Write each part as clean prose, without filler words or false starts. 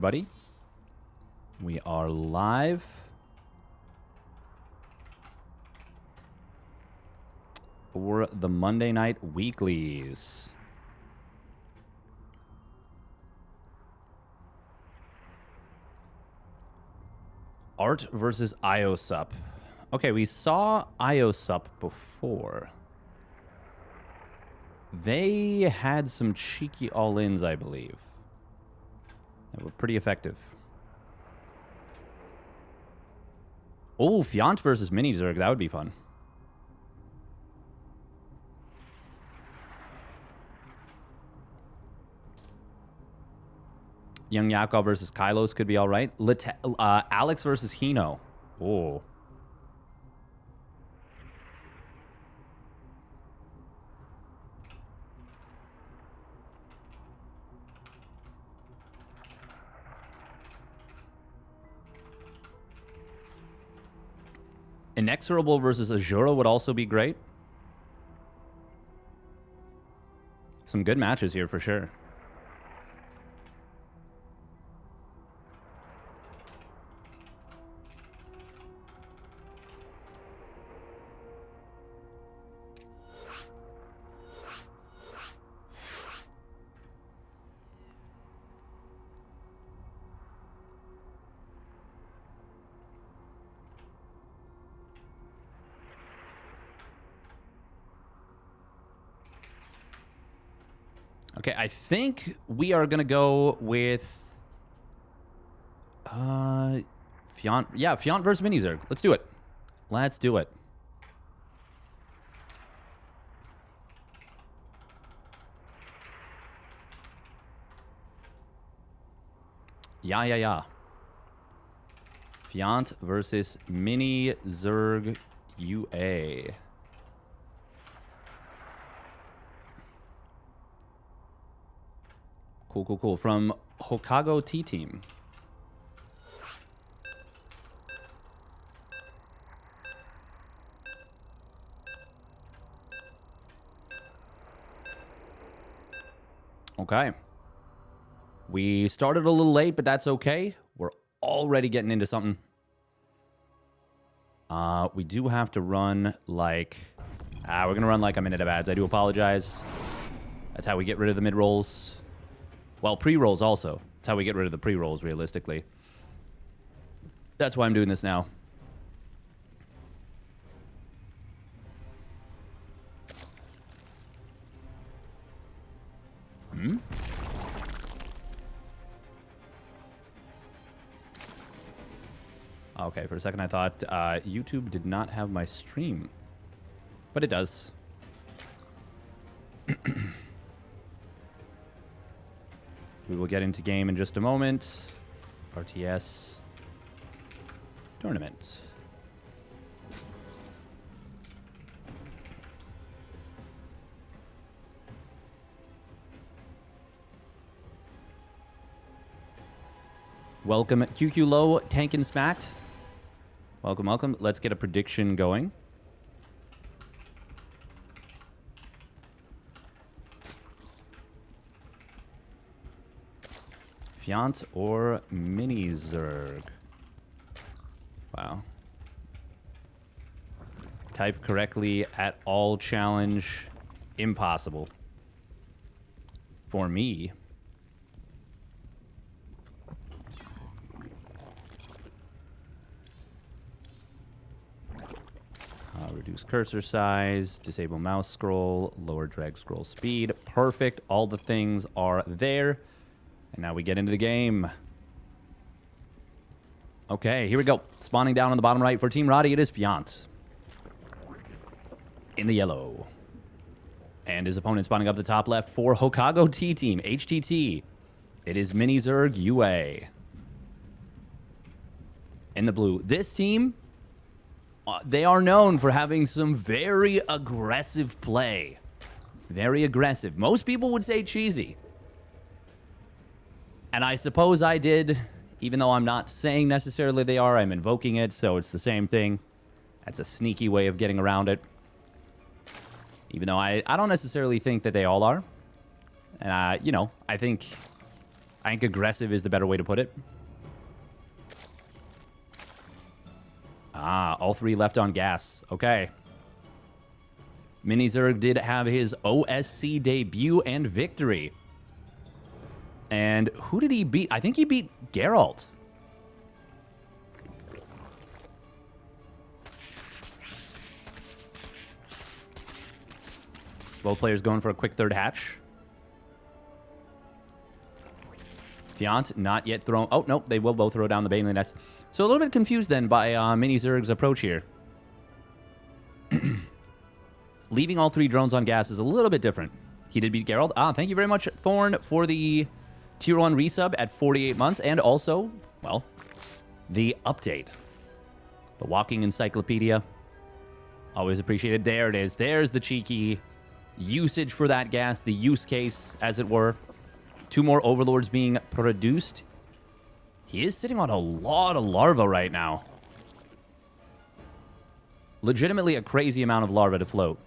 Buddy, we are live for the Monday Night Weeklies. Art versus IOSUP. Okay, we saw IOSUP before. They had some cheeky all-ins, I believe. They were pretty effective. Oh, Fant versus MiniZerg. That would be fun. YoungYakov versus Kylos could be all right. Alex versus Hino. Oh. Inexorable versus Azura would also be great. Some good matches here for sure. Okay, I think we are gonna go with Fant. Yeah, Fant versus MiniZerg. Let's do it. Let's do it. Yeah. Fant versus MiniZerg UA. Cool. From Hokago T-Team. Okay. We started a little late, but that's okay. We're already getting into something. We do have to run like... we're going to run like a minute of ads. I do apologize. That's how we get rid of the mid-rolls. Well, pre-rolls also. That's how we get rid of the pre-rolls, realistically. That's why I'm doing this now. Okay, for a second I thought YouTube did not have my stream. But it does. We will get into game in just a moment. RTS tournament. Welcome, QQ Low, Tank and Smacked. Welcome. Let's get a prediction going. Fant or MiniZerg? Wow. Type correctly at all challenge. Impossible. For me. Reduce cursor size, disable mouse scroll, lower drag scroll speed. Perfect. All the things are there. And now we get into the game. Okay, here we go. Spawning down on the bottom right for Team Roddy, it is Fant. In the yellow. And his opponent spawning up the top left for Hokago T-Team, HTT. It is MiniZerg UA. In the blue. This team, they are known for having some very aggressive play. Very aggressive. Most people would say cheesy. And I suppose I did, even though I'm not saying necessarily they are, I'm invoking it, so it's the same thing. That's a sneaky way of getting around it. Even though I don't necessarily think that they all are. And, you know, I think I think aggressive is the better way to put it. Ah, all 3 left on gas. Okay. MiniZerg did have his OSC debut and victory. And who did he beat? I think he beat Geralt. Both players going for a quick third hatch. Fant not yet thrown. Oh, no, they will both throw down the Baneling nest. So a little bit confused then by MiniZerg's approach here. Leaving all 3 drones on gas is a little bit different. He did beat Geralt. Ah, thank you very much, Thorn, for the Tier 1 resub at 48 months. And also, well, the update. The walking encyclopedia. Always appreciated. There it is. There's the cheeky usage for that gas. The use case, as it were. 2 more Overlords being produced. He is sitting on a lot of larvae right now. Legitimately a crazy amount of larvae to float.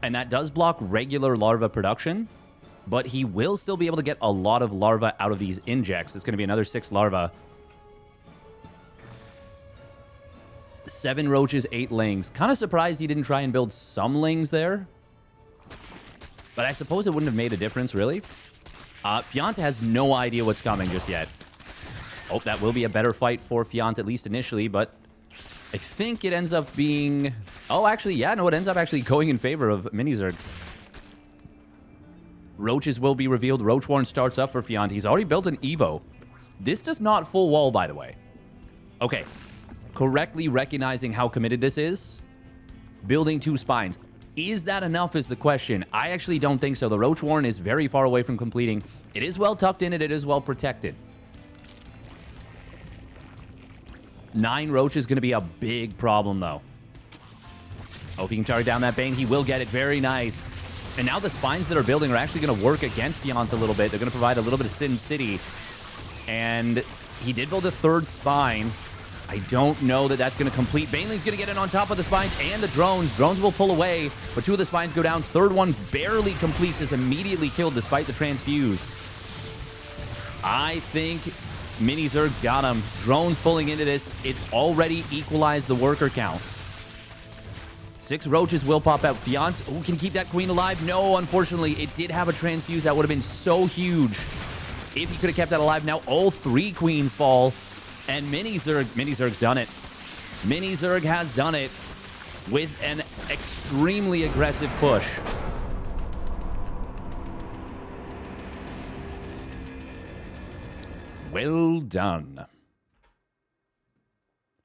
And that does block regular larva production, but he will still be able to get a lot of larvae out of these injects. It's going to be another 6 larvae. 7 roaches, 8 lings. Kind of surprised he didn't try and build some lings there. But I suppose it wouldn't have made a difference, really. Fant has no idea what's coming just yet. Oh, that will be a better fight for Fant, at least initially, but I think it ends up being... Oh, actually, yeah, no, it ends up actually going in favor of MiniZerg. Roaches will be revealed. Roach Warren starts up for Fant. He's already built an Evo. This does not full wall, by the way. Okay. Correctly recognizing how committed this is. Building 2 spines. Is that enough is the question. I actually don't think so. The Roach Warren is very far away from completing. It is well tucked in and it is well protected. 9 roach is going to be a big problem, though. Oh, if he can target down that Bane, he will get it. Very nice. And now the spines that are building are actually going to work against Fant a little bit. They're going to provide a little bit of Sin City. And he did build a 3rd spine. I don't know that that's going to complete. Baneling's going to get in on top of the spines and the drones. Drones will pull away, but 2 of the spines go down. 3rd one barely completes. Is immediately killed despite the transfuse. I think MiniZerg's got him. Drones pulling into this. It's already equalized the worker count. 6 roaches will pop out. Fant, who can keep that queen alive? No, unfortunately, it did have a transfuse. That would have been so huge if he could have kept that alive. Now all 3 queens fall. And MiniZerg's done it. MiniZerg has done it with an extremely aggressive push. Well done.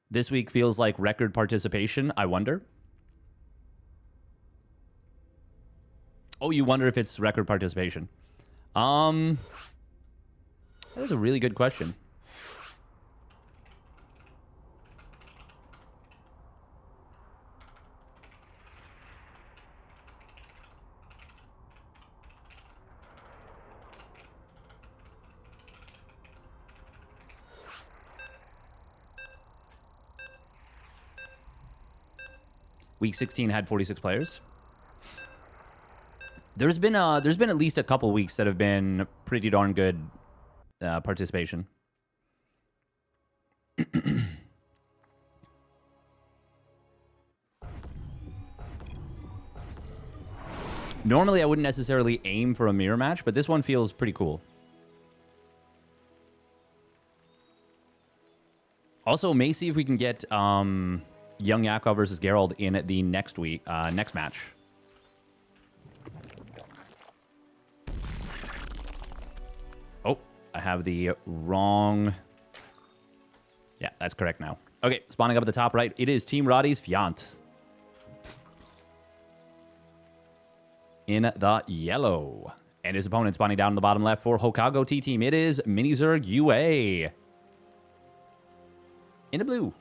This week feels like record participation, I wonder. Oh, you wonder if it's record participation. That is a really good question. Week 16 had 46 players. There's been at least a couple weeks that have been pretty darn good participation. Normally, I wouldn't necessarily aim for a mirror match, but this one feels pretty cool. Also, may see if we can get YoungYakov versus Geralt in the next match. Oh, I have the wrong... Yeah, that's correct now. Okay, spawning up at the top right, it is Team Roddy's Fant. In the yellow. And his opponent spawning down in the bottom left for Hokago T-Team. It is MiniZerg UA. In the blue.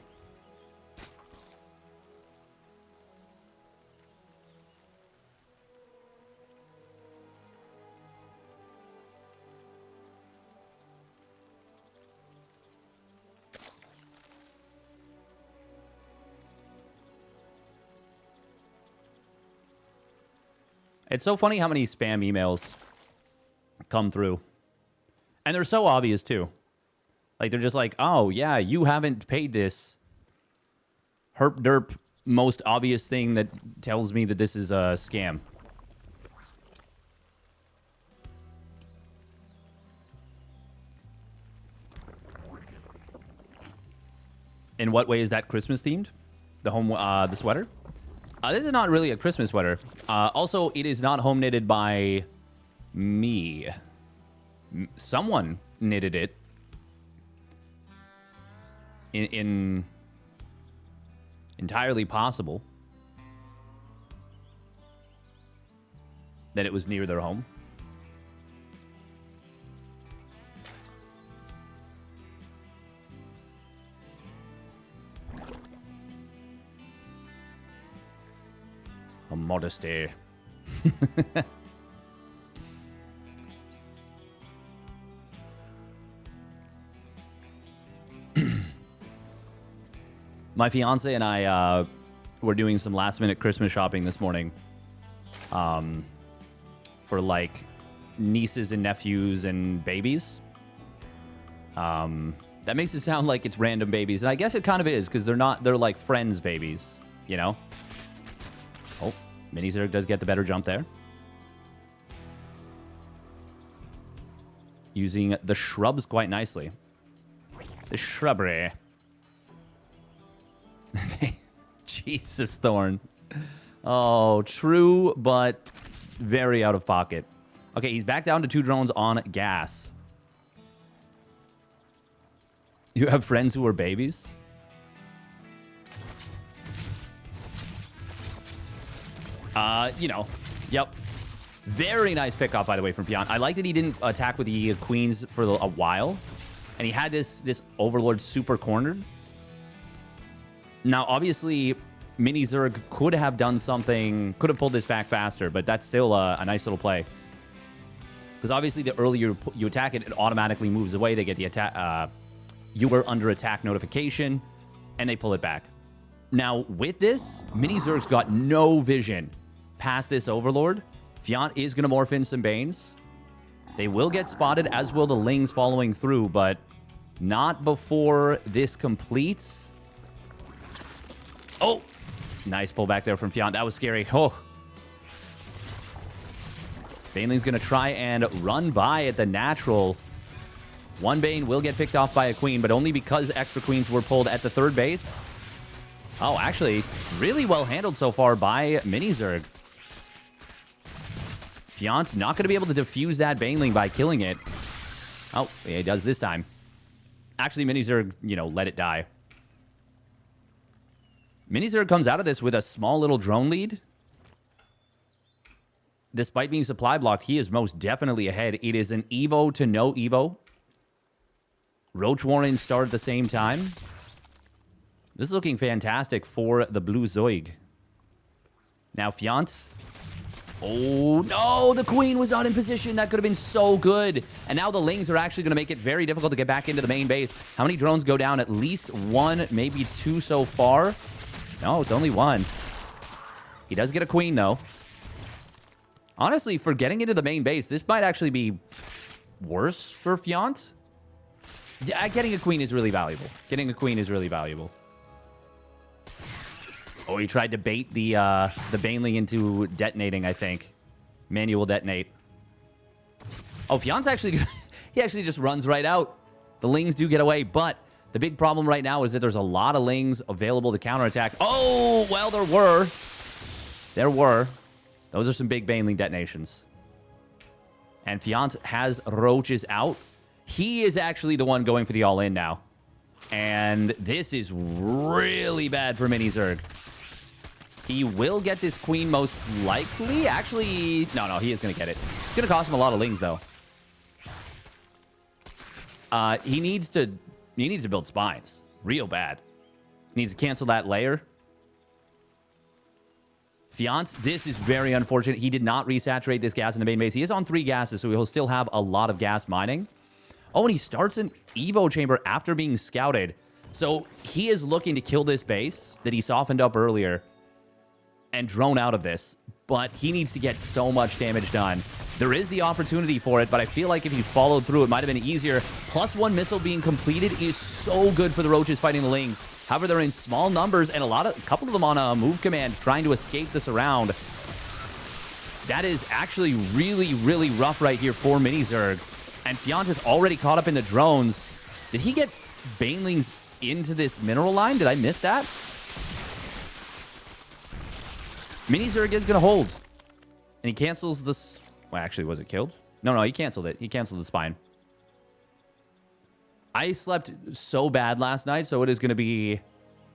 It's so funny how many spam emails come through. And they're so obvious, too. Like, they're just like, oh, yeah, you haven't paid this. Herp derp, most obvious thing that tells me that this is a scam. In what way is that Christmas themed? The sweater? This is not really a Christmas sweater. Also, it is not home knitted by me. Someone knitted it. In entirely possible that it was near their home. A modesty. My fiance and I were doing some last-minute Christmas shopping this morning for, like, nieces and nephews and babies. That makes it sound like it's random babies, and I guess it kind of is, because they're like friends' babies, you know? Oh, MiniZerg does get the better jump there. Using the shrubs quite nicely. The shrubbery. Jesus, Thorn. Oh, true, but very out of pocket. Okay, he's back down to 2 drones on gas. You have friends who are babies? You know, yep. Very nice pickoff, by the way, from ByuN. I like that he didn't attack with the queens for a while. And he had this Overlord super cornered. Now, obviously, MiniZerg could have done something, could have pulled this back faster, but that's still a nice little play. Because obviously, the earlier you attack it, it automatically moves away. They get the attack, you were under attack notification, and they pull it back. Now, with this, MiniZerg's got no vision past this Overlord. Fant is going to morph in some Banes. They will get spotted, as will the Lings following through, but not before this completes. Oh, nice pullback there from Fant. That was scary. Oh. Baneling's going to try and run by at the natural. One Bane will get picked off by a queen, but only because extra queens were pulled at the third base. Oh, actually, really well handled so far by MiniZerg. Fant not going to be able to defuse that Baneling by killing it. Oh, yeah, he does this time. Actually, MiniZerg, you know, let it die. MiniZerg comes out of this with a small little drone lead. Despite being supply blocked, he is most definitely ahead. It is an Evo to no Evo. Roach Warren start at the same time. This is looking fantastic for the Blue Zoig. Now, Fant. Oh, no, the queen was not in position. That could have been so good. And now the Lings are actually going to make it very difficult to get back into the main base. How many drones go down? At least 1, maybe 2 so far. No, it's only 1. He does get a queen, though. Honestly, for getting into the main base, this might actually be worse for Fant. Yeah, getting a queen is really valuable. Getting a queen is really valuable. Oh, he tried to bait the Baneling into detonating, I think. Manual detonate. Oh, Fant's actually... he actually just runs right out. The Lings do get away, but the big problem right now is that there's a lot of Lings available to counterattack. Oh, well, there were. There were. Those are some big Baneling detonations. And Fant has roaches out. He is actually the one going for the all-in now. And this is really bad for MiniZerg. He will get this queen most likely. Actually, no, he is going to get it. It's going to cost him a lot of Lings, though. He needs to build spines real bad. He needs to cancel that layer. Fant, this is very unfortunate. He did not resaturate this gas in the main base. He is on 3 gases, so he'll still have a lot of gas mining. Oh, and he starts an Evo chamber after being scouted. So he is looking to kill this base that he softened up earlier and drone out of this. But he needs to get so much damage done. There is the opportunity for it, but I feel like if he followed through, it might have been easier. +1 missile being completed is so good for the Roaches fighting the Lings. However, they're in small numbers, and a couple of them on a move command trying to escape this around. That is actually really, really rough right here for MiniZerg. And Fant is already caught up in the drones. Did he get Banelings into this mineral line? Did I miss that? MiniZerg is going to hold. And he cancels this. Well, actually, was it killed? No, he canceled it. He canceled the spine. I slept so bad last night, so it is going to be...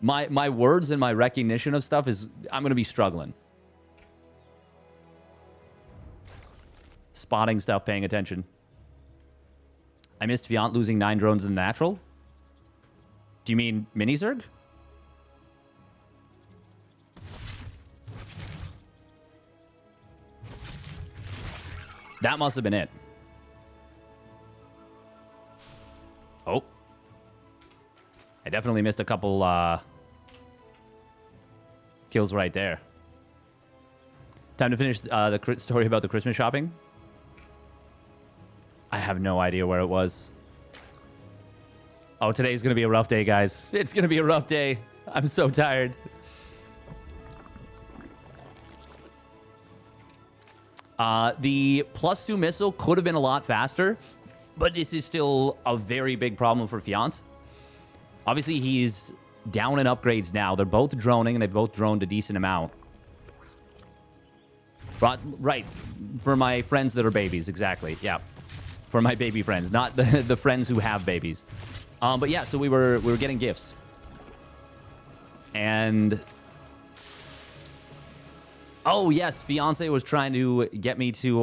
My words and my recognition of stuff is... I'm going to be struggling. Spotting stuff, paying attention. I missed Fant losing 9 drones in the natural. Do you mean MiniZerg? That must have been it. Oh. I definitely missed a couple kills right there. Time to finish the story about the Christmas shopping. I have no idea where it was. Oh, today's going to be a rough day, guys. It's going to be a rough day. I'm so tired. The +2 missile could have been a lot faster, but this is still a very big problem for Fant. Obviously, he's down in upgrades now. They're both droning, and they've both droned a decent amount. Right. For my friends that are babies. Exactly. Yeah. For my baby friends, not the friends who have babies. But yeah, so we were getting gifts. And... Oh, yes. Fiance was trying to get me to...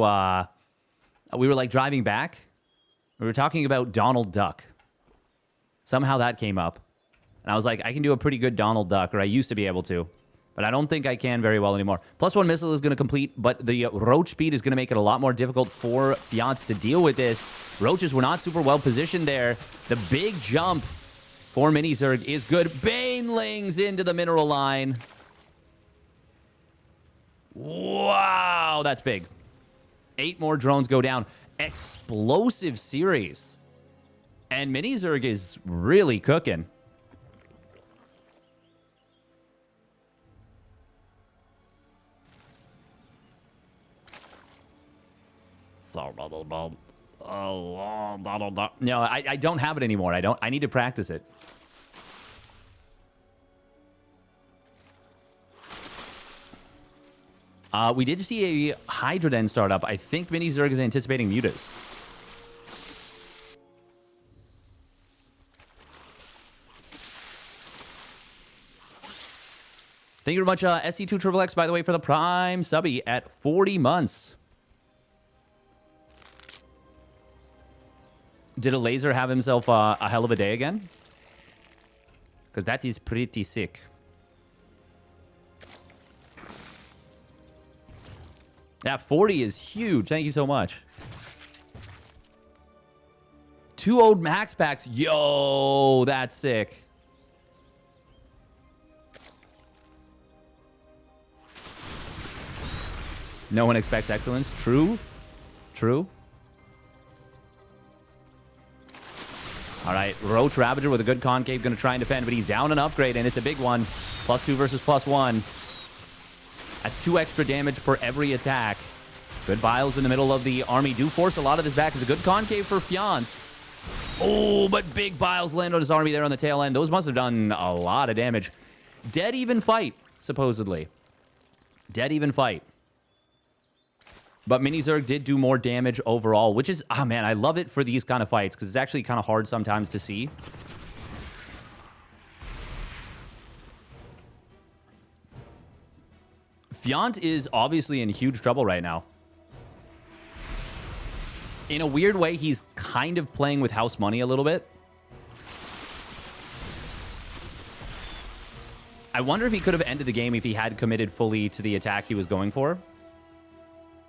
we were, like, driving back. We were talking about Donald Duck. Somehow that came up. And I was like, I can do a pretty good Donald Duck, or I used to be able to. But I don't think I can very well anymore. +1 missile is going to complete, but the Roach speed is going to make it a lot more difficult for Fant to deal with this. Roaches were not super well positioned there. The big jump for MiniZerg is good. Banelings into the mineral line. Wow, that's big. 8 more drones go down. Explosive series. And MiniZerg is really cooking. No, I don't have it anymore. I need to practice it. We did see a Hydroden startup. I think MiniZerg is anticipating Mutas. Thank you very much, SC2XXX, by the way, for the Prime subby at 40 months. Did a laser have himself a hell of a day again? Because that is pretty sick. Yeah, 40 is huge. Thank you so much. 2 old MaxPax. Yo, that's sick. No one expects excellence. True. True. All right, Roach Ravager with a good concave, going to try and defend, but he's down an upgrade, and it's a big one. +2 versus +1. That's 2 extra damage per every attack. Good Biles in the middle of the army. Do force a lot of this back. It's a good concave for Fant. Oh, but big Biles land on his army there on the tail end. Those must have done a lot of damage. Dead even fight, supposedly. Dead even fight. But MiniZerg did do more damage overall, which is... Ah, man, I love it for these kind of fights, because it's actually kind of hard sometimes to see. Fant is obviously in huge trouble right now. In a weird way, he's kind of playing with house money a little bit. I wonder if he could have ended the game if he had committed fully to the attack he was going for.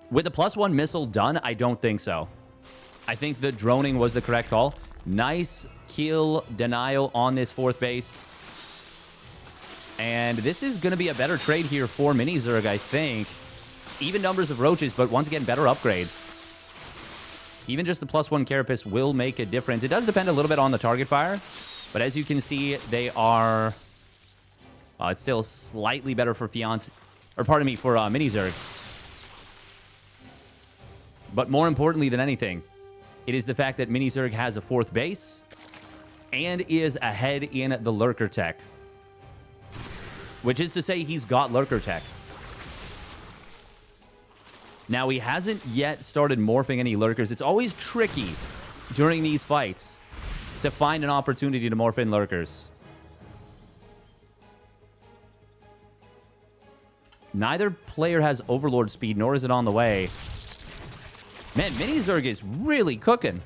With the +1 missile done, I don't think so. I think the droning was the correct call. Nice kill denial on this 4th base. And this is going to be a better trade here for MiniZerg, I think. It's even numbers of Roaches, but once again, better upgrades. Even just the +1 Carapace will make a difference. It does depend a little bit on the target fire, but as you can see, they are... it's still slightly better for Fant, or pardon me, for MiniZerg. But more importantly than anything, it is the fact that MiniZerg has a 4th base and is ahead in the Lurker tech. Which is to say he's got Lurker tech. Now, he hasn't yet started morphing any Lurkers. It's always tricky during these fights to find an opportunity to morph in Lurkers. Neither player has Overlord speed, nor is it on the way. Man, MiniZerg is really cooking.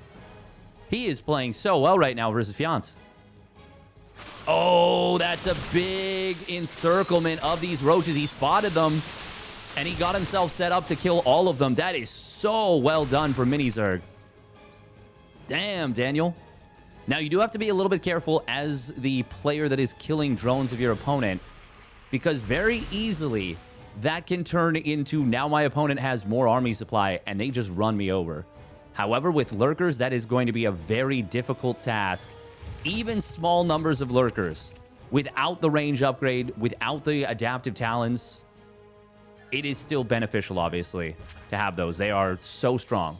He is playing so well right now versus Fant. Oh, that's a big encirclement of these roaches. He spotted them, and he got himself set up to kill all of them. That is so well done for MiniZerg. Damn, Daniel. Now, you do have to be a little bit careful as the player that is killing drones of your opponent, because very easily that can turn into, now my opponent has more army supply, and they just run me over. However, with Lurkers, that is going to be a very difficult task. Even small numbers of Lurkers, without the range upgrade, without the adaptive talons, it is still beneficial, obviously, to have those. They are so strong.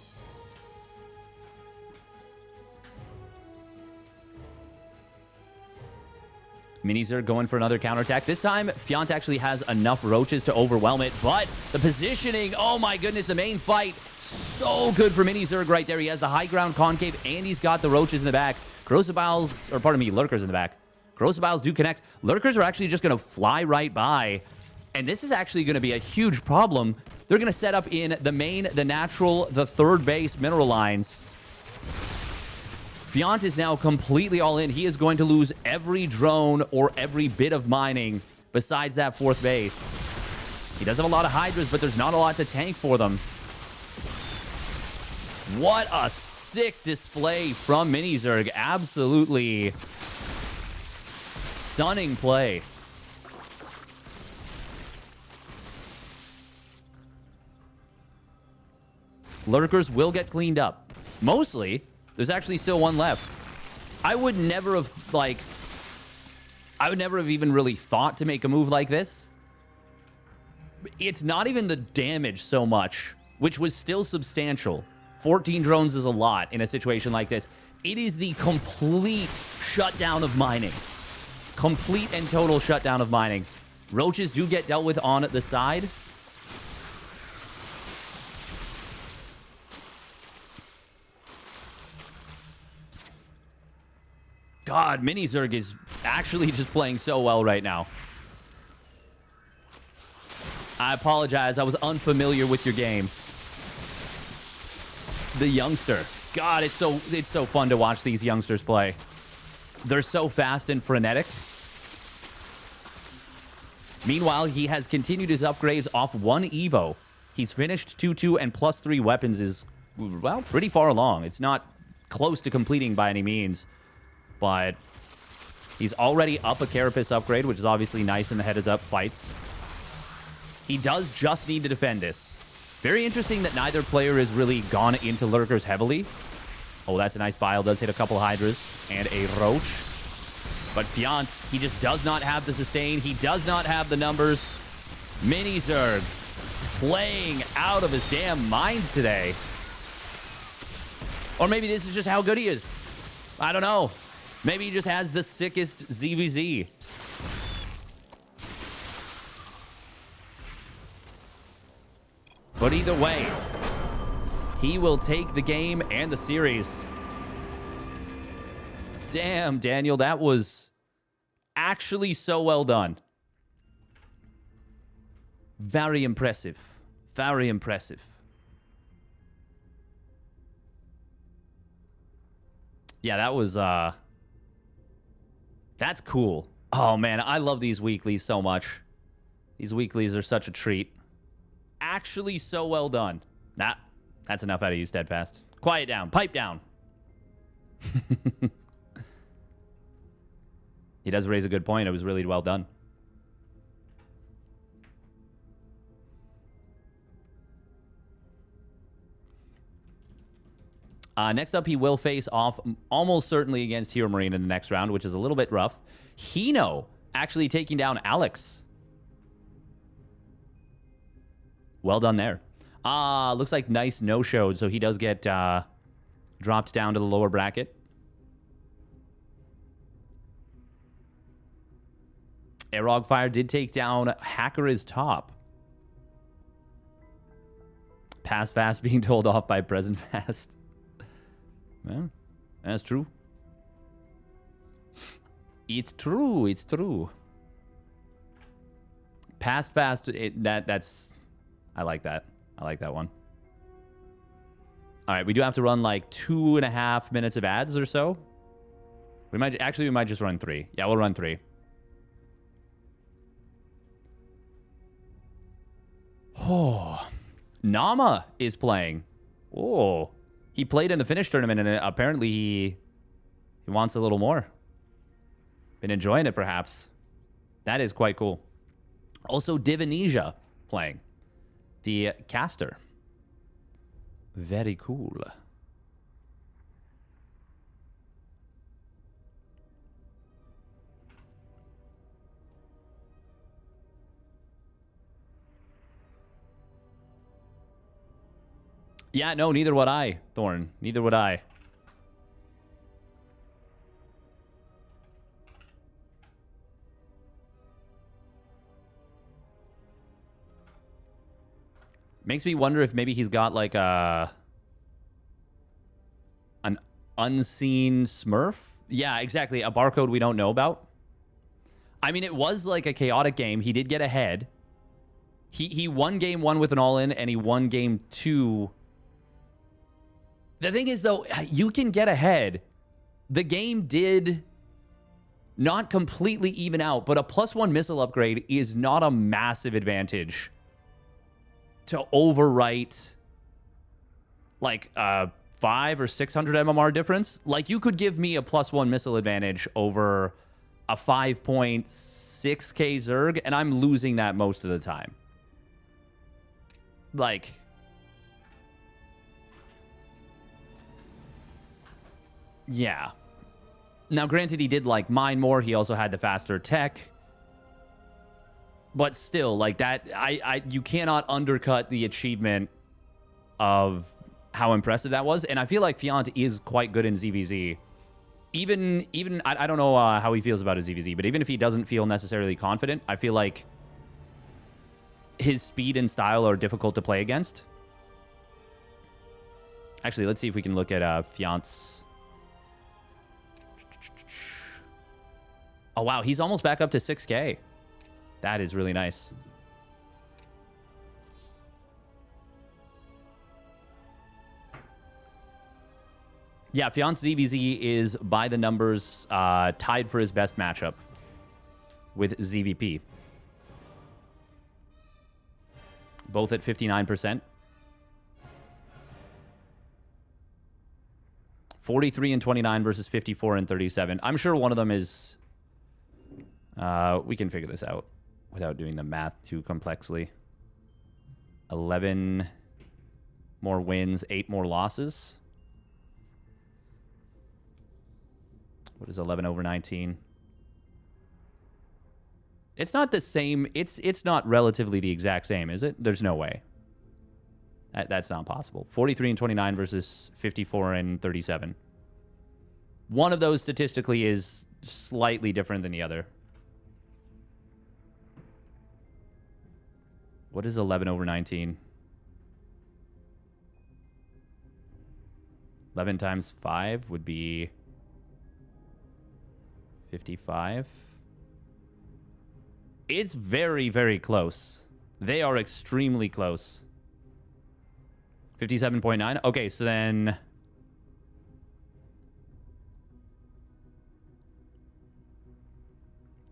MiniZerg going for another counterattack. This time, Fant actually has enough roaches to overwhelm it, but the positioning, oh my goodness, the main fight, so good for MiniZerg right there. He has the high ground concave, and he's got the roaches in the back. Corrosibiles, or pardon me, Lurkers in the back. Corosibiles do connect. Lurkers are actually just going to fly right by, and this is actually going to be a huge problem. They're going to set up in the main, the natural, the 3rd base mineral lines. Fant is now completely all in. He is going to lose every drone or every bit of mining besides that 4th base. He does have a lot of Hydras, but there's not a lot to tank for them. What a sick display from MiniZerg. Absolutely stunning play. Lurkers will get cleaned up. Mostly. There's actually still one left. I would never have, even really thought to make a move like this. It's not even the damage so much, which was still substantial. 14 drones is a lot in a situation like this. It is the complete shutdown of mining. Complete and total shutdown of mining. Roaches do get dealt with on the side. God, MiniZerg is actually just playing so well right now. I apologize. I was unfamiliar with your game. The youngster. God, it's so fun to watch these youngsters play. They're so fast and frenetic. Meanwhile, he has continued his upgrades off 1 Evo. He's finished 2-2, and +3 weapons is, well, pretty far along. It's not close to completing by any means. But he's already up a Carapace upgrade, which is obviously nice in the heads-up fights. He does just need to defend this. Very interesting that neither player has really gone into Lurkers heavily. Oh, that's a nice bile. Does hit a couple Hydras and a Roach. But Fant, he just does not have the sustain. He does not have the numbers. MiniZerg playing out of his damn mind today. Or maybe this is just how good he is. I don't know. Maybe he just has the sickest ZVZ. But either way, he will take the game and the series. Damn, Daniel, that was actually so well done. Very impressive. Very impressive. Yeah, that was, that's cool. Oh, man, I love these weeklies so much. These weeklies are such a treat. Actually so well done. Nah, that's enough out of you, Steadfast. Quiet down. Pipe down. He does raise a good point. It was really well done. Next up, he will face off almost certainly against HeroMarine in the next round, which is a little bit rough. Hino actually taking down Alex. Well done there. Looks like Nice no-showed, so he does get dropped down to the lower bracket. Airogfire did take down Hacker is Top. Past Fast being told off by Present Fast. Well, that's true. It's true. It's true. Past Fast, that's... I like that. I like that one. All right, we do have to run like 2.5 minutes of ads or so. We might just run 3. Yeah, we'll run 3. Oh, Nama is playing. Oh, he played in the Finnish tournament, and apparently he wants a little more. Been enjoying it, perhaps. That is quite cool. Also, Divinesia playing. The caster. Very cool. Yeah, no, neither would I, Thorn. Neither would I. Makes me wonder if maybe he's got like an unseen Smurf. Yeah, exactly. A barcode we don't know about. I mean, it was like a chaotic game. He did get ahead. He won game 1 with an all-in, and he won game 2. The thing is, though, you can get ahead. The game did not completely even out, but a +1 missile upgrade is not a massive advantage to overwrite like a 500 or 600 MMR difference. Like, you could give me a +1 missile advantage over a 5.6k Zerg, and I'm losing that most of the time. Like, yeah. Now, granted, he did like mine more. He also had the faster tech. But still, like that, you cannot undercut the achievement of how impressive that was. And I feel like Fant is quite good in ZVZ. Even I don't know how he feels about his ZVZ, but even if he doesn't feel necessarily confident, I feel like his speed and style are difficult to play against. Actually, let's see if we can look at Fant's. Oh, wow. He's almost back up to 6K. That is really nice. Yeah, Fant's ZVZ is, by the numbers, tied for his best matchup with ZVP. Both at 59%. 43 and 29 versus 54 and 37. I'm sure one of them is... we can figure this out without doing the math too complexly. 11 more wins, 8 more losses. What is 11 over 19? It's not the same. It's not relatively the exact same, is it? There's no way. That's not possible. 43 and 29 versus 54 and 37. One of those statistically is slightly different than the other. What is 11 over 19? 11 times 5 would be 55. It's very, very close. They are extremely close. 57.9. Okay, so then...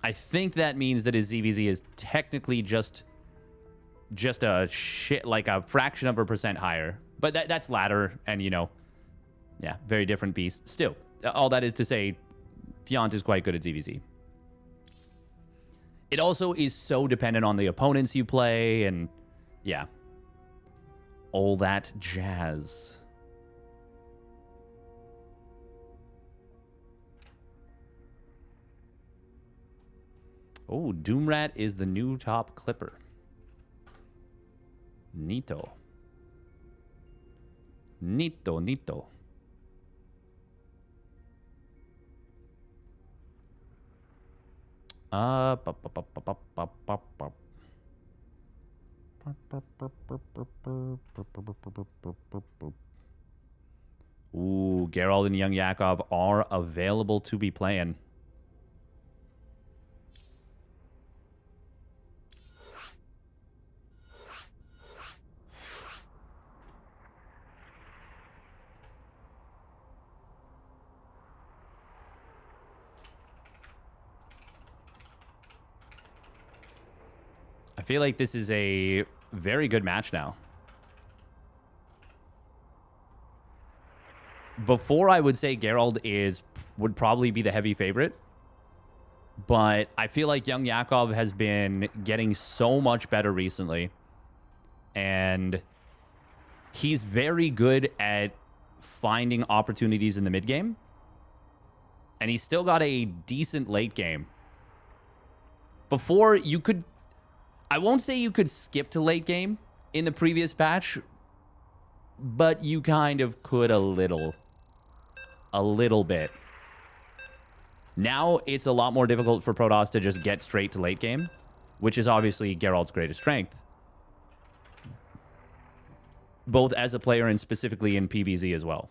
I think that means that his ZVZ is technically just a shit, like a fraction of a percent higher. But that's ladder, and you know, yeah, very different beast. Still, all that is to say, Fant is quite good at ZVZ. It also is so dependent on the opponents you play, and yeah, all that jazz. Oh, Doomrat is the new top clipper. Neato. Neato, neato. Ooh, Geralt and YoungYakov are available to be playing. I feel like this is a very good match now. Before, I would say Geralt would probably be the heavy favorite. But I feel like YoungYakov has been getting so much better recently. And he's very good at finding opportunities in the mid game. And he's still got a decent late game. Before, you could... I won't say you could skip to late game in the previous patch, but you kind of could a little. A little bit. Now, it's a lot more difficult for Protoss to just get straight to late game, which is obviously Geralt's greatest strength. Both as a player and specifically in PvZ as well.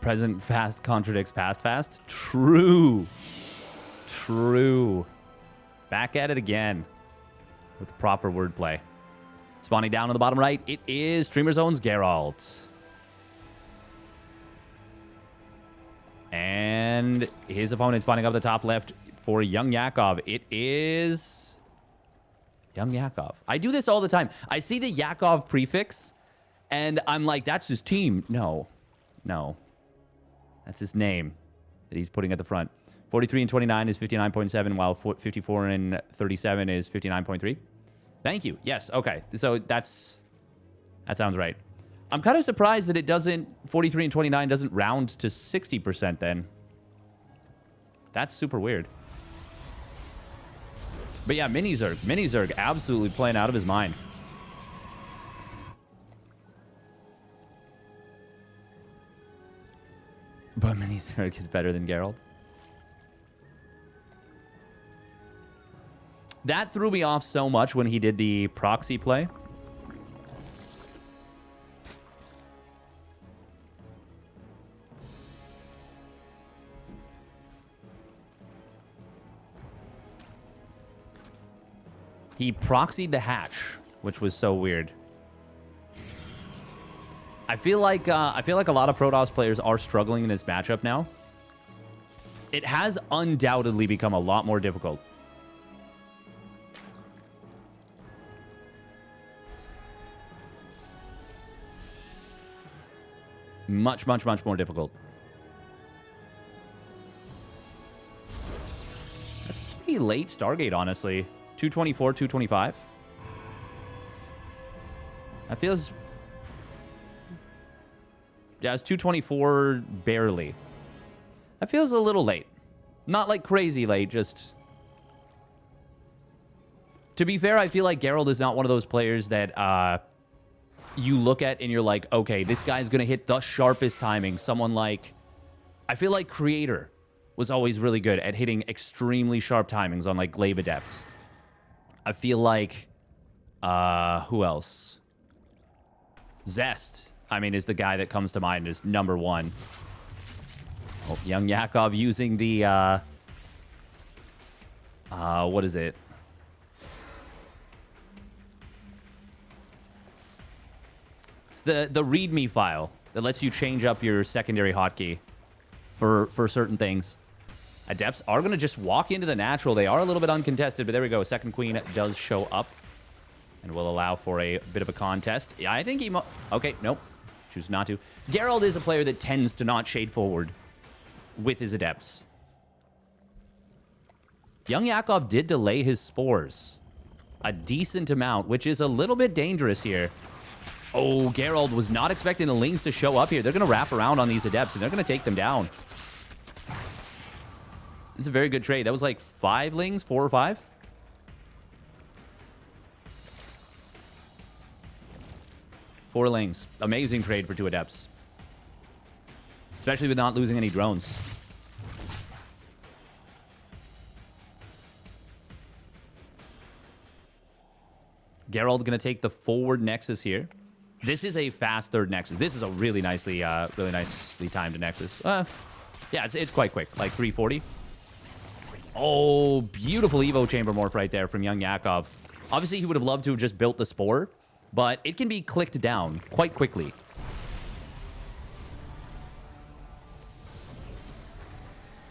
Present fast contradicts past fast. True. True. Back at it again with the proper wordplay. Spawning down on the bottom right, it is Streamer Zone's Geralt. And his opponent spawning up the top left for YoungYakov. It is YoungYakov. I do this all the time. I see the Yakov prefix, and I'm like, that's his team. No. No. That's his name that he's putting at the front. 43 and 29 is 59.7, while 54 and 37 is 59.3. Thank you. Yes, okay. So that sounds right. I'm kind of surprised that it doesn't, 43 and 29 doesn't round to 60% then. That's super weird. But yeah, MiniZerg. MiniZerg absolutely playing out of his mind. But MiniZerg is better than Geralt. That threw me off so much when he did the proxy play. He proxied the hatch, which was so weird. I feel like a lot of Protoss players are struggling in this matchup now. It has undoubtedly become a lot more difficult. Much, much, much more difficult. That's pretty late Stargate, honestly. 224, 225. That feels... Yeah, it's 224 barely. That feels a little late. Not like crazy late, just... To be fair, I feel like Geralt is not one of those players that you look at and you're like, okay, this guy's going to hit the sharpest timing. Someone like... I feel like Creator was always really good at hitting extremely sharp timings on like Glaive Adepts. I feel like... who else? Zest. I mean, is the guy that comes to mind as number one. Oh, YoungYakov using the, what is it? the README file that lets you change up your secondary hotkey for certain things. Adepts are going to just walk into the natural. They are a little bit uncontested, but there we go. Second queen does show up and will allow for a bit of a contest. Yeah, I think he... Okay, nope. Choose not to. Geralt is a player that tends to not shade forward with his adepts. YoungYakov did delay his spores a decent amount, which is a little bit dangerous here. Oh, Geralt was not expecting the Lings to show up here. They're going to wrap around on these adepts, and they're going to take them down. It's a very good trade. That was like 5 Lings, 4 or 5. Four Lings. Amazing trade for 2 adepts. Especially with not losing any drones. Geralt going to take the forward Nexus here. This is a fast third Nexus. This is a really nicely timed Nexus. Yeah, it's quite quick. Like 340. Oh, beautiful Evo Chamber Morph right there from YoungYakov. Obviously, he would have loved to have just built the Spore, but it can be clicked down quite quickly.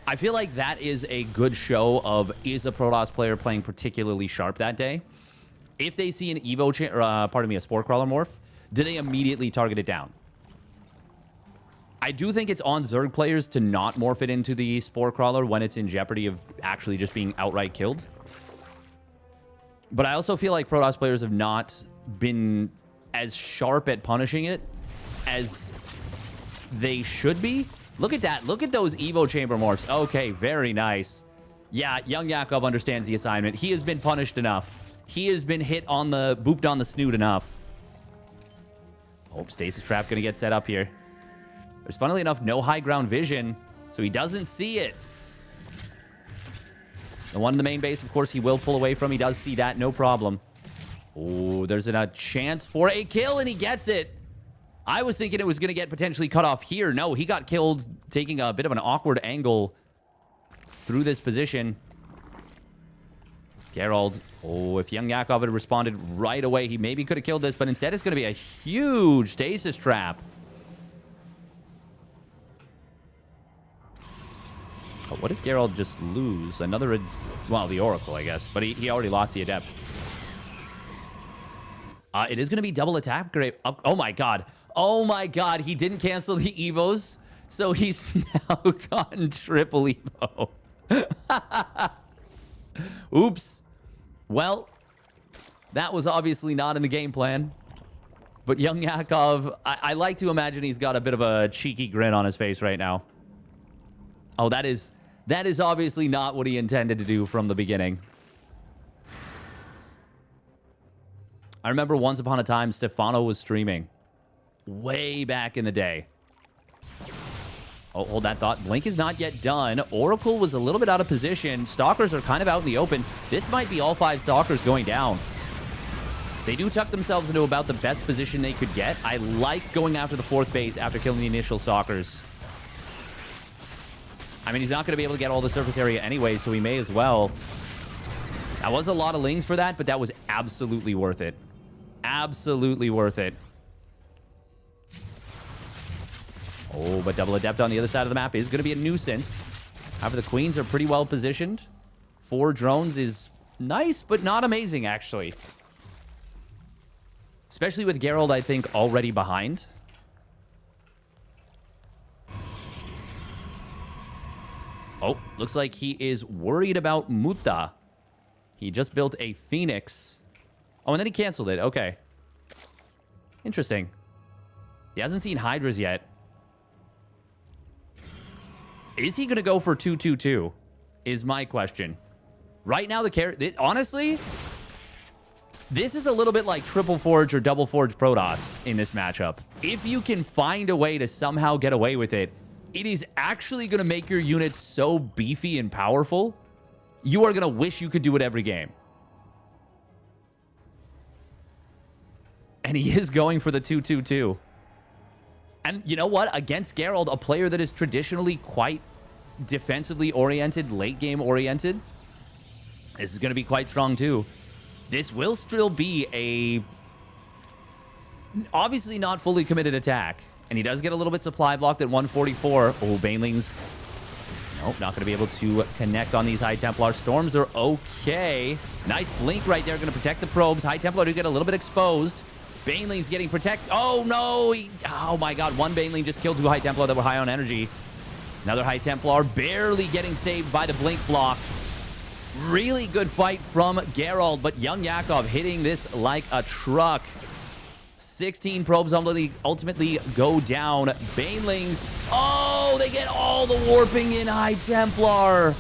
I feel like that is a good show of, is a Protoss player playing particularly sharp that day? If they see an Evo, a Spore Crawler morph, do they immediately target it down? I do think it's on Zerg players to not morph it into the Spore Crawler when it's in jeopardy of actually just being outright killed. But I also feel like Protoss players have not been as sharp at punishing it as they should be. Look at that. Look at those Evo Chamber morphs. Okay, very nice. Yeah, YoungYakov understands the assignment. He has been punished enough. He has been booped on the snoot enough. Oh, Stasis Trap going to get set up here. There's, funnily enough, no high ground vision, so he doesn't see it. The one in the main base, of course, he will pull away from. He does see that, no problem. Oh, there's a chance for a kill, and he gets it. I was thinking it was going to get potentially cut off here. No, he got killed taking a bit of an awkward angle through this position. Geralt. Oh, if YoungYakov had responded right away, he maybe could have killed this, but instead it's going to be a huge Stasis Trap. Oh, what did Geralt just lose? Another... Well, the Oracle, I guess. But he already lost the Adept. It is going to be double attack. Great. Oh, my God. Oh, my God. He didn't cancel the Evos. So he's now gotten triple Evo. Oops. Well, that was obviously not in the game plan. But YoungYakov, I like to imagine he's got a bit of a cheeky grin on his face right now. Oh, that is obviously not what he intended to do from the beginning. I remember once upon a time, Stefano was streaming way back in the day. Oh, hold that thought. Blink is not yet done. Oracle was a little bit out of position. Stalkers are kind of out in the open. This might be all 5 Stalkers going down. They do tuck themselves into about the best position they could get. I like going after the 4th base after killing the initial Stalkers. I mean, he's not going to be able to get all the surface area anyway, so he may as well. That was a lot of Lings for that, but that was absolutely worth it. Absolutely worth it. Oh, but double Adept on the other side of the map is going to be a nuisance. However, the Queens are pretty well positioned. 4 drones is nice, but not amazing, actually. Especially with Geralt, I think, already behind. Oh, looks like he is worried about Muta. He just built a Phoenix. Oh, and then he canceled it. Okay. Interesting. He hasn't seen Hydras yet. Is he going to go for 2-2-2? Is my question. Right now, honestly, this is a little bit like Triple Forge or Double Forge Protoss in this matchup. If you can find a way to somehow get away with it, it is actually going to make your units so beefy and powerful, you are going to wish you could do it every game. And he is going for the 2-2-2. And you know what? Against Geralt, a player that is traditionally quite defensively oriented, late game oriented, this is going to be quite strong too. This will still be Obviously not fully committed attack. And he does get a little bit supply blocked at 144. Oh, Banelings. Nope, not going to be able to connect on these High Templar. Storms are okay. Nice blink right there. Going to protect the probes. High Templar do get a little bit exposed. Banelings getting protected. Oh, no. Oh, my God. One Baneling just killed 2 High Templar that were high on energy. Another High Templar barely getting saved by the blink block. Really good fight from Geralt, but YoungYakov hitting this like a truck. 16 probes ultimately go down. Banelings. Oh, they get all the warping in High Templar.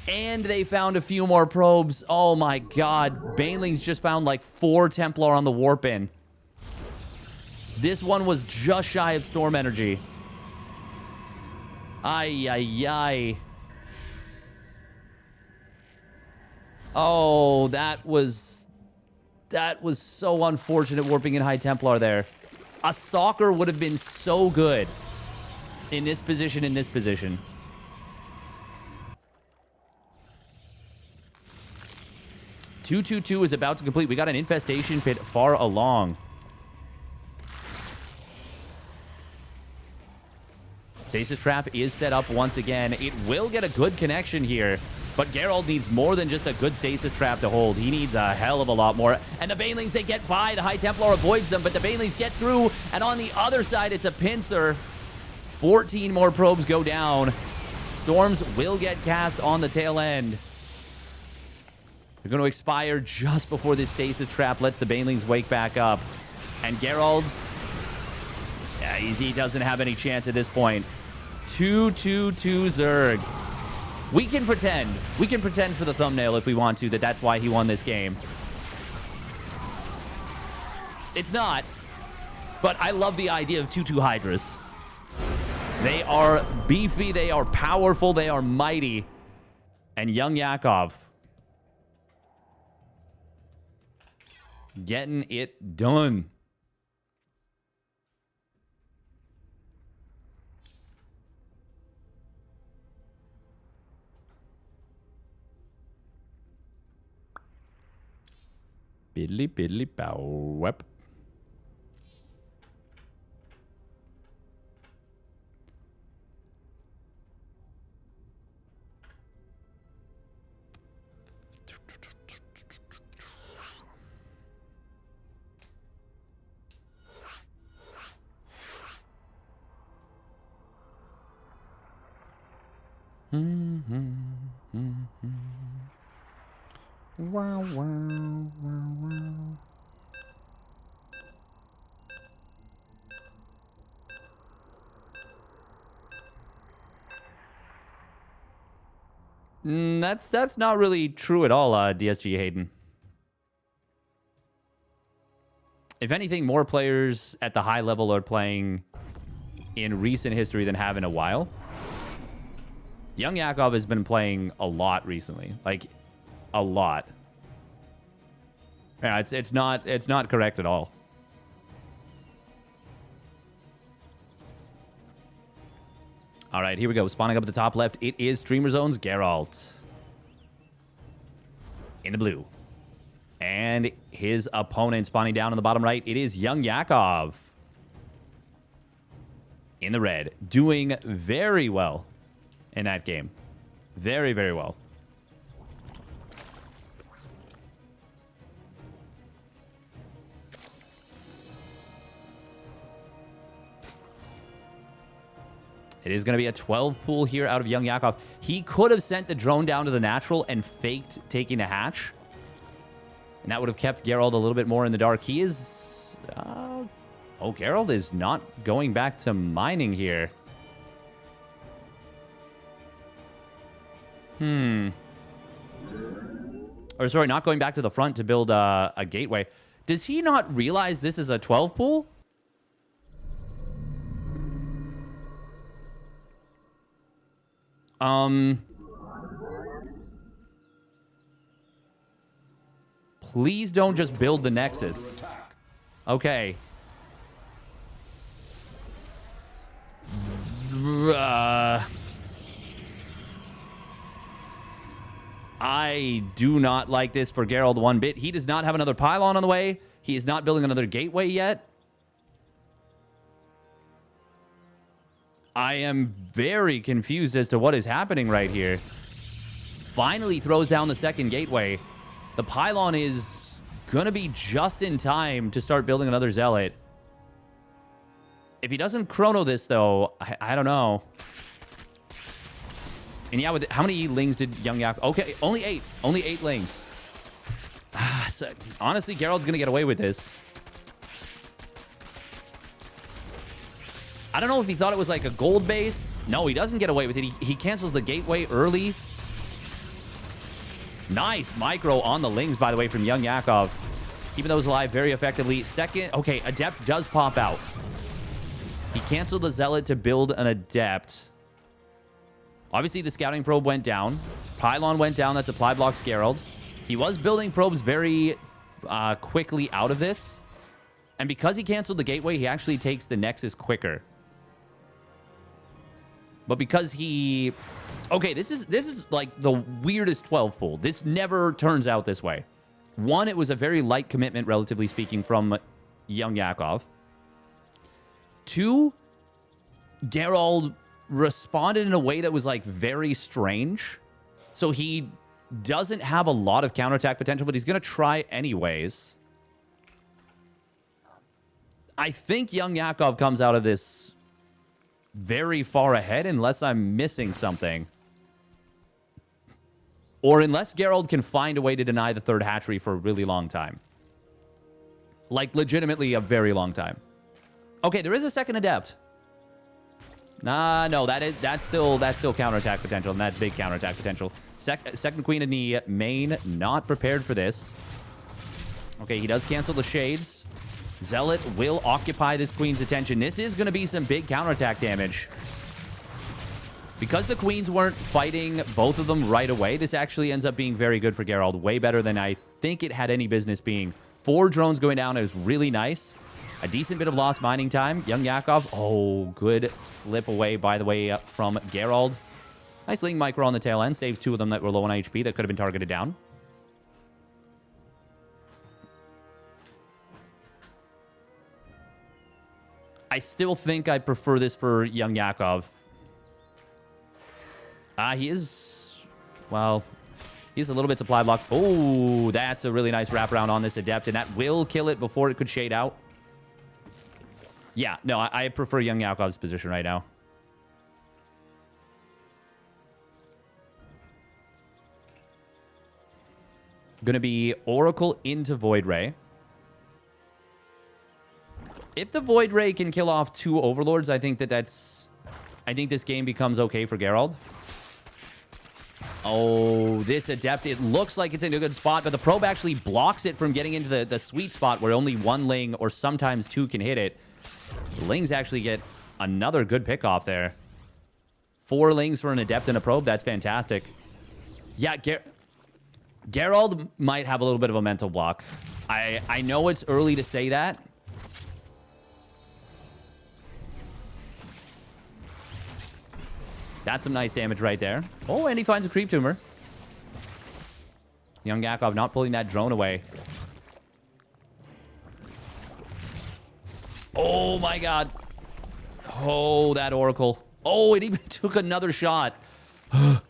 And they found a few more probes. Oh my god. Banelings just found like 4 Templar on the warp in. This one was just shy of storm energy. Ay, ay, ay. Oh, that was so unfortunate, warping in High Templar there. A Stalker would have been so good in this position, 222 is about to complete. We got an infestation pit far along. Stasis trap is set up once again. It will get a good connection here. But Geralt needs more than just a good stasis trap to hold. He needs a hell of a lot more. And the Banelings, they get by. The High Templar avoids them, but the Banelings get through. And on the other side, it's a pincer. 14 more probes go down. Storms will get cast on the tail end. They're going to expire just before this stasis trap lets the Banelings wake back up. And Geralt, yeah, he doesn't have any chance at this point. 2-2-2 Zerg. We can pretend for the thumbnail if we want to, that's why he won this game. It's not, but I love the idea of 2-2 Hydras. They are beefy, they are powerful, they are mighty. And YoungYakov getting it done. Biddly biddly bow wep. Wow, wow, wow, wow. That's not really true at all, DSG Hayden. If anything, more players at the high level are playing in recent history than have in a while. YoungYakov has been playing a lot recently, like a lot. Yeah, it's not correct at all. All right, here we go. Spawning up at the top left, it is Streamer Zone's Geralt. In the blue. And his opponent spawning down on the bottom right, it is YoungYakov. In the red. Doing very well in that game. Very, very well. It is going to be a 12 pool here out of YoungYakov. He could have sent the drone down to the natural and faked taking the hatch. And that would have kept Geralt a little bit more in the dark. He is... oh, Geralt is not going back to mining here. Or sorry, not going back to the front to build a gateway. Does he not realize this is a 12 pool? Please don't just build the Nexus. Okay. I do not like this for Geralt one bit. He does not have another pylon on the way. He is not building another gateway yet. I am very confused as to what is happening right here. Finally throws down the second gateway. The pylon is going to be just in time to start building another zealot. If he doesn't chrono this, though, I don't know. And yeah, how many lings did YoungYakov? Okay, only 8. Only 8 lings. So, honestly, Geralt's going to get away with this. I don't know if he thought it was like a gold base. No, he doesn't get away with it. He cancels the gateway early. Nice micro on the lings, by the way, from YoungYakov. Keeping those alive very effectively. Second, okay, Adept does pop out. He canceled the Zealot to build an Adept. Obviously, the Scouting Probe went down. Pylon went down. That supply blocks Geralt. He was building probes very quickly out of this. And because he canceled the Gateway, he actually takes the Nexus quicker. But because he... Okay, this is like the weirdest 12 pull. This never turns out this way. One, it was a very light commitment, relatively speaking, from YoungYakov. Two, Geralt responded in a way that was like very strange. So he doesn't have a lot of counterattack potential, but he's going to try anyways. I think YoungYakov comes out of this very far ahead, unless I'm missing something. Or unless Geralt can find a way to deny the third hatchery for a really long time. Like, legitimately a very long time. Okay, there is a second Adept. Nah, no, that's still counterattack potential, and that's big counterattack potential. Second Queen in the main, not prepared for this. Okay, he does cancel the Shades. Zealot will occupy this Queen's attention. This is going to be some big counterattack damage. Because the Queens weren't fighting both of them right away, this actually ends up being very good for Geralt. Way better than I think it had any business being. 4 drones going down is really nice. A decent bit of lost mining time. YoungYakov. Oh, good slip away, by the way, from Geralt. Nice Ling Micro on the tail end. Saves 2 of them that were low on HP that could have been targeted down. I still think I prefer this for YoungYakov. He is... Well, he's a little bit supply blocked. Oh, that's a really nice wraparound on this Adept, and that will kill it before it could shade out. Yeah, no, I prefer YoungYakov's position right now. Gonna be Oracle into Void Ray. If the Void Ray can kill off 2 Overlords, I think that's... I think this game becomes okay for Geralt. Oh, this Adept, it looks like it's in a good spot, but the probe actually blocks it from getting into the sweet spot where only 1 Ling or sometimes 2 can hit it. The Lings actually get another good pick off there. 4 Lings for an Adept and a probe, that's fantastic. Yeah, Geralt might have a little bit of a mental block. I know it's early to say that. That's some nice damage right there. Oh, and he finds a creep tumor. YoungYakov not pulling that drone away. Oh, my God. Oh, that Oracle. Oh, it even took another shot. This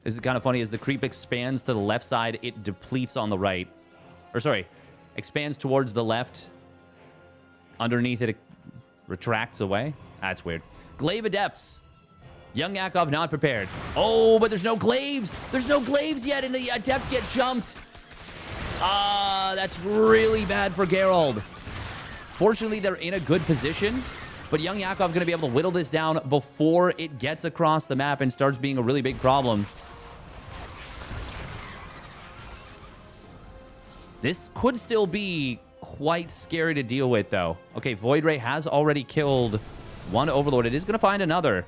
is kind of funny. As the creep expands to the left side, it depletes on the right. Or, sorry, expands towards the left. Underneath it retracts away. That's weird. Glaive Adepts. YoungYakov not prepared. Oh, but there's no glaives. There's no glaives yet, and the Adepts get jumped. That's really bad for Geralt. Fortunately, they're in a good position, but YoungYakov going to be able to whittle this down before it gets across the map and starts being a really big problem. This could still be quite scary to deal with, though. Okay, Void Ray has already killed 1 Overlord. It is going to find another.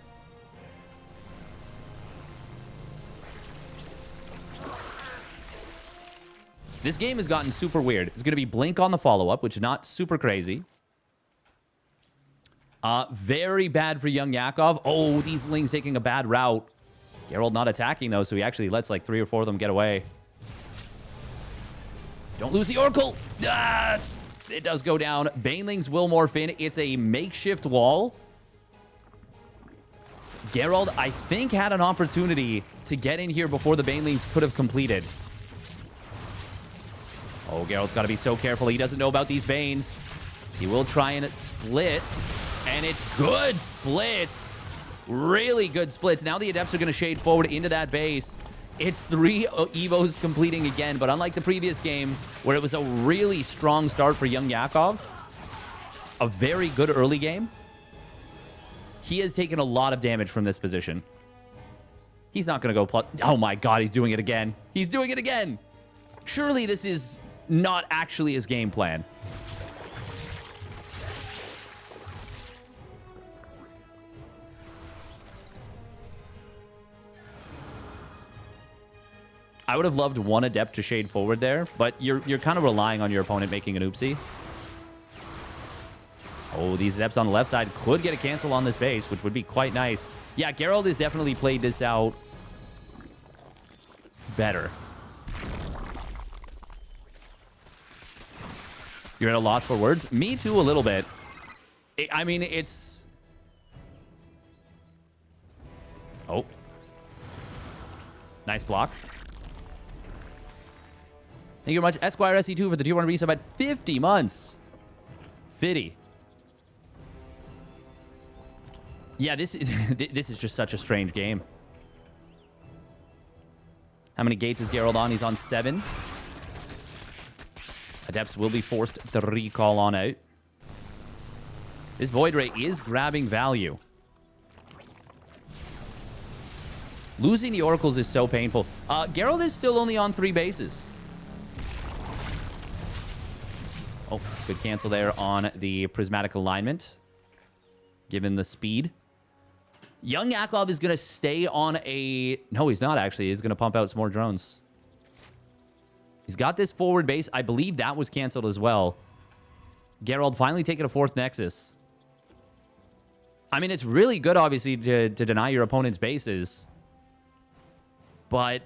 This game has gotten super weird. It's going to be Blink on the follow-up, which is not super crazy. Very bad for YoungYakov. Oh, these Lings taking a bad route. Geralt not attacking, though, so he actually lets like 3 or 4 of them get away. Don't lose the Oracle. Ah, it does go down. Banelings will morph in. It's a makeshift wall. Geralt, I think, had an opportunity to get in here before the Banelings could have completed. Oh, Geralt's got to be so careful. He doesn't know about these Banes. He will try and split. And it's good splits. Really good splits. Now the Adepts are going to shade forward into that base. It's 3 Evos completing again. But unlike the previous game, where it was a really strong start for YoungYakov, a very good early game, he has taken a lot of damage from this position. He's not going to go plus... Oh my god, he's doing it again. He's doing it again. Surely this is not actually his game plan. I would have loved one Adept to shade forward there, but you're kind of relying on your opponent making an oopsie. Oh, these Adepts on the left side could get a cancel on this base, which would be quite nice. Yeah, Geralt has definitely played this out better. You're at a loss for words? Me too, a little bit. I mean, it's... Oh. Nice block. Thank you very much, Esquire SE2, for the tier 1 resub at 50 months. Fitty. Yeah, this is just such a strange game. How many gates is Geralt on? He's on 7. Adepts will be forced to recall on out. This Void Ray is grabbing value. Losing the Oracles is so painful. Geralt is still only on 3 bases. Oh, good cancel there on the Prismatic Alignment, given the speed. YoungYakov is going to stay on a... No, he's not, actually. He's going to pump out some more drones. He's got this forward base. I believe that was canceled as well. Geralt finally taking a 4th Nexus. I mean, it's really good, obviously, to deny your opponent's bases. But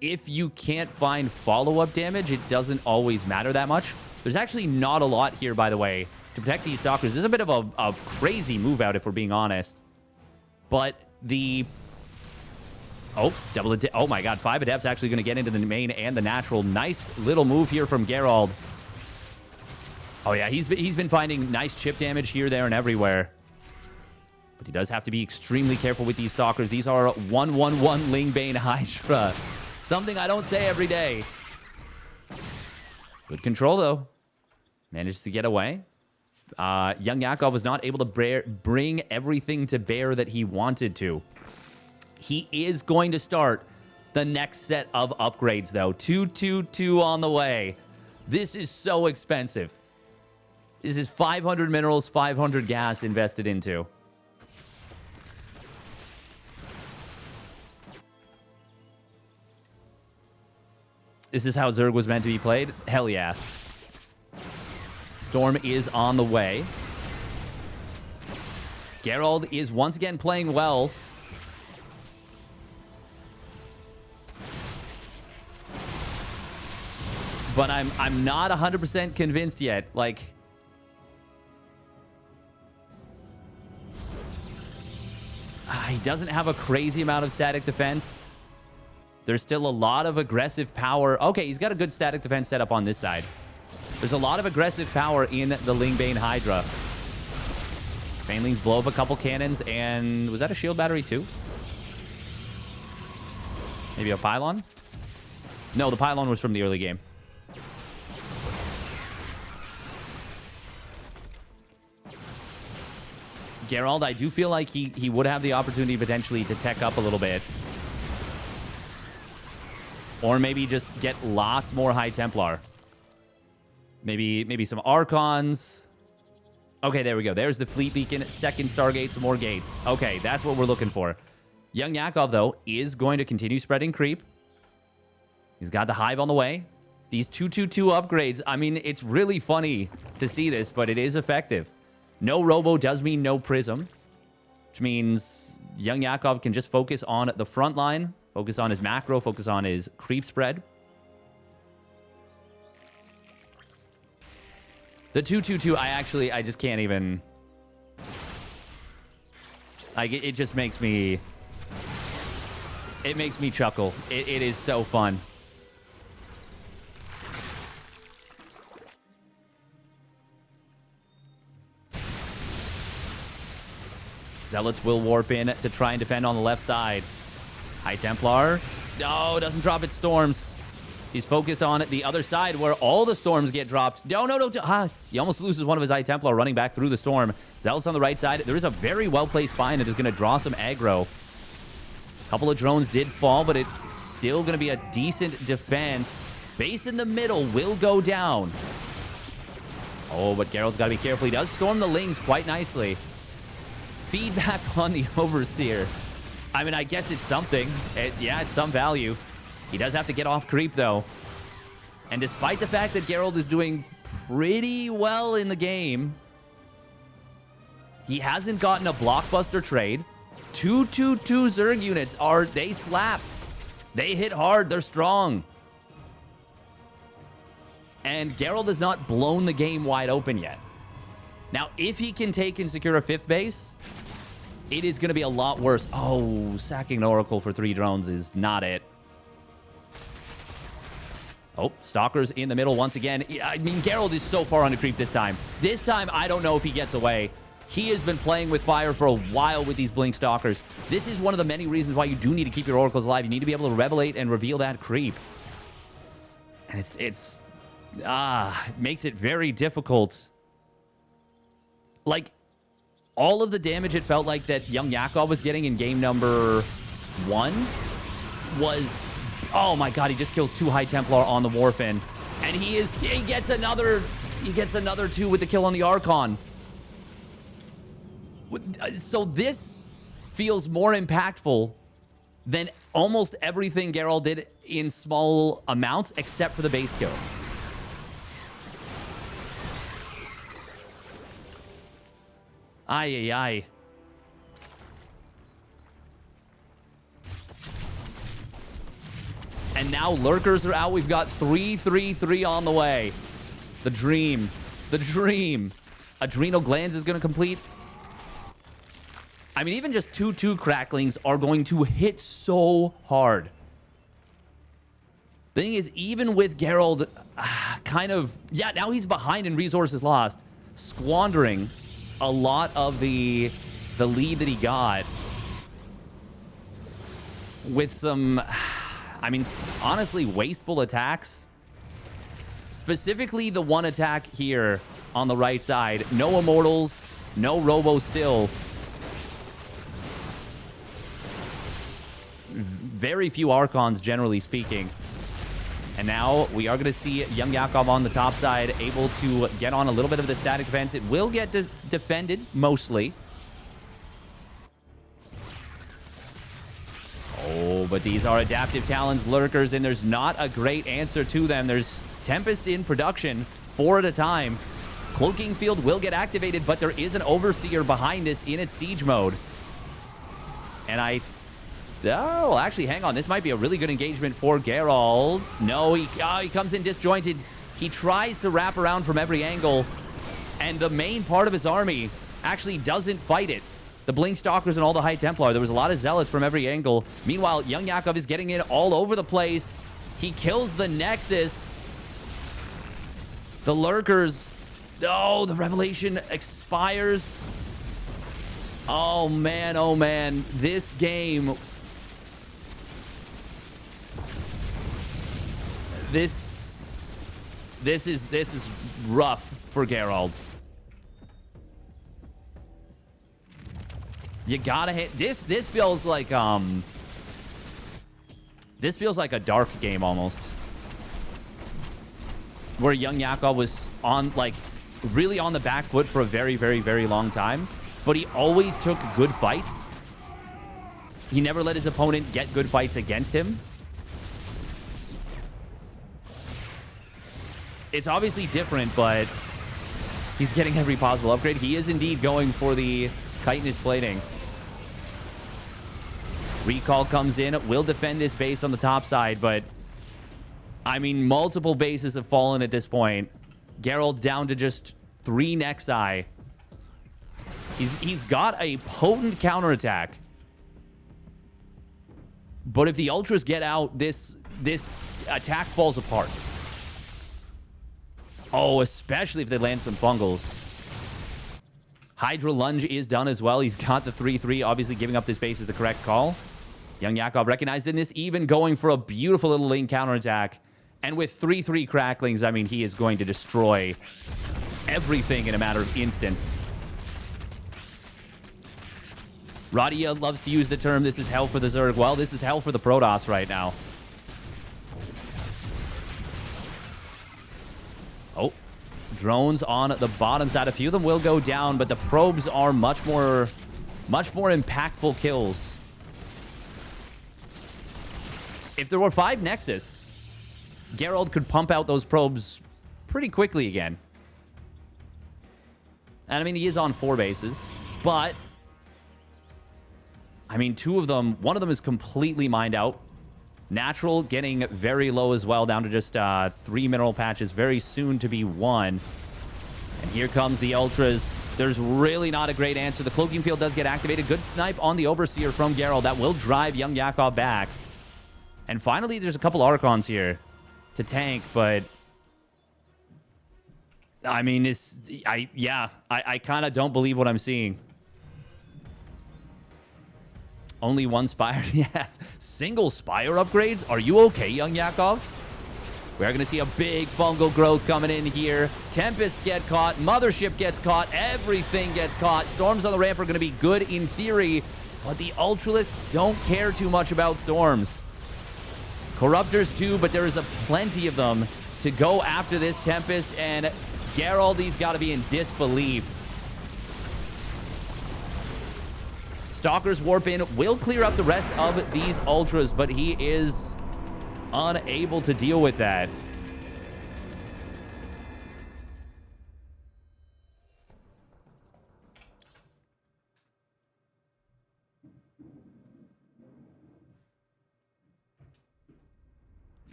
if you can't find follow-up damage, it doesn't always matter that much. There's actually not a lot here, by the way, to protect these Stalkers. This is a bit of a crazy move out, if we're being honest. But the... Oh, oh my god, 5 Adepts actually going to get into the main and the natural. Nice little move here from Geralt. Oh yeah, he's been finding nice chip damage here, there, and everywhere. But he does have to be extremely careful with these Stalkers. These are 1/1/1 Lingbane Hydra. Something I don't say every day. Good control, though. Managed to get away. YoungYakov was not able to bring everything to bear that he wanted to. He is going to start the next set of upgrades, though. 222 on the way. This is so expensive. This is 500 minerals, 500 gas invested into. Is this how Zerg was meant to be played? Hell yeah. Storm is on the way. Geralt is once again playing well. But I'm not 100% convinced yet. Like, he doesn't have a crazy amount of static defense. There's still a lot of aggressive power. Okay, he's got a good static defense set up on this side. There's a lot of aggressive power in the Lingbane Hydra. Banelings blow up a couple cannons, and was that a shield battery too? Maybe a pylon? No, the pylon was from the early game. Geralt, I do feel like he would have the opportunity potentially to tech up a little bit. Or maybe just get lots more High Templar. Maybe some Archons. Okay, there we go. There's the Fleet Beacon. 2nd Stargate, some more gates. Okay, that's what we're looking for. YoungYakov, though, is going to continue spreading creep. He's got the Hive on the way. These 222 upgrades, I mean, it's really funny to see this, but it is effective. No Robo does mean no Prism, which means YoungYakov can just focus on the front line, focus on his macro, focus on his creep spread. The 2-2-2, I just can't even... Like, it just makes me... It makes me chuckle. It is so fun. Zealots will warp in to try and defend on the left side. High Templar. No, doesn't drop its storms. He's focused on the other side where all the storms get dropped. No. He almost loses one of his High Templar running back through the storm. Zealots on the right side. There is a very well-placed spine that is going to draw some aggro. A couple of drones did fall, but it's still going to be a decent defense. Base in the middle will go down. Oh, but Geralt's got to be careful. He does storm the Lings quite nicely. Feedback on the Overseer. I mean, I guess it's something. Yeah, it's some value. He does have to get off creep, though. And despite the fact that Geralt is doing pretty well in the game, he hasn't gotten a blockbuster trade. 2-2-2 Zerg units they slap. They hit hard. They're strong. And Geralt has not blown the game wide open yet. Now, if he can take and secure a 5th base, it is going to be a lot worse. Oh, sacking an Oracle for 3 drones is not it. Oh, Stalkers in the middle once again. I mean, Geralt is so far on the creep this time. This time, I don't know if he gets away. He has been playing with fire for a while with these Blink Stalkers. This is one of the many reasons why you do need to keep your Oracles alive. You need to be able to revelate and reveal that creep. And it makes it very difficult. Like, all of the damage it felt like that YoungYakov was getting in game number 1 was... Oh my god, he just kills 2 High Templar on the Warfin. And he gets another 2 with the kill on the Archon. So this feels more impactful than almost everything Geralt did in small amounts except for the base kill. Ay. And now Lurkers are out. We've got 3-3-3 on the way. The dream. Adrenal Glands is going to complete. I mean, even just 2-2 Cracklings are going to hit so hard. The thing is, even with Geralt now he's behind in resources lost, squandering a lot of the lead that he got with some, I mean, honestly, wasteful attacks. Specifically, the one attack here on the right side. No Immortals, no Robo still. Very few Archons, generally speaking. And now we are going to see YoungYakov on the top side, able to get on a little bit of the static defense. It will get defended, mostly. Oh, but these are Adaptive Talons Lurkers, and there's not a great answer to them. There's Tempest in production, 4 at a time. Cloaking Field will get activated, but there is an Overseer behind this in its siege mode. And oh, actually, hang on. This might be a really good engagement for Geralt. No, he comes in disjointed. He tries to wrap around from every angle, and the main part of his army actually doesn't fight it. The Blink Stalkers and all the High Templar. There was a lot of Zealots from every angle. Meanwhile, YoungYakov is getting in all over the place. He kills the Nexus. The Lurkers. Oh, the Revelation expires. Oh, man. This game... This is rough for Geralt. You gotta hit this. This feels like a dark game almost, where YoungYakov was on really on the back foot for a very, very, very long time, but he always took good fights. He never let his opponent get good fights against him. It's obviously different, but he's getting every possible upgrade. He is indeed going for the chitinous plating. Recall comes in, will defend this base on the top side, but I mean, multiple bases have fallen at this point. Geralt down to just 3 Nexi. He's got a potent counterattack. But if the Ultras get out, this attack falls apart. Oh, especially if they land some fungals. Hydra Lunge is done as well. He's got the 3-3. Obviously, giving up this base is the correct call. YoungYakov recognized in this, even going for a beautiful little lane counterattack. And with 3-3 cracklings, I mean, he is going to destroy everything in a matter of instants. Radia loves to use the term, this is hell for the Zerg. Well, this is hell for the Protoss right now. Oh, drones on the bottom side. A few of them will go down, but the probes are much more impactful kills. If there were 5 Nexus, Geralt could pump out those probes pretty quickly again. And I mean, he is on 4 bases, but I mean, 2 of them, one of them is completely mined out. Natural getting very low as well, down to just 3 mineral patches, very soon to be 1. And here comes the Ultras. There's really not a great answer. The cloaking field does get activated. Good snipe on the Overseer from Geralt. That will drive YoungYakov back. And finally, there's a couple Archons here to tank, but I mean, I kind of don't believe what I'm seeing. Only 1 Spire? Yes. Single Spire upgrades? Are you okay, YoungYakov? We're going to see a big fungal growth coming in here. Tempests get caught. Mothership gets caught. Everything gets caught. Storms on the ramp are going to be good in theory, but the Ultralisks don't care too much about storms. Corruptors do, but there is plenty of them to go after this Tempest, and Geralt, he's got to be in disbelief. Stalker's Warp in will clear up the rest of these Ultras, but he is unable to deal with that.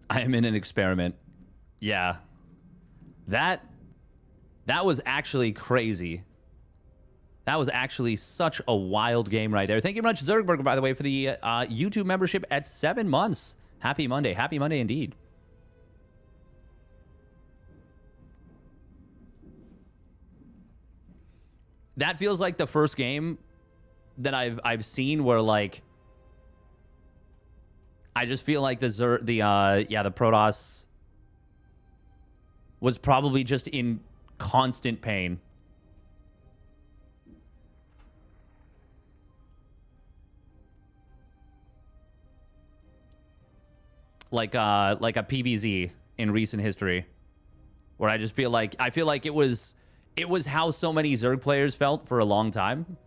I am in an experiment. Yeah. That was actually crazy. That was actually such a wild game right there. Thank you very much, Zergberger, by the way, for the YouTube membership at 7 months. Happy Monday. Happy Monday indeed. That feels like the first game that I've seen where, like, I just feel like the Protoss was probably just in constant pain. Like a PVZ in recent history, where I just feel like it was how so many Zerg players felt for a long time.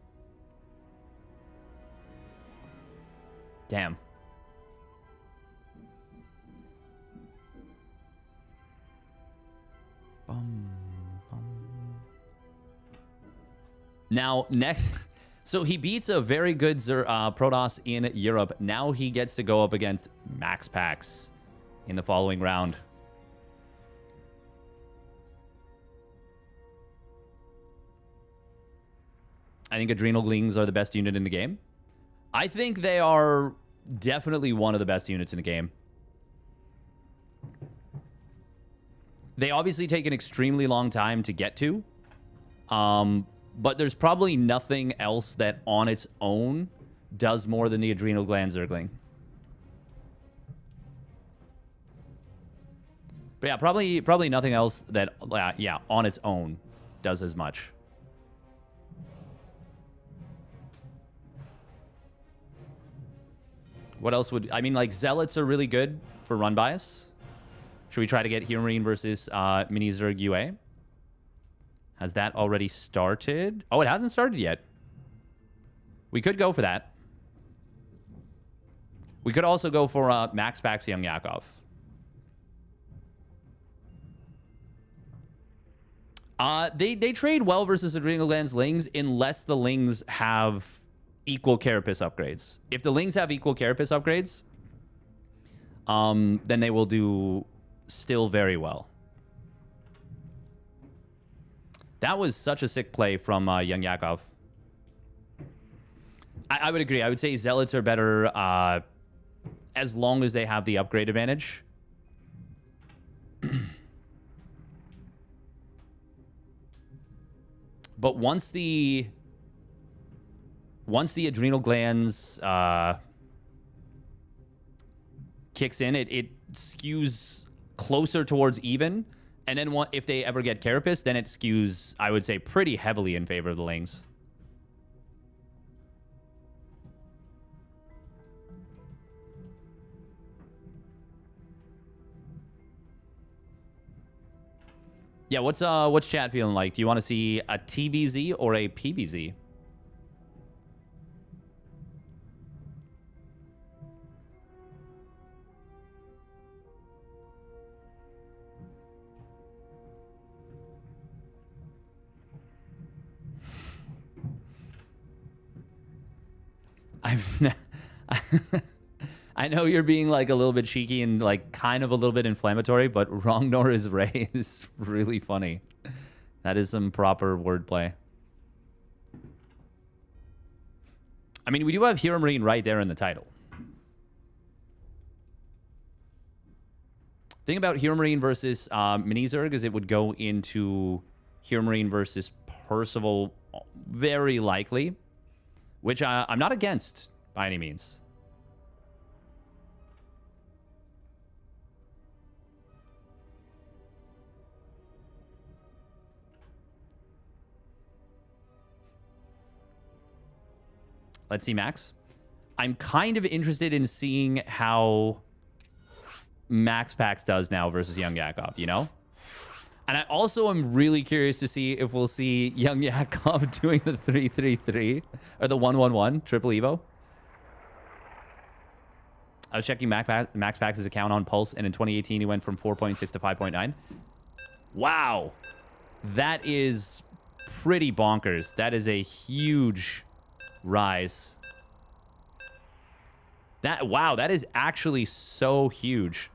Damn. Now, next, so he beats a very good Protoss in Europe. Now he gets to go up against MaxPax in the following round. I think Adrenalglings are the best unit in the game. I think they are definitely one of the best units in the game. They obviously take an extremely long time to get to. But there's probably nothing else that on its own does more than the Adrenal Gland Zergling. But yeah, probably nothing else that, yeah, on its own does as much. What else would... I mean, like, Zealots are really good for run bias. Should we try to get HeroMarine versus MiniZerg UA? Has that already started? Oh, it hasn't started yet. We could go for that. We could also go for MaxPax YoungYakov. They trade well versus Adrenal Glands Lings unless the Lings have equal Carapace upgrades. If the Lings have equal Carapace upgrades, then they will do still very well. That was such a sick play from YoungYakov. I would agree. I would say Zealots are better as long as they have the upgrade advantage. But once the adrenal glands kicks in, it skews closer towards even. And then if they ever get Carapace, then it skews, I would say, pretty heavily in favor of the Lings. Yeah, what's chat feeling like? Do you want to see a TVZ or a PVZ? I know you're being like a little bit cheeky and like kind of a little bit inflammatory, but Wrong Nor is Ray is really funny. That is some proper wordplay. I mean, we do have HeroMarine right there in the title. Thing about HeroMarine versus MiniZerg is it would go into HeroMarine versus Percival very likely, which I'm not against by any means. Let's see, Max. I'm kind of interested in seeing how MaxPax does now versus YoungYakov, you know? And I also am really curious to see if we'll see YoungYakov doing the 3-3-3 or the 1-1-1 triple Evo. I was checking MaxPax's account on Pulse, and in 2018, he went from 4.6 to 5.9. Wow. That is pretty bonkers. That is a huge rise. Wow, that is actually so huge.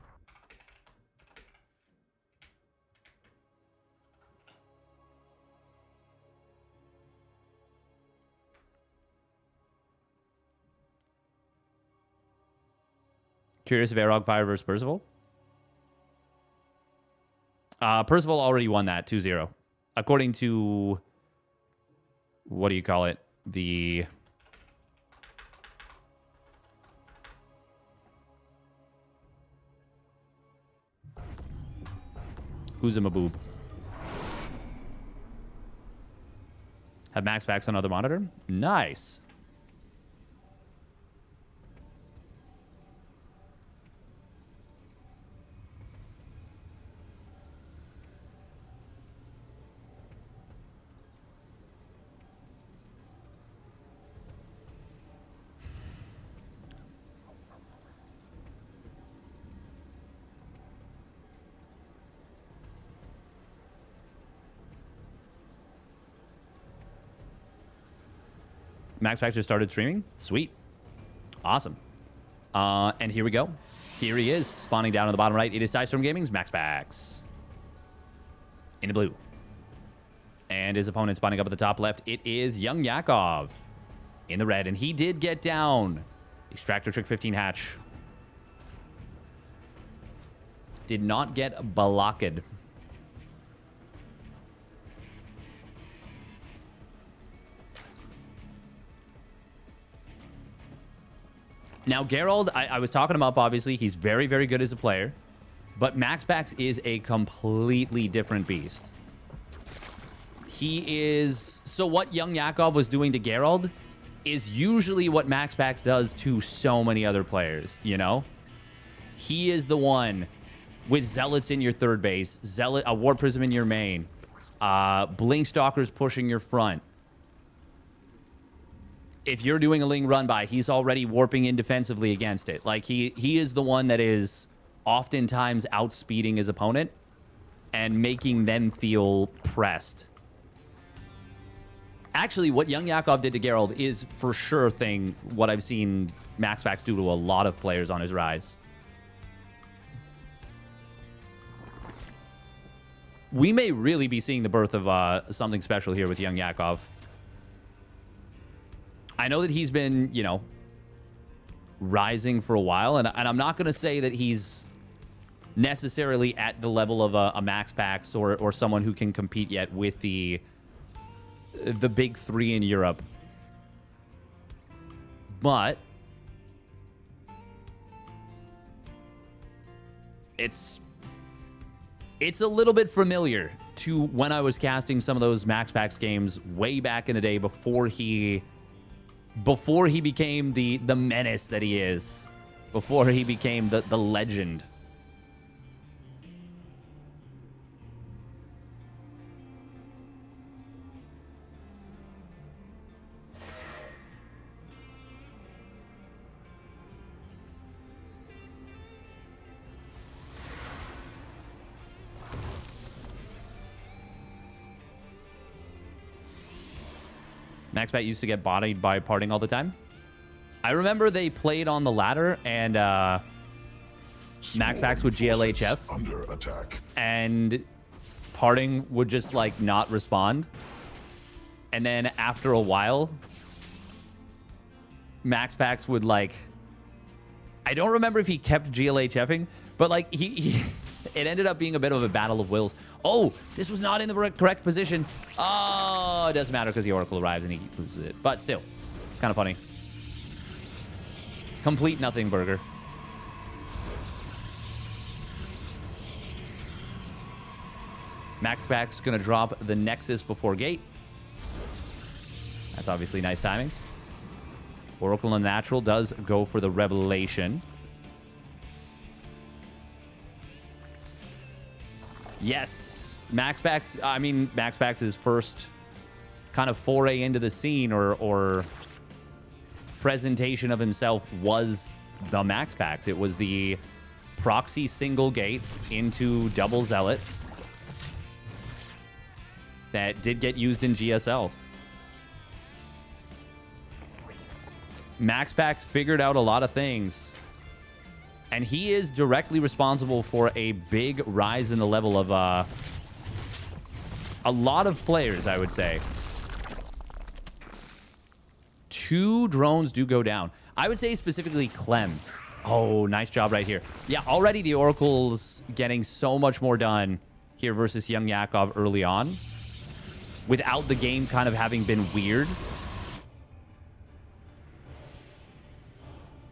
Curious if Arog Fire versus Percival? Percival already won that 2-0. According to, what do you call it? The... Who's a Maboob? Have MaxPax on other monitor? Nice. MaxPax just started streaming. Sweet. Awesome. And here we go. Here he is, spawning down on the bottom right. It is Sidestorm Gaming's MaxPax. In the blue. And his opponent spawning up at the top left. It is YoungYakov in the red. And he did get down. Extractor Trick 15 hatch. Did not get blocked. Now, Geralt, I was talking him up, obviously. He's very, very good as a player. But MaxPax is a completely different beast. He is... So what YoungYakov was doing to Geralt is usually what MaxPax does to so many other players, you know? He is the one with Zealots in your third base, a War Prism in your main, Blink Stalkers pushing your front. If you're doing a Ling run by, he's already warping in defensively against it. Like, he is the one that is oftentimes outspeeding his opponent and making them feel pressed. Actually, what YoungYakov did to Geralt is for sure what I've seen MaxPax do to a lot of players on his rise. we may really be seeing the birth of something special here with YoungYakov. I know that he's been, you know, rising for a while, and I'm not going to say that he's necessarily at the level of a MaxPax or someone who can compete yet with the big three in Europe. But it's a little bit familiar to when I was casting some of those MaxPax games way back in the day before he became the menace that he is, before he became the legend. MaxPax used to get bodied by parting all the time. I remember they played on the ladder, and MaxPax would GLHF under attack, and parting would just like not respond. And then after a while, MaxPax would like, I don't remember if he kept GLHFing, but like he it ended up being a bit of a battle of wills. Oh, this was not in the correct position. Oh, it doesn't matter because the Oracle arrives and he loses it. But still, it's kind of funny. Complete nothing burger. MaxPax going to drop the Nexus before gate. That's obviously nice timing. Oracle and Natural does go for the Revelation. Yes, MaxPax's first kind of foray into the scene or presentation of himself was the MaxPax. It was the proxy single gate into double Zealot that did get used in GSL. MaxPax figured out a lot of things. And he is directly responsible for a big rise in the level of a lot of players, I would say. 2 drones do go down. I would say specifically Clem. Oh, nice job right here. Yeah, already the Oracle's getting so much more done here versus YoungYakov early on, without the game kind of having been weird.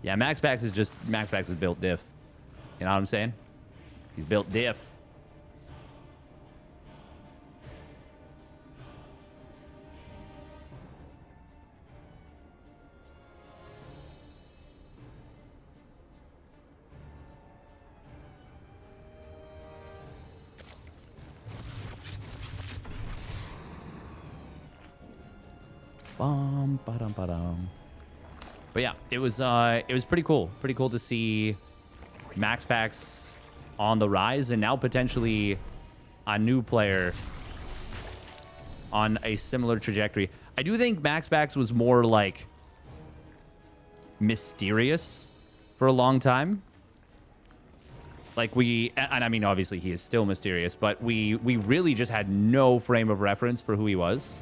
Yeah, MaxPax is built diff. You know what I'm saying? He's built diff. Bum, ba-dum, ba-dum. But yeah, it was pretty cool. Pretty cool to see MaxPax on the rise, and now potentially a new player on a similar trajectory. I do think MaxPax was more like mysterious for a long time. Like and I mean, obviously he is still mysterious, but we really just had no frame of reference for who he was.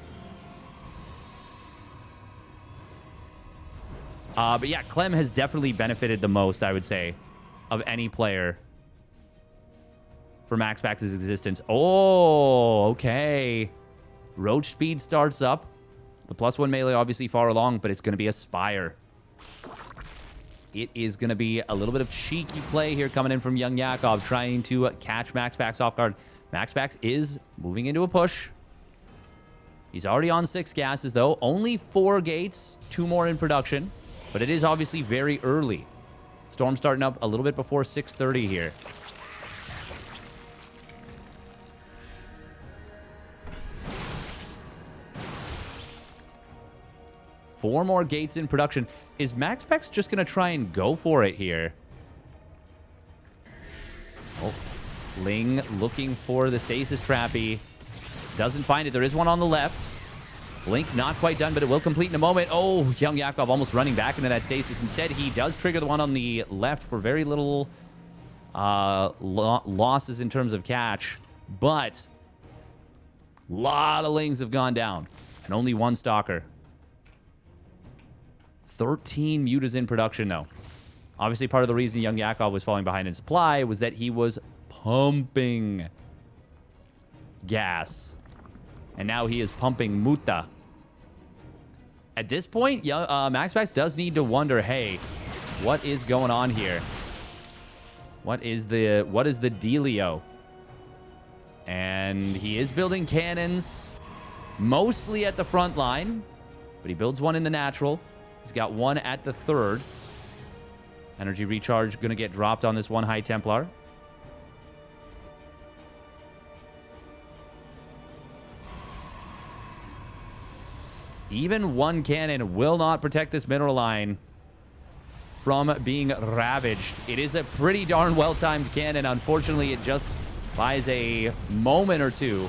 But yeah, Clem has definitely benefited the most, I would say, of any player for MaxPax's existence. Oh, okay. Roach speed starts up. The +1 melee obviously far along, but it's going to be a Spire. It is going to be a little bit of cheeky play here coming in from YoungYakov, trying to catch MaxPax off guard. MaxPax is moving into a push. He's already on 6 gases, though. Only 4 gates, 2 more in production. But it is obviously very early. Storm starting up a little bit before 6:30 here. Four more gates in production. Is MaxPax just going to try and go for it here? Oh, Ling looking for the stasis trappy. Doesn't find it. There is one on the left. Blink not quite done, but it will complete in a moment. Oh, YoungYakov almost running back into that stasis. Instead, he does trigger the one on the left for very little losses in terms of catch. But Lot of Lings have gone down. And only one Stalker. 13 Mutas in production, though. Obviously, part of the reason YoungYakov was falling behind in supply was that he was pumping gas. And now he is pumping Muta. At this point, MaxPax does need to wonder, hey, what is going on here? What is the dealio? And he is building cannons, mostly at the front line, but he builds one in the natural. He's got one at the third. Energy recharge going to get dropped on this one High Templar. Even one cannon will not protect this mineral line from being ravaged. It is a pretty darn well-timed cannon. Unfortunately, it just buys a moment or two.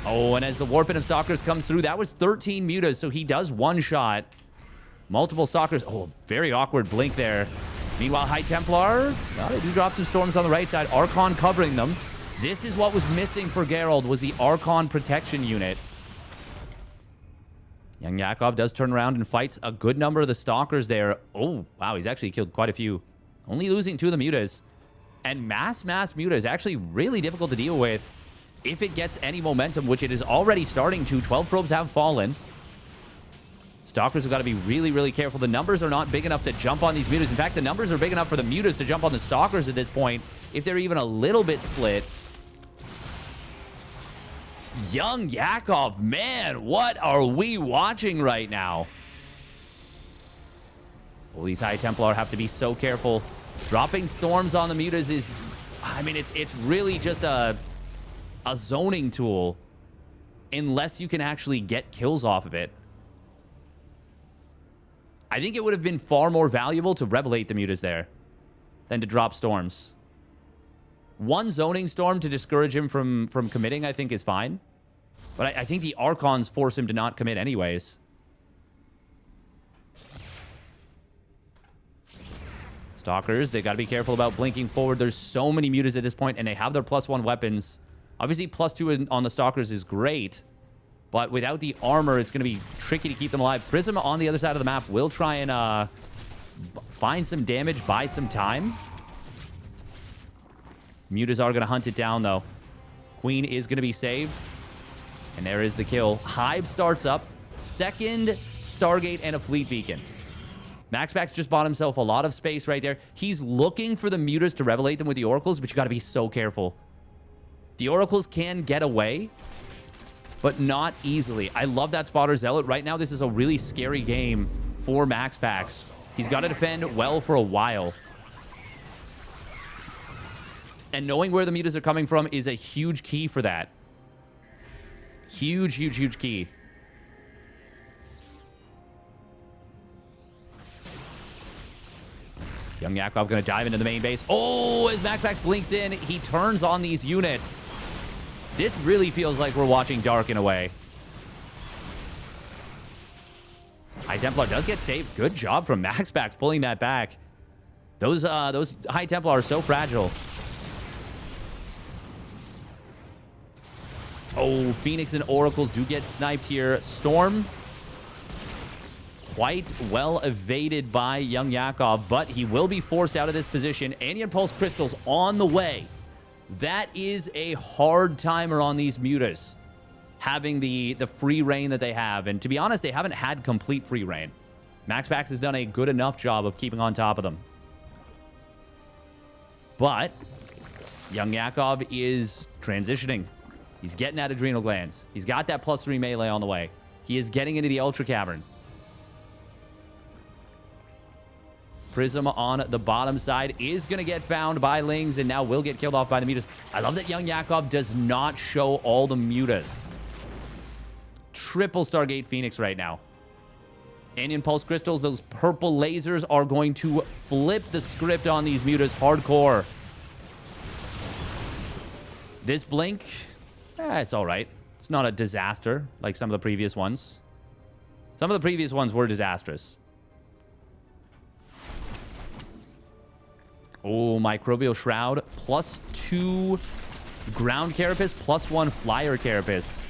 Oh, and as the Warping of Stalkers comes through, that was 13 Mutas, so he does one shot. Multiple Stalkers. Oh, very awkward blink there. Meanwhile, High Templar, well, they do drop some Storms on the right side. Archon covering them. This is what was missing for Geralt, was the Archon protection unit. YoungYakov does turn around and fights a good number of the Stalkers there. Oh, wow, he's actually killed quite a few. Only losing 2 of the Mutas. And mass Muta is actually really difficult to deal with if it gets any momentum, which it is already starting to. 12 probes have fallen. Stalkers have got to be really, really careful. The numbers are not big enough to jump on these Mutas. In fact, the numbers are big enough for the Mutas to jump on the Stalkers at this point, if they're even a little bit split. YoungYakov, man, what are we watching right now? Well, these High Templar have to be so careful. Dropping Storms on the Mutas is, I mean, it's really just a zoning tool unless you can actually get kills off of it. I think it would have been far more valuable to Revelate the Mutas there than to drop Storms. One zoning Storm to discourage him from committing, I think, is fine. But I think the Archons force him to not commit anyways. Stalkers, they got to be careful about blinking forward. There's so many Mutas at this point, and they have their +1 weapons. Obviously, +2 on the Stalkers is great, but without the armor, it's going to be tricky to keep them alive. Prism on the other side of the map will try and find some damage, buy some time. Mutas are going to hunt it down, though. Queen is going to be saved. And there is the kill. Hive starts up. Second Stargate and a Fleet Beacon. MaxPax just bought himself a lot of space right there. He's looking for the Mutas to Revelate them with the Oracles, but you got to be so careful. The Oracles can get away, but not easily. I love that Spotter Zealot. Right now, this is a really scary game for MaxPax. He's got to defend well for a while. And knowing where the Mutas are coming from is a huge key for that. Huge, huge, huge key. YoungYakov going to dive into the main base. Oh, as MaxPax blinks in, he turns on these units. This really feels like we're watching Dark in a way. High Templar does get saved. Good job from MaxPax pulling that back. Those High Templar are so fragile. Oh, Phoenix and Oracles do get sniped here. Storm, quite well evaded by YoungYakov, but he will be forced out of this position. Anion Pulse Crystals on the way. That is a hard timer on these Mutas, having the free reign that they have. And to be honest, they haven't had complete free reign. MaxPax has done a good enough job of keeping on top of them. But YoungYakov is transitioning. He's getting that Adrenal Glands. He's got that +3 melee on the way. He is getting into the Ultra Cavern. Prism on the bottom side is going to get found by Lings and now will get killed off by the Mutas. I love that YoungYakov does not show all the Mutas. Triple Stargate Phoenix right now. Anion Pulse Crystals, those purple lasers are going to flip the script on these Mutas hardcore. This blink, it's all right. It's not a disaster like some of the previous ones. Some of the previous ones were disastrous. Oh, Microbial Shroud. +2 Ground Carapace, +1 Flyer Carapace.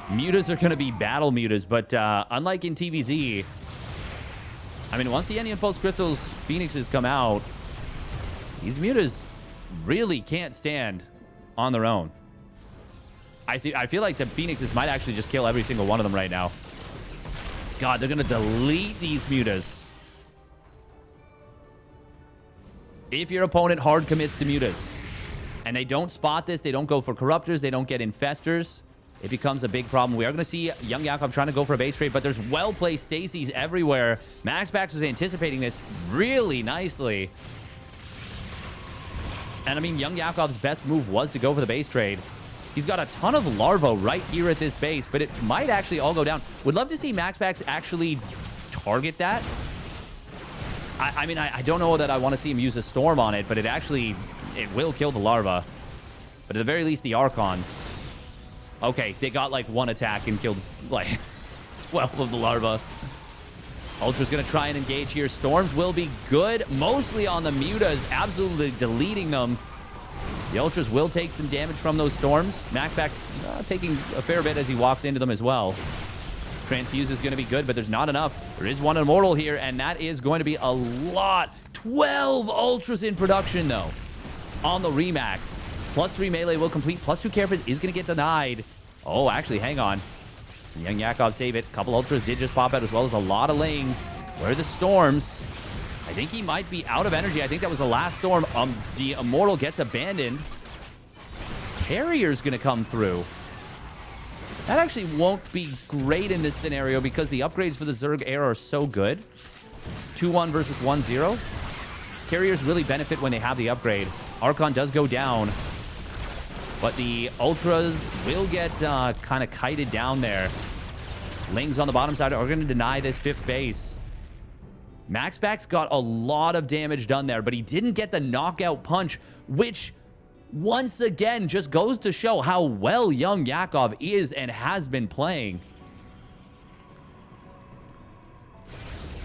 Mutas are going to be battle mutas, but unlike in TVZ, I mean, once the Onion Pulse Crystals Phoenixes come out, these mutas really can't stand on their own. I feel like the Phoenixes might actually just kill every single one of them right now. God, they're going to delete these mutas. If your opponent hard commits to mutas, and they don't spot this, they don't go for Corruptors, they don't get Infestors, it becomes a big problem. We are going to see YoungYakov trying to go for a base trade, but there's well-placed Stacies everywhere. MaxPax was anticipating this really nicely. And I mean, YoungYakov's best move was to go for the base trade. He's got a ton of larvae right here at this base, but it might actually all go down. Would love to see MaxPax actually target that. I mean, I don't know that I want to see him use a Storm on it, but it will kill the larva. But at the very least, the Archons. Okay, they got like one attack and killed like 12 of the larva. Ultra's going to try and engage here. Storms will be good, mostly on the mutas, absolutely deleting them. The Ultras will take some damage from those Storms. MaxPax taking a fair bit as he walks into them as well. Transfuse is going to be good, but there's not enough. There is one Immortal here, and that is going to be a lot. 12 Ultras in production, though, on the Remax. +3 melee will complete. +2 Carapace is going to get denied. Oh, actually, hang on. YoungYakov save it. A couple Ultras did just pop out, as well as a lot of lanes. Where are the Storms? I think he might be out of energy. I think that was the last Storm. The Immortal gets abandoned. Carrier's going to come through. That actually won't be great in this scenario because the upgrades for the Zerg Air are so good. 2-1 versus 1-0. Carriers really benefit when they have the upgrade. Archon does go down, but the Ultras will get kind of kited down there. Lings on the bottom side are going to deny this 5th base. MaxPax got a lot of damage done there, but he didn't get the knockout punch, which once again just goes to show how well YoungYakov is and has been playing.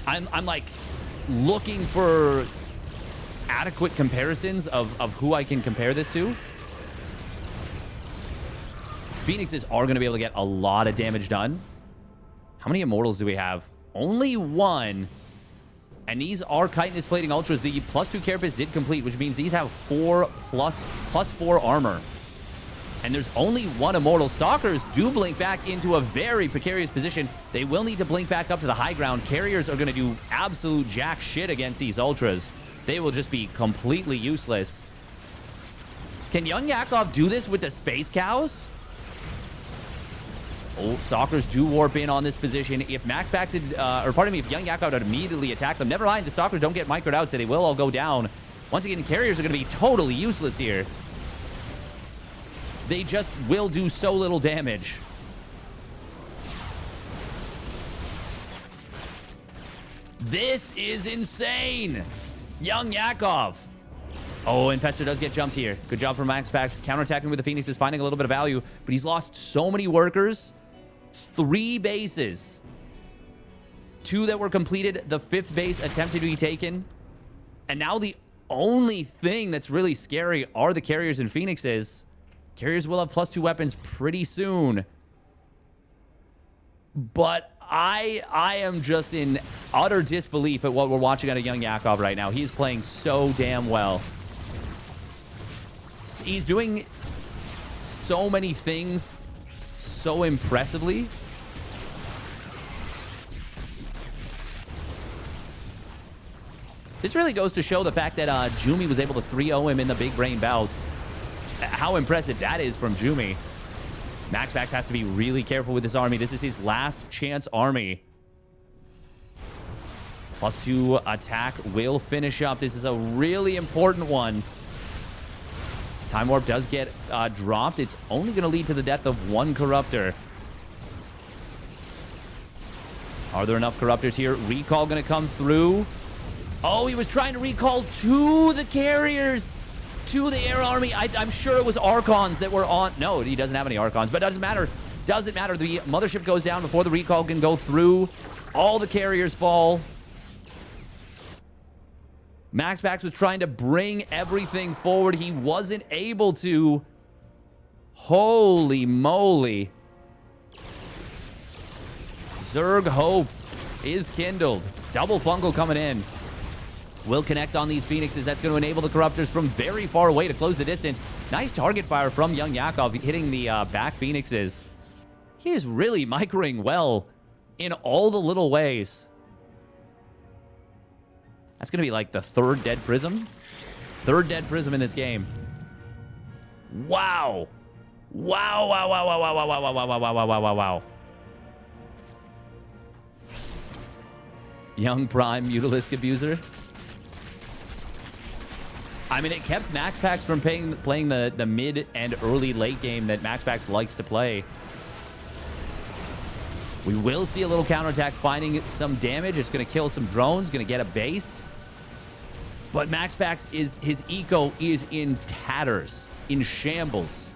I'm like looking for adequate comparisons of who I can compare this to. Phoenixes are going to be able to get a lot of damage done. How many Immortals do we have? Only 1. And these are Chitinous Plating Ultras. The +2 Carapace did complete, which means these have 4 +4 armor. And there's only 1 Immortal. Stalkers do blink back into a very precarious position. They will need to blink back up to the high ground. Carriers are going to do absolute jack shit against these Ultras. They will just be completely useless. Can YoungYakov do this with the Space Cows? Oh, Stalkers do warp in on this position. If MaxPax had, or pardon me, if YoungYakov had immediately attacked them, never mind, the Stalkers don't get microed out, so they will all go down. Once again, Carriers are going to be totally useless here. They just will do so little damage. This is insane. YoungYakov. Oh, Infestor does get jumped here. Good job from MaxPax. Counterattacking with the Phoenix is finding a little bit of value, but he's lost so many workers. 3 bases. 2 that were completed. The 5th base attempted to be taken. And now the only thing that's really scary are the Carriers and Phoenixes. Carriers will have +2 weapons pretty soon. But I am just in utter disbelief at what we're watching out of YoungYakov right now. He's playing so damn well. He's doing so many things so impressively. This really goes to show the fact that Jumi was able to 3-0 him in the big brain bouts. How impressive that is from Jumi. MaxPax has to be really careful with this army. This is his last chance army. +2 attack will finish up. This is a really important one. Time Warp does get dropped. It's only going to lead to the death of 1 Corruptor. Are there enough Corruptors here? Recall going to come through. Oh, he was trying to recall to the Carriers, to the Air Army. I'm sure it was Archons that were on. No, he doesn't have any Archons, but it doesn't matter. Doesn't matter. The Mothership goes down before the recall can go through. All the Carriers fall. MaxPax was trying to bring everything forward. He wasn't able to. Holy moly. Zerg hope is kindled. Double fungal coming in. Will connect on these Phoenixes. That's going to enable the Corruptors from very far away to close the distance. Nice target fire from YoungYakov, hitting the back Phoenixes. He is really microing well in all the little ways. That's going to be like the third dead Prism. Third dead Prism in this game. Wow. Wow, wow, wow, wow, wow, wow, wow, wow, wow, wow, wow, wow, wow. Young Prime Mutalisk Abuser. I mean, it kept MaxPax from playing the mid and early late game that MaxPax likes to play. We will see a little counterattack finding some damage. It's going to kill some drones, going to get a base. But MaxPax his eco is in tatters, in shambles.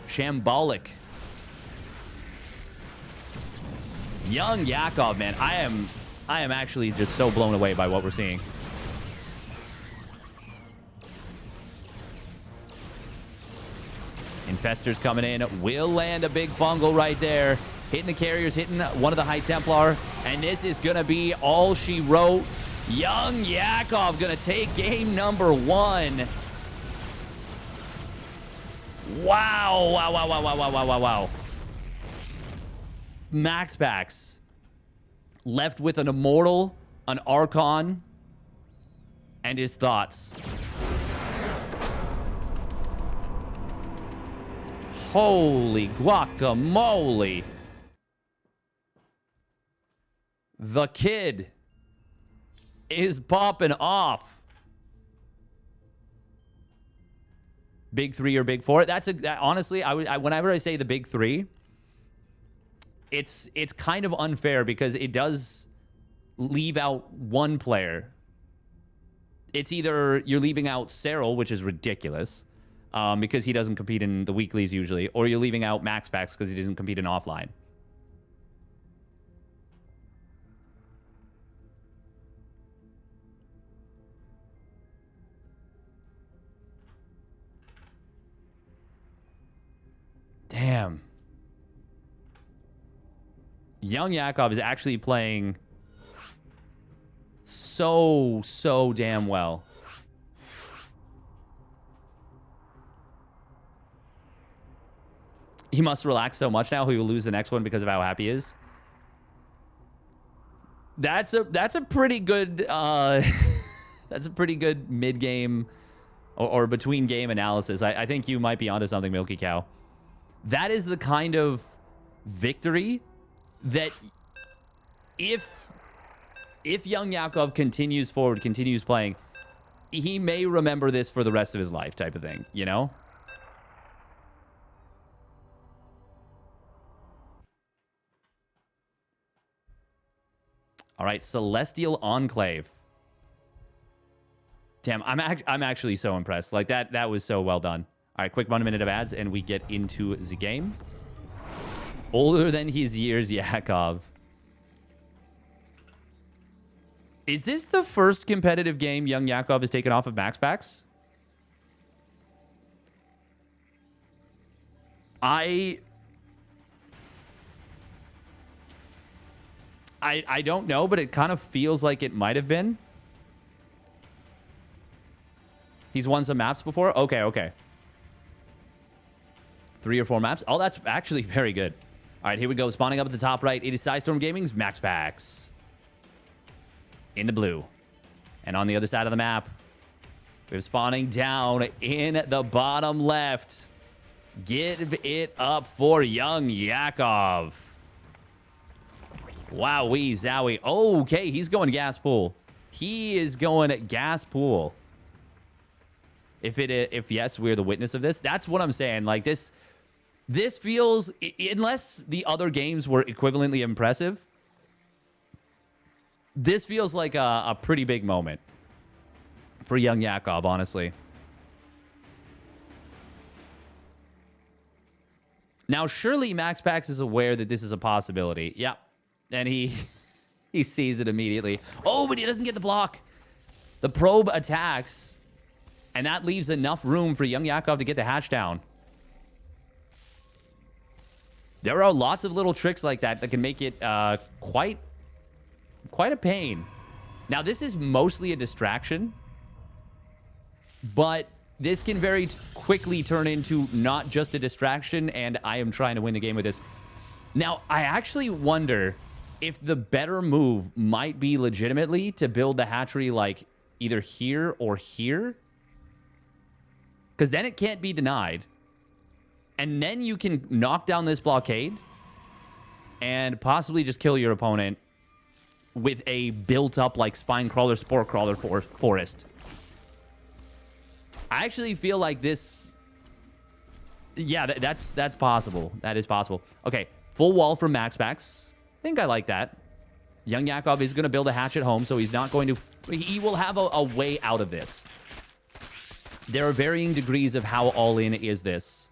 Shambolic. YoungYakov, man. I am actually just so blown away by what we're seeing. Infestors coming in. Will land a big fungal right there. Hitting the carriers, hitting one of the High Templar. And this is going to be all she wrote. YoungYakov going to take game number 1. Wow. Wow, wow, wow, wow, wow, wow, wow, wow. MaxPax left with an Immortal, an Archon, and his thoughts. Holy guacamole. The kid is popping off. Big 3 or big 4. Honestly, whenever I say the big 3, it's kind of unfair because it does leave out one player. It's either you're leaving out Serral, which is ridiculous, because he doesn't compete in the weeklies usually, or you're leaving out MaxPax because he doesn't compete in offline. Damn. YoungYakov is actually playing so damn well. He must relax so much now he will lose the next one because of how happy he is. That's a pretty good that's a pretty good mid-game or between game analysis. I think you might be onto something, Milky Cow. That is the kind of victory that if YoungYakov continues forward, continues playing, he may remember this for the rest of his life type of thing, you know? All right, Celestial Enclave. Damn, I'm actually so impressed. Like that was so well done. All right, quick 1 minute of ads, and we get into the game. Older than his years, Yakov. Is this the first competitive game YoungYakov has taken off of MaxPax? I don't know, but it kind of feels like it might have been. He's won some maps before? Okay. 3 or 4 maps. Oh, that's actually very good. All right, here we go. Spawning up at the top right. It is Sidestorm Gaming's MaxPax. In the blue. And on the other side of the map, we have spawning down in the bottom left. Give it up for YoungYakov. Wowee zowie. Okay, he's going gas pool. He is going gas pool. If yes, we're the witness of this. That's what I'm saying. Like this feels, unless the other games were equivalently impressive, this feels like a pretty big moment for YoungYakov, honestly. Now, surely MaxPax is aware that this is a possibility. Yep. And he sees it immediately. Oh, but he doesn't get the block. The probe attacks, and that leaves enough room for YoungYakov to get the hatch down. There are lots of little tricks like that that can make it quite a pain. Now, this is mostly a distraction, but this can very quickly turn into not just a distraction, and I am trying to win the game with this. Now, I actually wonder if the better move might be legitimately to build the hatchery like either here or here, because then it can't be denied. And then you can knock down this blockade and possibly just kill your opponent with a built-up, like, spine crawler, spore crawler forest. I actually feel like this... Yeah, that's possible. That is possible. Okay, full wall from MaxPax. I think I like that. YoungYakov is going to build a hatch at home, so he's not going to... He will have a way out of this. There are varying degrees of how all-in is this.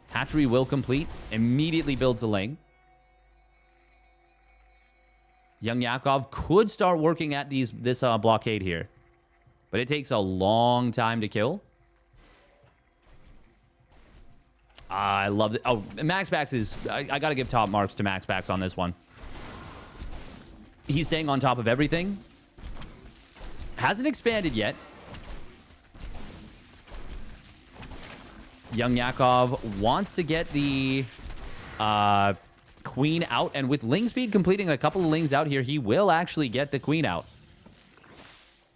Hatchery will complete. Immediately builds a ling. YoungYakov could start working at this blockade here. But it takes a long time to kill. I love it. Oh, MaxPax is... I got to give top marks to MaxPax on this one. He's staying on top of everything. Hasn't expanded yet. YoungYakov wants to get the queen out. And with ling speed completing a couple of lings out here, he will actually get the queen out.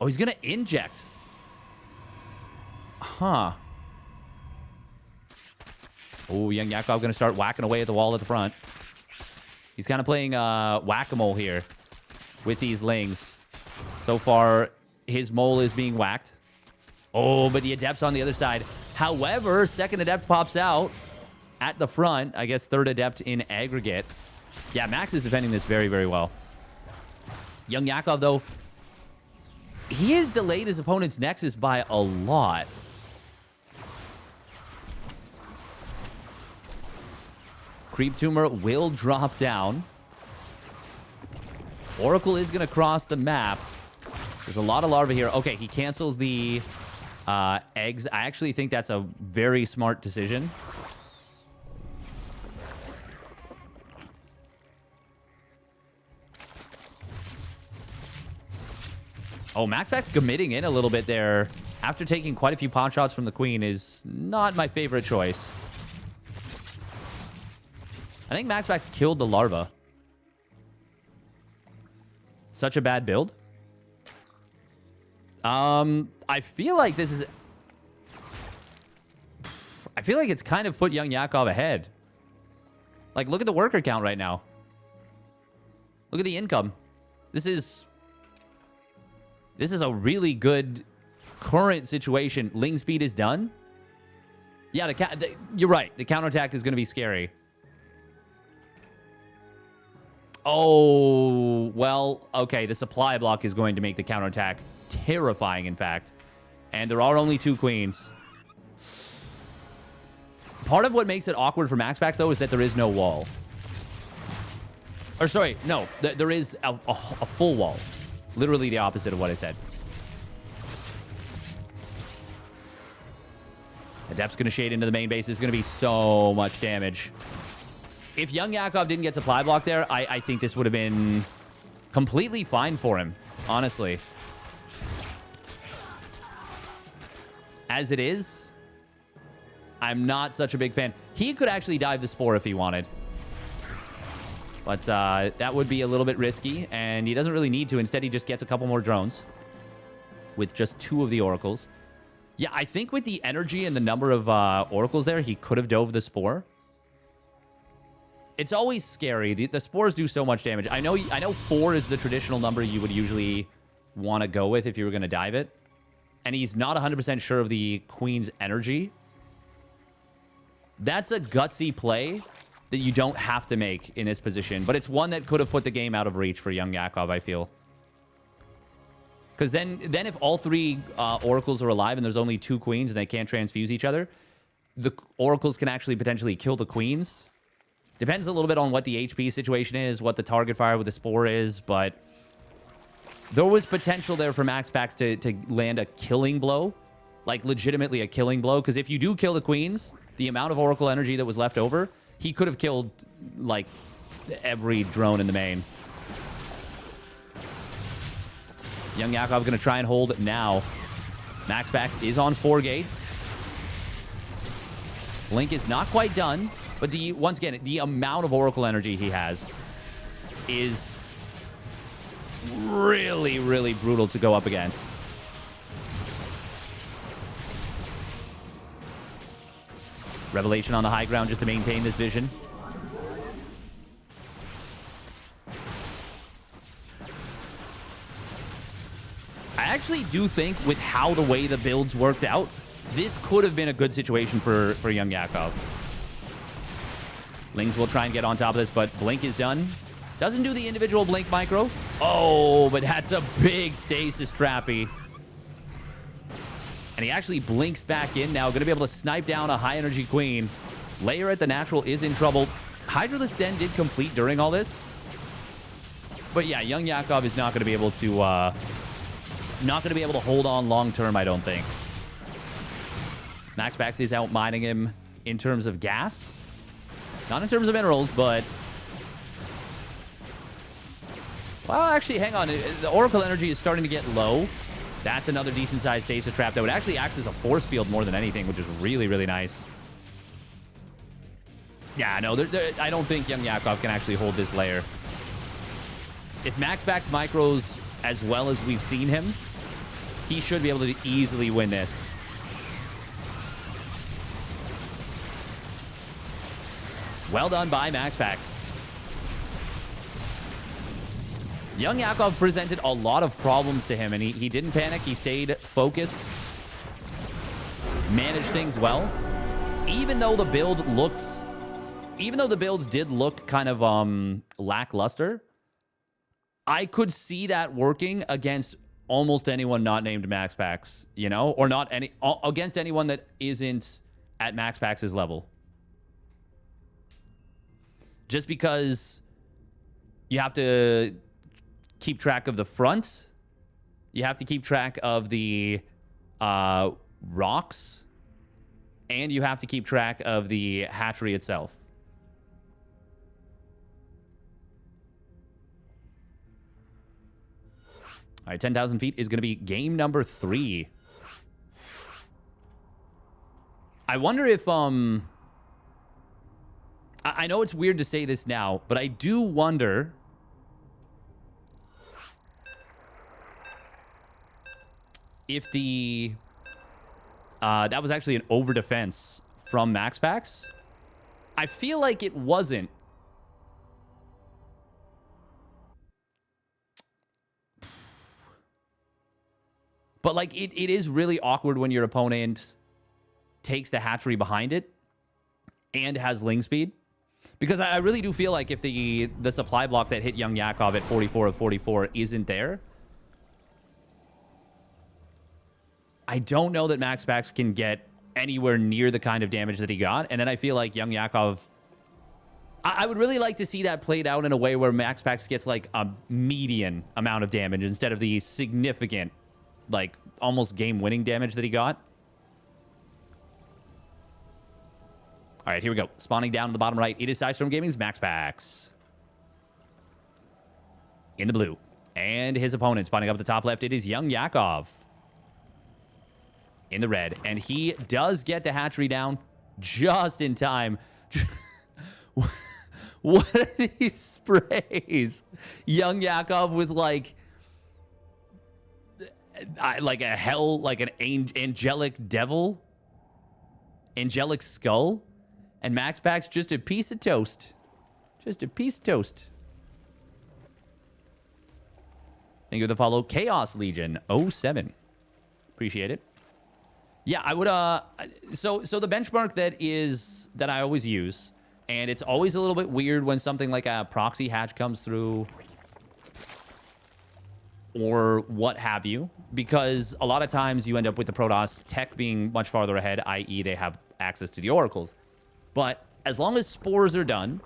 Oh, he's going to inject. Huh. Oh, YoungYakov going to start whacking away at the wall at the front. He's kind of playing whack-a-mole here with these lings. So far, his mole is being whacked. Oh, but the adept's on the other side. However, second adept pops out at the front. I guess third adept in aggregate. Yeah, Max is defending this very, very well. YoungYakov, though, he has delayed his opponent's Nexus by a lot. Creep Tumor will drop down. Oracle is going to cross the map. There's a lot of larvae here. Okay, he cancels the eggs. I actually think that's a very smart decision. Oh, MaxPax committing in a little bit there after taking quite a few pot shots from the queen is not my favorite choice. I think MaxPax killed the larva. Such a bad build. I feel like this is... I feel like it's kind of put YoungYakov ahead. Like, look at the worker count right now. Look at the income. This is a really good current situation. Ling speed is done. Yeah, you're right. The counterattack is going to be scary. Oh, well, okay. The supply block is going to make the counterattack terrifying, in fact. And there are only 2 queens. Part of what makes it awkward for MaxPax, though, is that there is no wall. Or, sorry, no. There is a full wall. Literally the opposite of what I said. Adept's going to shade into the main base. It's going to be so much damage. If YoungYakov didn't get supply block there, I think this would have been completely fine for him, honestly. As it is, I'm not such a big fan. He could actually dive the spore if he wanted. But that would be a little bit risky, and he doesn't really need to. Instead, he just gets a couple more drones with just 2 of the oracles. Yeah, I think with the energy and the number of oracles there, he could have dove the spore. It's always scary. The spores do so much damage. I know 4 is the traditional number you would usually want to go with if you were going to dive it. And he's not 100% sure of the queen's energy. That's a gutsy play that you don't have to make in this position. But it's one that could have put the game out of reach for YoungYakov, I feel. Because then if all 3 oracles are alive and there's only 2 queens and they can't transfuse each other, the oracles can actually potentially kill the queens. Depends a little bit on what the HP situation is, what the target fire with the spore is, but there was potential there for MaxPax to land a killing blow. Like, legitimately a killing blow. Because if you do kill the queens, the amount of Oracle energy that was left over, he could have killed, like, every drone in the main. YoungYakov going to try and hold now. MaxPax is on 4 gates. Blink is not quite done, but once again, the amount of Oracle energy he has is really, really brutal to go up against. Revelation on the high ground just to maintain this vision. I actually do think with how the way the builds worked out, this could have been a good situation for YoungYakov. Lings will try and get on top of this, but Blink is done. Doesn't do the individual Blink micro. Oh, but that's a big stasis trappy. And he actually blinks back in now. Going to be able to snipe down a high-energy queen. Layer at the natural is in trouble. Hydralisk Den did complete during all this. But yeah, YoungYakov is not going to be able to... hold on long-term, I don't think. MaxPax is out mining him in terms of gas. Not in terms of minerals, but... Well, actually, hang on. The Oracle energy is starting to get low. That's another decent-sized stasis trap that would actually act as a force field more than anything, which is really, really nice. Yeah, no, I don't think YoungYakov can actually hold this layer. If MaxPax micros as well as we've seen him, he should be able to easily win this. Well done by MaxPax. YoungYakov presented a lot of problems to him, and he didn't panic. He stayed focused, managed things well. Even though the builds did look kind of lackluster, I could see that working against almost anyone not named MaxPax, you know, or against anyone that isn't at MaxPax's level. Just because you have to keep track of the front, you have to keep track of the rocks, and you have to keep track of the hatchery itself. All right, 10,000 feet is going to be game number 3. I wonder if, I know it's weird to say this now, but I do wonder if that was actually an over-defense from MaxPax. I feel like it wasn't. But, like, it is really awkward when your opponent takes the hatchery behind it and has Ling speed. Because I really do feel like if the supply block that hit YoungYakov at 44 of 44 isn't there, I don't know that MaxPax can get anywhere near the kind of damage that he got. And then I feel like YoungYakov... I would really like to see that played out in a way where MaxPax gets, like, a median amount of damage instead of the significant, like, almost game-winning damage that he got. All right, here we go. Spawning down to the bottom right. It is Sidestorm Gaming's MaxPax. In the blue. And his opponent spawning up the top left. It is YoungYakov. In the red. And he does get the hatchery down just in time. What are these sprays? YoungYakov with, like a hell, like an angelic devil. Angelic skull. And MaxPax just a piece of toast. Just a piece of toast. Thank you for the follow. Chaos Legion 07. Appreciate it. Yeah, I would so the benchmark that I always use, and it's always a little bit weird when something like a proxy hatch comes through or what have you, because a lot of times you end up with the Protoss tech being much farther ahead, i.e. they have access to the oracles. But as long as spores are done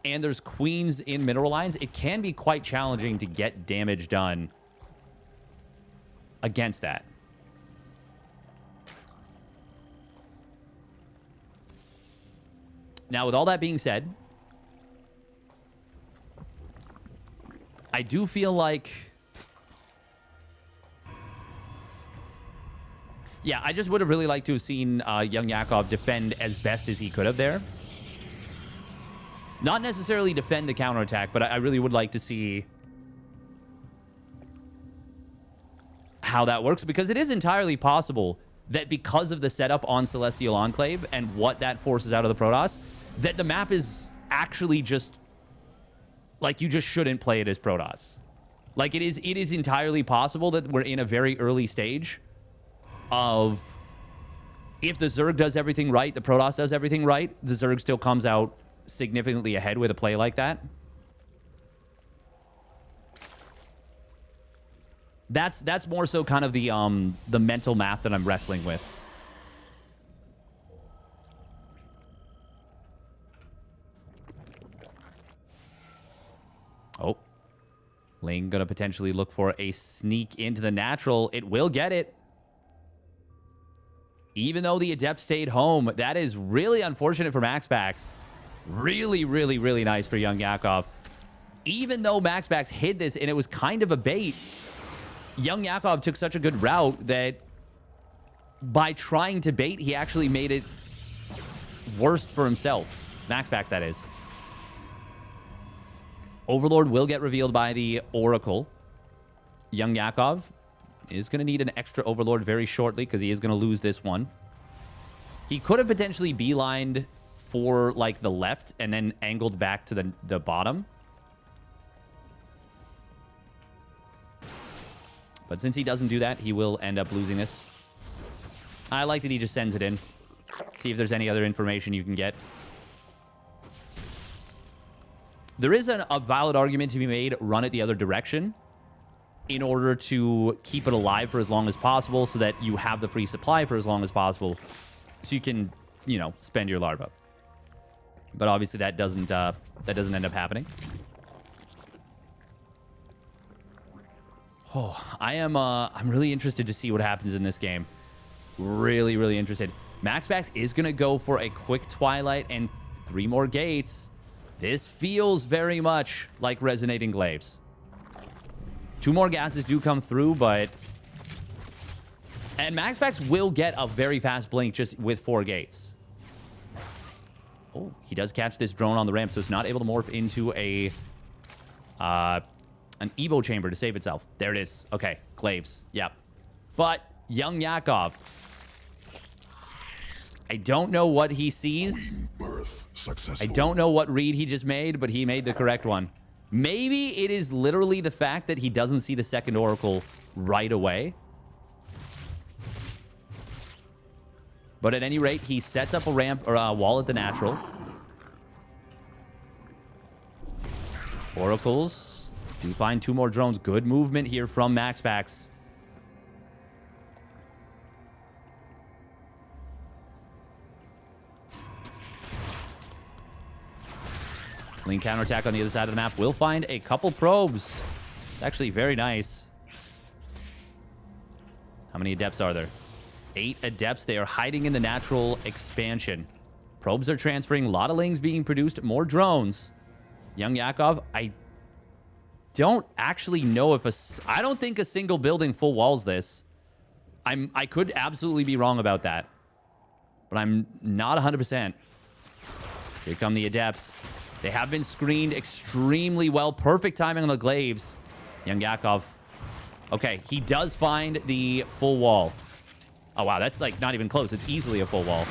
and there's queens in mineral lines, it can be quite challenging to get damage done against that. Now, with all that being said, I do feel like... Yeah, I just would have really liked to have seen YoungYakov defend as best as he could have there. Not necessarily defend the counterattack, but I really would like to see how that works, because it is entirely possible that because of the setup on Celestial Enclave and what that forces out of the Protoss, that the map is actually just... Like, you just shouldn't play it as Protoss. Like, it is entirely possible that we're in a very early stage of... If the Zerg does everything right, the Protoss does everything right, the Zerg still comes out significantly ahead with a play like that. That's more so kind of the mental math that I'm wrestling with. Oh. Ling gonna potentially look for a sneak into the natural. It will get it. Even though the Adept stayed home, that is really unfortunate for MaxPax. Really, really, really nice for YoungYakov. Even though MaxPax hid this and it was kind of a bait, YoungYakov took such a good route that by trying to bait, he actually made it worst for himself. MaxPax, that is. Overlord will get revealed by the Oracle. YoungYakov is going to need an extra Overlord very shortly because he is going to lose this one. He could have potentially beelined for, like, the left and then angled back to the bottom. But since he doesn't do that, he will end up losing this. I like that he just sends it in. See if there's any other information you can get. There is a valid argument to be made, run it the other direction in order to keep it alive for as long as possible so that you have the free supply for as long as possible so you can, you know, spend your larva. But obviously that doesn't end up happening. Oh, I'm really interested to see what happens in this game. Really, really interested. MaxPax is going to go for a quick Twilight and 3 more gates. This feels very much like Resonating Glaives. 2 more gases do come through, but... And MaxPax will get a very fast blink just with 4 gates. Oh, he does catch this drone on the ramp, so it's not able to morph into a... an Evo chamber to save itself. There it is. Okay, Glaives. Yep. But YoungYakov. I don't know what he sees. I don't know what read he just made, but he made the correct one. Maybe it is literally the fact that he doesn't see the second Oracle right away. But at any rate, he sets up a ramp or a wall at the natural. Oracles do find 2 more drones. Good movement here from MaxPax. Lean counterattack on the other side of the map. Will find a couple probes. It's actually very nice. How many Adepts are there? 8 Adepts. They are hiding in the natural expansion. Probes are transferring. A lot of Lings being produced. More drones. YoungYakov, I don't actually know if I don't think a single building full walls this. I could absolutely be wrong about that. But I'm not 100%. Here come the Adepts. They have been screened extremely well. Perfect timing on the Glaives. YoungYakov. Okay, he does find the full wall. Oh, wow, that's like not even close. It's easily a full wall.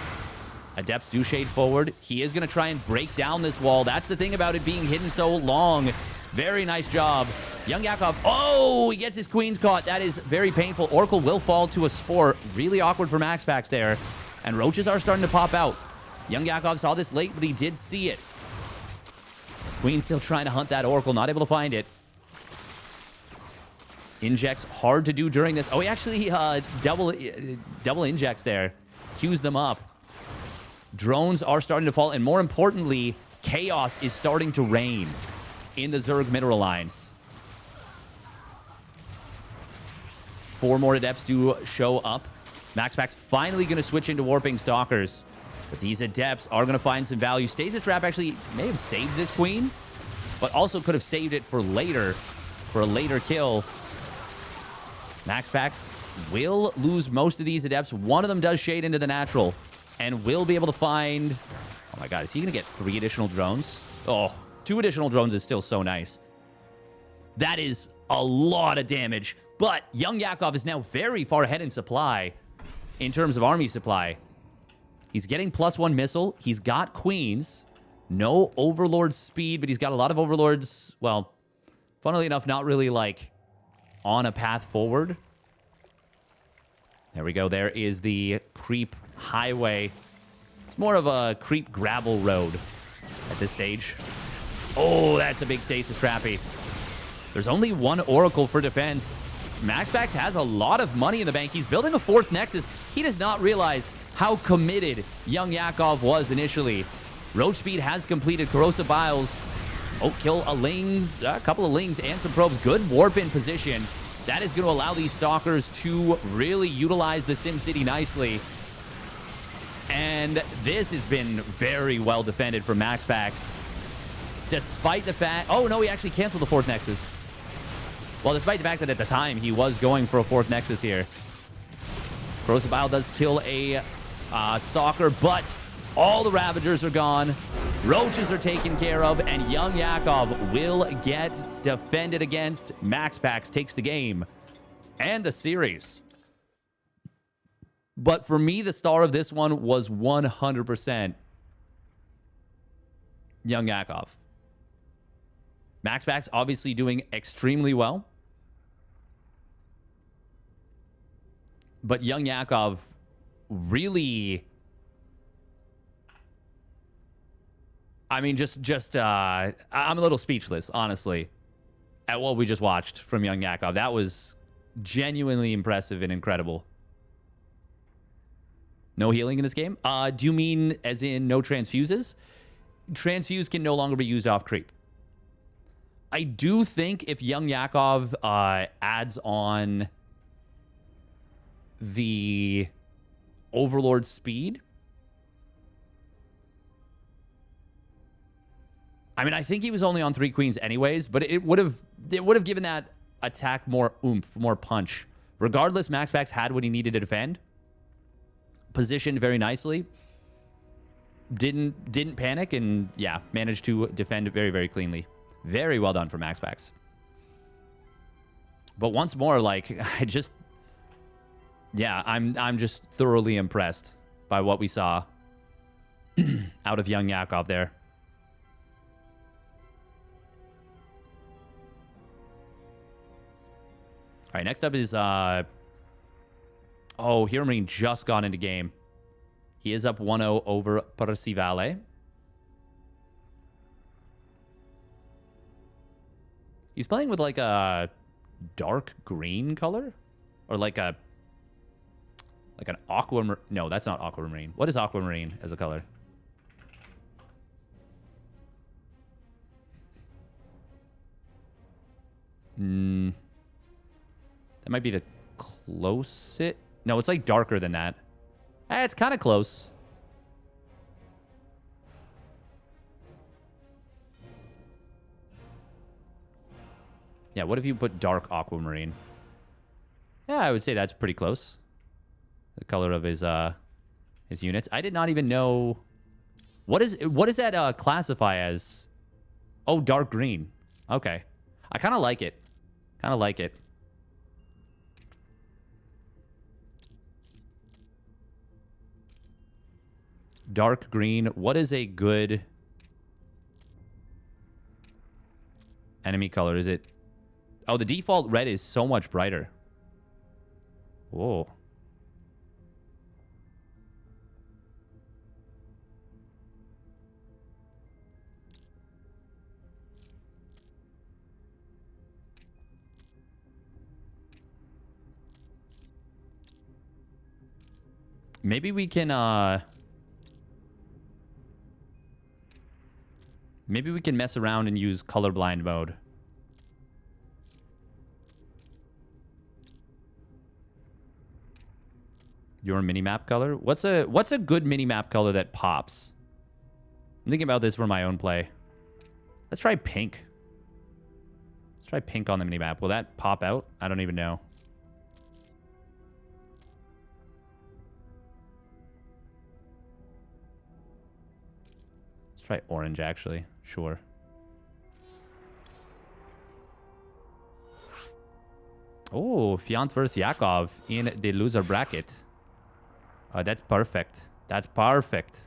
Adepts do shade forward. He is going to try and break down this wall. That's the thing about it being hidden so long. Very nice job. YoungYakov. Oh, he gets his queens caught. That is very painful. Oracle will fall to a spore. Really awkward for MaxPax there. And roaches are starting to pop out. YoungYakov saw this late, but he did see it. Queen still trying to hunt that Oracle. Not able to find it. Injects hard to do during this. Oh, he actually double injects there. Cues them up. Drones are starting to fall. And more importantly, chaos is starting to reign in the Zerg Mineral Lines. 4 more Adepts do show up. MaxPax finally going to switch into Warping Stalkers. But these Adepts are going to find some value. Stasis Trap actually may have saved this Queen, but also could have saved it for later, for a later kill. MaxPax will lose most of these Adepts. One of them does shade into the natural and will be able to find... Oh my god, is he going to get 3 additional drones? Oh, 2 additional drones is still so nice. That is a lot of damage. But YoungYakov is now very far ahead in supply in terms of army supply. He's getting +1 missile. He's got queens. No Overlord speed, but he's got a lot of Overlords. Well, funnily enough, not really like on a path forward. There we go. There is the creep highway. It's more of a creep gravel road at this stage. Oh, that's a big stasis trappy. There's only 1 Oracle for defense. MaxPax has a lot of money in the bank. He's building a 4th Nexus. He does not realize how committed YoungYakov was initially. Roach Speed has completed. Corrosive Biles. Oh, kill a couple of Lings and some probes. Good warp in position. That is going to allow these Stalkers to really utilize the SimCity nicely. And this has been very well defended for MaxPax. Despite the fact... Oh, no, he actually canceled the 4th Nexus. Well, despite the fact that at the time he was going for a 4th Nexus here. Corrosive Bile does kill a Stalker, but all the Ravagers are gone. Roaches are taken care of, and YoungYakov will get defended against. MaxPax takes the game and the series. But for me, the star of this one was 100% YoungYakov. MaxPax obviously doing extremely well. But YoungYakov really... I mean, I'm a little speechless, honestly, at what we just watched from YoungYakov. That was genuinely impressive and incredible. No healing in this game? Do you mean as in no transfuses? Transfuse can no longer be used off creep. I do think if YoungYakov adds on the Overlord speed... I mean, I think he was only on 3 queens anyways, but it would have given that attack more oomph, more punch. Regardless, MaxPax had what he needed to defend. Positioned very nicely. Didn't panic, and yeah, managed to defend very, very cleanly. Very well done for MaxPax. But once more, like, I'm just thoroughly impressed by what we saw out of YoungYakov there. All right, next up is, HeroMarine just got into game. He is up 1-0 over Percivale. He's playing with, like, a dark green color? Or, like, an aquamarine. No, that's not aquamarine. What is aquamarine as a color? That might be the closest. No, it's like darker than that. It's kind of close. Yeah, what if you put dark aquamarine? Yeah, I would say that's pretty close. The color of his units. I did not even know. What does that classify as? Oh, dark green. Okay. I kind of like it. Kind of like it. Dark green. What is a good enemy color? Is it... Oh, the default red is so much brighter. Whoa. Maybe we can, maybe we can mess around and use colorblind mode. Your mini-map color? What's a good mini-map color that pops? I'm thinking about this for my own play. Let's try pink. Let's try pink on the mini-map. Will that pop out? I don't even know. Let's try orange, actually. Sure. Oh, Fant versus Yakov in the loser bracket. That's perfect. That's perfect.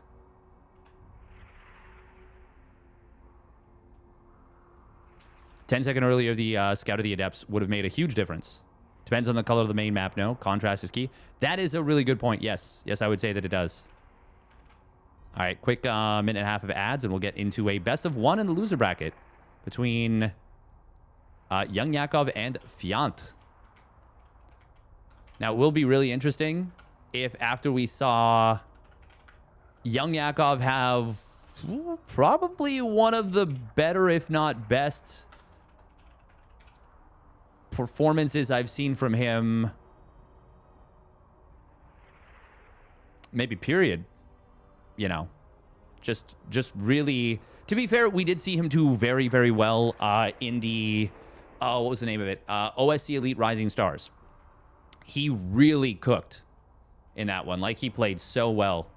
10-second earlier, the Scout of the Adepts would have made a huge difference. Depends on the color of the main map, no? Contrast is key. That is a really good point, yes. Yes, I would say that it does. All right, quick minute and a half of ads, and we'll get into a best of one in the loser bracket between YoungYakov and Fant. Now, it will be really interesting if after we saw YoungYakov have probably one of the better, if not best, performances I've seen from him, maybe period, you know, just really, to be fair, we did see him do very, very well in the, what was the name of it? OSC Elite Rising Stars. He really cooked in that one. Like, he played so well.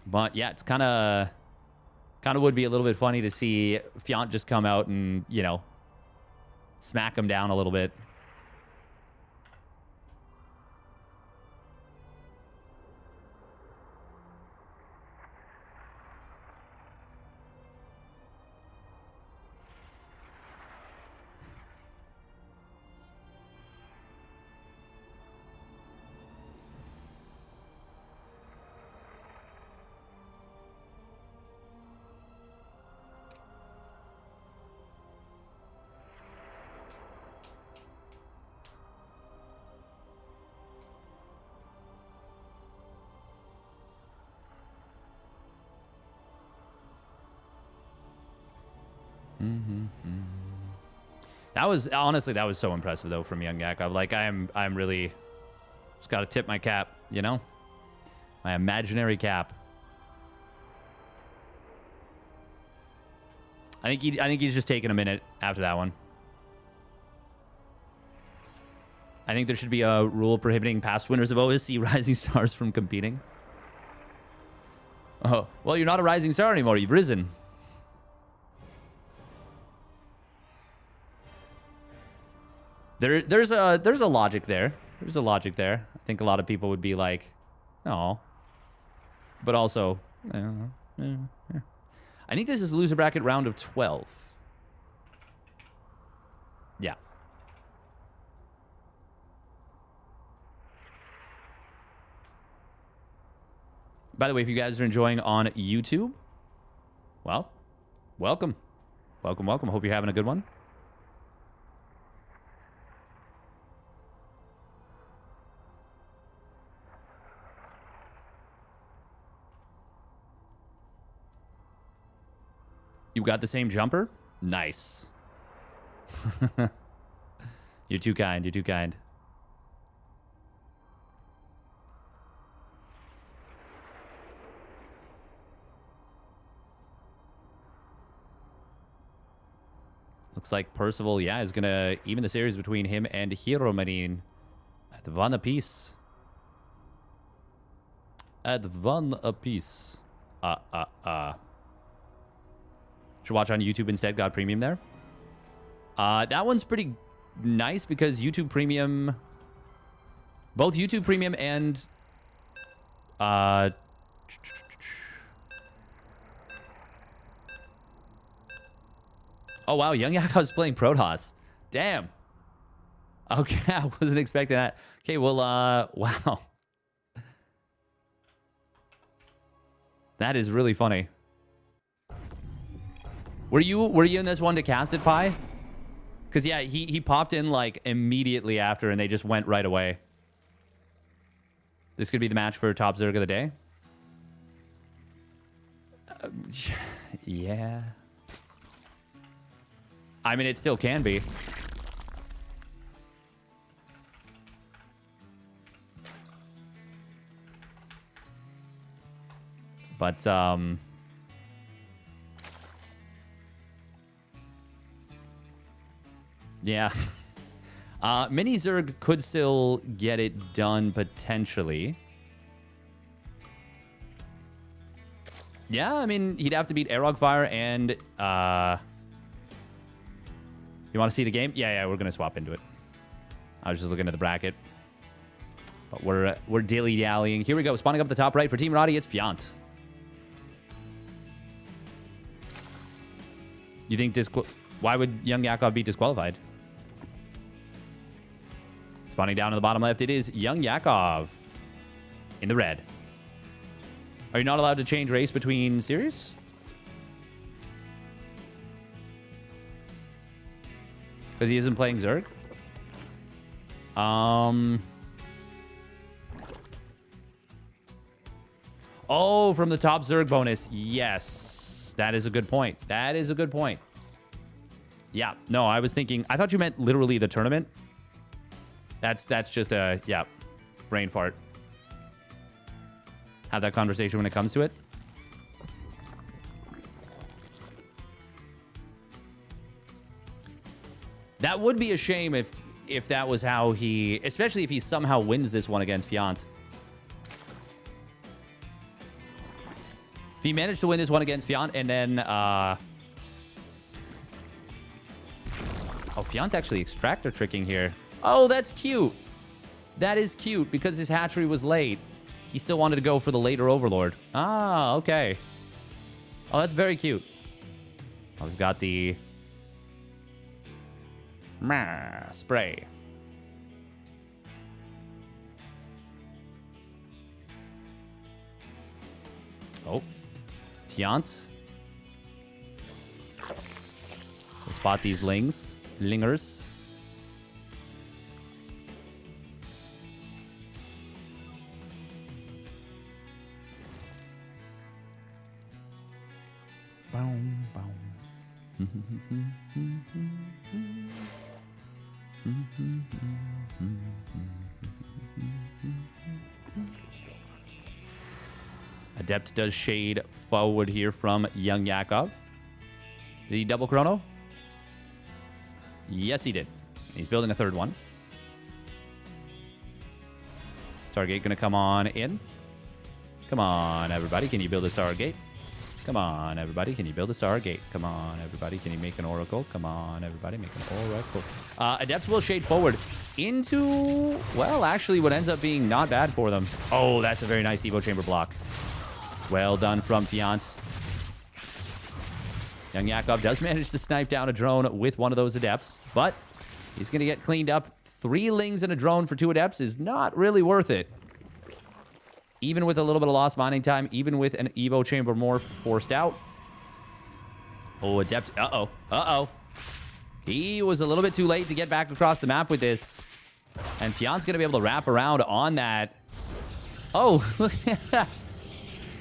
But yeah, it's kind of would be a little bit funny to see Fant just come out and, you know, smack him down a little bit. That was honestly, that was so impressive though from YoungYakov. Like, I'm really just got to tip my cap, you know, my imaginary cap. I think he's just taking a minute after that one. I think there should be a rule prohibiting past winners of OSC Rising Stars from competing. Oh, well, you're not a rising star anymore. You've risen. There's a logic there. There's a logic there. I think a lot of people would be like, oh. But also, I think this is loser bracket round of 12. Yeah. By the way, if you guys are enjoying on YouTube, well, welcome. Welcome, welcome. Hope you're having a good one. You got the same jumper? Nice. You're too kind. You're too kind. Looks like Percival, yeah, is going to even the series between him and HeroMarine at 1 apiece. At 1 apiece. Should watch on YouTube instead. Got premium there. That one's pretty nice because YouTube Premium, both YouTube Premium and oh wow, YoungYakov's playing Protoss. Damn. Okay, I wasn't expecting that. Okay, well, wow. That is really funny. Were you in this one to cast it, Pi? Because yeah, he popped in like immediately after, and they just went right away. This could be the match for top Zerg of the day. Yeah. I mean, it still can be. But, yeah. MiniZerg could still get it done, potentially. Yeah, I mean, he'd have to beat Aerogfire and, you want to see the game? Yeah, we're going to swap into it. I was just looking at the bracket. But we're dilly-dallying. Here we go. Spawning up the top right for Team Roddy, it's Fant. You think why would YoungYakov be disqualified? Spawning down in the bottom left, it is YoungYakov in the red. Are you not allowed to change race between series? Because he isn't playing Zerg? Oh, from the top Zerg bonus. Yes. That is a good point. That is a good point. Yeah. No, I was thinking... I thought you meant literally the tournament. That's just a... Yeah. Brain fart. Have that conversation when it comes to it. That would be a shame if that was how he... Especially if he somehow wins this one against Fant. If he managed to win this one against Fant and then... Oh, Fant actually extractor tricking here. Oh, that's cute. That is cute because his hatchery was late. He still wanted to go for the later Overlord. Ah, okay. Oh, that's very cute. Oh, we've got the... spray. Oh. Fiance. We'll spot these lingers. Boom, boom. Adept does shade forward here from YoungYakov. Did he double chrono? Yes, he did. He's building a third one. Stargate gonna come on in. Come on, everybody. Can you build a Stargate? Come on, everybody. Can you build a Stargate? Come on, everybody. Can you make an Oracle? Come on, everybody. Make an Oracle. Adept will shade forward into, well, actually what ends up being not bad for them. Oh, that's a very nice Evo Chamber block. Well done from Fant. YoungYakov does manage to snipe down a drone with one of those Adepts, but he's going to get cleaned up. 3 Lings and a drone for 2 Adepts is not really worth it. Even with a little bit of lost mining time, even with an Evo Chamber morph forced out. Oh, Adept. Uh-oh. Uh-oh. He was a little bit too late to get back across the map with this. And Fant's going to be able to wrap around on that. Oh, look at that.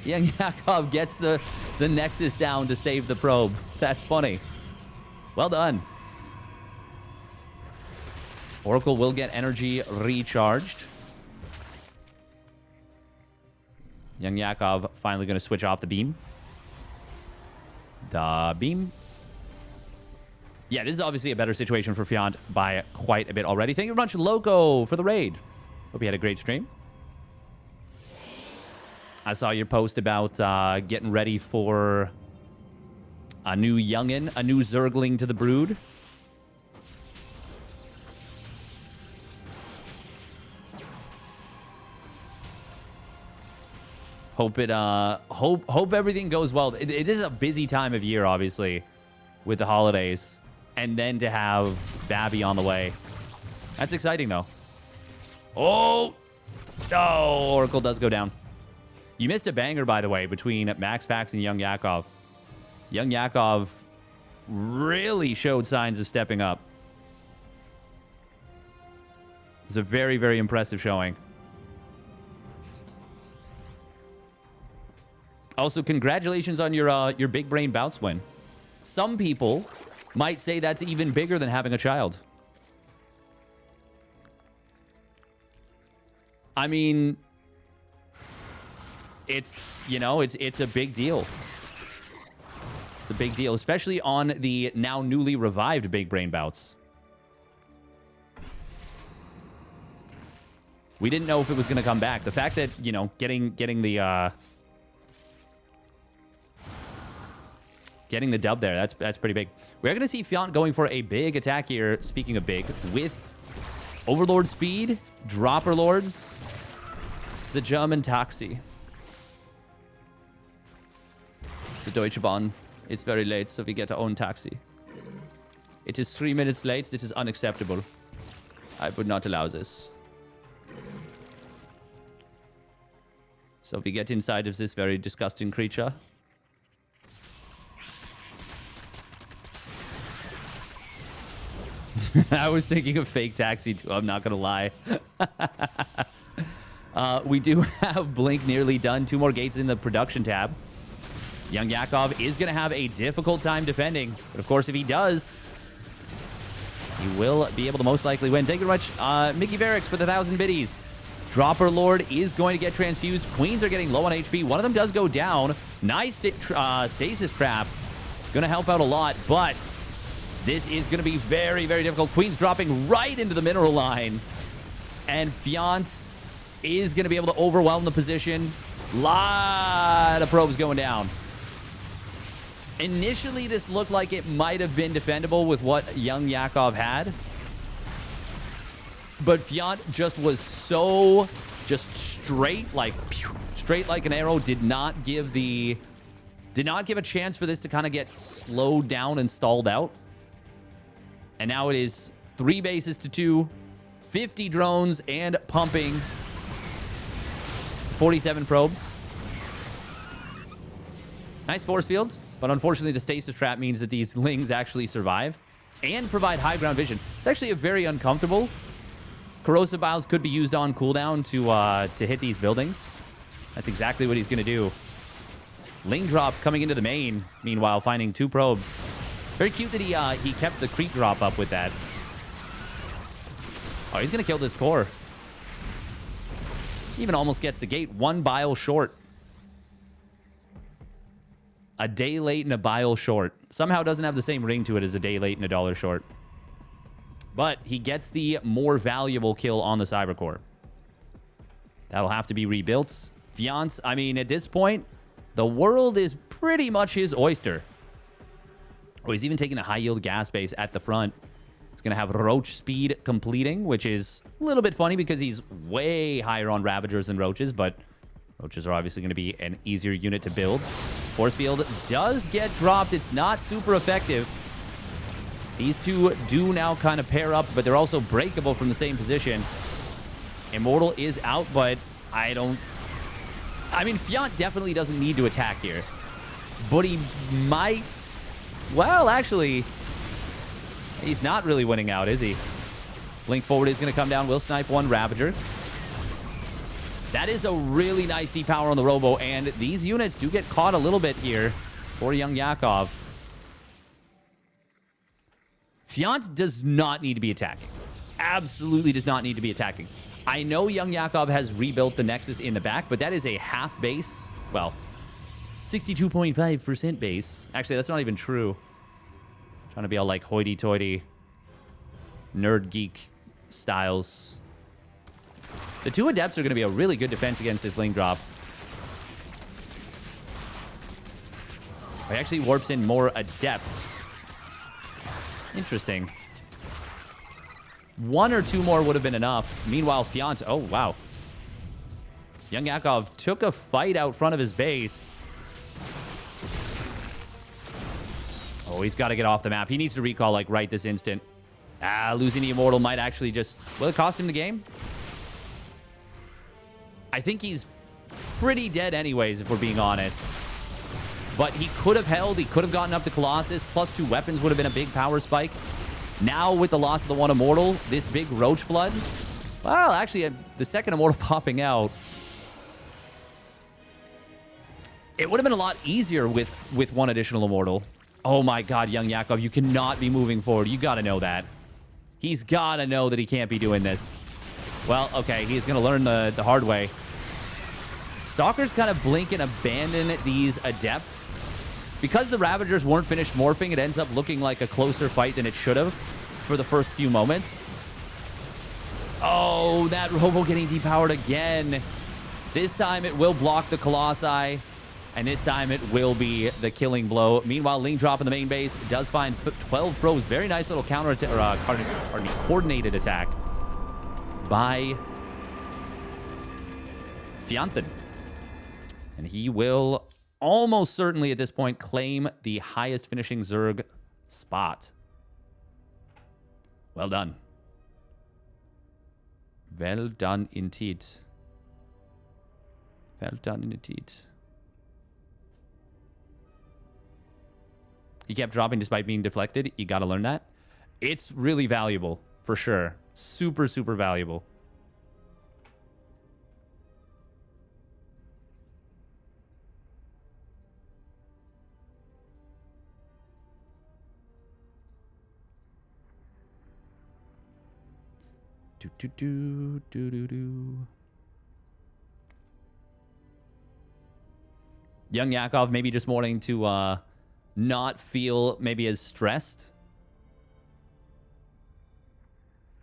YoungYakov gets the Nexus down to save the probe. That's funny. Well done. Oracle will get energy recharged. YoungYakov finally going to switch off the beam. The beam. Yeah, this is obviously a better situation for Fant by quite a bit already. Thank you very much, Loco, for the raid. Hope you had a great stream. I saw your post about getting ready for a new youngin, a new Zergling to the brood. Hope it hope everything goes well. It is a busy time of year, obviously, with the holidays, and then to have Babby on the way. That's exciting, though. Oh, Oracle does go down. You missed a banger, by the way, between MaxPax and YoungYakov. YoungYakov really showed signs of stepping up. It was a very, very impressive showing. Also, congratulations on your big brain bounce win. Some people might say that's even bigger than having a child. I mean, it's, you know, it's a big deal. It's a big deal, especially on the now newly revived big brain bouts. We didn't know if it was going to come back. The fact that, you know, getting the dub there, that's pretty big. We're going to see Fant going for a big attack here, speaking of big, with Overlord speed, Dropper Lords, the German Taxi. It's a Deutsche Bahn. It's very late, so we get our own taxi. It is 3 minutes late. This is unacceptable. I would not allow this. So we get inside of this very disgusting creature. I was thinking of fake taxi too, I'm not gonna lie. We do have Blink nearly done. 2 more gates in the production tab. YoungYakov is gonna have a difficult time defending, but of course if he does, he will be able to most likely win. Thank you very much, Mickey Barracks, for the 1,000 biddies. Dropper Lord is going to get transfused. Queens are getting low on HP. One of them does go down. Nice stasis trap. Going to help out a lot, but this is going to be very, very difficult. Queen's dropping right into the mineral line. And Fant is going to be able to overwhelm the position. Lot of probes going down. Initially, this looked like it might have been defendable with what YoungYakov had. But Fant just was so just straight like an arrow. Did not give a chance for this to kind of get slowed down and stalled out. And now it is 3 bases to 2, 50 drones and pumping 47 probes. Nice force field, but unfortunately the stasis trap means that these lings actually survive and provide high ground vision. It's actually a very uncomfortable. Corrosive Biles could be used on cooldown to hit these buildings. That's exactly what he's going to do. Ling drop coming into the main, meanwhile, finding 2 probes. Very cute that he kept the creep drop up with that. Oh, he's going to kill this core. Even almost gets the gate. 1 bile short. A day late and a bile short. Somehow doesn't have the same ring to it as a day late and a dollar short. But he gets the more valuable kill on the Cybercore. That'll have to be rebuilt. Fant, I mean, at this point, the world is pretty much his oyster. Oh, he's even taking a high-yield gas base at the front. It's going to have Roach speed completing, which is a little bit funny because he's way higher on Ravagers than Roaches, but Roaches are obviously going to be an easier unit to build. Force field does get dropped. It's not super effective. These two do now kind of pair up, but they're also breakable from the same position. Immortal is out, but I mean, Fant definitely doesn't need to attack here. But he might... Well, actually, he's not really winning out, is he? Blink forward is going to come down. Will snipe 1 Ravager. That is a really nice depower on the Robo, and these units do get caught a little bit here for YoungYakov. Fant does not need to be attacking. Absolutely does not need to be attacking. I know YoungYakov has rebuilt the Nexus in the back, but that is a half base. Well, 62.5% base. Actually, that's not even true. I'm trying to be all like hoity-toity nerd geek styles. The 2 Adepts are going to be a really good defense against this Ling drop. He actually warps in more Adepts. Interesting. 1 or 2 more would have been enough. Meanwhile, Fant... Oh, wow. YoungYakov took a fight out front of his base. Oh, he's got to get off the map. He needs to recall, like, right this instant. Losing the Immortal might actually just... Will it cost him the game? I think he's pretty dead anyways, if we're being honest. But he could have held. He could have gotten up to Colossus. Plus 2 weapons would have been a big power spike. Now, with the loss of the 1 Immortal, this big Roach Flood... Well, actually, the second Immortal popping out... It would have been a lot easier with one additional immortal. Oh my god, YoungYakov, you cannot be moving forward. You got to know that. He's got to know that he can't be doing this. Well, okay, he's going to learn the hard way. Stalkers kind of blink and abandon these Adepts. Because the Ravagers weren't finished morphing, it ends up looking like a closer fight than it should have for the first few moments. Oh, that Robo getting depowered again. This time it will block the Colossi. And this time it will be the killing blow. Meanwhile, Ling drop in the main base does find 12 pros. Very nice little coordinated attack by Fant. And he will almost certainly at this point claim the highest finishing Zerg spot. Well done. Well done indeed. Well done indeed. He kept dropping despite being deflected. You got to learn that. It's really valuable, for sure. Super, super valuable. YoungYakov maybe just wanting to not feel maybe as stressed.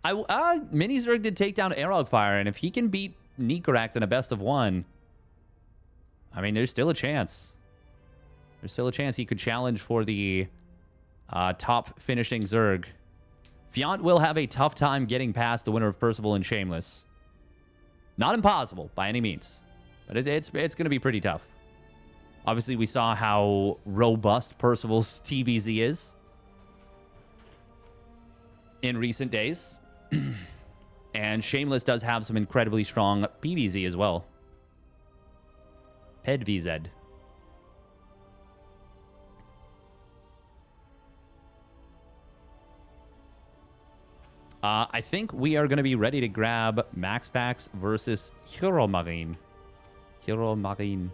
MiniZerg did take down Fire, and if he can beat Nikorak in a best of one, I mean, there's still a chance. There's still a chance he could challenge for the top finishing Zerg. Fant will have a tough time getting past the winner of Percival and Shameless. Not impossible by any means, but it's going to be pretty tough. Obviously, we saw how robust Percival's TVZ is in recent days. And Shameless does have some incredibly strong PVZ as well. PedVZ. I think we are going to be ready to grab MaxPax versus HeroMarine. HeroMarine.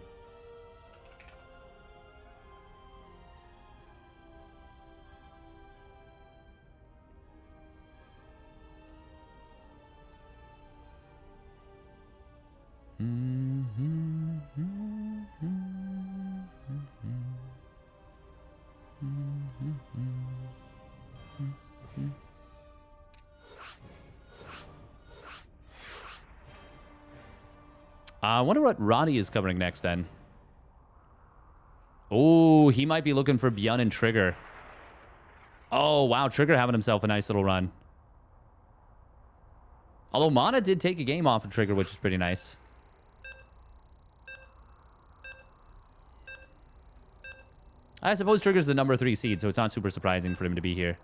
I wonder what Ronnie is covering next then. Oh, he might be looking for ByuN and Trigger. Oh, wow. Trigger having himself a nice little run. Although Mana did take a game off of Trigger, which is pretty nice. I suppose Trigger's the number 3 seed, so it's not super surprising for him to be here.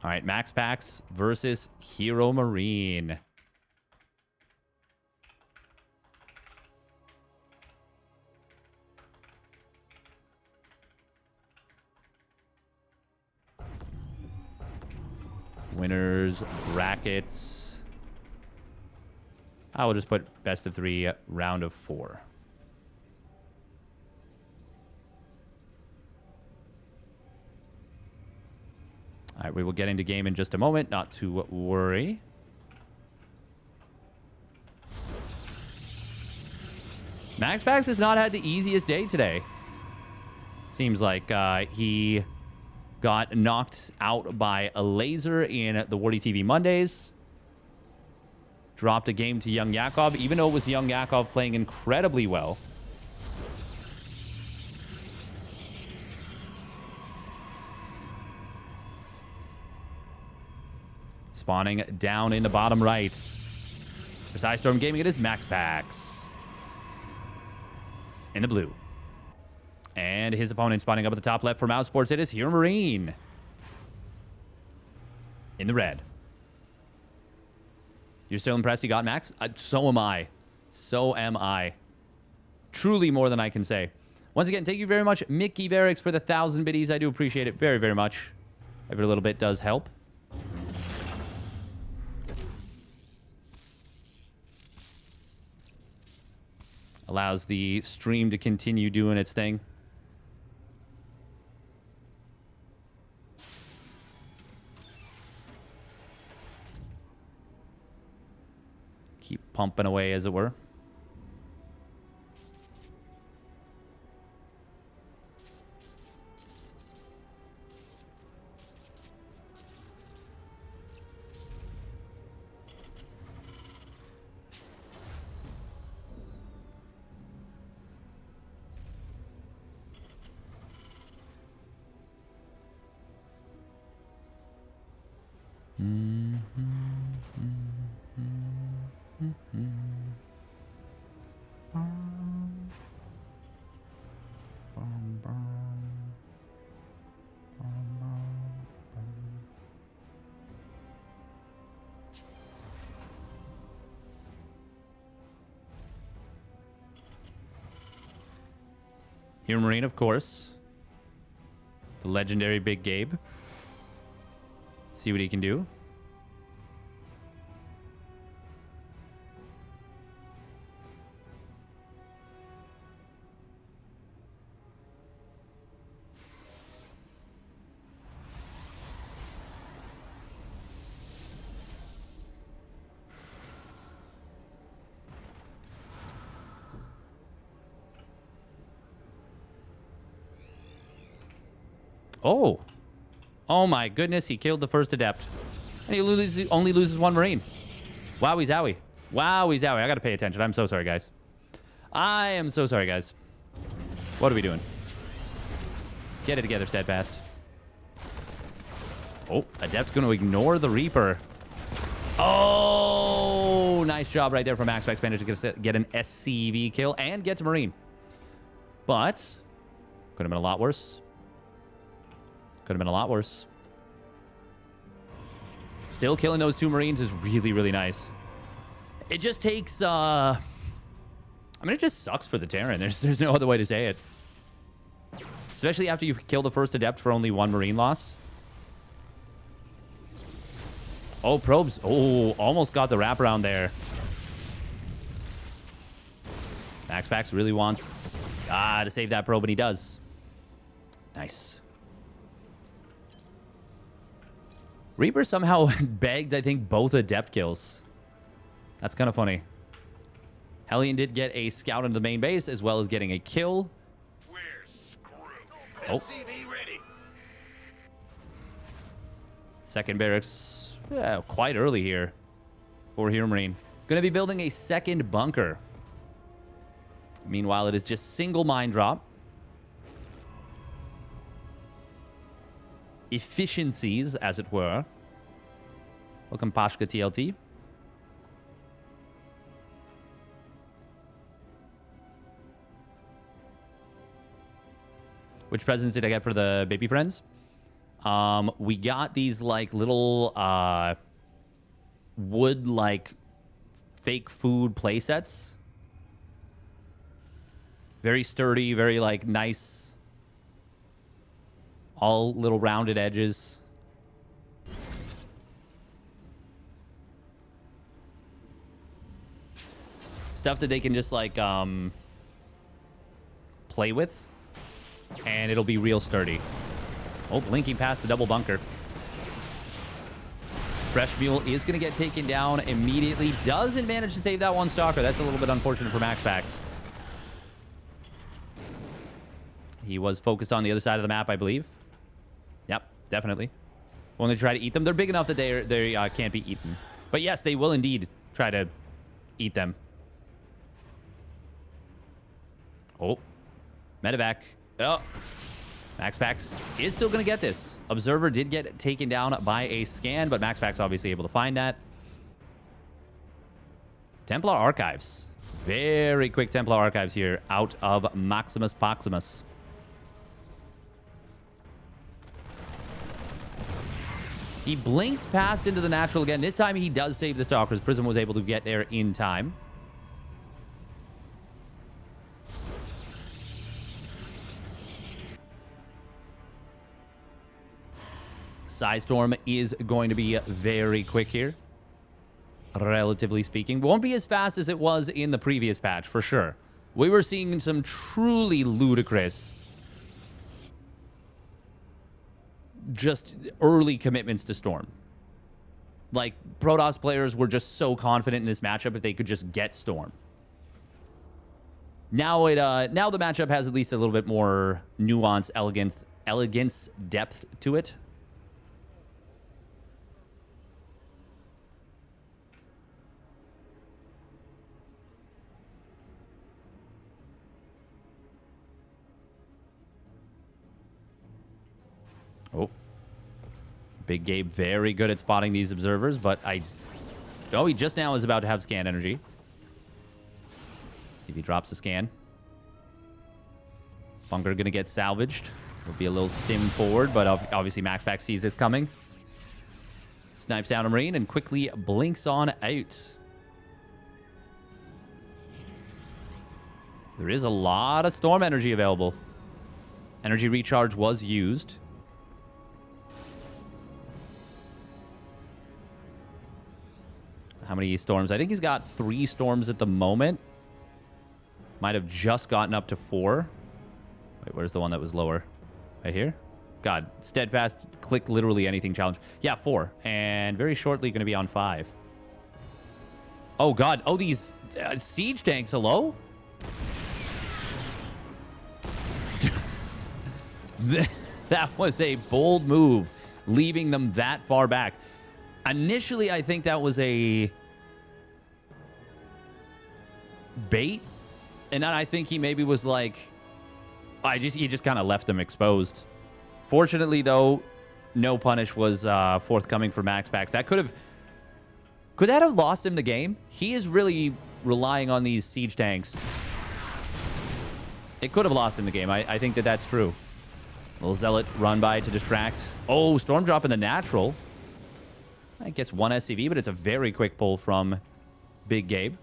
All right, MaxPax versus HeroMarine. Winners, brackets. I will just put best of 3, round of 4. All right, we will get into game in just a moment. Not to worry. MaxPax has not had the easiest day today. Seems like he got knocked out by a laser in the Wardy TV Mondays. Dropped a game to YoungYakov, even though it was YoungYakov playing incredibly well. Spawning down in the bottom right. For Storm Gaming, it is MaxPax. In the blue. And his opponent spawning up at the top left for Mouse Sports, it is HeroMarine. In the red. You're still impressed you got Max? So am I. So am I. Truly more than I can say. Once again, thank you very much, Mickey Barracks, for the 1,000 biddies. I do appreciate it very, very much. Every little bit does help. Allows the stream to continue doing its thing. Keep pumping away, as it were. HeroMarine, of course. The legendary Big Gabe. See what he can do. Oh. Oh my goodness, he killed the first adept. And he only loses one Marine. Wowie zowie. Wowie zowie. I gotta pay attention. I'm so sorry, guys. I am so sorry, guys. What are we doing? Get it together, Steadfast. Oh, Adept's gonna ignore the Reaper. Oh, nice job right there from MaxPax. Managed to get an SCV kill and gets a Marine. But could have been a lot worse. Could have been a lot worse. Still killing those two Marines is really, really nice. It just takes, I mean, it just sucks for the Terran. There's no other way to say it. Especially after you kill the first Adept for only one Marine loss. Oh, probes. Oh, almost got the wraparound there. MaxPax really wants to save that probe, and he does. Nice. Reaper somehow bagged, I think, both Adept kills. That's kind of funny. Hellion did get a scout into the main base, as well as getting a kill. We're screwed. Oh. SCV ready. Second barracks, yeah, quite early here for HeroMarine. Going to be building a second bunker. Meanwhile, it is just single mine drop. Efficiencies, as it were. Welcome, Pashka TLT. Which presents did I get for the baby friends? We got these like little wood like fake food play sets. Very sturdy, very like nice. All little rounded edges. Stuff that they can just like play with. And it'll be real sturdy. Oh, blinking past the double bunker. Fresh Mule is going to get taken down immediately. Doesn't manage to save that one Stalker. That's a little bit unfortunate for MaxPax. He was focused on the other side of the map, I believe. Yep, definitely. When they try to eat them, they're big enough that they can't be eaten. But yes, they will indeed try to eat them. Oh, medevac. Oh, MaxPax is still going to get this. Observer did get taken down by a scan, but MaxPax obviously able to find that. Templar Archives. Very quick Templar Archives here out of Maximus Proximus. He blinks past into the natural again. This time he does save the Stalkers. Prism was able to get there in time. Psystorm is going to be very quick here, relatively speaking. Won't be as fast as it was in the previous patch, for sure. We were seeing some truly ludicrous just early commitments to Storm. Like, Protoss players were just so confident in this matchup if they could just get Storm. Now now the matchup has at least a little bit more nuance, elegance, depth to it. Oh. Big Gabe very good at spotting these observers, but oh, he just now is about to have scan energy. See if he drops the scan. Bunker gonna get salvaged. Will be a little stim forward, but obviously MaxPax sees this coming. Snipes down a Marine and quickly blinks on out. There is a lot of Storm energy available. Energy recharge was used. How many storms? I think he's got 3 storms at the moment. Might have just gotten up to 4. Wait, where's the one that was lower? Right here? God, steadfast, click literally anything challenge. Yeah, 4. And very shortly going to be on 5. Oh, God. Oh, these siege tanks. Hello? That was a bold move, leaving them that far back. Initially, I think that was a bait, and then I think he maybe was like, he just kind of left them exposed. Fortunately, though, no punish was forthcoming for MaxPax. That could that have lost him the game? He is really relying on these siege tanks. It could have lost him the game. I think that's true. Little Zealot run by to distract. Oh, Storm drop in the natural. I guess 1 SCV, but it's a very quick pull from Big Gabe.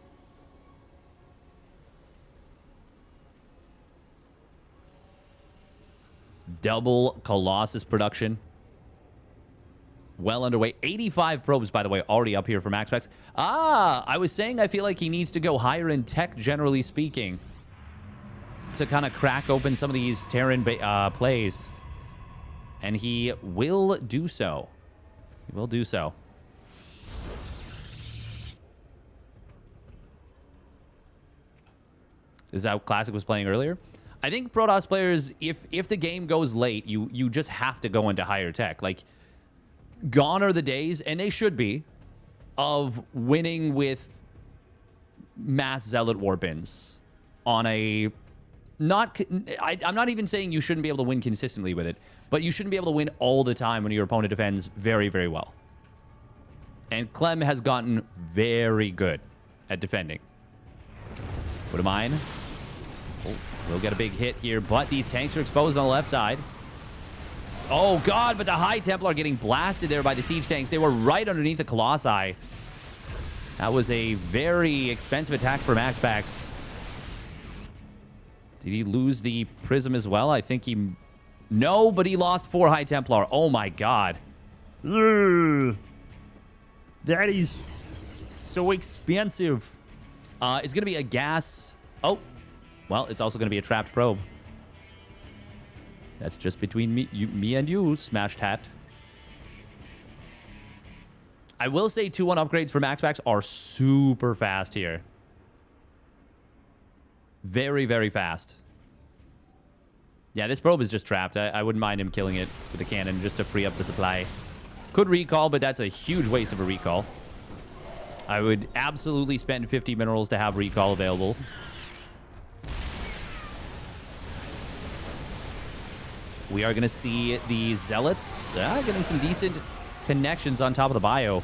Double Colossus production. Well underway. 85 probes, by the way, already up here for MaxPax. I was saying I feel like he needs to go higher in tech, generally speaking, to kind of crack open some of these Terran plays. And he will do so. He will do so. This is how Classic was playing earlier. I think Protoss players, if the game goes late, you just have to go into higher tech. Like, gone are the days, and they should be, of winning with mass Zealot warp-ins on a... I'm not even saying you shouldn't be able to win consistently with it, but you shouldn't be able to win all the time when your opponent defends very, very well. And Clem has gotten very good at defending. Put a mine. Oh, we'll get a big hit here, but these tanks are exposed on the left side. Oh, God, but the High Templar are getting blasted there by the siege tanks. They were right underneath the Colossi. That was a very expensive attack for MaxPax. Did he lose the Prism as well? I think he... No, but he lost 4 High Templar. Oh, my God. Ugh. That is so expensive. It's going to be a gas... Oh. Well, it's also going to be a trapped probe. That's just between me and you, Smashed Hat. I will say 2-1 upgrades for MaxPax are super fast here. Very, very fast. Yeah, this probe is just trapped. I wouldn't mind him killing it with a cannon just to free up the supply. Could recall, but that's a huge waste of a recall. I would absolutely spend 50 minerals to have recall available. We are going to see the Zealots getting some decent connections on top of the bio.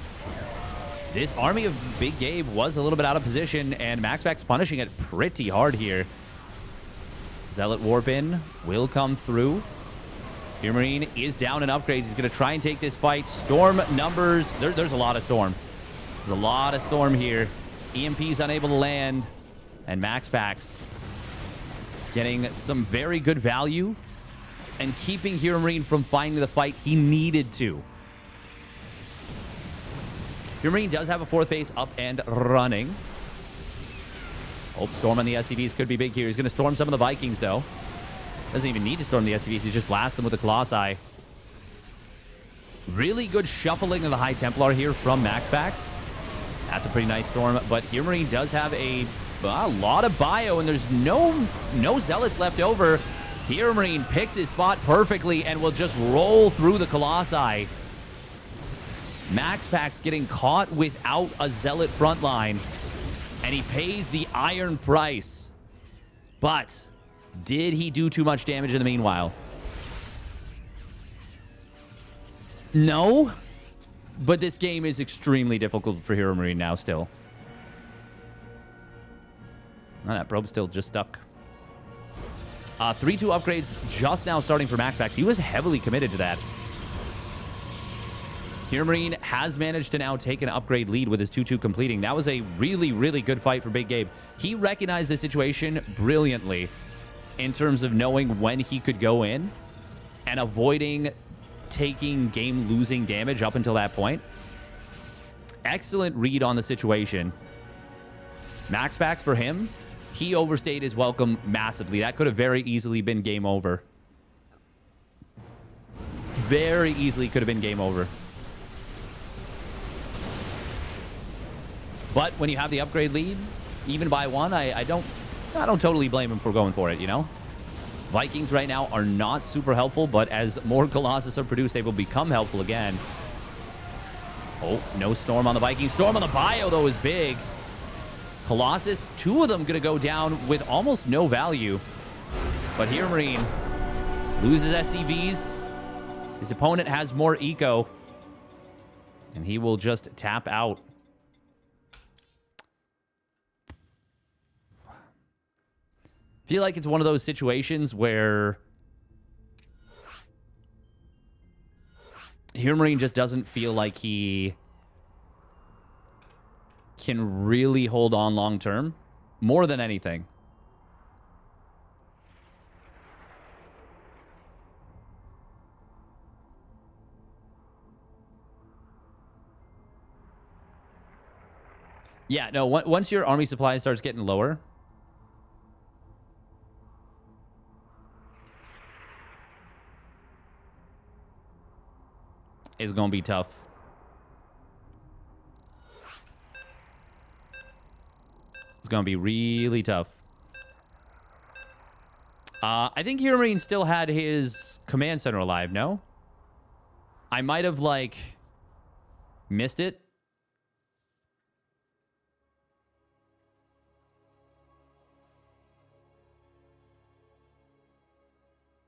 This army of Big Gabe was a little bit out of position, and MaxPax punishing it pretty hard here. Zealot warp in will come through. HeroMarine is down in upgrades. He's going to try and take this fight. Storm numbers. There's a lot of Storm. There's a lot of Storm here. EMP's unable to land. And MaxPax getting some very good value and keeping HeroMarine from finding the fight he needed to. HeroMarine does have a 4th base up and running. Oh, storm on the SCVs could be big here. He's going to storm some of the Vikings, though. Doesn't even need to storm the SCVs. He just blasts them with the Colossi. Really good shuffling of the High Templar here from MaxPax. That's a pretty nice storm. But HeroMarine does have a lot of bio, and there's no Zealots left over. HeroMarine picks his spot perfectly and will just roll through the Colossi. MaxPax getting caught without a Zealot frontline, and he pays the iron price. But did he do too much damage in the meanwhile? No, but this game is extremely difficult for HeroMarine now still. Oh, that probe's still just stuck. 3-2 upgrades just now starting for MaxPax. He was heavily committed to that. HeroMarine has managed to now take an upgrade lead with his 2-2 completing. That was a really, really good fight for Big Gabe. He recognized the situation brilliantly in terms of knowing when he could go in and avoiding taking game-losing damage up until that point. Excellent read on the situation. MaxPax for him, he overstayed his welcome massively. That could have very easily been game over. Very easily could have been game over. But when you have the upgrade lead, even by one, I don't totally blame him for going for it, you know? Vikings right now are not super helpful, but as more Colossus are produced, they will become helpful again. Oh, no storm on the Vikings. Storm on the bio, though, is big. Colossus, 2 of them going to go down with almost no value. But HeroMarine loses SCVs. His opponent has more eco. And he will just tap out. Feel like it's one of those situations where HeroMarine just doesn't feel like he can really hold on long term more than anything. Yeah, no, once your army supply starts getting lower, it's going to be tough. It's going to be really tough. I think HeroMarine still had his command center alive, no? I might have, like, missed it.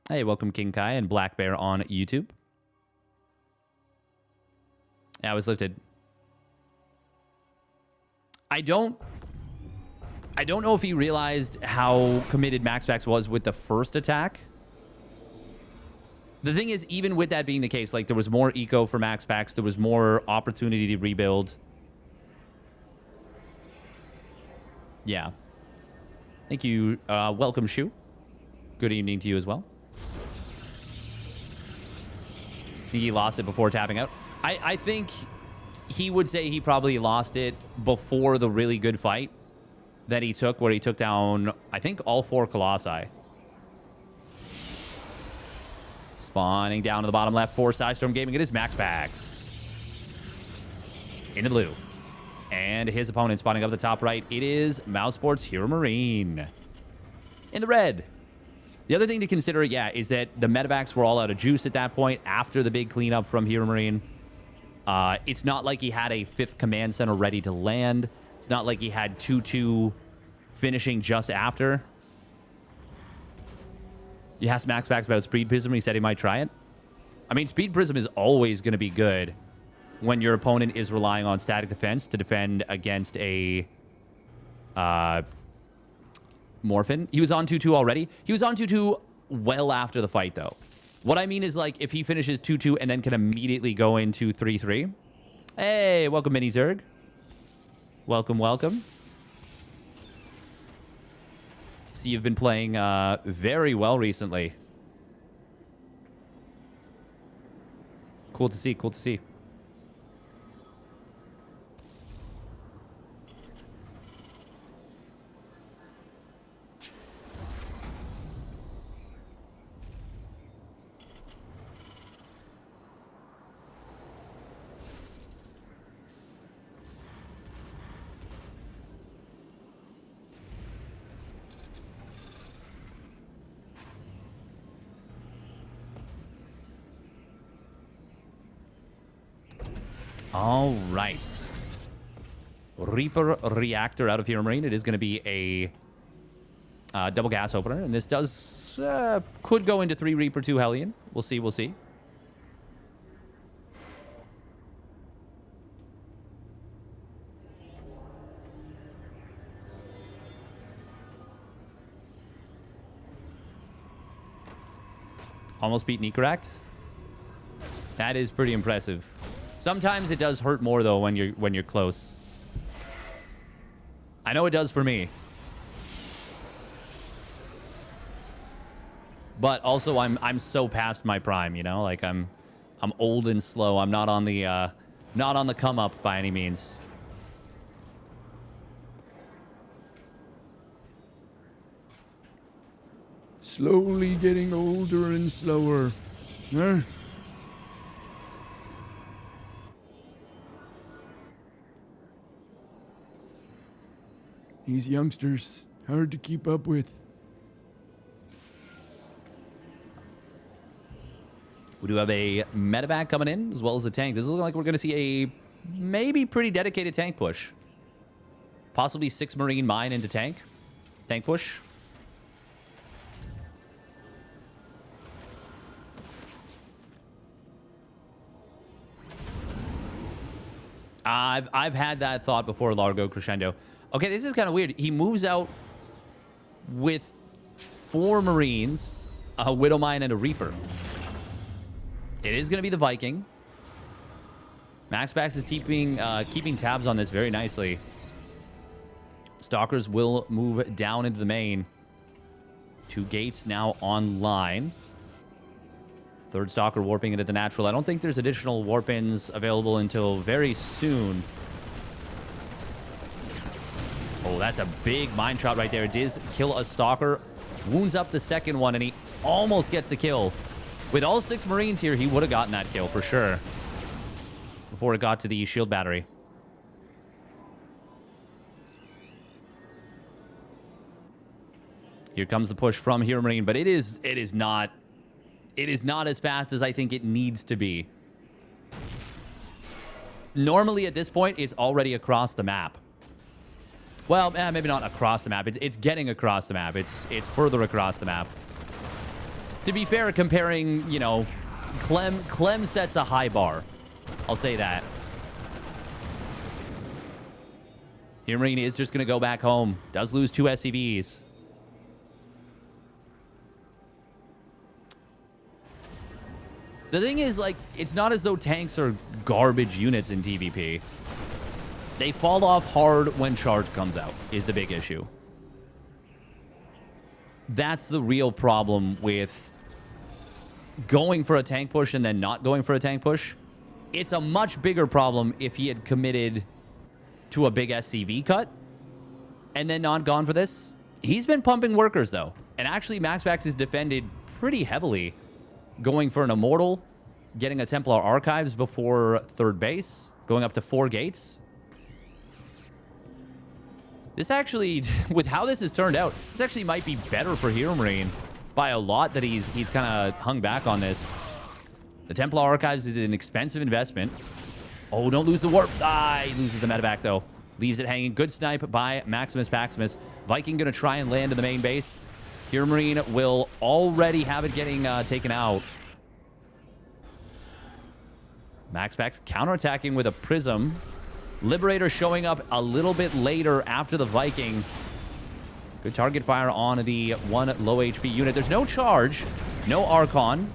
Hey, welcome King Kai and Black Bear on YouTube. Yeah, I was lifted. I don't know if he realized how committed MaxPax was with the first attack. The thing is, even with that being the case, like, there was more eco for MaxPax. There was more opportunity to rebuild. Yeah. Thank you. Welcome, Shu. Good evening to you as well. Think he lost it before tapping out? I think he would say he probably lost it before the really good fight that he took, where he took down, I think, all 4 Colossi. Spawning down to the bottom left for Sidestorm Gaming. It is MaxPax. Into the blue. And his opponent spawning up the top right. It is Mousesports HeroMarine. In the red. The other thing to consider, yeah, is that the medevacs were all out of juice at that point after the big cleanup from HeroMarine. It's not like he had a 5th command center ready to land. It's not like he had 2-2 finishing just after. You asked MaxPax about Speed Prism. He said he might try it. I mean, Speed Prism is always going to be good when your opponent is relying on static defense to defend against a Morphin. He was on 2-2 already. He was on 2-2 well after the fight, though. What I mean is, like, if he finishes 2-2 and then can immediately go into 3-3. Hey, welcome, MiniZerg. Welcome, welcome. See, you've been playing very well recently. Cool to see, cool to see. All right. Reaper Reactor out of HeroMarine. It is going to be a double gas opener, and this does could go into 3 Reaper, 2 Hellion. We'll see. We'll see. Almost beat Necroact. That is pretty impressive. Sometimes it does hurt more though when you're close. I know it does for me. But also I'm so past my prime, you know? Like I'm old and slow. I'm not on the come up by any means. Slowly getting older and slower. Huh? These youngsters, hard to keep up with. We do have a medevac coming in, as well as a tank. This is looking like we're going to see a maybe pretty dedicated tank push. Possibly 6 Marine mine into tank. Tank push. I've had that thought before, Largo Crescendo. Okay, this is kind of weird. He moves out with 4 Marines, a Widow Mine, and a Reaper. It is going to be the Viking. MaxPax is keeping tabs on this very nicely. Stalkers will move down into the main. 2 gates now online. 3rd Stalker warping into the natural. I don't think there's additional warp-ins available until very soon. Oh, that's a big mine shot right there. It does kill a Stalker. Wounds up the 2nd one, and he almost gets the kill. With all 6 Marines here, he would have gotten that kill for sure. Before it got to the shield battery. Here comes the push from HeroMarine, but it is not as fast as I think it needs to be. Normally at this point, it's already across the map. Well, maybe not across the map. It's getting across the map. It's further across the map. To be fair, comparing, you know, Clem sets a high bar. I'll say that. HeroMarine is just going to go back home. Does lose 2 SCVs. The thing is, like, it's not as though tanks are garbage units in TVP. They fall off hard when charge comes out, is the big issue. That's the real problem with going for a tank push and then not going for a tank push. It's a much bigger problem if he had committed to a big SCV cut and then not gone for this. He's been pumping workers, though. And actually, MaxPax is defended pretty heavily, going for an Immortal, getting a Templar Archives before 3rd base, going up to 4 gates. This actually, with how this has turned out, this actually might be better for HeroMarine by a lot that he's kind of hung back on this. The Templar Archives is an expensive investment. Oh, don't lose the warp. Ah, he loses the medevac, though. Leaves it hanging. Good snipe by Maximus Paximus. Viking going to try and land in the main base. HeroMarine will already have it getting taken out. MaxPax counterattacking with a Prism. Liberator showing up a little bit later after the Viking. Good target fire on the 1 low HP unit. There's no charge. No Archon.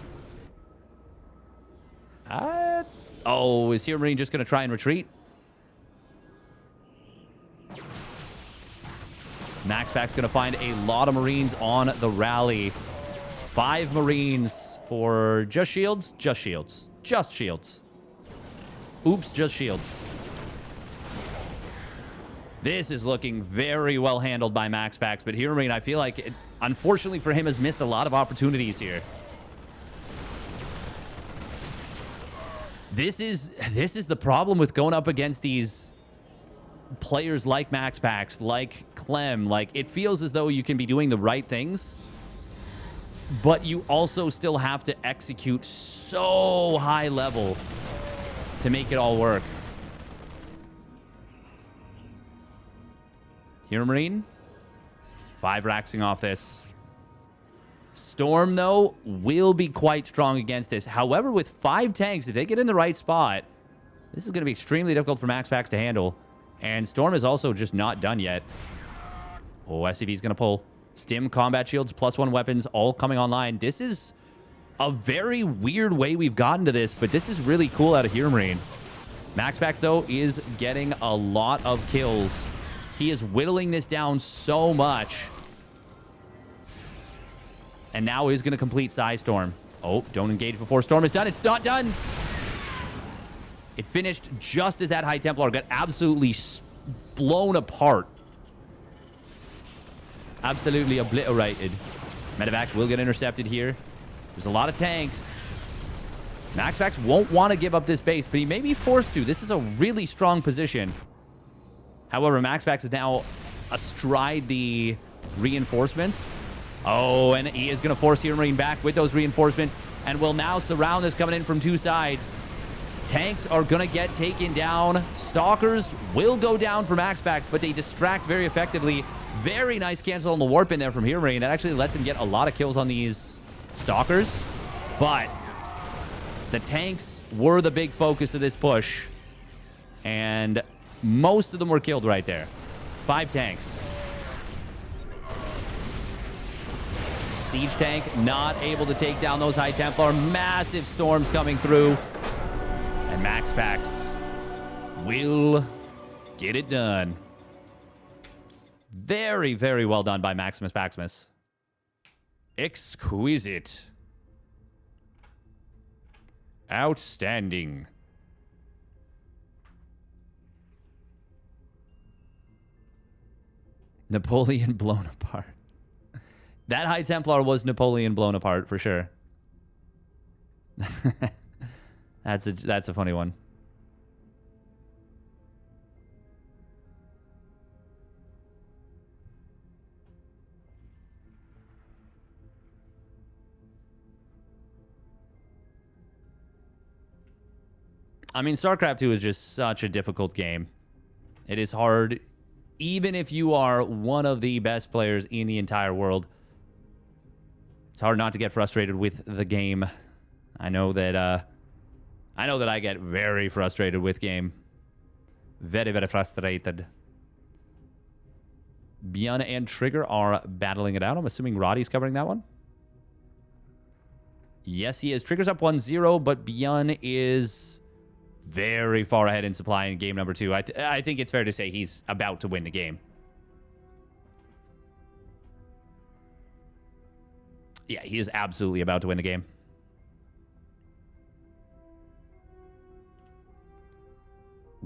Oh, is HeroMarine just going to try and retreat? MaxPax going to find a lot of Marines on the rally. 5 Marines for just shields? Just shields. Just shields. Oops, just shields. This is looking very well handled by MaxPax, but HeroMarine, I feel like, it, unfortunately for him, has missed a lot of opportunities here. This is the problem with going up against these players like MaxPax, like Clem. Like, it feels as though you can be doing the right things, but you also still have to execute so high level to make it all work. HeroMarine. 5 raxing off this. Storm, though, will be quite strong against this. However, with 5 tanks, if they get in the right spot, this is going to be extremely difficult for MaxPax to handle. And Storm is also just not done yet. Oh, SCV's going to pull. Stim, combat shields, +1 weapons, all coming online. This is a very weird way we've gotten to this, but this is really cool out of HeroMarine. MaxPax, though, is getting a lot of kills. He is whittling this down so much. And now he's going to complete Storm. Oh, don't engage before Storm is done. It's not done. It finished just as that High Templar got absolutely blown apart. Absolutely obliterated. Medevac will get intercepted here. There's a lot of tanks. MaxPax won't want to give up this base, but he may be forced to. This is a really strong position. However, MaxPax is now astride the reinforcements. Oh, and he is going to force HeroMarine back with those reinforcements and will now surround this coming in from 2 sides. Tanks are going to get taken down. Stalkers will go down for MaxPax, but they distract very effectively. Very nice cancel on the warp in there from HeroMarine. That actually lets him get a lot of kills on these Stalkers. But the tanks were the big focus of this push. And most of them were killed right there. 5 tanks. Siege tank not able to take down those High Templar. Massive storms coming through. And MaxPax will get it done. Very, very well done by Maximus Paximus. Exquisite. Outstanding. Napoleon blown apart. That High Templar was Napoleon blown apart for sure. That's a funny one. I mean, StarCraft 2 is just such a difficult game. It is hard, even if you are one of the best players in the entire world. It's hard not to get frustrated with the game. I know that I get very frustrated with game. Very, very frustrated. ByuN and Trigger are battling it out. I'm assuming Roddy's covering that one. Yes, he is. Trigger's up 1-0, but ByuN is very far ahead in supply in game number 2. I think it's fair to say he's about to win the game. Yeah, he is absolutely about to win the game.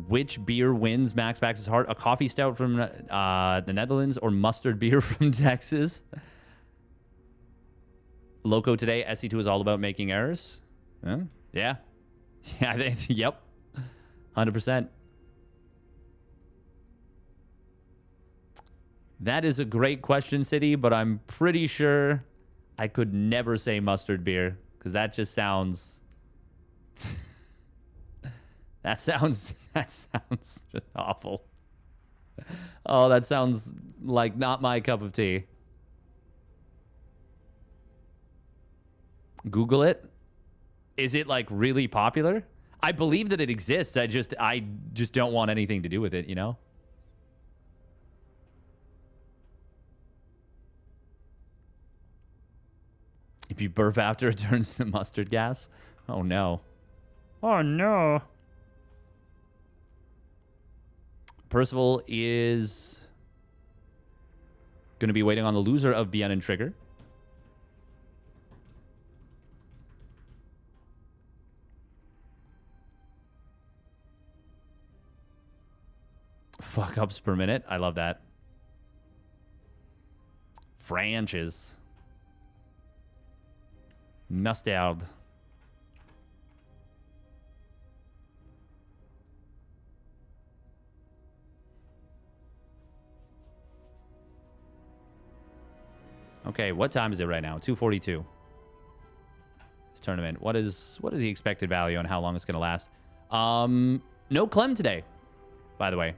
Which beer wins MaxPax's heart? A coffee stout from the Netherlands or mustard beer from Texas? Loco today, SC2 is all about making errors. Huh? Yeah. Yeah, I think, yep. 100%. That is a great question, City, but I'm pretty sure I could never say mustard beer because that just sounds... That sounds just awful. Oh, that sounds like not my cup of tea. Google it. Is it like really popular? I believe that it exists. I just don't want anything to do with it, you know? If you burp after, it turns to mustard gas. Oh no. Oh no. Percival is going to be waiting on the loser of ByuN and Trigger. Fuck ups per minute. I love that. Franches. Mustard. Okay, what time is it right now? 2:42. This tournament. What is the expected value and how long it's going to last? No Clem today, by the way.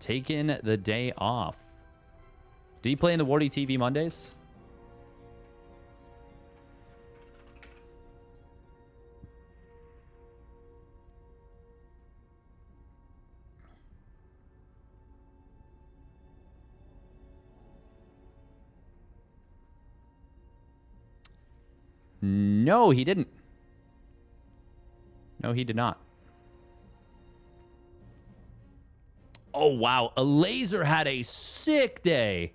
taking the day off. Did he play in the Wardy TV Mondays? No, he didn't. No, he did not. Oh, wow. A laser had a sick day.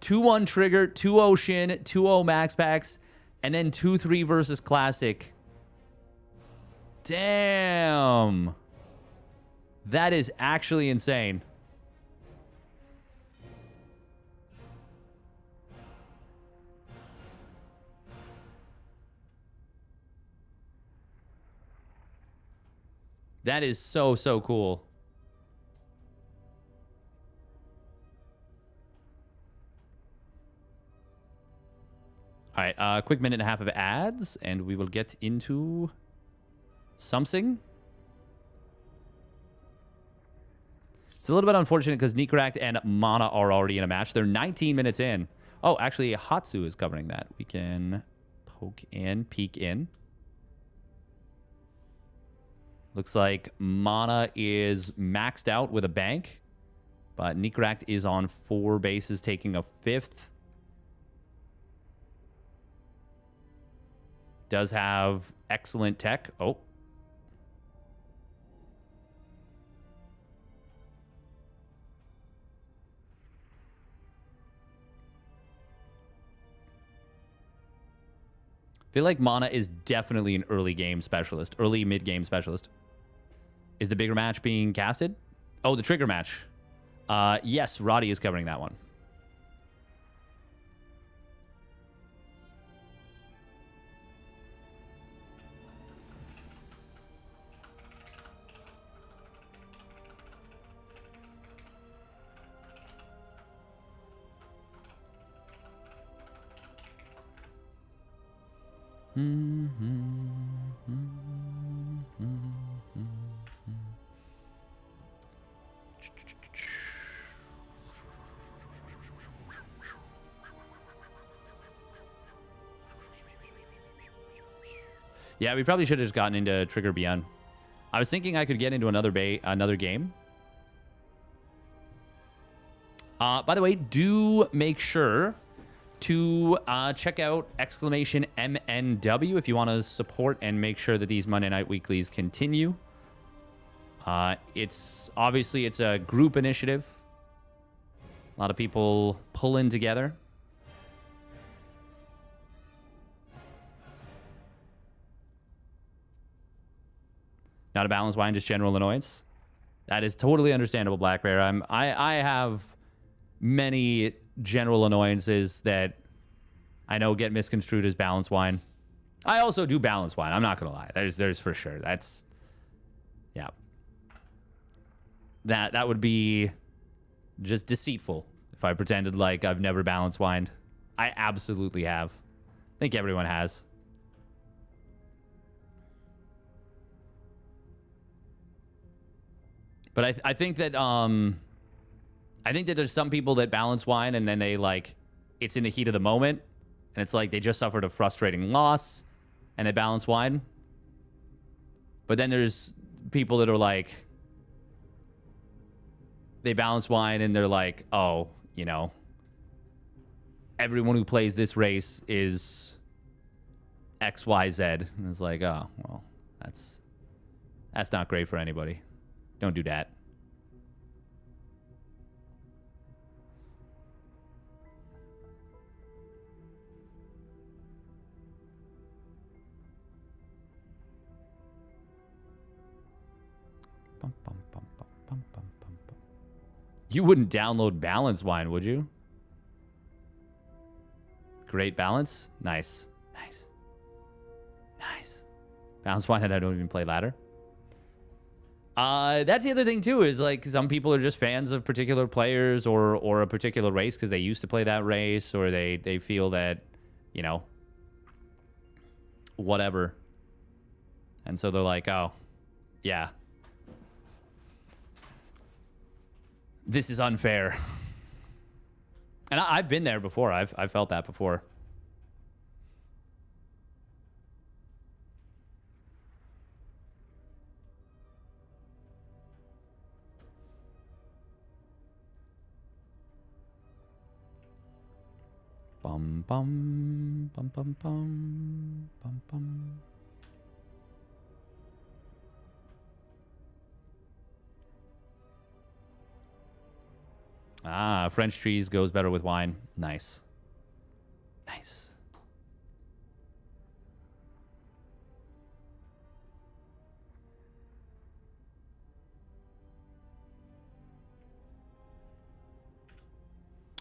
2-1 trigger, 2-0 shin, 2-0 MaxPax, and then 2-3 versus classic. Damn. That is actually insane. That is so, so cool. All right, quick minute and a half of ads, and we will get into something. It's a little bit unfortunate because Nicorakt and Mana are already in a match. They're 19 minutes in. Oh, actually, Hatsu is covering that. We can poke in, peek in. Looks like Mana is maxed out with a bank, but Nicorakt is on 4 bases, taking a 5th. Does have excellent tech. Oh. I feel like Mana is definitely an early game specialist, early mid-game specialist. Is the bigger match being casted? Oh, the trigger match. Yes, Roddy is covering that one. Yeah, we probably should have just gotten into Trigger ByuN. I was thinking I could get into another game. By the way, do make sure to check out !MNW if you want to support and make sure that these Monday Night Weeklies continue. It's a group initiative. A lot of people pulling together. Not a balanced wine, just general annoyance. That is totally understandable, Black Bear. I have many general annoyances that I know get misconstrued as balanced wine. I also do balanced wine. I'm not gonna lie. There's for sure. That's yeah. That would be just deceitful if I pretended like I've never balanced wined. I absolutely have. I think everyone has. But I think that there's some people that balance wine and then they like it's in the heat of the moment and it's like they just suffered a frustrating loss and they balance wine. But then there's people that are like they balance wine and they're like, oh, you know, everyone who plays this race is XYZ. And it's like, oh, well, that's not great for anybody. Don't do that. You wouldn't download Balance Wine, would you? Great balance. Nice. Nice. Nice. Balance Wine and I don't even play ladder. That's the other thing too, is like some people are just fans of particular players or a particular race because they used to play that race, or they feel that, you know, whatever. And so they're like, oh, yeah. This is unfair. And I've been there before. I've felt that before. Bum bum bum bum bum bum bum. Ah, French cheese goes better with wine. Nice. Nice.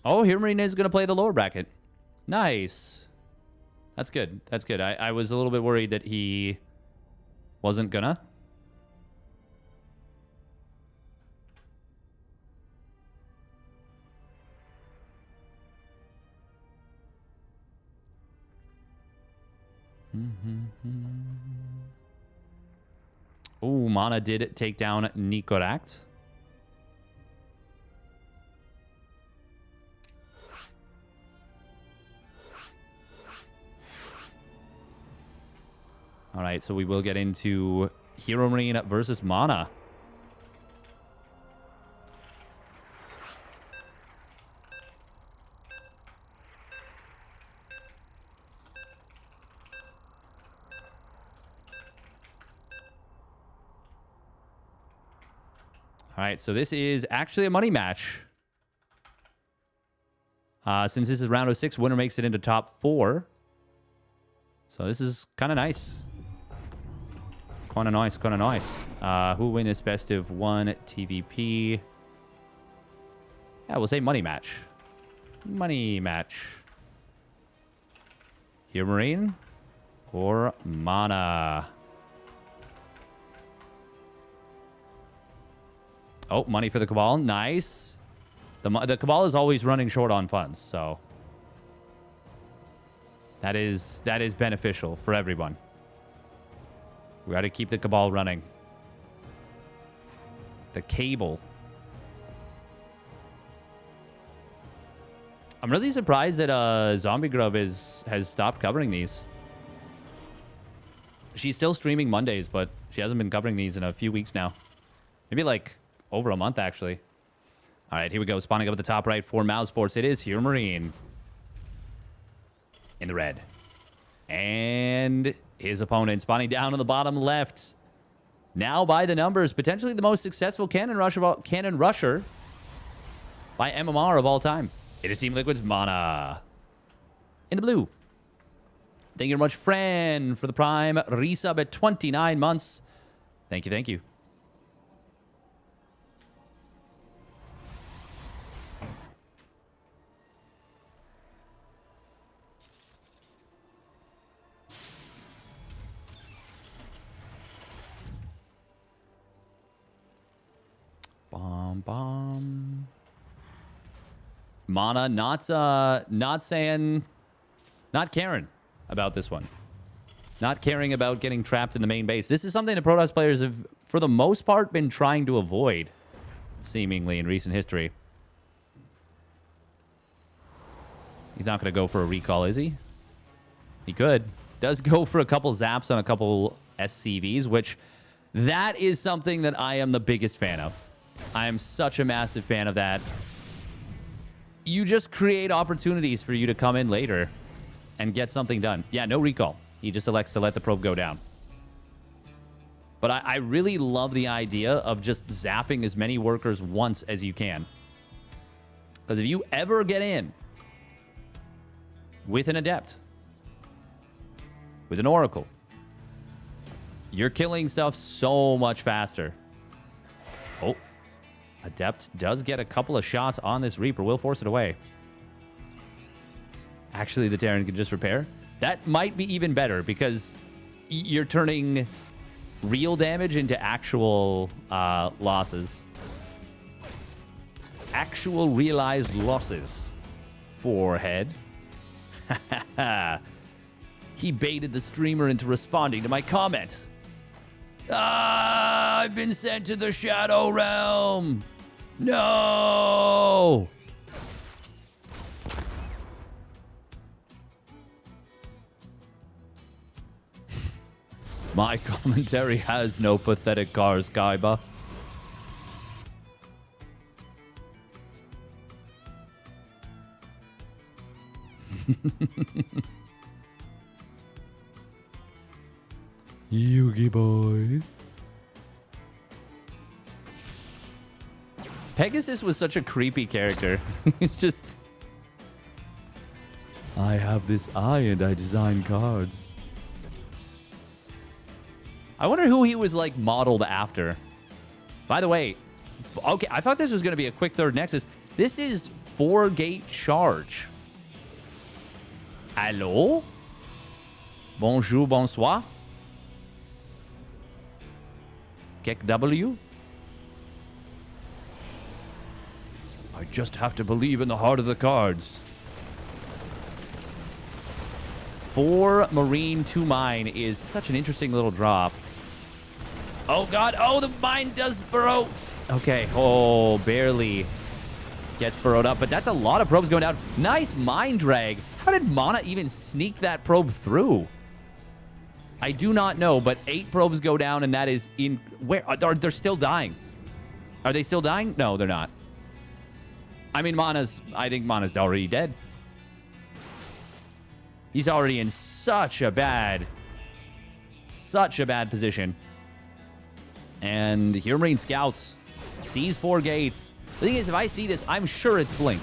Oh, HeroMarine is going to play the lower bracket. Nice. That's good. That's good. I was a little bit worried that he wasn't gonna. Oh, Mana did take down Nikorakt. All right, so we will get into HeroMarine versus Mana. All right, so this is actually a money match. Since this is round of 6, winner makes it into top 4. So this is kind of nice. Kind of nice, kind of nice. Who win this best of 1 TVP? Yeah, we'll say money match. Money match. HeroMarine or Mana? Oh, money for the Cabal. Nice. The Cabal is always running short on funds, so that is beneficial for everyone. We got to keep the Cabal running. The cable. I'm really surprised that Zombie Grub has stopped covering these. She's still streaming Mondays, but she hasn't been covering these in a few weeks now. Maybe like over a month, actually. All right, here we go. Spawning up at the top right for Mouse Sports. It is HeroMarine in the red. And his opponent spawning down on the bottom left. Now by the numbers, potentially the most successful cannon rusher by MMR of all time. It is Team Liquid's Mana. In the blue. Thank you very much, Fran, for the Prime resub at 29 months. Thank you, thank you. Bomb. Mana not caring about this one. Not caring about getting trapped in the main base. This is something that Protoss players have, for the most part, been trying to avoid, seemingly, in recent history. He's not going to go for a recall, is he? He could. Does go for a couple zaps on a couple SCVs, which that is something that I am the biggest fan of. I am such a massive fan of that. You just create opportunities for you to come in later and get something done. Yeah, no recall. He just elects to let the probe go down. But I really love the idea of just zapping as many workers once as you can. Because if you ever get in with an Adept, with an Oracle, you're killing stuff so much faster. Oh. Adept does get a couple of shots on this Reaper. Will force it away. Actually, the Terran can just repair. That might be even better because you're turning real damage into actual losses. Actual realized losses. Forehead. He baited the streamer into responding to my comment. I've been sent to the Shadow Realm. No! My commentary has no pathetic cars, Kaiba. Yugi boy. Pegasus was such a creepy character. He's just... I have this eye and I design cards. I wonder who he was, like, modeled after. By the way, okay, I thought this was going to be a quick third Nexus. This is 4-gate charge. Hello? Bonjour, bonsoir. Kek W? I just have to believe in the heart of the cards. 4 Marine, 2 Mine is such an interesting little drop. Oh, God. Oh, the mine does burrow. Okay. Oh, barely gets burrowed up. But that's a lot of probes going down. Nice mine drag. How did Mana even sneak that probe through? I do not know, but 8 probes go down, and that is in... Where? They're still dying. Are they still dying? No, they're not. I mean, I think Mana's already dead. He's already in such a bad position. And HeroMarine scouts, sees 4 gates. The thing is, if I see this, I'm sure it's Blink.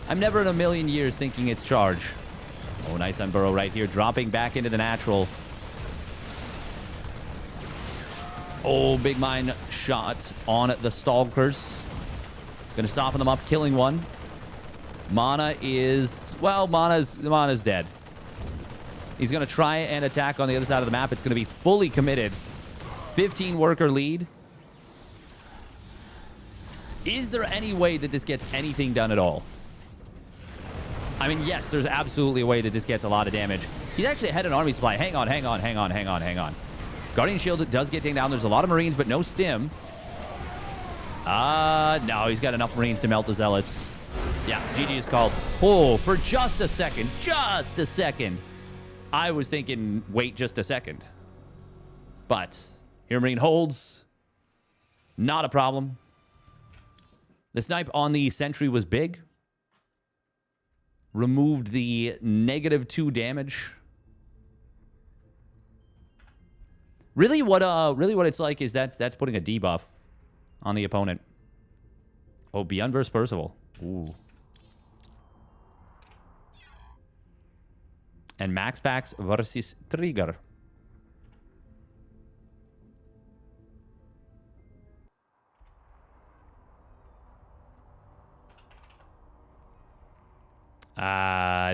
I'm never in a million years thinking it's charge. Oh, nice on Burrow right here, dropping back into the natural. Oh, big mine shot on the Stalkers. Gonna soften them up, killing one. Mana is... Well, Mana's dead. He's gonna try and attack on the other side of the map. It's gonna be fully committed. 15 worker lead. Is there any way that this gets anything done at all? I mean, yes, there's absolutely a way that this gets a lot of damage. He's actually ahead in army supply. Hang on. Guardian Shield does get taken down. There's a lot of Marines, but no stim. No, he's got enough Marines to melt the Zealots. Yeah, GG is called. Oh, for just a second. I was thinking, wait just a second. But HeroMarine holds. Not a problem. The snipe on the sentry was big. Removed the -2 damage. Really what it's like is that's putting a debuff on the opponent. Oh, ByuN versus Percival. Ooh. And MaxPax versus Trigger.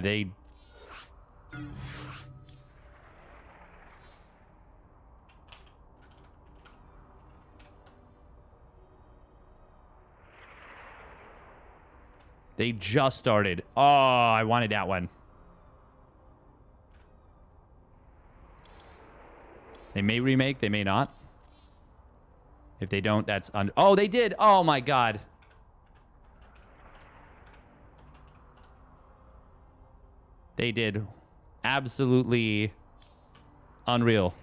They... They just started. Oh, I wanted that one. They may remake, they may not. If they don't, that's... Oh, they did! Oh, my God. They did. Absolutely unreal.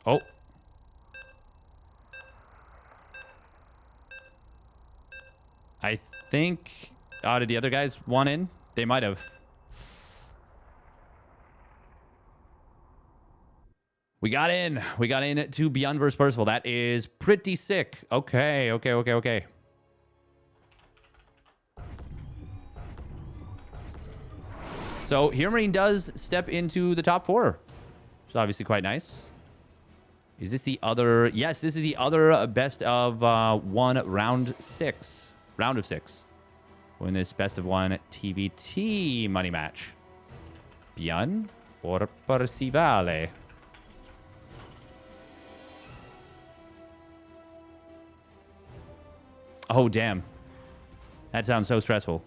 Oh. I think... Oh, did the other guys want in? They might have. We got in. We got in to ByuN versus Percival. That is pretty sick. Okay. So, HeroMarine does step into the top 4. Which is obviously quite nice. Is this the other... Yes, this is the other best of 1 round 6. Round of 6. Win this best of 1 TVT money match. ByuN or Percivale? Oh, damn. That sounds so stressful.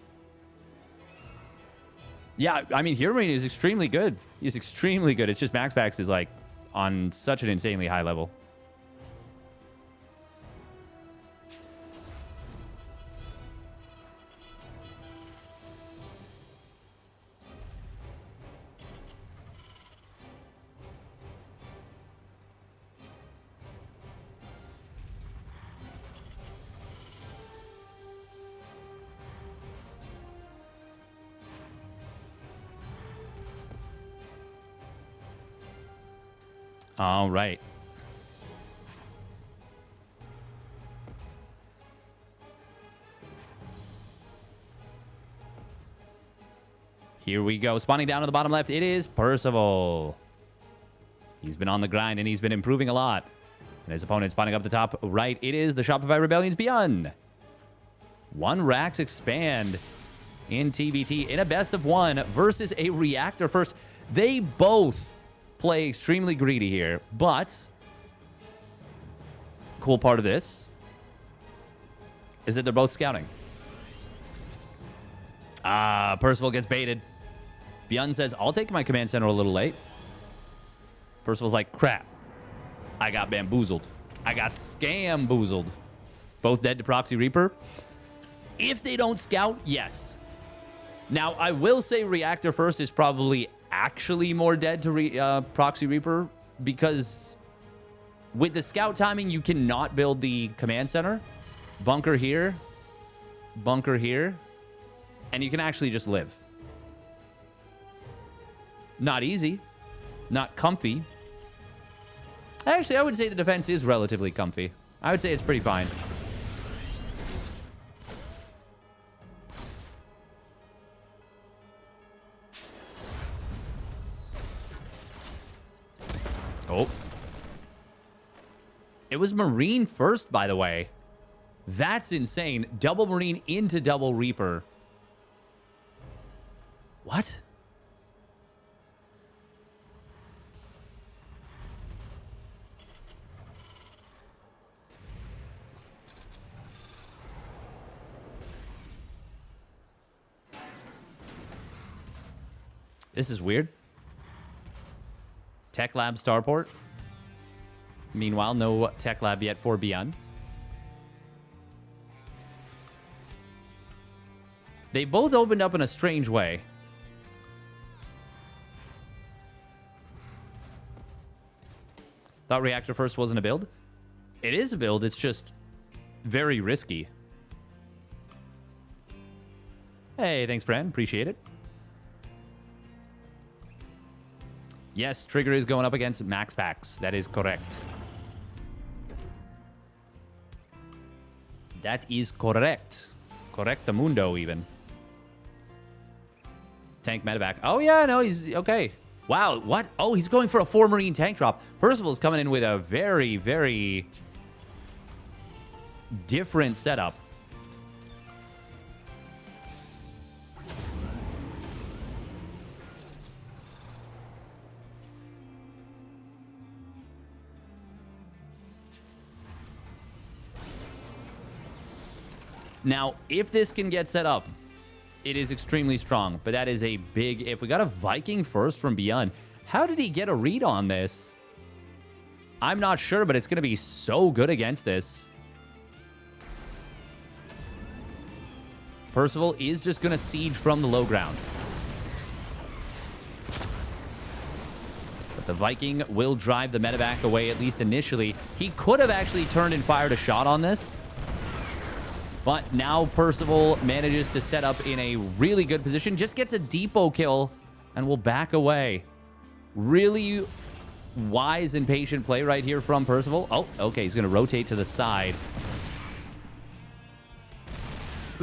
Yeah, I mean, HeroMarine is extremely good. He's extremely good. It's just MaxPax is, like, on such an insanely high level. All right. Here we go. Spawning down to the bottom left, it is Percival. He's been on the grind, and he's been improving a lot. And his opponent spawning up the top right, it is the Shopify Rebellion's ByuN. 1 Rax expand in TBT in a best of 1 versus a reactor first. They both play extremely greedy here, but cool part of this is that they're both scouting. Percival gets baited. ByuN says, I'll take my command center a little late. Percival's like, crap. I got bamboozled. I got scamboozled. Both dead to Proxy Reaper. If they don't scout, yes. Now, I will say Reactor First is probably actually more dead to Proxy Reaper, because with the scout timing, you cannot build the command center. Bunker here, and you can actually just live. Not easy, not comfy. Actually, I would say the defense is relatively comfy. I would say it's pretty fine. Oh. It was Marine first, by the way. That's insane. Double Marine into double Reaper. What? This is weird. Tech Lab Starport. Meanwhile, no Tech Lab yet for ByuN. They both opened up in a strange way. Thought Reactor First wasn't a build. It is a build, it's just very risky. Hey, thanks, friend. Appreciate it. Yes, Trigger is going up against MaxPax. That is correct. That is correct. Correctamundo, even. Tank medevac. Oh, yeah, no, he's okay. Wow, what? Oh, he's going for a 4 Marine tank drop. Percival's coming in with a very, very different setup. Now, if this can get set up, it is extremely strong, but that is a big if. We got a Viking first from ByuN. How did he get a read on this? I'm not sure, but it's going to be so good against this. Percival is just going to siege from the low ground. But the Viking will drive the medevac away, at least initially. He could have actually turned and fired a shot on this. But now Percival manages to set up in a really good position. Just gets a depot kill and will back away. Really wise and patient play right here from Percival. Oh, okay. He's going to rotate to the side.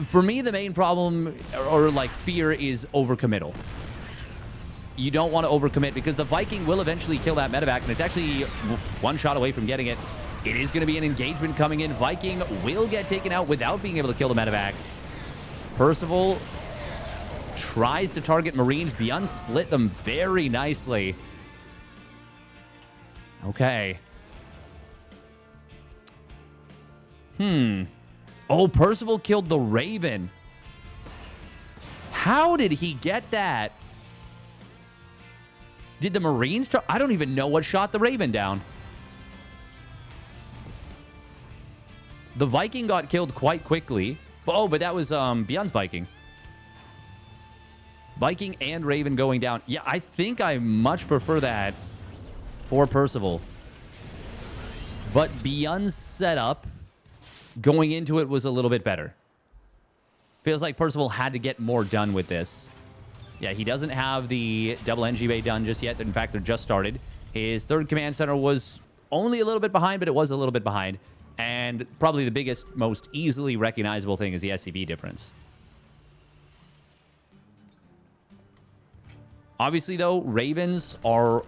For me, the main problem or like fear is overcommittal. You don't want to overcommit because the Viking will eventually kill that medevac, and it's actually one shot away from getting it. It is going to be an engagement coming in. Viking will get taken out without being able to kill the medevac. Percival tries to target Marines. ByuN split them very nicely. Okay. Oh, Percival killed the Raven. How did he get that? Did the Marines try? I don't even know what shot the Raven down. The Viking got killed quite quickly. Oh, but that was ByuN's Viking. Viking and Raven going down. Yeah, I think I much prefer that for Percival. But ByuN's setup going into it was a little bit better. Feels like Percival had to get more done with this. Yeah, he doesn't have the double NG bay done just yet. In fact, they're just started. His third command center was only a little bit behind, but it was a little bit behind. And probably the biggest, most easily recognizable thing is the SCV difference. Obviously, though, Ravens are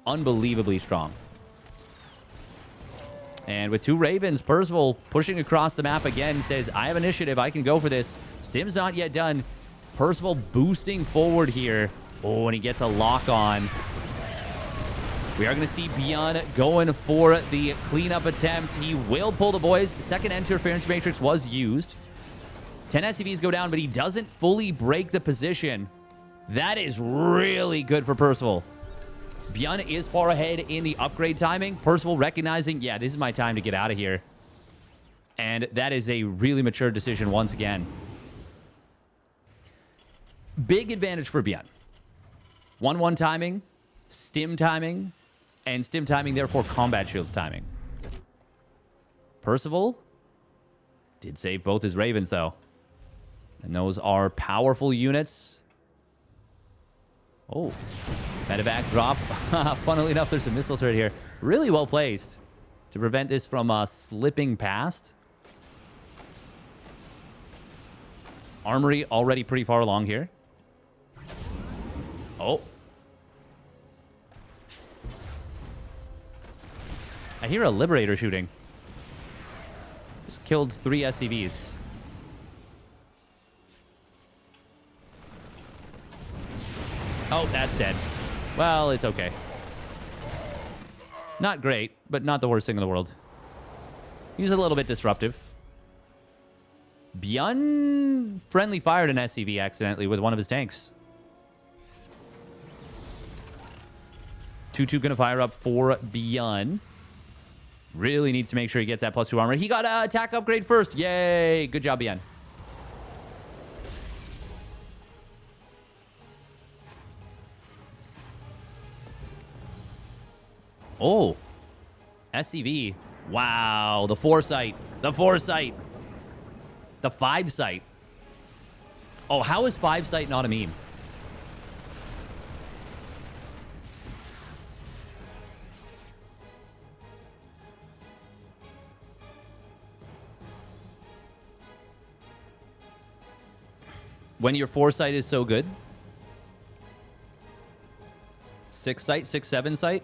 unbelievably strong. And with two Ravens, Percival pushing across the map again says, I have initiative. I can go for this. Stim's not yet done. Percival boosting forward here. Oh, and he gets a lock on. We are going to see ByuN going for the cleanup attempt. He will pull the boys. Second interference matrix was used. 10 SCVs go down, but he doesn't fully break the position. That is really good for Percival. ByuN is far ahead in the upgrade timing. Percival recognizing, yeah, this is my time to get out of here. And that is a really mature decision once again. Big advantage for ByuN. 1-1 timing, stim timing, and stim timing, therefore combat shields timing. Percival did save both his Ravens, though. And those are powerful units. Oh, medevac drop. Funnily enough, there's a missile turret here. Really well placed to prevent this from slipping past. Armory already pretty far along here. Oh. I hear a Liberator shooting. Just killed 3 SCVs. Oh, that's dead. Well, it's okay. Not great, but not the worst thing in the world. He was a little bit disruptive. ByuN friendly fired an SCV accidentally with one of his tanks. 2-2 gonna fire up for ByuN. Really needs to make sure he gets that +2 armor. He got an attack upgrade first. Yay! Good job, ByuN. Oh. SCV. Wow. The foresight. The foresight. The 5 sight. Oh, how is 5 sight not a meme? When your foresight is so good. 6 sight, 6-7 sight.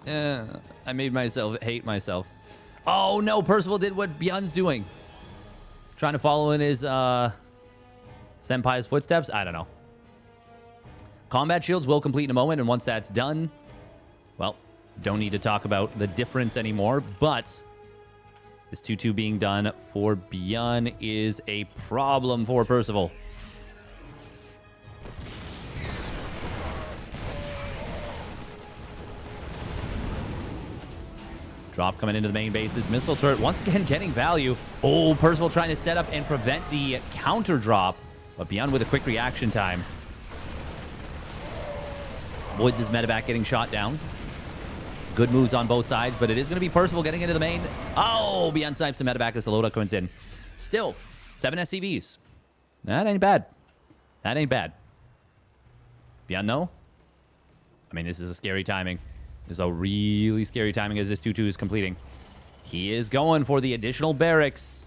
I made myself hate myself. Oh no, Percival did what ByuN's doing. Trying to follow in his senpai's footsteps. I don't know. Combat shields will complete in a moment, and once that's done, well, don't need to talk about the difference anymore. But this 2-2 being done for ByuN is a problem for Percival. Drop coming into the main base. This missile turret once again getting value. Oh, Percival trying to set up and prevent the counter drop. But ByuN with a quick reaction time. Woods' medevac getting shot down. Good moves on both sides, but it is going to be Percival getting into the main. Oh, ByuN snipes the medevac as the loadout comes in. Still, 7 SCVs. That ain't bad. That ain't bad. ByuN, though? I mean, this is a scary timing. This is a really scary timing as this 2-2 is completing. He is going for the additional barracks.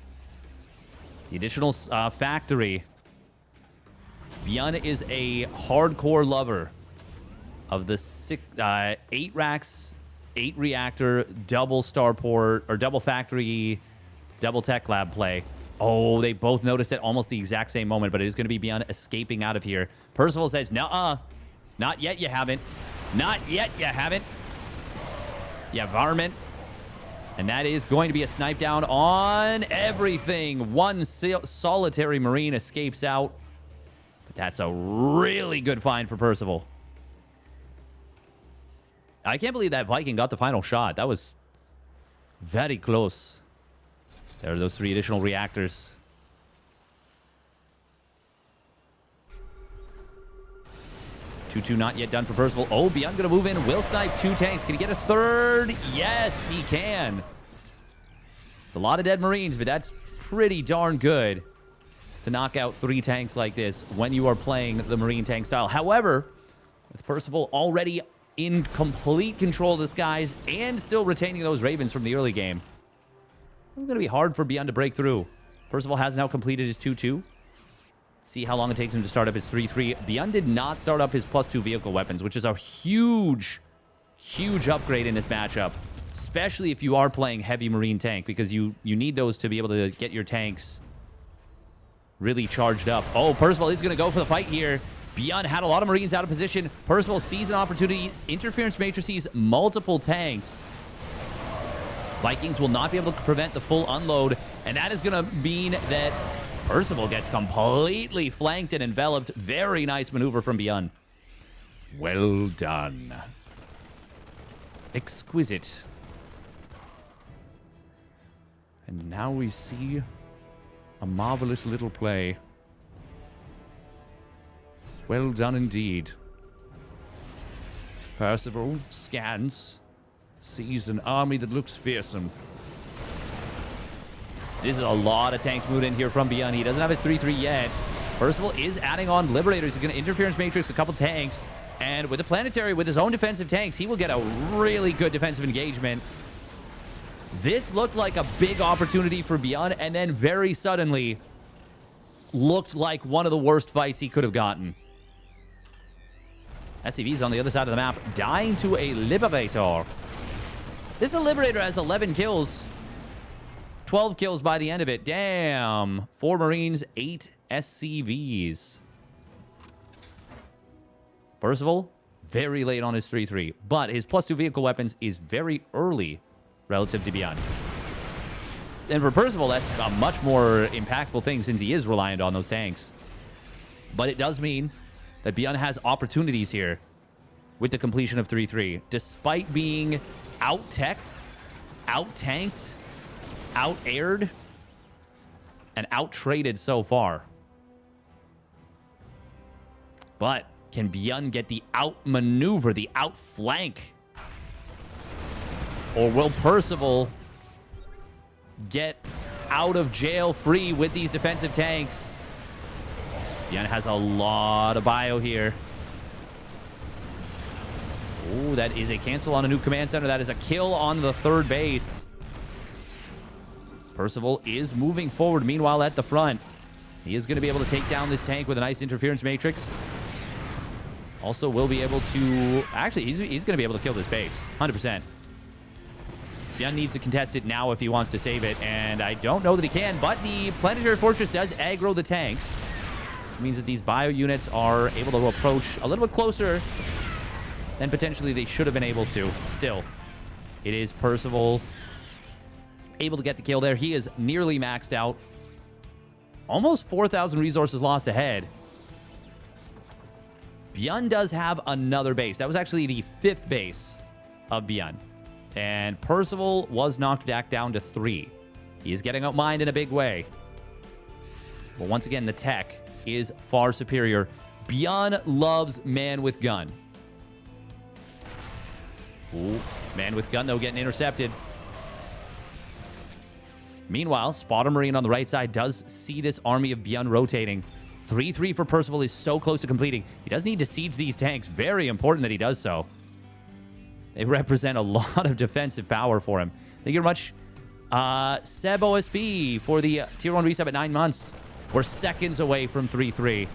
The additional factory. ByuN is a hardcore lover of the 8 racks, 8 reactor, double starport, or double factory, double tech lab play. Oh, they both noticed it almost the exact same moment, but it is going to be ByuN escaping out of here. Percival says, nuh-uh. Not yet, you haven't. Not yet, you haven't. Yeah, varmint. And that is going to be a snipe down on everything. One solitary Marine escapes out. That's a really good find for Percival. I can't believe that Viking got the final shot. That was very close. There are those 3 additional reactors. 2-2 not yet done for Percival. Oh, ByuN gonna move in. Will snipe 2 tanks. Can he get a 3rd? Yes, he can. It's a lot of dead Marines, but that's pretty darn good to knock out 3 tanks like this when you are playing the Marine tank style. However, with Percival already in complete control of the skies and still retaining those Ravens from the early game, it's going to be hard for ByuN to break through. Percival has now completed his 2-2. See how long it takes him to start up his 3-3. ByuN did not start up his +2 vehicle weapons, which is a huge, huge upgrade in this matchup, especially if you are playing heavy Marine tank, because you need those to be able to get your tanks really charged up. Oh, Percival is going to go for the fight here. ByuN had a lot of Marines out of position. Percival sees an opportunity. Interference matrices, multiple tanks. Vikings will not be able to prevent the full unload, and that is going to mean that Percival gets completely flanked and enveloped. Very nice maneuver from ByuN. Well done. Exquisite. And now we see a marvelous little play. Well done indeed. Percival scans, sees an army that looks fearsome. This is a lot of tanks moved in here from ByuN. He doesn't have his 3-3 yet. Percival is adding on Liberators. He's going to interference matrix a couple tanks. And with the Planetary, with his own defensive tanks, he will get a really good defensive engagement. This looked like a big opportunity for ByuN, and then very suddenly looked like one of the worst fights he could have gotten. SCV's on the other side of the map, dying to a Liberator. This Liberator has 11 kills. 12 kills by the end of it. Damn. 4 Marines, 8 SCVs. Percival, very late on his 3-3. But his +2 vehicle weapons is very early relative to ByuN. And for Percival, that's a much more impactful thing since he is reliant on those tanks. But it does mean that ByuN has opportunities here with the completion of 3-3. Despite being out-teched, out-tanked, out-aired, and out-traded so far. But can ByuN get the out-maneuver, the out-flank? Or will Percival get out of jail free with these defensive tanks? ByuN has a lot of bio here. Oh, that is a cancel on a new command center. That is a kill on the 3rd base. Percival is moving forward. Meanwhile, at the front, he is going to be able to take down this tank with a nice interference matrix. Also will be able to... Actually, he's going to be able to kill this base. 100%. ByuN needs to contest it now if he wants to save it, and I don't know that he can, but the Planetary Fortress does aggro the tanks. It means that these bio units are able to approach a little bit closer than potentially they should have been able to. Still, it is Percival able to get the kill there. He is nearly maxed out. Almost 4,000 resources lost ahead. ByuN does have another base. That was actually the 5th base of ByuN. And Percival was knocked back down to 3. He is getting outmined in a big way. But once again, the tech is far superior. ByuN loves man with gun. Ooh, man with gun, though, getting intercepted. Meanwhile, Spotter Marine on the right side does see this army of ByuN rotating. 3-3 for Percival is so close to completing. He does need to siege these tanks. Very important that he does so. They represent a lot of defensive power for him. Thank you very much, Seb OSB, for the Tier 1 resub at 9 months. We're seconds away from 3-3.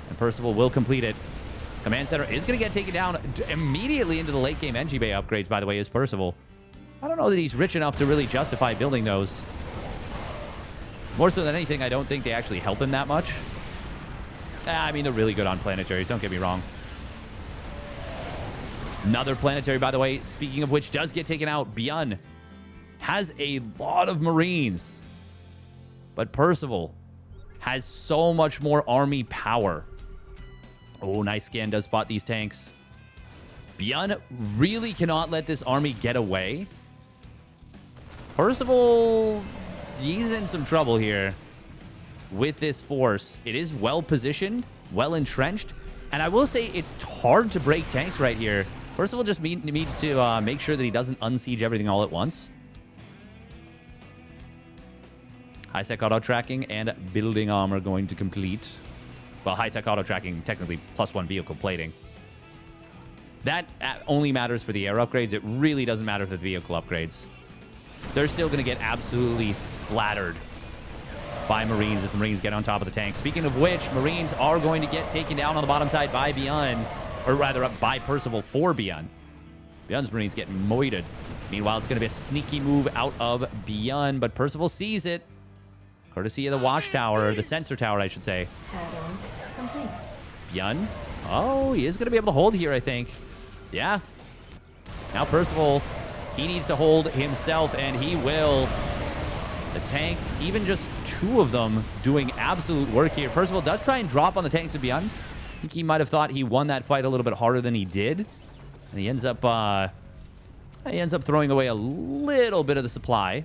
And Percival will complete it. Command Center is going to get taken down immediately into the late game NG Bay upgrades, by the way, is Percival. I don't know that he's rich enough to really justify building those. More so than anything, I don't think they actually help him that much. I mean, they're really good on planetaries, don't get me wrong. Another planetary, by the way, speaking of which, does get taken out. ByuN has a lot of Marines. But Percival has so much more army power Oh, nice scan does spot these tanks. ByuN really cannot let this army get away. Percival, he's in some trouble here with this force. It is well positioned, well entrenched, and I will say it's hard to break tanks right here. Percival just needs to make sure that he doesn't unsiege everything all at once. High-sec auto-tracking and building armor going to complete. Well, high-sec auto-tracking, technically +1 vehicle plating. That only matters for the air upgrades. It really doesn't matter for the vehicle upgrades. They're still going to get absolutely splattered by Marines if the Marines get on top of the tank. Speaking of which, Marines are going to get taken down on the bottom side by ByuN, or rather by Percival for ByuN. ByuN's Marines get moited. Meanwhile, it's going to be a sneaky move out of ByuN, but Percival sees it. Courtesy of the watchtower, the sensor tower, I should say. Add-on complete. ByuN. Oh, he is going to be able to hold here, I think. Yeah. Now Percival, he needs to hold himself, and he will. The tanks, even just 2 of them, doing absolute work here. Percival does try and drop on the tanks of ByuN. I think he might have thought he won that fight a little bit harder than he did. And he ends up throwing away a little bit of the supply.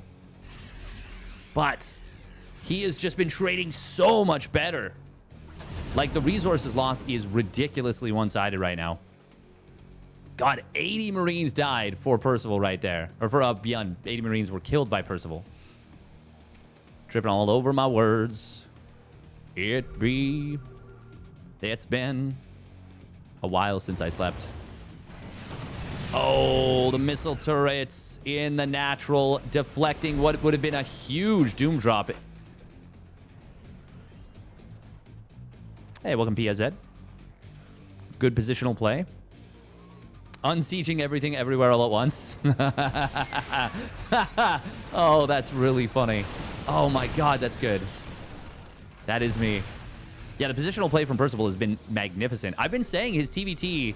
But he has just been trading so much better. Like, the resources lost is ridiculously one-sided right now. God, 80 Marines died for Percival right there. Or for ByuN. 80 Marines were killed by Percival. Tripping all over my words. It's been a while since I slept. Oh, the missile turrets in the natural, deflecting what would have been a huge doom drop. Hey, welcome, PSZ. Good positional play. Unsieging everything everywhere all at once. Oh, that's really funny. Oh my god, that's good. That is me. Yeah, the positional play from Percival has been magnificent. I've been saying his TVT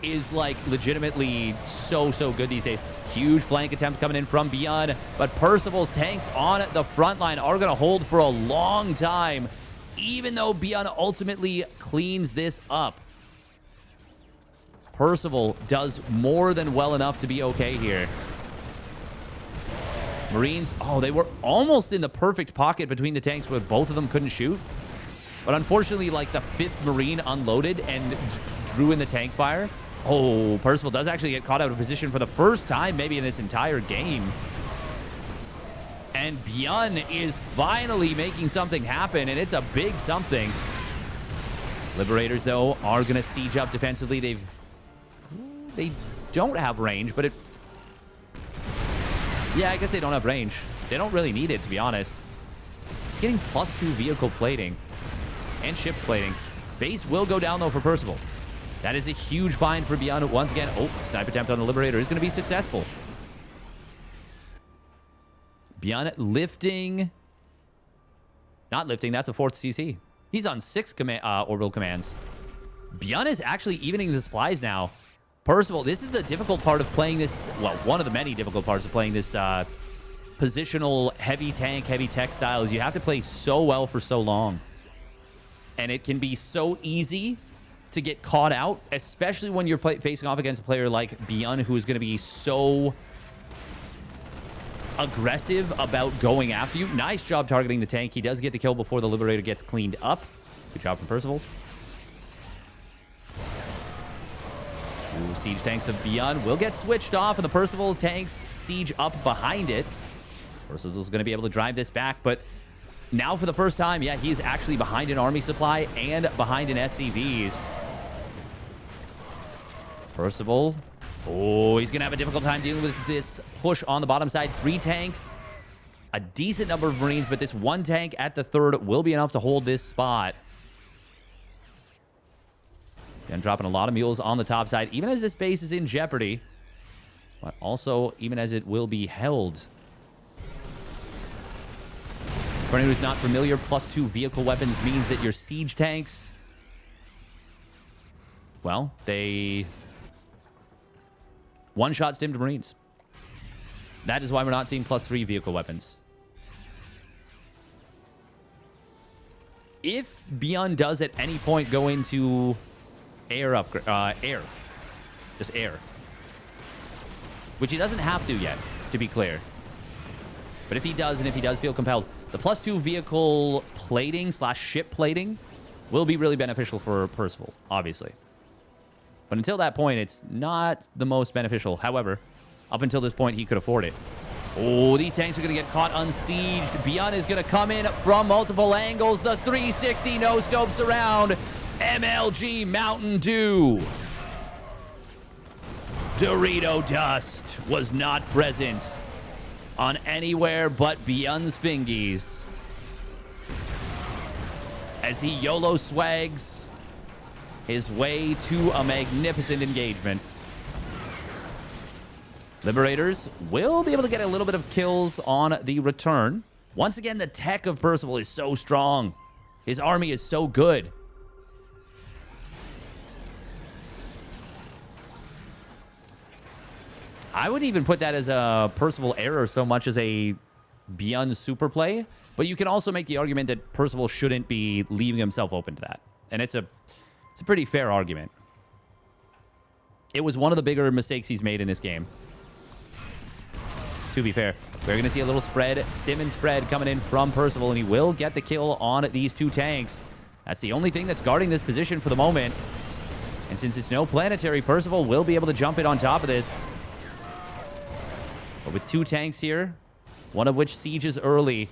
is, like, legitimately so good these days. Huge flank attempt coming in from ByuN, but Percival's tanks on the front line are going to hold for a long time, even though ByuN ultimately cleans this up. Percival does more than well enough to be okay here. Marines, oh, they were almost in the perfect pocket between the tanks where both of them couldn't shoot. But unfortunately, like, the 5th Marine unloaded and drew in the tank fire. Oh, Percival does actually get caught out of position for the first time maybe in this entire game. And ByuN is finally making something happen, and it's a big something. Liberators, though, are going to siege up defensively. They don't have range, but it... Yeah, I guess they don't have range. They don't really need it, to be honest. He's getting +2 vehicle plating and ship plating. Base will go down, though, for Percival. That is a huge find for ByuN once again. Oh, sniper attempt on the Liberator is going to be successful. ByuN lifting. Not lifting, that's a 4th CC. He's on 6 orbital commands. ByuN is actually evening the supplies now. Percival, this is the difficult part of playing this. Well, one of the many difficult parts of playing this positional heavy tank, heavy tech style is you have to play so well for so long. And it can be so easy to get caught out, especially when you're facing off against a player like ByuN, who is going to be so aggressive about going after you. Nice job targeting the tank. He does get the kill before the Liberator gets cleaned up. Good job from Percival. Ooh, siege tanks of ByuN will get switched off, and the Percival tanks siege up behind it. Percival's going to be able to drive this back, but now for the first time, yeah, he's actually behind an army supply and behind an SCVs. Percival, oh, he's going to have a difficult time dealing with this push on the bottom side. 3 tanks, a decent number of Marines, but this 1 tank at the 3rd will be enough to hold this spot. And dropping a lot of mules on the top side, even as this base is in jeopardy, but also even as it will be held. For anyone who's not familiar, +2 vehicle weapons means that your siege tanks, well, they one-shot stimmed Marines. That is why we're not seeing +3 vehicle weapons. If ByuN does at any point go into air upgrade. Air. Just air. Which he doesn't have to yet, to be clear. But if he does, and if he does feel compelled, the +2 vehicle plating / ship plating will be really beneficial for Percival, obviously. But until that point, it's not the most beneficial. However, up until this point, he could afford it. Oh, these tanks are going to get caught unsieged. ByuN is going to come in from multiple angles. The 360 no-scopes around. MLG Mountain Dew. Dorito dust was not present on anywhere but ByuN's fingies. As he YOLO swags his way to a magnificent engagement. Liberators will be able to get a little bit of kills on the return. Once again, the tech of Percival is so strong. His army is so good. I wouldn't even put that as a Percival error so much as a ByuN super play. But you can also make the argument that Percival shouldn't be leaving himself open to that. And it's a pretty fair argument. It was one of the bigger mistakes he's made in this game. To be fair, we're going to see a little spread, stim and spread coming in from Percival, and he will get the kill on these two tanks. That's the only thing that's guarding this position for the moment. And since it's no planetary, Percival will be able to jump it on top of this. But with two tanks here, one of which sieges early,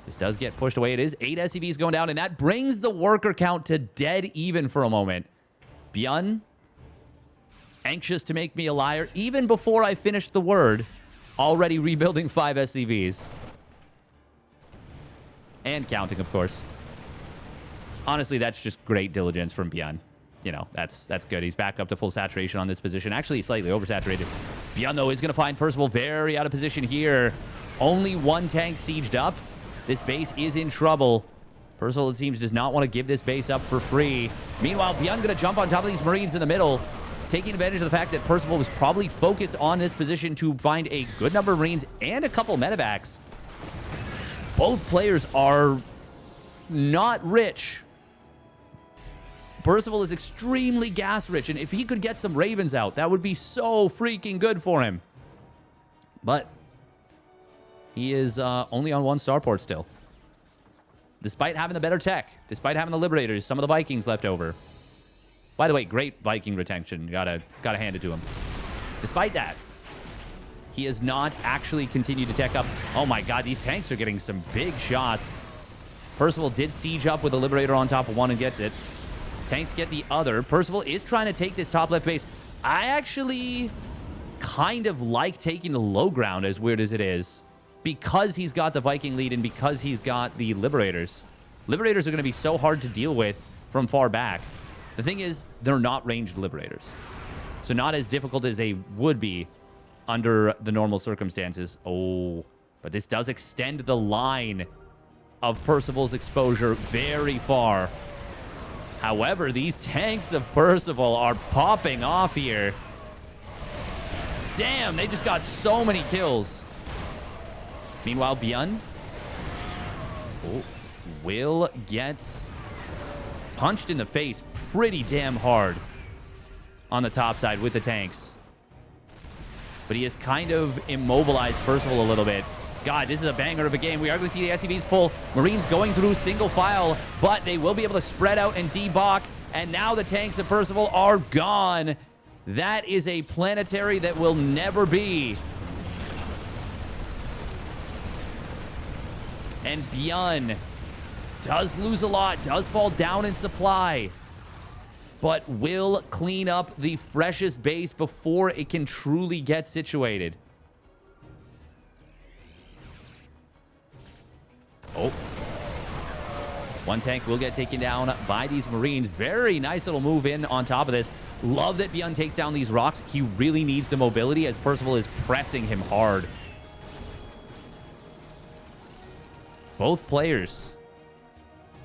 this does get pushed away. It is 8 SCVs going down, and that brings the worker count to dead even for a moment. ByuN, anxious to make me a liar, even before I finished the word, already rebuilding 5 SCVs. And counting, of course. Honestly, that's just great diligence from ByuN. You know, that's good. He's back up to full saturation on this position. Actually, slightly oversaturated. ByuN, though, is going to find Percival very out of position here. Only one tank sieged up. This base is in trouble. Percival, it seems, does not want to give this base up for free. Meanwhile, ByuN going to jump on top of these Marines in the middle, taking advantage of the fact that Percival was probably focused on this position to find a good number of Marines and a couple medevacs. Both players are not rich. Percival is extremely gas rich, and if he could get some Ravens out, that would be so freaking good for him. But he is only on 1 starport still. Despite having the better tech, despite having the Liberators, some of the Vikings left over. By the way, great Viking retention. Gotta hand it to him. Despite that, he has not actually continued to tech up. Oh my god, these tanks are getting some big shots. Percival did siege up with a Liberator on top of one and gets it. Tanks get the other. Percival is trying to take this top left base. I actually kind of like taking the low ground, as weird as it is, because he's got the Viking lead and because he's got the Liberators. Liberators are going to be so hard to deal with from far back. The thing is, they're not ranged Liberators. So not as difficult as they would be under the normal circumstances. Oh, but this does extend the line of Percival's exposure very far. However, these tanks of Percival are popping off here. Damn, they just got so many kills. Meanwhile, ByuN will get punched in the face pretty damn hard on the top side with the tanks. But he has kind of immobilized Percival a little bit. God, this is a banger of a game. We are going to see the SCVs pull. Marines going through single file, but they will be able to spread out and debok. And now the tanks of Percival are gone. That is a planetary that will never be. And ByuN does lose a lot, does fall down in supply, but will clean up the freshest base before it can truly get situated. Oh. One tank will get taken down by these Marines. Very nice little move in on top of this. Love that ByuN takes down these rocks. He really needs the mobility as Percival is pressing him hard. Both players.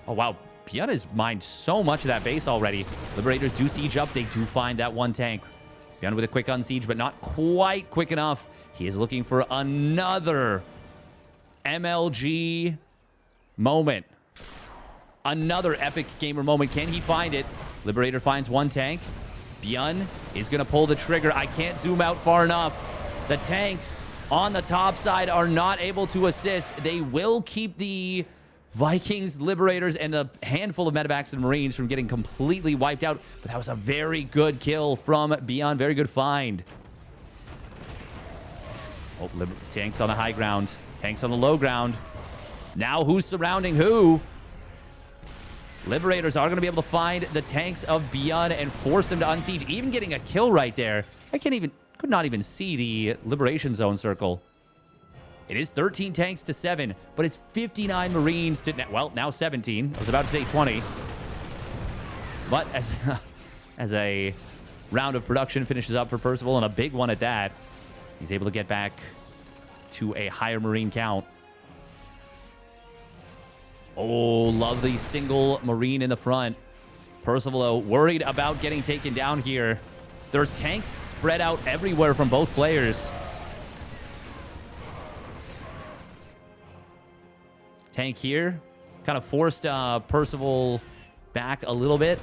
Oh, wow. ByuN has mined so much of that base already. Liberators do siege up. They do find that one tank. ByuN with a quick unsiege, but not quite quick enough. He is looking for another MLG moment. Another epic gamer moment. Can he find it? Liberator finds one tank. ByuN is going to pull the trigger. I can't zoom out far enough. The tanks on the top side are not able to assist. They will keep the Vikings, Liberators, and a handful of Medevacs and Marines from getting completely wiped out. But that was a very good kill from ByuN. Very good find. Oh, tanks on the high ground. Tanks on the low ground. Now who's surrounding who? Liberators are going to be able to find the tanks of ByuN and force them to unsiege. Even getting a kill right there. Could not even see the Liberation Zone circle. It is 13 tanks to 7, but it's 59 Marines to, well, now 17. I was about to say 20. But as a round of production finishes up for Percival, and a big one at that, he's able to get back to a higher Marine count. Oh, lovely single Marine in the front. Percival, though, worried about getting taken down here. There's tanks spread out everywhere from both players. Tank here. Kind of forced Percival back a little bit.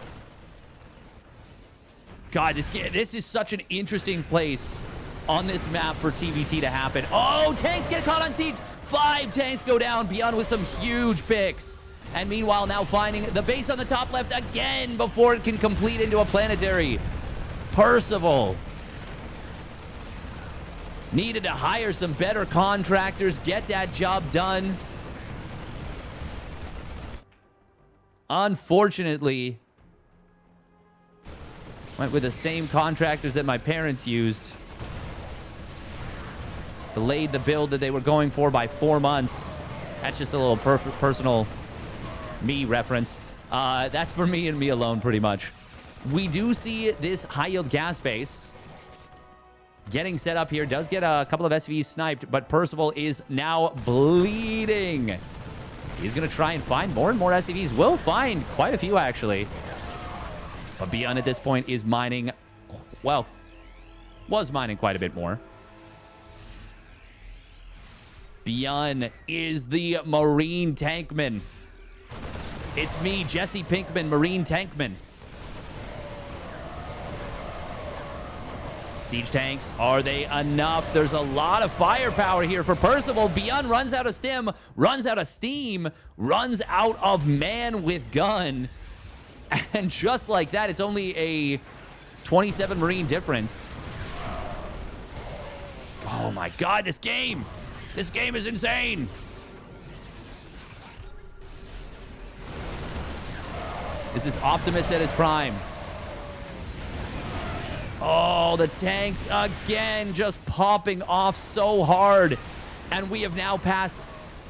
God, this is such an interesting place on this map for TVT to happen. Oh, tanks get caught on siege. 5 tanks go down. ByuN with some huge picks. And meanwhile, now finding the base on the top left again before it can complete into a planetary. Percival needed to hire some better contractors, get that job done. Unfortunately, went with the same contractors that my parents used. Delayed the build that they were going for by 4 months. That's just a little personal me reference. That's for me and me alone, pretty much. We do see this high-yield gas base getting set up here. Does get a couple of SVs sniped, but Percival is now bleeding. He's going to try and find more and more SCVs. Will find quite a few, actually. But ByuN at this point is mining, well, was mining quite a bit more. ByuN is the Marine Tankman. It's me, Jesse Pinkman, Marine Tankman. Siege tanks, are they enough? There's a lot of firepower here for Percival. ByuN runs out of steam, runs out of man with gun. And just like that, it's only a 27 Marine difference. Oh my God, this game is insane. This is Optimus at his prime. Oh, the tanks again just popping off so hard. And we have now passed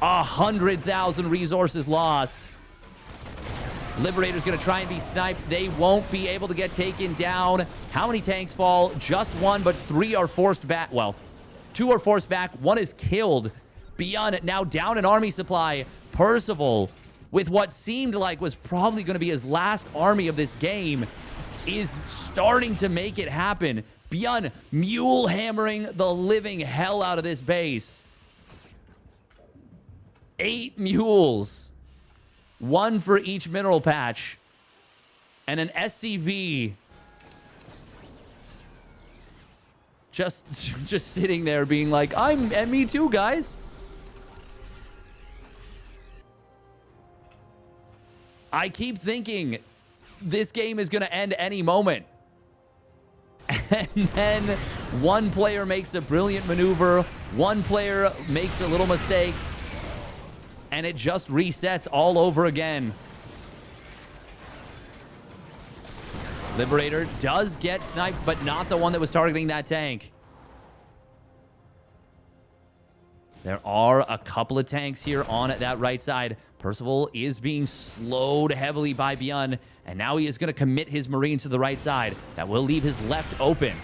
100,000 resources lost. Liberator's going to try and be sniped. They won't be able to get taken down. How many tanks fall? Just 1, but 3 are forced back. Well, 2 are forced back. 1 is killed. ByuN now down an army supply. Percival, with what seemed like was probably going to be his last army of this game, is starting to make it happen. ByuN mule hammering the living hell out of this base. 8 mules. 1 for each mineral patch. And an SCV. Just sitting there being like, and me too, guys. I keep thinking this game is going to end any moment. And then one player makes a brilliant maneuver. One player makes a little mistake. And it just resets all over again. Liberator does get sniped, but not the one that was targeting that tank. There are a couple of tanks here on that right side. Percival is being slowed heavily by ByuN, and now he is going to commit his Marines to the right side. That will leave his left open.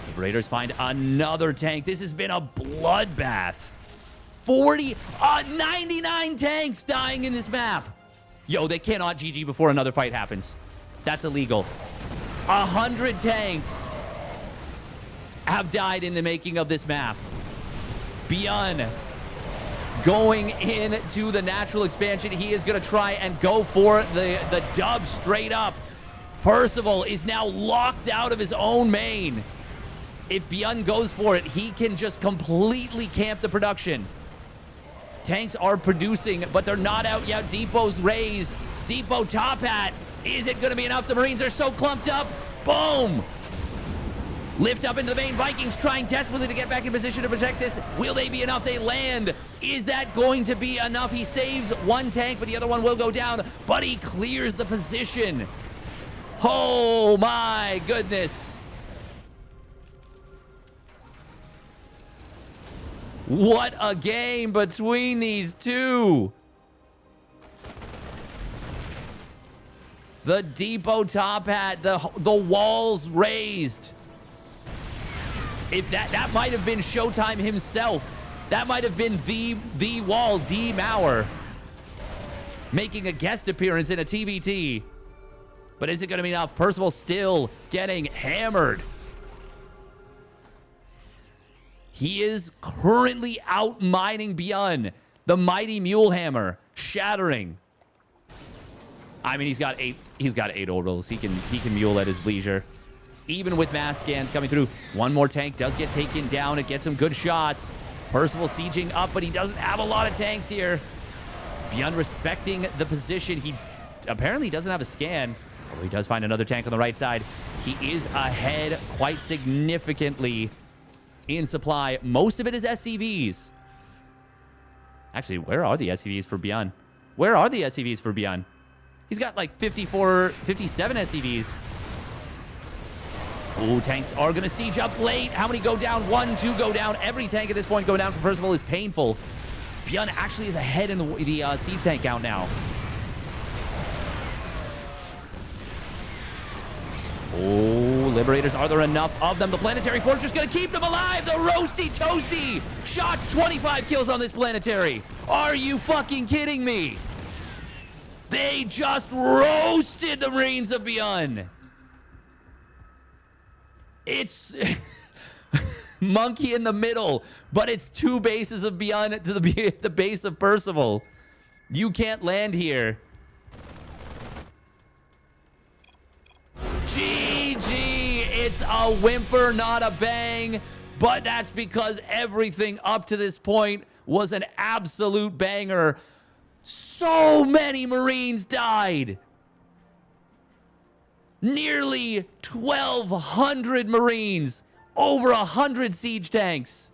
Liberators find another tank. This has been a bloodbath. 99 tanks dying in this map. Yo, they cannot GG before another fight happens. That's illegal. 100 tanks have died in the making of this map. ByuN going into the natural expansion. He is going to try and go for the dub straight up. Percival is now locked out of his own main. If ByuN goes for it, he can just completely camp the production. Tanks are producing, but they're not out yet. Depot's raised. Depot top hat. Is it going to be enough? The Marines are so clumped up. Boom! Lift up into the main. Vikings trying desperately to get back in position to protect this. Will they be enough? They land. Is that going to be enough? He saves one tank, but the other one will go down. But he clears the position. Oh my goodness. What a game between these two. The depot top hat, the walls raised. If that might have been Showtime himself. That might have been the wall, D Mauer, making a guest appearance in a TBT. But is it going to be enough? Percival still getting hammered. He is currently out-mining ByuN. The mighty mule hammer shattering. I mean, he's got eight orders. He can mule at his leisure. Even with mass scans coming through. One more tank does get taken down. It gets some good shots. Percival sieging up, but he doesn't have a lot of tanks here. ByuN respecting the position. He apparently doesn't have a scan. Although he does find another tank on the right side. He is ahead quite significantly in supply. Most of it is SCVs. Actually, where are the SCVs for ByuN? Where are the SCVs for ByuN? He's got like 54, 57 SCVs. Oh, tanks are going to siege up late. How many go down? 1, 2 go down. Every tank at this point going down for Percival is painful. ByuN actually is ahead in the siege tank count now. Oh, Liberators, are there enough of them? The Planetary Fortress going to keep them alive. The Roasty Toasty shots, 25 kills on this Planetary. Are you fucking kidding me? They just roasted the Marines of ByuN. It's monkey in the middle, but it's 2 bases of ByuN to the base of Percival. You can't land here. GG! It's a whimper, not a bang, but that's because everything up to this point was an absolute banger. So many Marines died. Nearly 1,200 Marines. Over 100 siege tanks.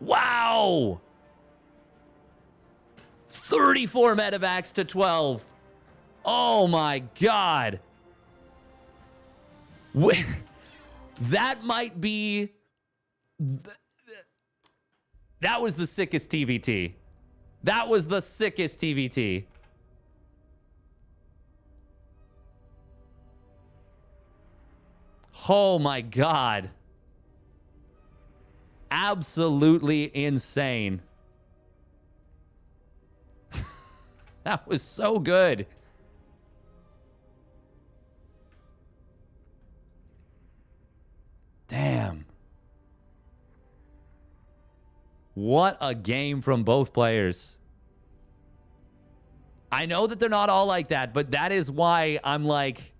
Wow. 34 medevacs to 12. Oh my God. That might be... That was the sickest TVT. That was the sickest TVT. Oh my God. Absolutely insane. That was so good. Damn. What a game from both players. I know that they're not all like that, but that is why I'm like,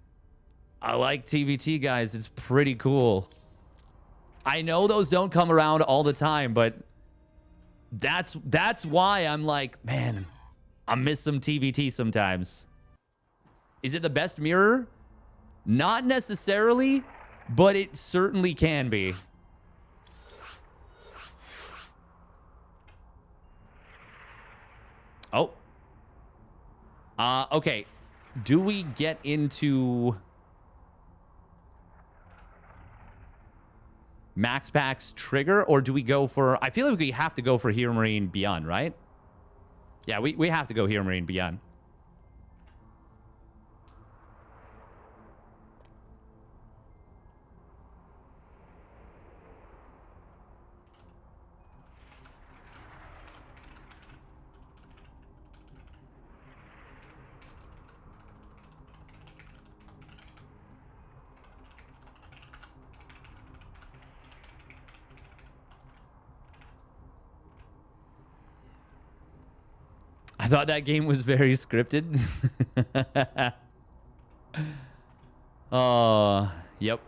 I like TVT, guys. It's pretty cool. I know those don't come around all the time, but that's why I'm like, man, I miss some TVT sometimes. Is it the best mirror? Not necessarily, but it certainly can be. Oh. Okay. Do we get into MaxPax trigger, or do we go for... I feel like we have to go for HeroMarine ByuN, right? Yeah, we have to go HeroMarine ByuN. I thought that game was very scripted. Oh, yep.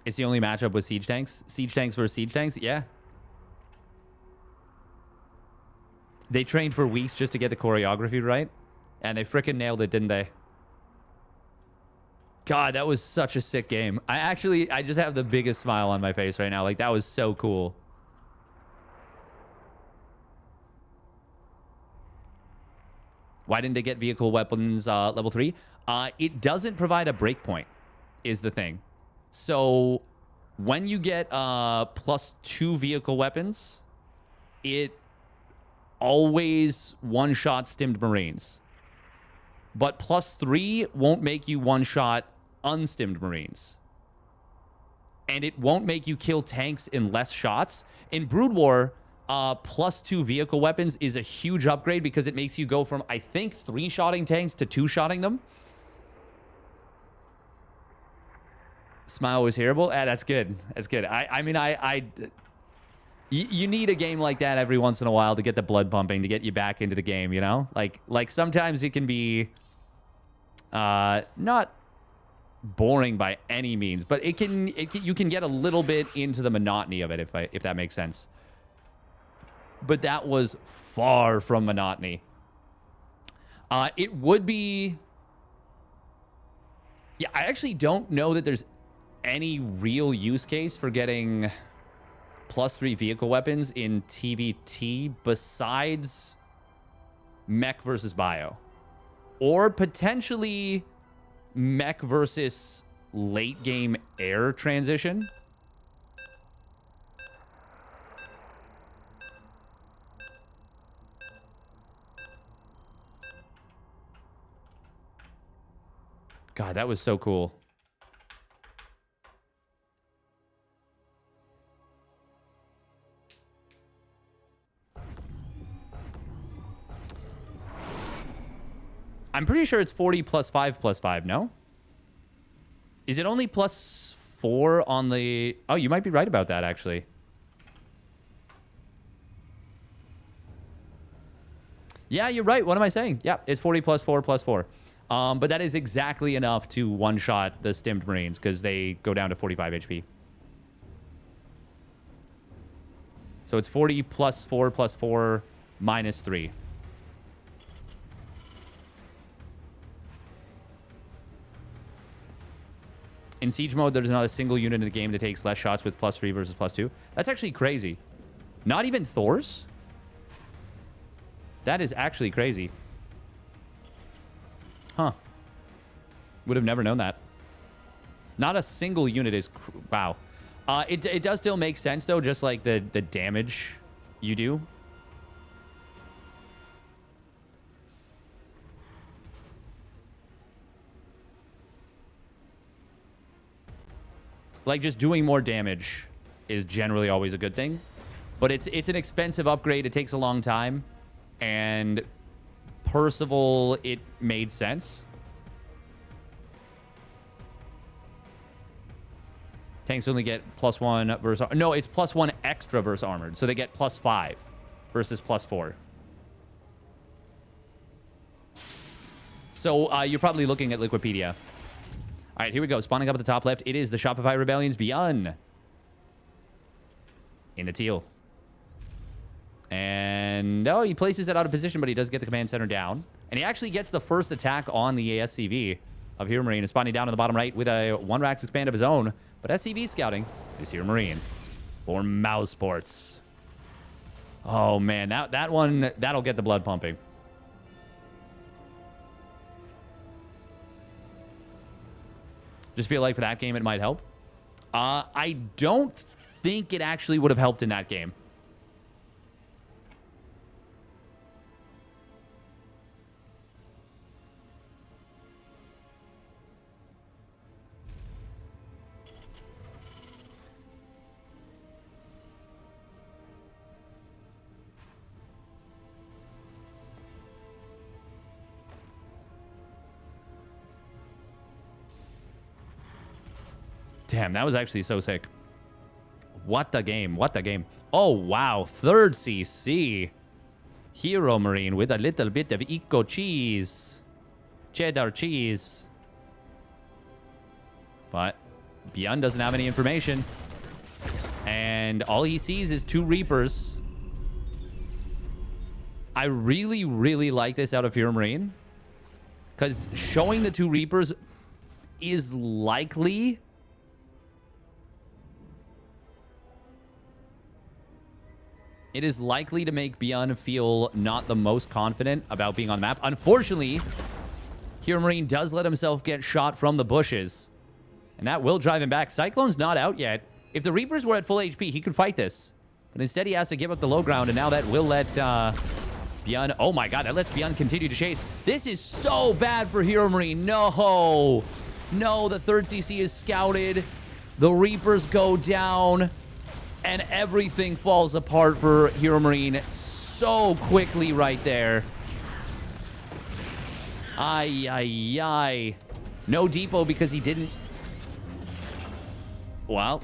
It's the only matchup with siege tanks. Siege tanks versus siege tanks? Yeah. They trained for weeks just to get the choreography right. And they freaking nailed it, didn't they? God, that was such a sick game. I just have the biggest smile on my face right now. Like, that was so cool. Why didn't they get vehicle weapons level 3? It doesn't provide a breakpoint, is the thing. So when you get +2 vehicle weapons, it always one-shot stimmed Marines. But +3 won't make you one-shot unstimmed Marines. And it won't make you kill tanks in less shots. In Brood War, +2 vehicle weapons is a huge upgrade because it makes you go from, I think, 3-shotting tanks to 2-shotting them. Smile was hearable. That's good. That's good. I mean, you need a game like that every once in a while to get the blood pumping, to get you back into the game, you know? Like sometimes it can be not boring by any means, but you can get a little bit into the monotony of it, if that makes sense. But that was far from monotony. It would be... Yeah, I actually don't know that there's any real use case for getting +3 vehicle weapons in TVT besides mech versus bio. Or potentially mech versus late game air transition. God, that was so cool. I'm pretty sure it's 40 +5 +5, no? Is it only +4 on the... Oh, you might be right about that, actually. Yeah, you're right. What am I saying? Yeah, it's 40 +4 +4. But that is exactly enough to one-shot the stimmed Marines because they go down to 45 HP. So it's 40 +4 +4 -3. In siege mode, there's not a single unit in the game that takes less shots with +3 versus +2. That's actually crazy. Not even Thor's? That is actually crazy. Huh. Would have never known that. Not a single unit is... Wow. It does still make sense, though, just like the damage you do. Like, just doing more damage is generally always a good thing. But it's an expensive upgrade. It takes a long time. And Percival, it made sense. Tanks only get +1 versus... No, it's +1 extra versus armored. So they get +5 versus +4. So you're probably looking at Liquipedia. All right, here we go. Spawning up at the top left, it is the Shopify Rebellion's ByuN. In the teal. And, oh, he places it out of position, but he does get the command center down. And he actually gets the first attack on the ASCV of HeroMarine. And spawning down on the bottom right with a 1-Rax expand of his own. But SCV scouting is HeroMarine for Mouseports. Oh, man, that one, that'll get the blood pumping. Just feel like for that game, it might help. I don't think it actually would have helped in that game. Damn, that was actually so sick. What the game. What the game. Oh, wow. Third CC. HeroMarine with a little bit of eco cheese. Cheddar cheese. But ByuN doesn't have any information. And all he sees is 2 Reapers. I really, really like this out of HeroMarine. Because showing the 2 Reapers is likely... It is likely to make ByuN feel not the most confident about being on the map. Unfortunately, HeroMarine does let himself get shot from the bushes. And that will drive him back. Cyclone's not out yet. If the Reapers were at full HP, he could fight this. But instead, he has to give up the low ground. And now that will let ByuN... Oh my god, that lets ByuN continue to chase. This is so bad for HeroMarine. No. No, the third CC is scouted. The Reapers go down. And everything falls apart for HeroMarine so quickly right there. Ay, ay, ay. No depot because he didn't... Well,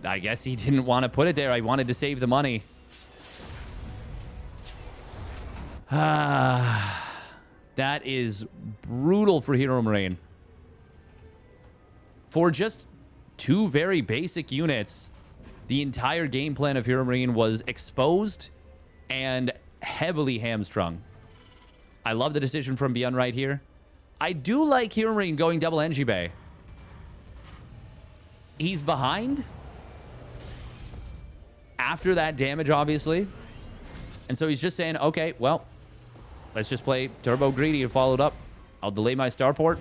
I guess he didn't want to put it there. I wanted to save the money. That is brutal for HeroMarine. For just 2 very basic units... The entire game plan of HeroMarine was exposed and heavily hamstrung. I love the decision from ByuN right here. I do like HeroMarine going double NG Bay. He's behind after that damage, obviously. And so he's just saying, okay, well, let's just play Turbo Greedy and follow it up. I'll delay my starport.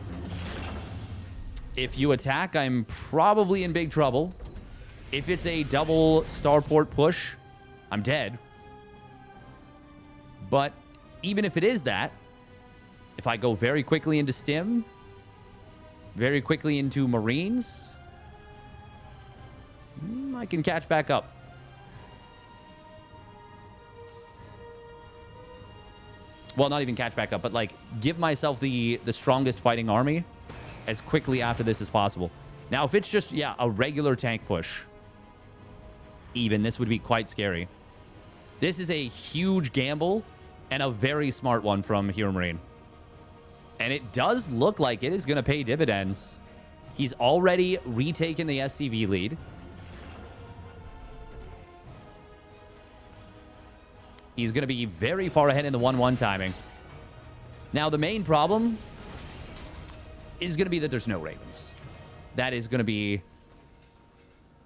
If you attack, I'm probably in big trouble. If it's a double starport push, I'm dead. But even if it is that, if I go very quickly into Stim, very quickly into Marines, I can catch back up. Well, not even catch back up, but like give myself the strongest fighting army as quickly after this as possible. Now, if it's just, yeah, a regular tank push, even this would be quite scary. This is a huge gamble and a very smart one from HeroMarine. And it does look like it is going to pay dividends. He's already retaken the SCV lead. He's going to be very far ahead in the 1-1 timing. Now, the main problem is going to be that there's no Ravens. That is going to be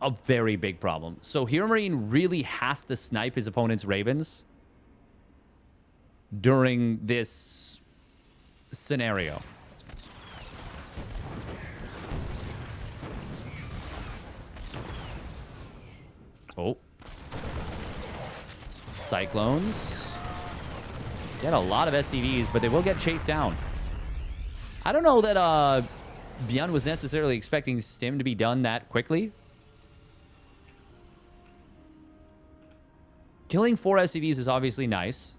a very big problem. So HeroMarine really has to snipe his opponent's Ravens during this scenario. Oh. Cyclones. Get a lot of SCVs, but they will get chased down. I don't know that ByuN was necessarily expecting Stim to be done that quickly. Killing 4 SCVs is obviously nice.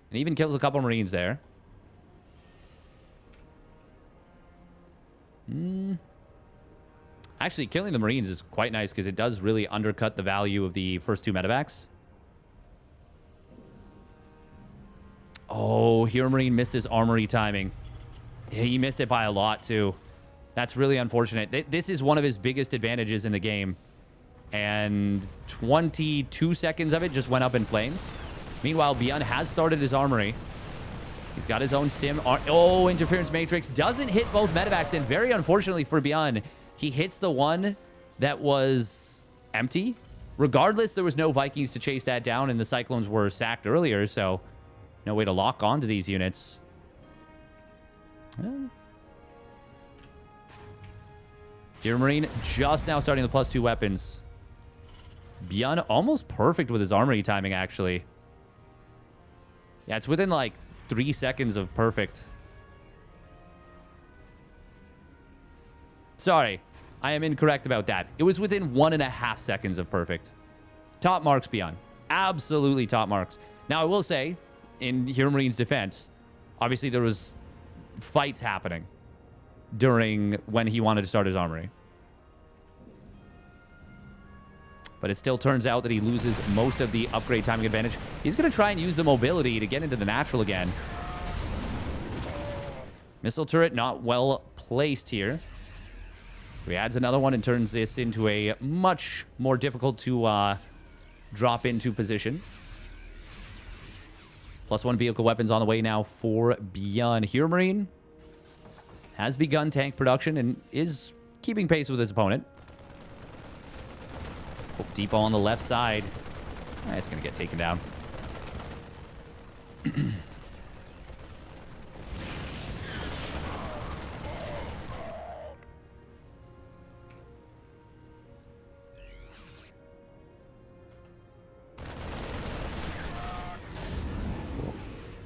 And even kills a couple Marines there. Actually, killing the Marines is quite nice because it does really undercut the value of the first 2 medevacs. Oh, HeroMarine missed his armory timing. Yeah, he missed it by a lot, too. That's really unfortunate. This is one of his biggest advantages in the game. And 22 seconds of it just went up in flames. Meanwhile, ByuN has started his armory. He's got his own Stim. Oh, Interference Matrix doesn't hit both medevacs. And very unfortunately for ByuN, he hits the one that was empty. Regardless, there was no Vikings to chase that down, and the Cyclones were sacked earlier, so no way to lock onto these units. HeroMarine just now starting the +2 weapons. ByuN almost perfect with his armory timing, actually. Yeah, it's within like 3 seconds of perfect. Sorry, I am incorrect about that. It was within 1.5 seconds of perfect. Top marks, ByuN. Absolutely top marks. Now, I will say, in HeroMarine's defense, obviously there was fights happening during when he wanted to start his armory. But it still turns out that he loses most of the upgrade timing advantage. He's going to try and use the mobility to get into the natural again. Missile turret not well placed here. So he adds another one and turns this into a much more difficult to drop into position. +1 vehicle weapons on the way now for ByuN. HeroMarine has begun tank production and is keeping pace with his opponent. Oh, depot on the left side. It's going to get taken down. A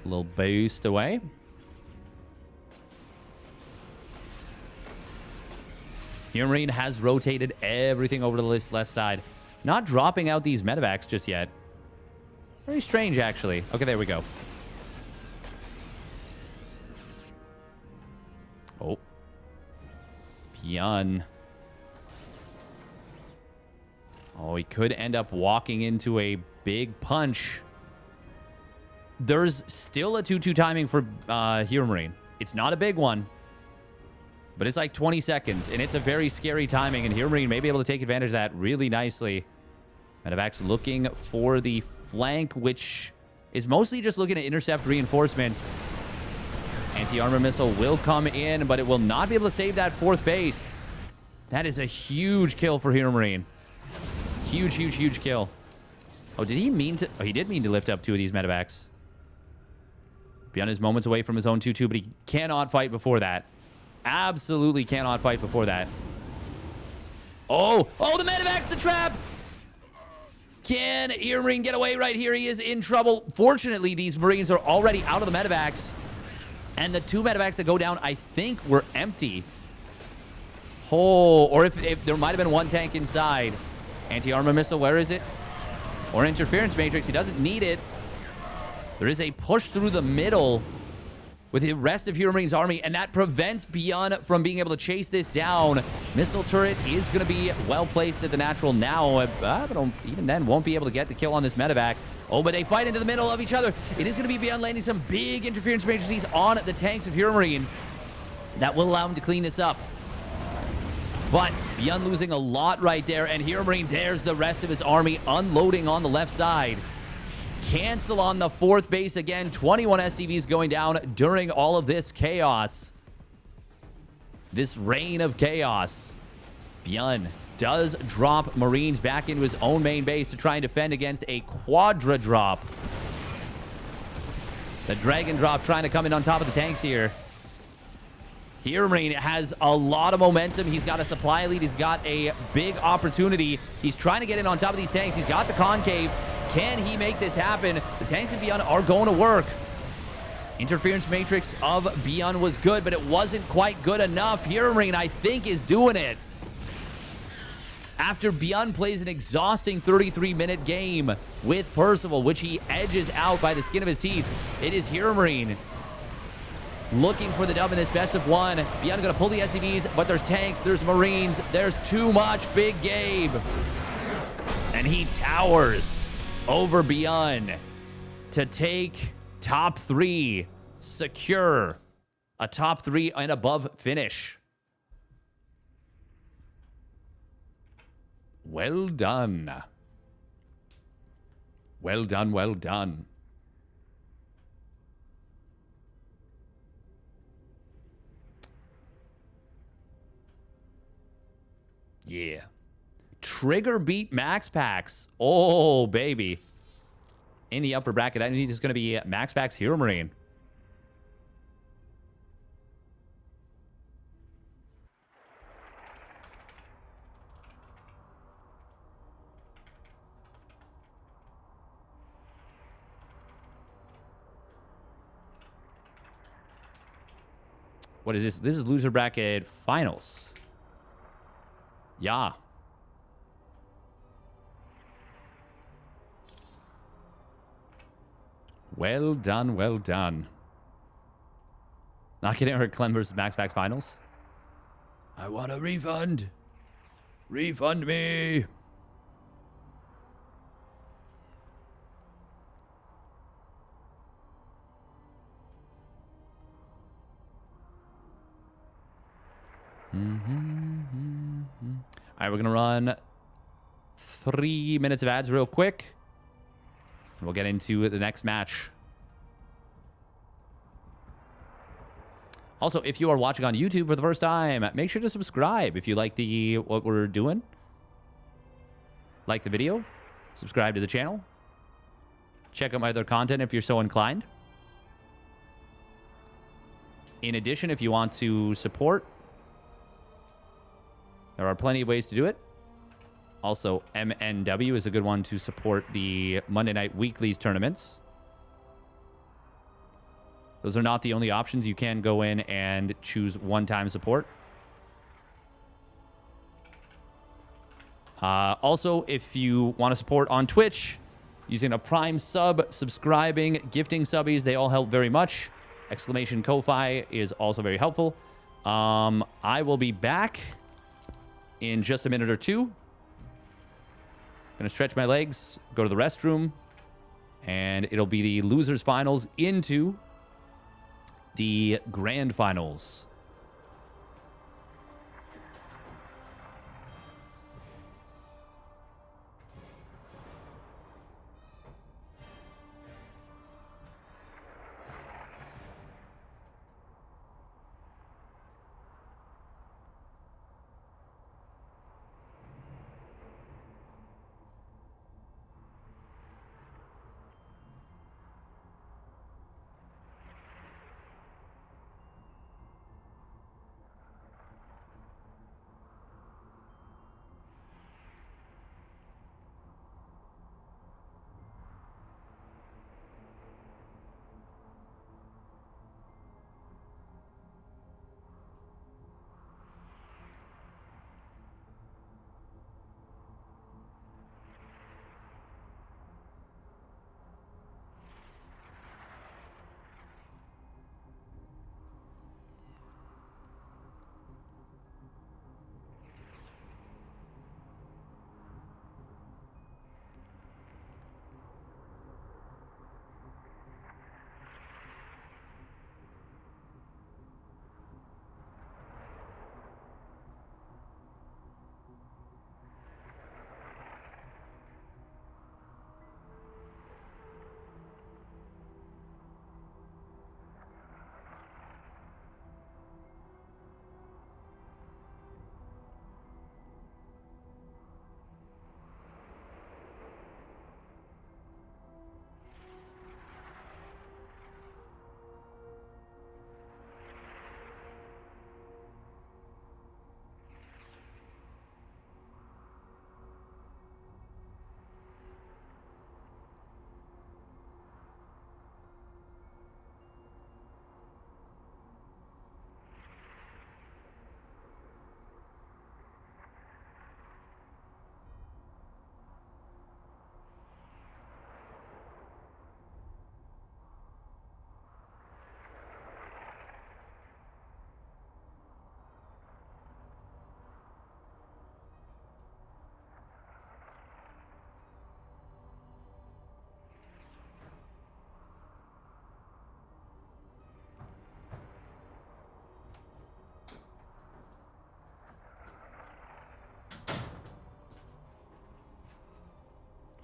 little boost away. HeroMarine has rotated everything over to the left side. Not dropping out these medevacs just yet. Very strange, actually. Okay, there we go. Oh. ByuN. Oh, he could end up walking into a big punch. There's still a 2-2 timing for HeroMarine. It's not a big one, but it's like 20 seconds, and it's a very scary timing, and HeroMarine may be able to take advantage of that really nicely. Medevac's looking for the flank, which is mostly just looking to intercept reinforcements. Anti-armor missile will come in, but it will not be able to save that fourth base. That is a huge kill for HeroMarine. Huge, huge, huge kill. Oh, did he mean to... Oh, he did mean to lift up 2 of these medevacs. ByuN is moments away from his own 2-2, but he cannot fight before that. Absolutely cannot fight before that. Oh, the medevac's the trap! Can HeroMarine get away right here? He is in trouble. Fortunately, these Marines are already out of the medevacs. And the 2 medevacs that go down, I think, were empty. Oh, or if there might have been 1 tank inside. Anti-armor missile, where is it? Or interference matrix, he doesn't need it. There is a push through the middle with the rest of HeroMarine's army, and that prevents ByuN from being able to chase this down. Missile turret is going to be well placed at the natural now, but even then won't be able to get the kill on this medevac. Oh, but they fight into the middle of each other. It is going to be ByuN landing some big interference matrices on the tanks of HeroMarine. That will allow him to clean this up. But ByuN losing a lot right there, and HeroMarine dares the rest of his army unloading on the left side. Cancel on the 4th base again. 21 SCVs going down during all of this chaos. This reign of chaos. ByuN does drop Marines back into his own main base to try and defend against a quadra drop. The Dragon drop trying to come in on top of the tanks here. HeroMarine has a lot of momentum. He's got a supply lead. He's got a big opportunity. He's trying to get in on top of these tanks. He's got the concave. Can he make this happen? The tanks of ByuN are going to work. Interference matrix of ByuN was good, but it wasn't quite good enough. HeroMarine, I think, is doing it. After ByuN plays an exhausting 33-minute game with Percival, which he edges out by the skin of his teeth, it is HeroMarine looking for the dub in this best of 1. ByuN going to pull the SCVs, but there's tanks, there's Marines, there's too much Big Gabe. And he towers over ByuN to take top 3, secure a top 3 and above finish. Well done. Well done, well done. Yeah. Trigger beat MaxPax. Oh, baby. In the upper bracket, that means it's going to be MaxPax HeroMarine. What is this? This is loser bracket finals. Yeah. Well done, well done. Not getting her Clem versus MaxPax finals. I want a refund. Refund me. All right, we're going to run 3 minutes of ads real quick. And we'll get into the next match. Also, if you are watching on YouTube for the first time, make sure to subscribe if you like what we're doing. Like the video. Subscribe to the channel. Check out my other content if you're so inclined. In addition, if you want to support, there are plenty of ways to do it. Also, MNW is a good one to support the Monday Night Weeklies tournaments. Those are not the only options. You can go in and choose one-time support. Also, if you want to support on Twitch, using a Prime sub, subscribing, gifting subbies, they all help very much. Exclamation Ko-Fi is also very helpful. I will be back in just a minute or two. Gonna stretch my legs, go to the restroom, and it'll be the losers finals into the grand finals.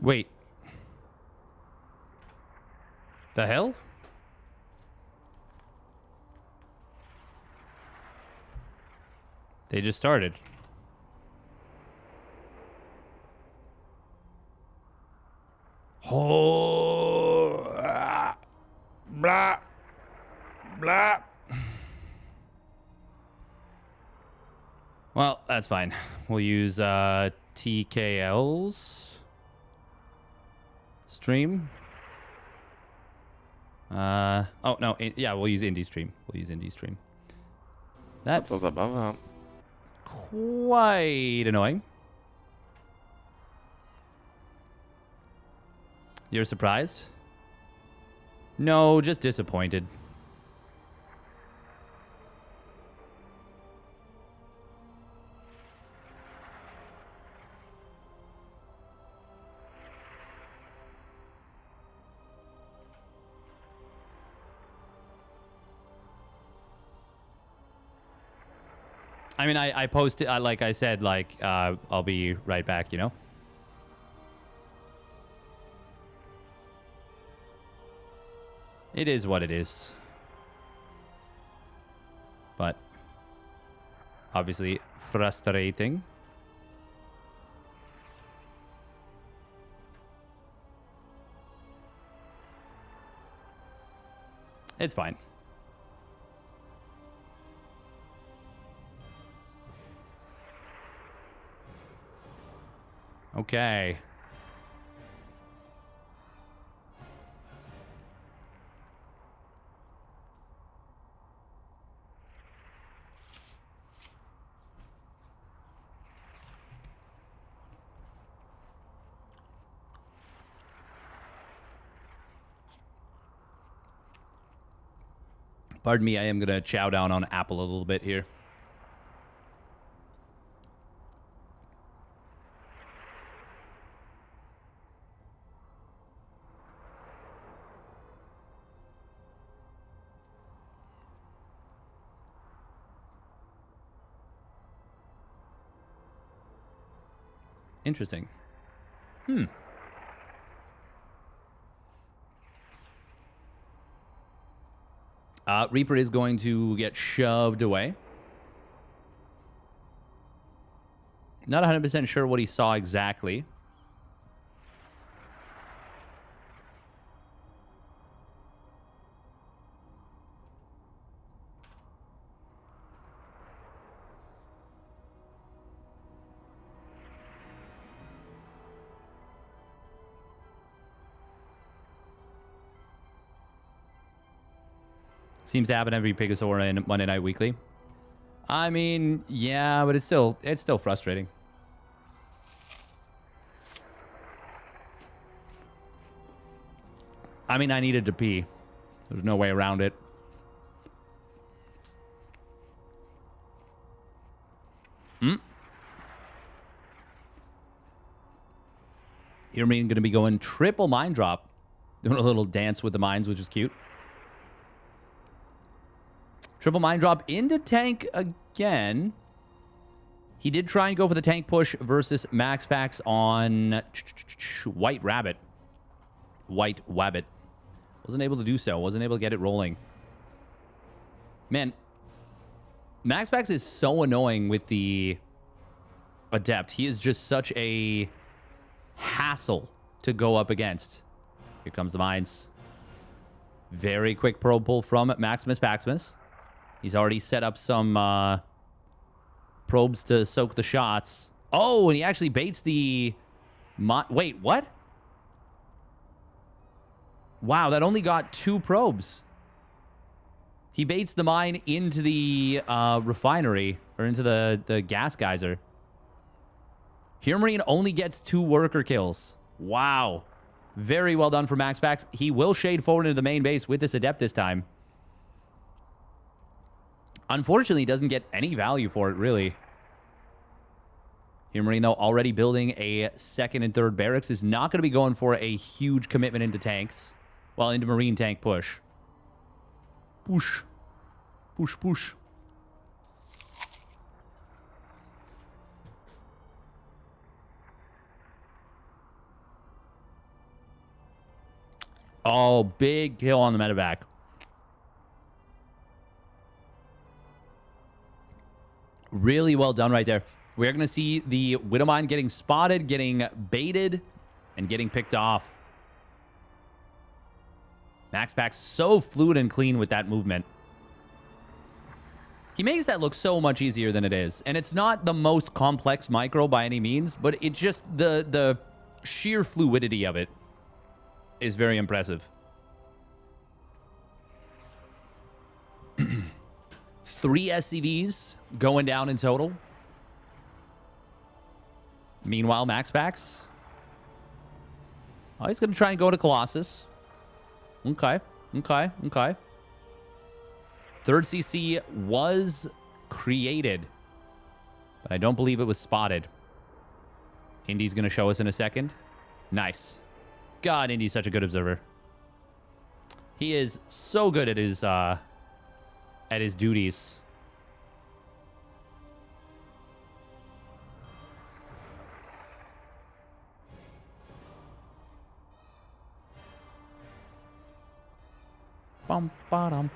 Wait. The hell? They just started. Oh, blah, blah. Well, that's fine. We'll use TKL's stream. Oh no, yeah, we'll use Indie stream. We'll use Indie stream. That's quite annoying. You're surprised? No, just disappointed. I mean, I posted, like I said, like, I'll be right back, you know? It is what it is. But obviously frustrating. It's fine. Okay. Pardon me, I am going to chow down on Apple a little bit here. Interesting. Reaper is going to get shoved away. Not 100% sure what he saw exactly. Seems to happen every Pigasaur in Monday Night Weekly. I mean, yeah, but it's still frustrating. I mean, I needed to pee. There's no way around it. HeroMarine going to be going triple mine drop. Doing a little dance with the mines, which is cute. Triple mine drop into tank again. He did try and go for the tank push versus MaxPax on White Rabbit. White Wabbit. Wasn't able to do so. Wasn't able to get it rolling. Man, MaxPax is so annoying with the Adept. He is just such a hassle to go up against. Here comes the mines. Very quick probe pull from Maximus Paximus. He's already set up some probes to soak the shots. Oh, and he actually baits the... Wait, what? Wow, that only got 2 probes. He baits the mine into the refinery, or into the gas geyser. HeroMarine only gets 2 worker kills. Wow. Very well done for MaxPax. He will shade forward into the main base with this Adept this time. Unfortunately, he doesn't get any value for it, really. HeroMarine, though, already building a 2nd and 3rd barracks, is not going to be going for a huge commitment into tanks. Well, into Marine tank push. Push. Push, push. Oh, big kill on the medevac. Really well done right there. We're going to see the Widowmine getting spotted, getting baited, and getting picked off. MaxPax so fluid and clean with that movement. He makes that look so much easier than it is. And it's not the most complex micro by any means, but it just, the sheer fluidity of it is very impressive. 3 SCVs going down in total. Meanwhile, MaxPax. Oh, he's going to try and go to Colossus. Okay. Okay. Okay. 3rd CC was created, but I don't believe it was spotted. Indy's going to show us in a second. Nice. God, Indy's such a good observer. He is so good at his duties. Bum, ba-dum.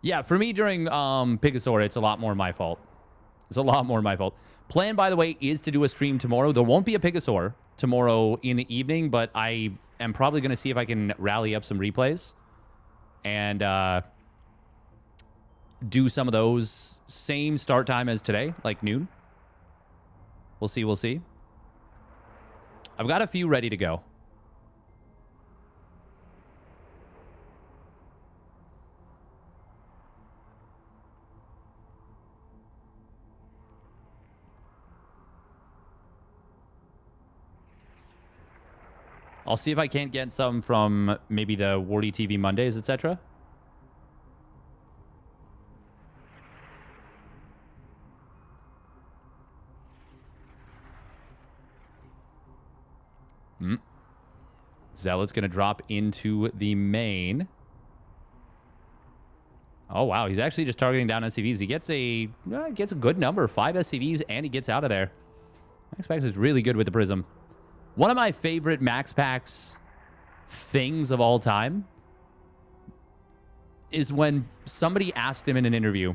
Yeah, for me during Picosaur, it's a lot more my fault. It's a lot more my fault. Plan, by the way, is to do a stream tomorrow. There won't be a Picosaur tomorrow in the evening, but I am probably going to see if I can rally up some replays and do some of those. Same start time as today, like noon. We'll see, we'll see. I've got a few ready to go. I'll see if I can't get some from maybe the Wardy TV Mondays, etc. Zealot's going to drop into the main. Oh, wow. He's actually just targeting down SCVs. He gets a good number, 5 SCVs, and he gets out of there. MaxPax is really good with the Prism. One of my favorite MaxPax things of all time is when somebody asked him in an interview,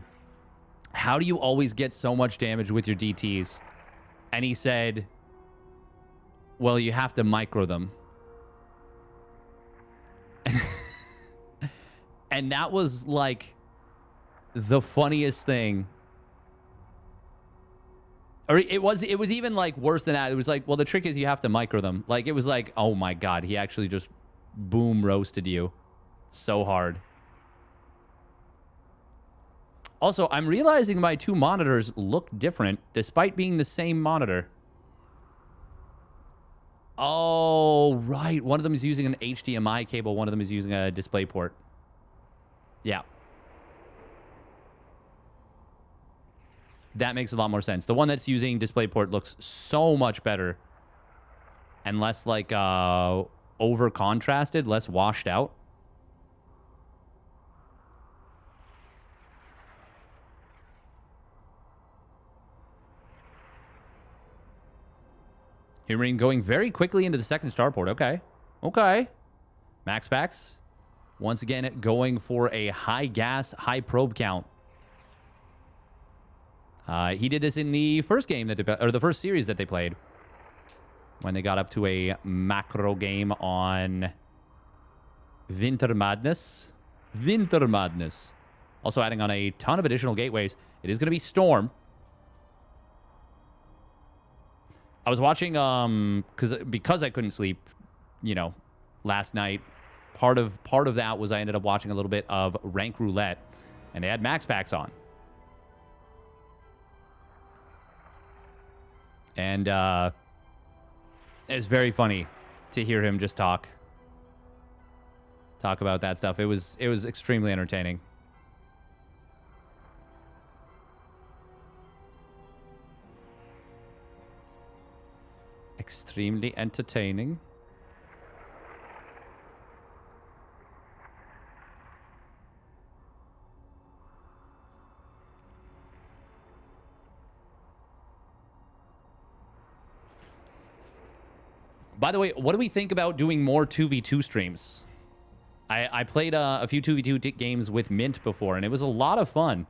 how do you always get so much damage with your DTs? And he said, well, you have to micro them. And that was like the funniest thing. Or it was even like worse than that. It was like, well, the trick is you have to micro them. Like, it was like, oh my God, he actually just boom roasted you so hard. Also, I'm realizing my two monitors look different despite being the same monitor. Oh, right. One of them is using an HDMI cable. One of them is using a display port. Yeah. That makes a lot more sense. The one that's using DisplayPort looks so much better and less like over contrasted, less washed out. HeroMarine going very quickly into the second starport. Okay. Okay. MaxPax once again going for a high gas, high probe count. He did this in the first game or the first series that they played when they got up to a macro game on Winter Madness. Winter Madness. Also adding on a ton of additional gateways. It is going to be Storm. I was watching because I couldn't sleep, last night. Part of that was I ended up watching a little bit of Rank Roulette, and they had MaxPax on. And it's very funny to hear him just talk about that stuff. It was extremely entertaining. Extremely entertaining. By the way, what do we think about doing more 2v2 streams? I played a few 2v2 games with Mint before, and it was a lot of fun.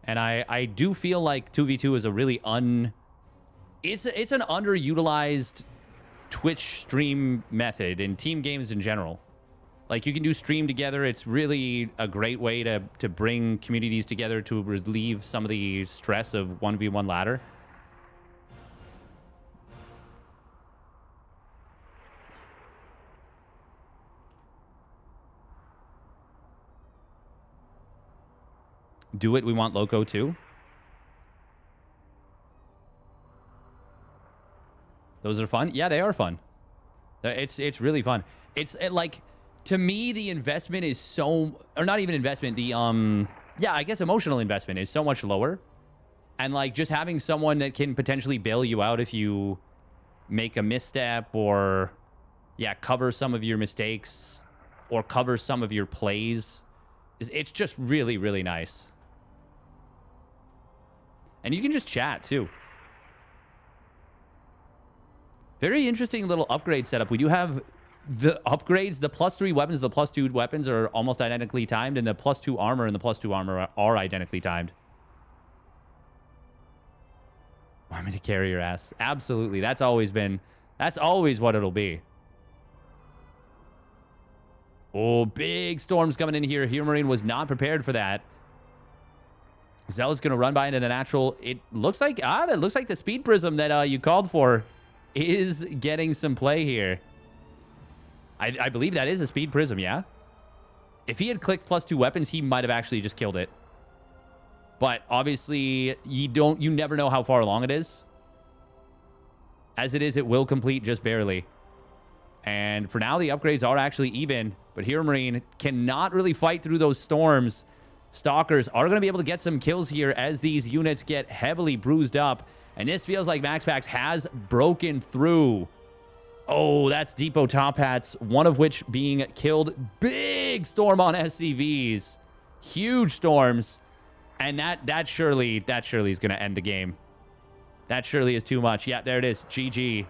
And I do feel like 2v2 is a really It's an underutilized Twitch stream method in team games in general. Like, you can do stream together. It's really a great way to bring communities together to relieve some of the stress of 1v1 ladder. Do it. We want Loco too. Those are fun. Yeah, they are fun. It's really fun. Like, to me, the investment is so, or not even investment. The yeah, I guess emotional investment is so much lower, and like just having someone that can potentially bail you out if you make a misstep, or cover some of your mistakes, or cover some of your plays, it's just really, really nice. And you can just chat too. Very interesting little upgrade setup. We do have the upgrades. The +3 weapons, the +2 weapons are almost identically timed, and the +2 armor and the +2 armor are identically timed. Want me to carry your ass? Absolutely. That's always what it'll be. Oh, big storms coming in here. HeroMarine was not prepared for that. Zealot's going to run by into the natural. It looks like, that looks like the speed prism that you called for is getting some play here. I believe that is a speed prism, yeah? If he had clicked +2 weapons, he might have actually just killed it. But obviously, you never know how far along it is. As it is, it will complete just barely. And for now, the upgrades are actually even. But HeroMarine cannot really fight through those storms. Stalkers are going to be able to get some kills here as these units get heavily bruised up. And this feels like MaxPax has broken through. Oh, that's Depot Top Hats, one of which being killed. Big storm on SCVs. Huge storms. And that surely is going to end the game. That surely is too much. Yeah, there it is. GG.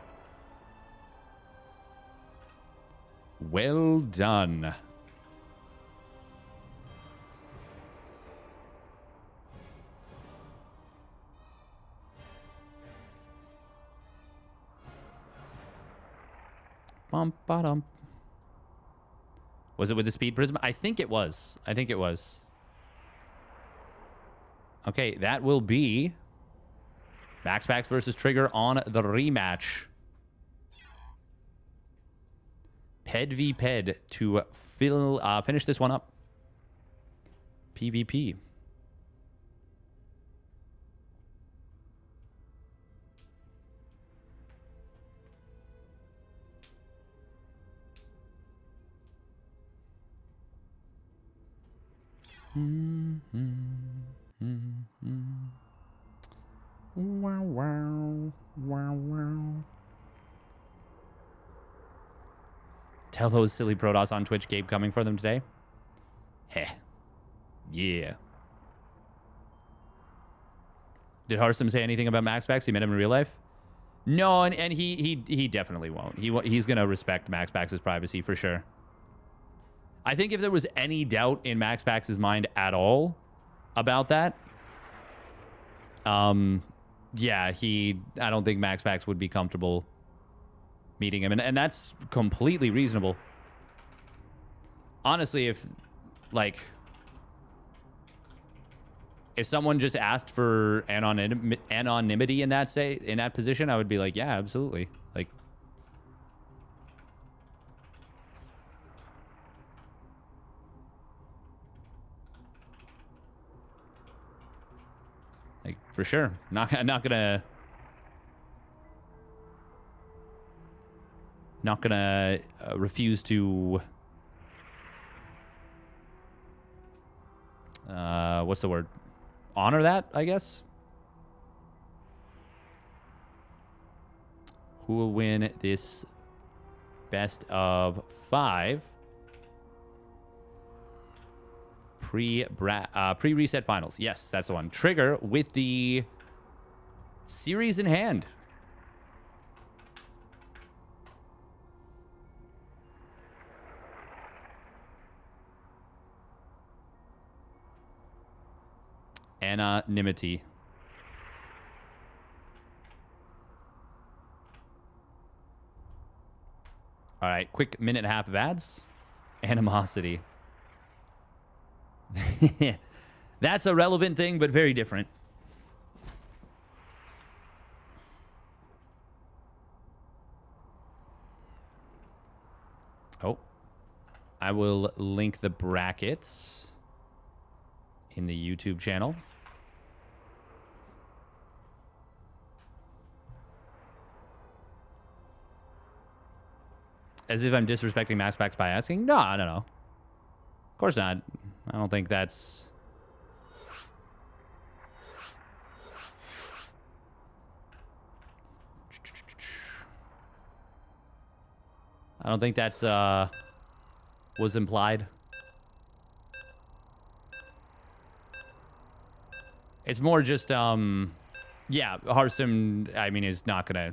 Well done. Bum, ba-dum. Was it with the speed prism? I think it was. Okay, that will be MaxPax versus Trigger on the rematch. Ped v Ped to finish this one up. PvP. Wow, wow, wow, wow. Tell those silly Protoss on Twitch Gabe coming for them today. Heh. Yeah. Did Harstam say anything about MaxPax? He met him in real life? No, and he definitely won't. He's going to respect MaxPax's privacy for sure. I think if there was any doubt in MaxPax's mind at all about that, yeah, I don't think MaxPax would be comfortable meeting him, and that's completely reasonable. Honestly, if someone just asked for anonymity in that position, I would be like, yeah, absolutely. For sure. Not gonna refuse to what's the word? Honor that, I guess. Who will win this best of 5 pre-reset finals? Yes, that's the one. Trigger with the series in hand. Anonymity. All right, quick minute and a half of ads. Animosity. That's a relevant thing, but very different. Oh, I will link the brackets in the YouTube channel. As if I'm disrespecting MaxPax by asking? No, I don't know. Of course not. I don't think that's... I don't think that's was implied. It's more just yeah, Harstam, I mean, is not gonna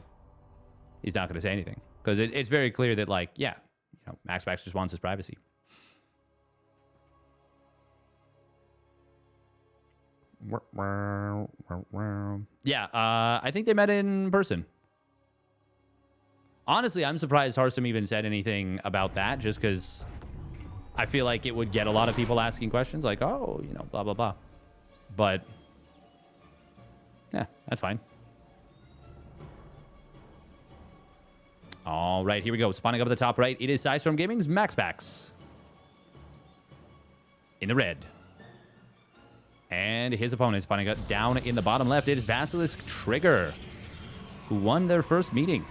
he's not going to say anything. Because it's very clear that, like, yeah, you know, MaxPax just wants his privacy. Yeah, I think they met in person. Honestly, I'm surprised Harsum even said anything about that, just because I feel like it would get a lot of people asking questions like, oh, you know, blah, blah, blah. But, yeah, that's fine. All right, here we go. Spawning up at the top right, it is Sizestorm Gaming's MaxPax. In the red. And his opponent spawning up down in the bottom left. It is Basilisk Trigger, who won their first meeting.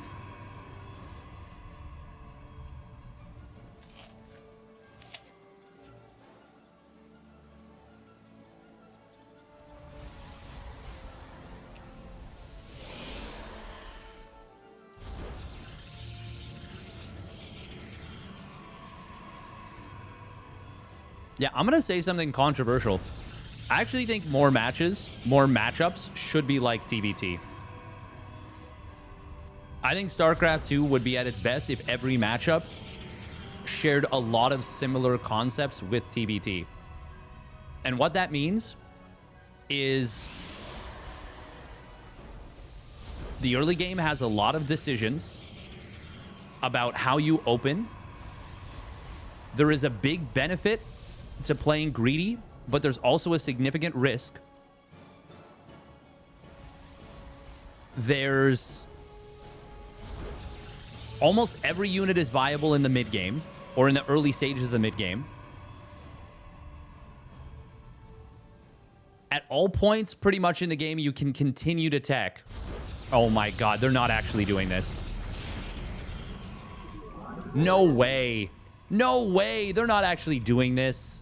Yeah, I'm going to say something controversial. I actually think more matchups should be like TBT. I think StarCraft 2 would be at its best if every matchup shared a lot of similar concepts with TBT. And what that means is the early game has a lot of decisions about how you open. There is a big benefit to playing greedy, but there's also a significant risk. There's almost every unit is viable in the mid game or in the early stages of the mid game. At all points, pretty much in the game, you can continue to tech. Oh my god, they're not actually doing this. No way. No way. They're not actually doing this.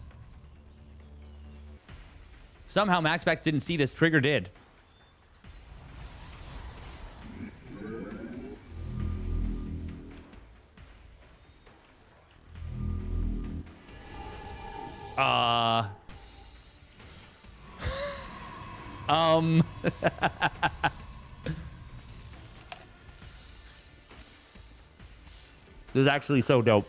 Somehow MaxPax didn't see this. Trigger did. This is actually so dope.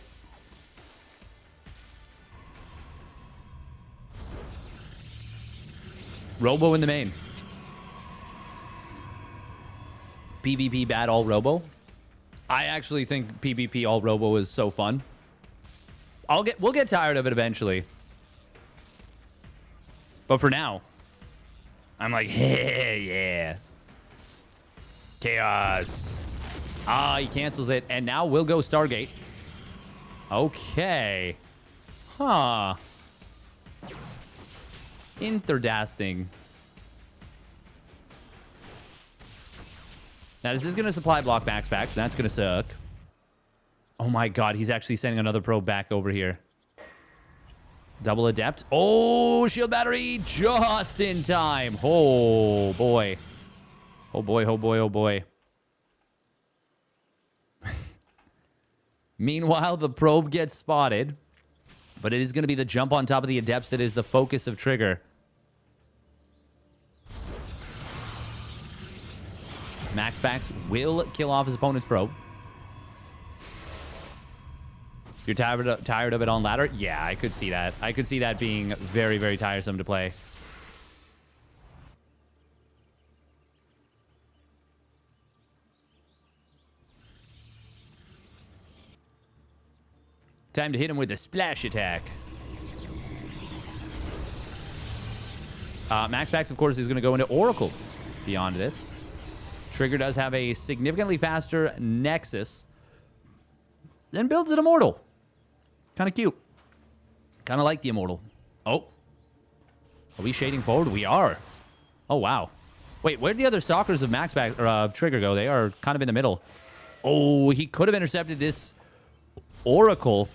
Robo in the main. PvP bad all Robo. I actually think PvP all Robo is so fun. We'll get tired of it eventually. But for now, I'm like, hey, yeah. Chaos. Ah, he cancels it. And now we'll go Stargate. Okay. Huh. Interdasting. Now, this is going to supply block MaxPax, and that's going to suck. Oh my god, he's actually sending another probe back over here. Double Adept. Oh, shield battery just in time. Oh, boy. Oh, boy, oh, boy, oh, boy. Meanwhile, the probe gets spotted. But it is going to be the jump on top of the Adepts that is the focus of Trigger. MaxPax will kill off his opponent's probe. You're tired of it on ladder? Yeah, I could see that. I could see that being very, very tiresome to play. Time to hit him with a splash attack. MaxPax, of course, is going to go into Oracle beyond this. Trigger does have a significantly faster Nexus. Then builds an Immortal. Kind of cute. Kind of like the Immortal. Oh. Are we shading forward? We are. Oh, wow. Wait, where'd the other Stalkers of MaxPax or Trigger go? They are kind of in the middle. Oh, he could have intercepted this Oracle.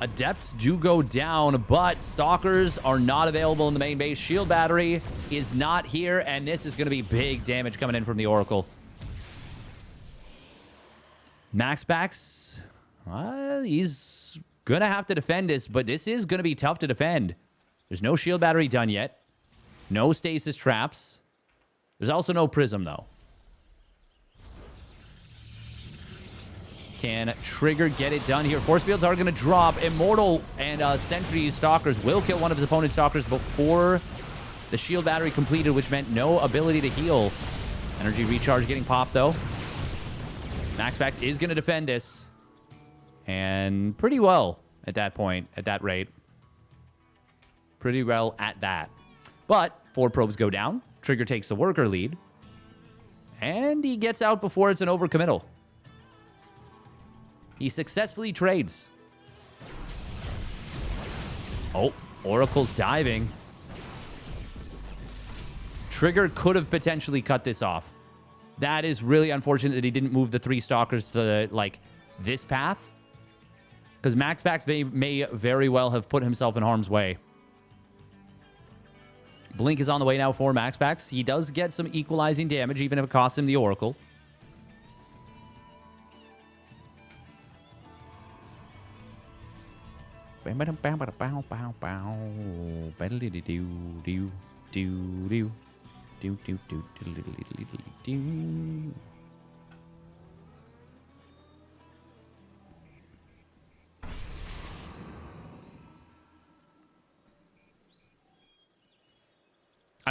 Adepts do go down, but Stalkers are not available in the main base. Shield battery is not here, and this is going to be big damage coming in from the Oracle. MaxPax, he's going to have to defend this, but this is going to be tough to defend. There's no shield battery done yet. No stasis traps. There's also no prism, though. Can Trigger get it done here? Force fields are going to drop. Immortal and Sentry Stalkers will kill one of his opponent's Stalkers before the shield battery completed, which meant no ability to heal. Energy recharge getting popped, though. MaxPax is going to defend this. And pretty well at that point, at that rate. Pretty well at that. But 4 probes go down. Trigger takes the worker lead. And he gets out before it's an overcommittal. He successfully trades. Oh, Oracle's diving. Trigger could have potentially cut this off. That is really unfortunate that he didn't move the 3 Stalkers to, like, this path. Because MaxPax may very well have put himself in harm's way. Blink is on the way now for MaxPax. He does get some equalizing damage, even if it costs him the Oracle. I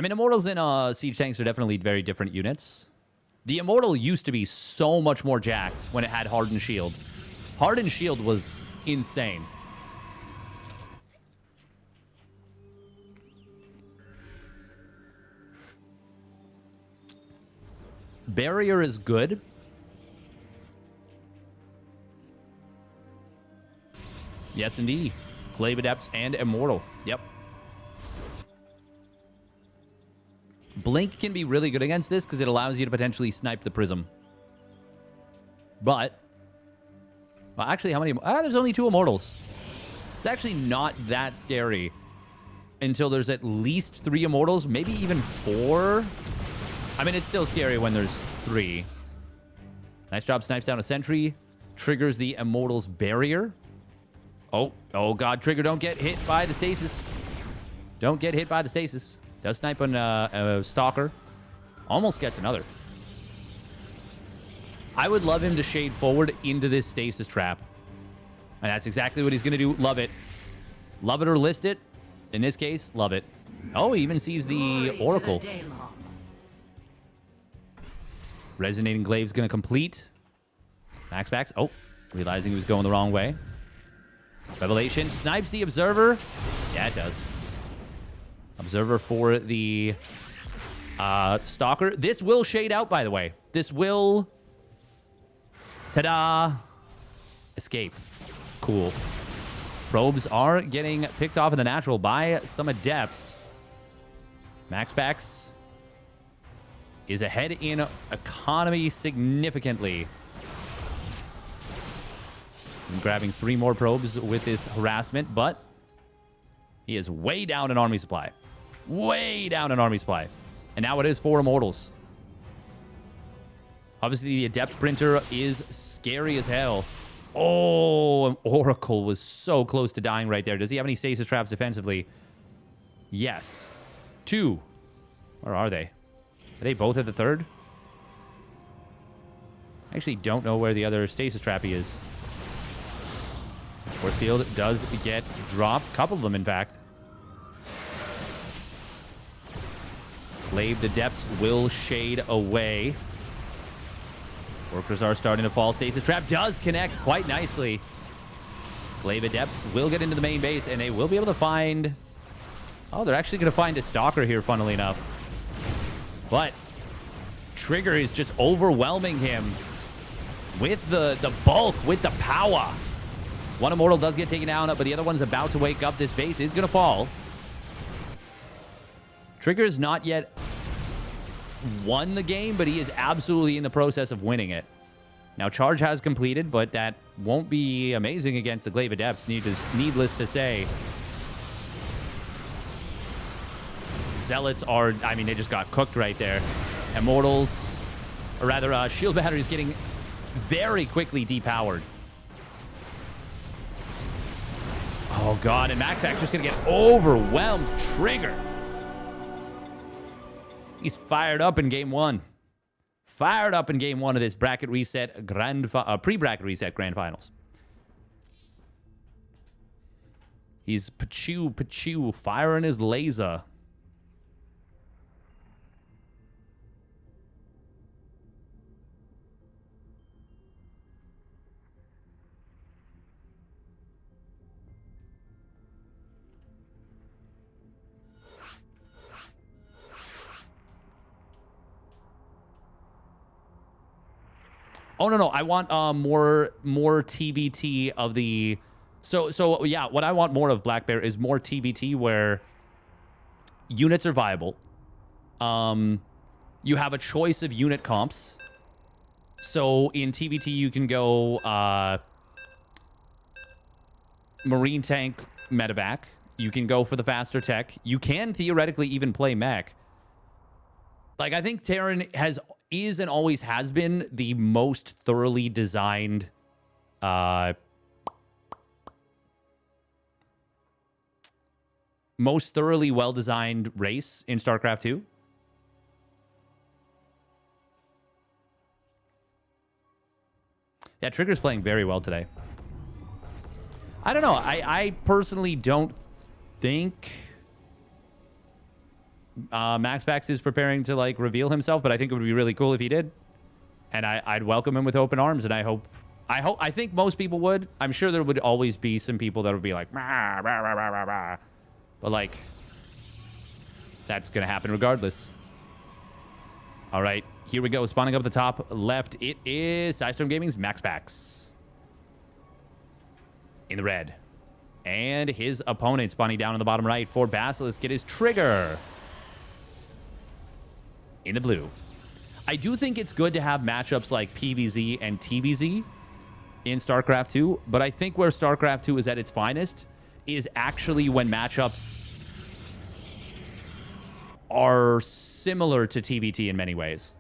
mean, Immortals and Siege Tanks are definitely very different units. The Immortal used to be so much more jacked when it had Hardened Shield. Hardened Shield was insane. Barrier is good. Yes, indeed. Glaive Adepts and Immortal. Yep. Blink can be really good against this because it allows you to potentially snipe the Prism. But, well, actually, how many? There's only 2 Immortals. It's actually not that scary until there's at least 3 Immortals, maybe even 4. I mean, it's still scary when there's 3. Nice job, snipes down a Sentry. Triggers the Immortal's barrier. Oh, God, Trigger, don't get hit by the stasis. Don't get hit by the stasis. Does snipe on a Stalker. Almost gets another. I would love him to shade forward into this stasis trap. And that's exactly what he's going to do. Love it. Love it or list it. In this case, love it. Oh, he even sees the Oracle. Resonating Glaive's going to complete. MaxPax. Oh, realizing he was going the wrong way. Revelation snipes the Observer. Yeah, it does. Observer for the Stalker. This will shade out, by the way. This will... Ta-da! Escape. Cool. Probes are getting picked off in the natural by some Adepts. MaxPax is ahead in economy significantly. And grabbing 3 more probes with this harassment, but he is way down in army supply. Way down in army supply. And now it is 4 Immortals. Obviously, the Adept Printer is scary as hell. Oh, Oracle was so close to dying right there. Does he have any stasis traps defensively? Yes. 2. Where are they? Are they both at the 3rd? I actually don't know where the other stasis trappy is. Force field does get dropped. A couple of them, in fact. Glaive the Depths will shade away. Workers are starting to fall. Stasis Trap does connect quite nicely. Glaive Adepts will get into the main base, and they will be able to find... Oh, they're actually going to find a Stalker here, funnily enough. But Trigger is just overwhelming him with the bulk, with the power. One Immortal does get taken down, but the other one's about to wake up. This base is going to fall. Trigger's not yet won the game, but he is absolutely in the process of winning it. Now, charge has completed, but that won't be amazing against the Glaive Adepts, needless to say. Zealots are, I mean, they just got cooked right there. Immortals, or rather, shield batteries getting very quickly depowered. Oh, God, and MaxPax just going to get overwhelmed. Trigger. He's fired up in game 1. Fired up in game one of this bracket reset pre-bracket reset grand finals. He's Pachu, firing his laser. Oh no, I want more TVT of the so yeah, what I want more of Black Bear is more TVT where units are viable. You have a choice of unit comps. So in TVT you can go Marine tank medevac. You can go for the faster tech. You can theoretically even play mech. Like, I think Terran is and always has been the most thoroughly designed most thoroughly well-designed race in StarCraft 2. Yeah, Trigger's playing very well today. I don't know. I personally don't think MaxPax is preparing to like reveal himself, but I think it would be really cool if he did, and I'd welcome him with open arms. And I think most people would. I'm sure there would always be some people that would be like, rah, rah, rah, rah, rah, rah. But like, that's gonna happen regardless. All right, here we go. Spawning up at the top left, it is Sidestorm Gaming's MaxPax in the red, and his opponent spawning down in the bottom right for Basilisk. It is Trigger in the blue. I do think it's good to have matchups like PvZ and TvZ in StarCraft 2, but I think where StarCraft 2 is at its finest is actually when matchups are similar to TVT in many ways.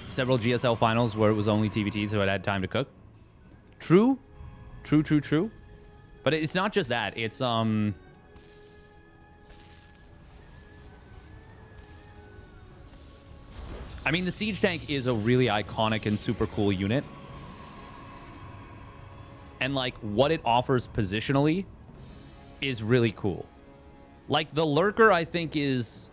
Several GSL finals where it was only TVT, so it had time to cook. True. But it's not just that. It's I mean, the Siege Tank is a really iconic and super cool unit. And like what it offers positionally is really cool. Like the Lurker, I think is...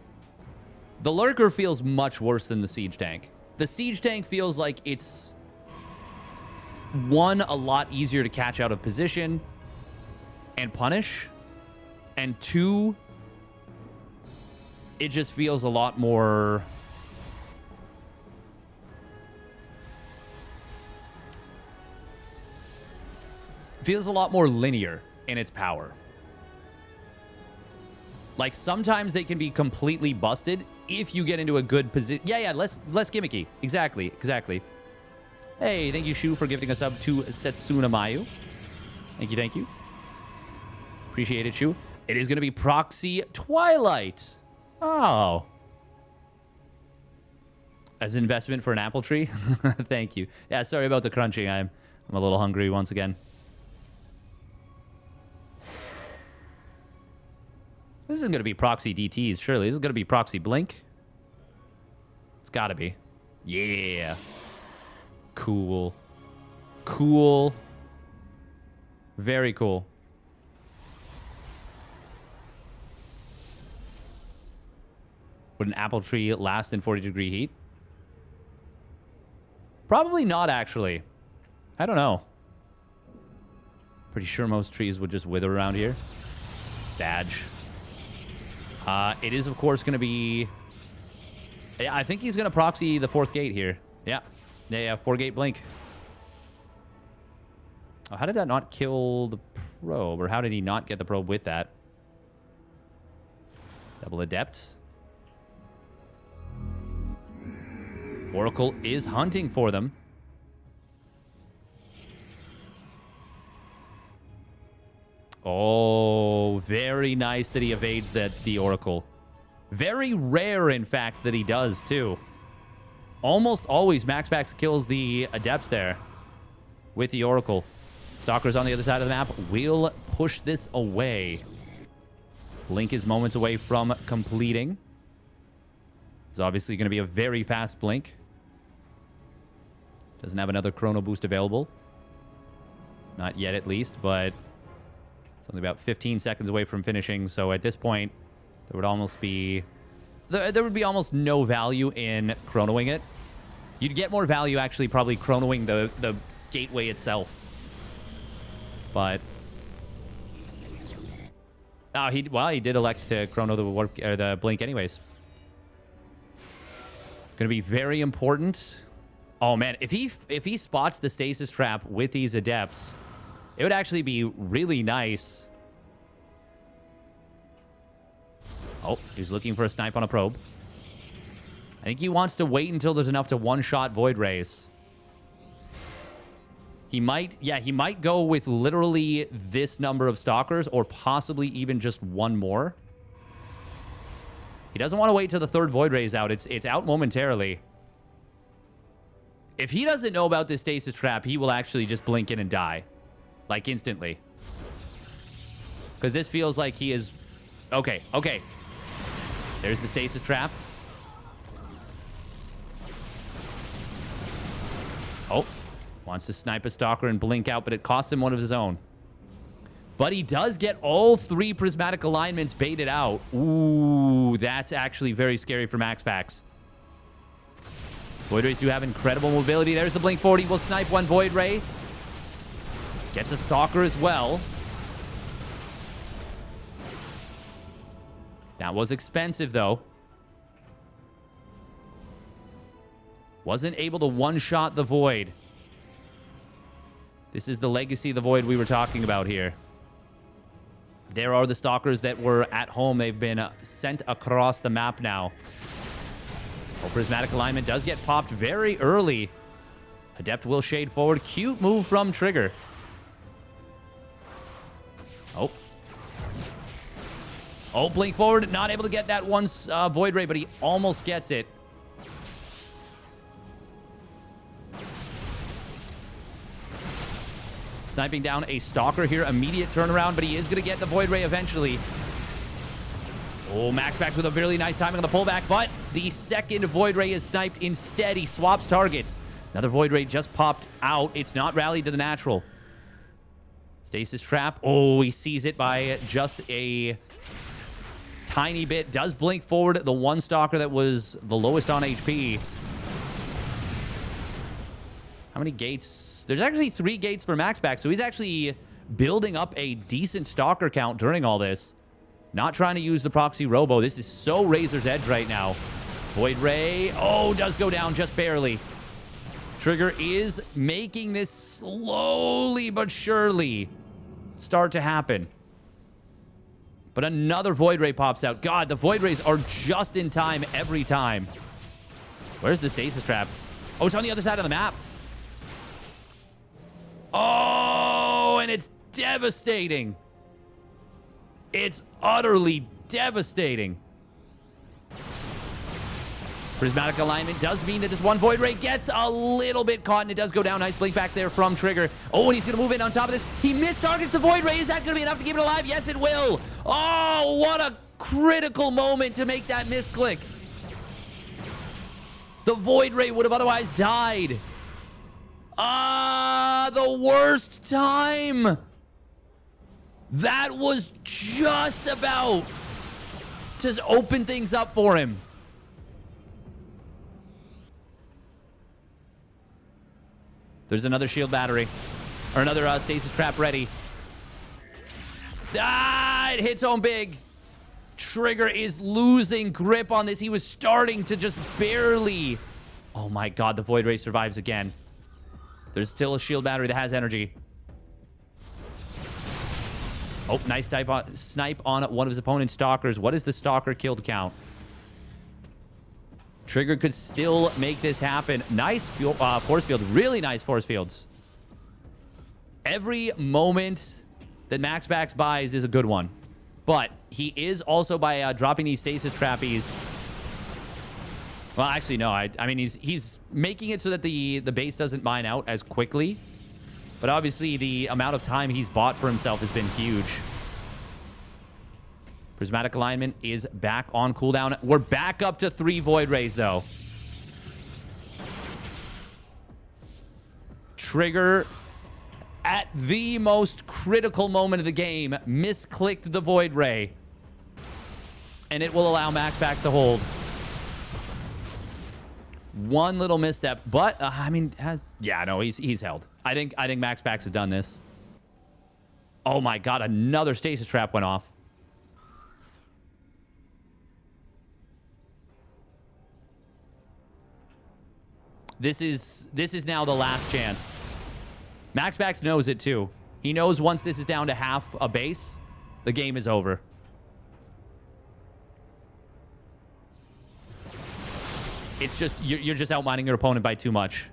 The Lurker feels much worse than the Siege Tank. The Siege Tank feels like it's, one, a lot easier to catch out of position and punish, and two, it just feels a lot more... feels a lot more linear in its power. Like, sometimes they can be completely busted if you get into a good position. Yeah, less gimmicky. Exactly. Hey, thank you, Shu, for gifting us up to Setsuna Mayu. Thank you. Appreciate it, Shu. It is going to be Proxy Twilight. Oh. As an investment for an apple tree? Thank you. Yeah, sorry about the crunching. I'm a little hungry once again. This isn't going to be Proxy DTs, surely. This is going to be Proxy Blink. It's got to be. Yeah. Cool. Very cool. Would an apple tree last in 40-degree heat? Probably not, actually. I don't know. Pretty sure most trees would just wither around here. Sag. It is, of course, going to be... Yeah, I think he's going to proxy the 4th gate here. Yeah, 4-gate blink. Oh, how did that not kill the probe? Or how did he not get the probe with that? Double Adept. Oracle is hunting for them. Oh, very nice that he evades the Oracle. Very rare, in fact, that he does, too. almost always MaxPax kills the Adepts there with the Oracle. Stalkers on the other side of the map will push this away. Blink is moments away from completing. It's obviously going to be a very fast blink. Doesn't have another chrono boost available. Not yet, at least, but it's only about 15 seconds away from finishing. So at this point, there would almost be almost no value in chronoing it. You'd get more value actually probably chronoing the gateway itself. But he did elect to chrono the warp or the blink anyways. Going to be very important. Oh man, if he spots the stasis trap with these Adepts, it would actually be really nice. Oh, he's looking for a snipe on a probe. I think he wants to wait until there's enough to one-shot Void Rays. He might go with literally this number of Stalkers or possibly even just one more. He doesn't want to wait till the third Void Ray is out. It's out momentarily. If he doesn't know about this stasis trap, he will actually just blink in and die. Like, instantly. Because this feels like he is... Okay. There's the stasis trap. Oh. Wants to snipe a Stalker and blink out, but it costs him one of his own. But he does get all 3 prismatic alignments baited out. Ooh, that's actually very scary for MaxPax. Void Rays do have incredible mobility. There's the blink forward. He will snipe one Void Ray. Gets a Stalker as well. That was expensive, though. Wasn't able to one-shot the Void. This is the legacy of the Void we were talking about here. There are the Stalkers that were at home. They've been sent across the map now. Oh, prismatic alignment does get popped very early. Adept will shade forward. Cute move from Trigger. Oh, blink forward. Not able to get that one Void Ray, but he almost gets it. Sniping down a Stalker here. Immediate turnaround, but he is going to get the Void Ray eventually. Oh, MaxPax with a really nice timing on the pullback, but the second Void Ray is sniped instead. He swaps targets. Another Void Ray just popped out. It's not rallied to the natural. Stasis trap. Oh, he sees it by just a tiny bit. Does blink forward the one Stalker that was the lowest on HP. How many gates? There's actually 3 gates for MaxPax, so he's actually building up a decent Stalker count during all this. Not trying to use the proxy robo. This is so razor's edge right now. Void Ray. Oh, does go down just barely. Trigger is making this slowly but surely start to happen. But another Void Ray pops out. God, the Void Rays are just in time every time. Where's the stasis trap? Oh, it's on the other side of the map. Oh, and it's devastating. It's utterly devastating. Prismatic alignment does mean that this one Void Ray gets a little bit caught, and it does go down. Nice blink back there from Trigger. Oh, and he's going to move in on top of this. He missed targets the Void Ray. Is that going to be enough to keep it alive? Yes, it will. Oh, what a critical moment to make that misclick. The Void Ray would have otherwise died. The worst time. That was just about to open things up for him. There's another shield battery. Or another stasis trap ready. It hits home big. Trigger is losing grip on this. He was starting to just barely... Oh my god, the Void Ray survives again. There's still a shield battery that has energy. Oh, nice snipe on one of his opponent's Stalkers. What is the Stalker killed count? Trigger could still make this happen. Nice force field. Really nice force fields. Every moment that MaxPax buys is a good one. But he is also, by dropping these stasis trappies, Well, actually, no. I mean, he's making it so that the base doesn't mine out as quickly. But obviously, the amount of time he's bought for himself has been huge. Prismatic alignment is back on cooldown. We're back up to 3 Void Rays, though. Trigger, at the most critical moment of the game, misclicked the Void Ray. And it will allow MaxPax to hold. One little misstep, but I mean, yeah, no, he's held. I think MaxPax has done this. Oh my god, another stasis trap went off. This is now the last chance. MaxPax knows it too. He knows once this is down to half a base, the game is over. It's just, you're just outmining your opponent by too much.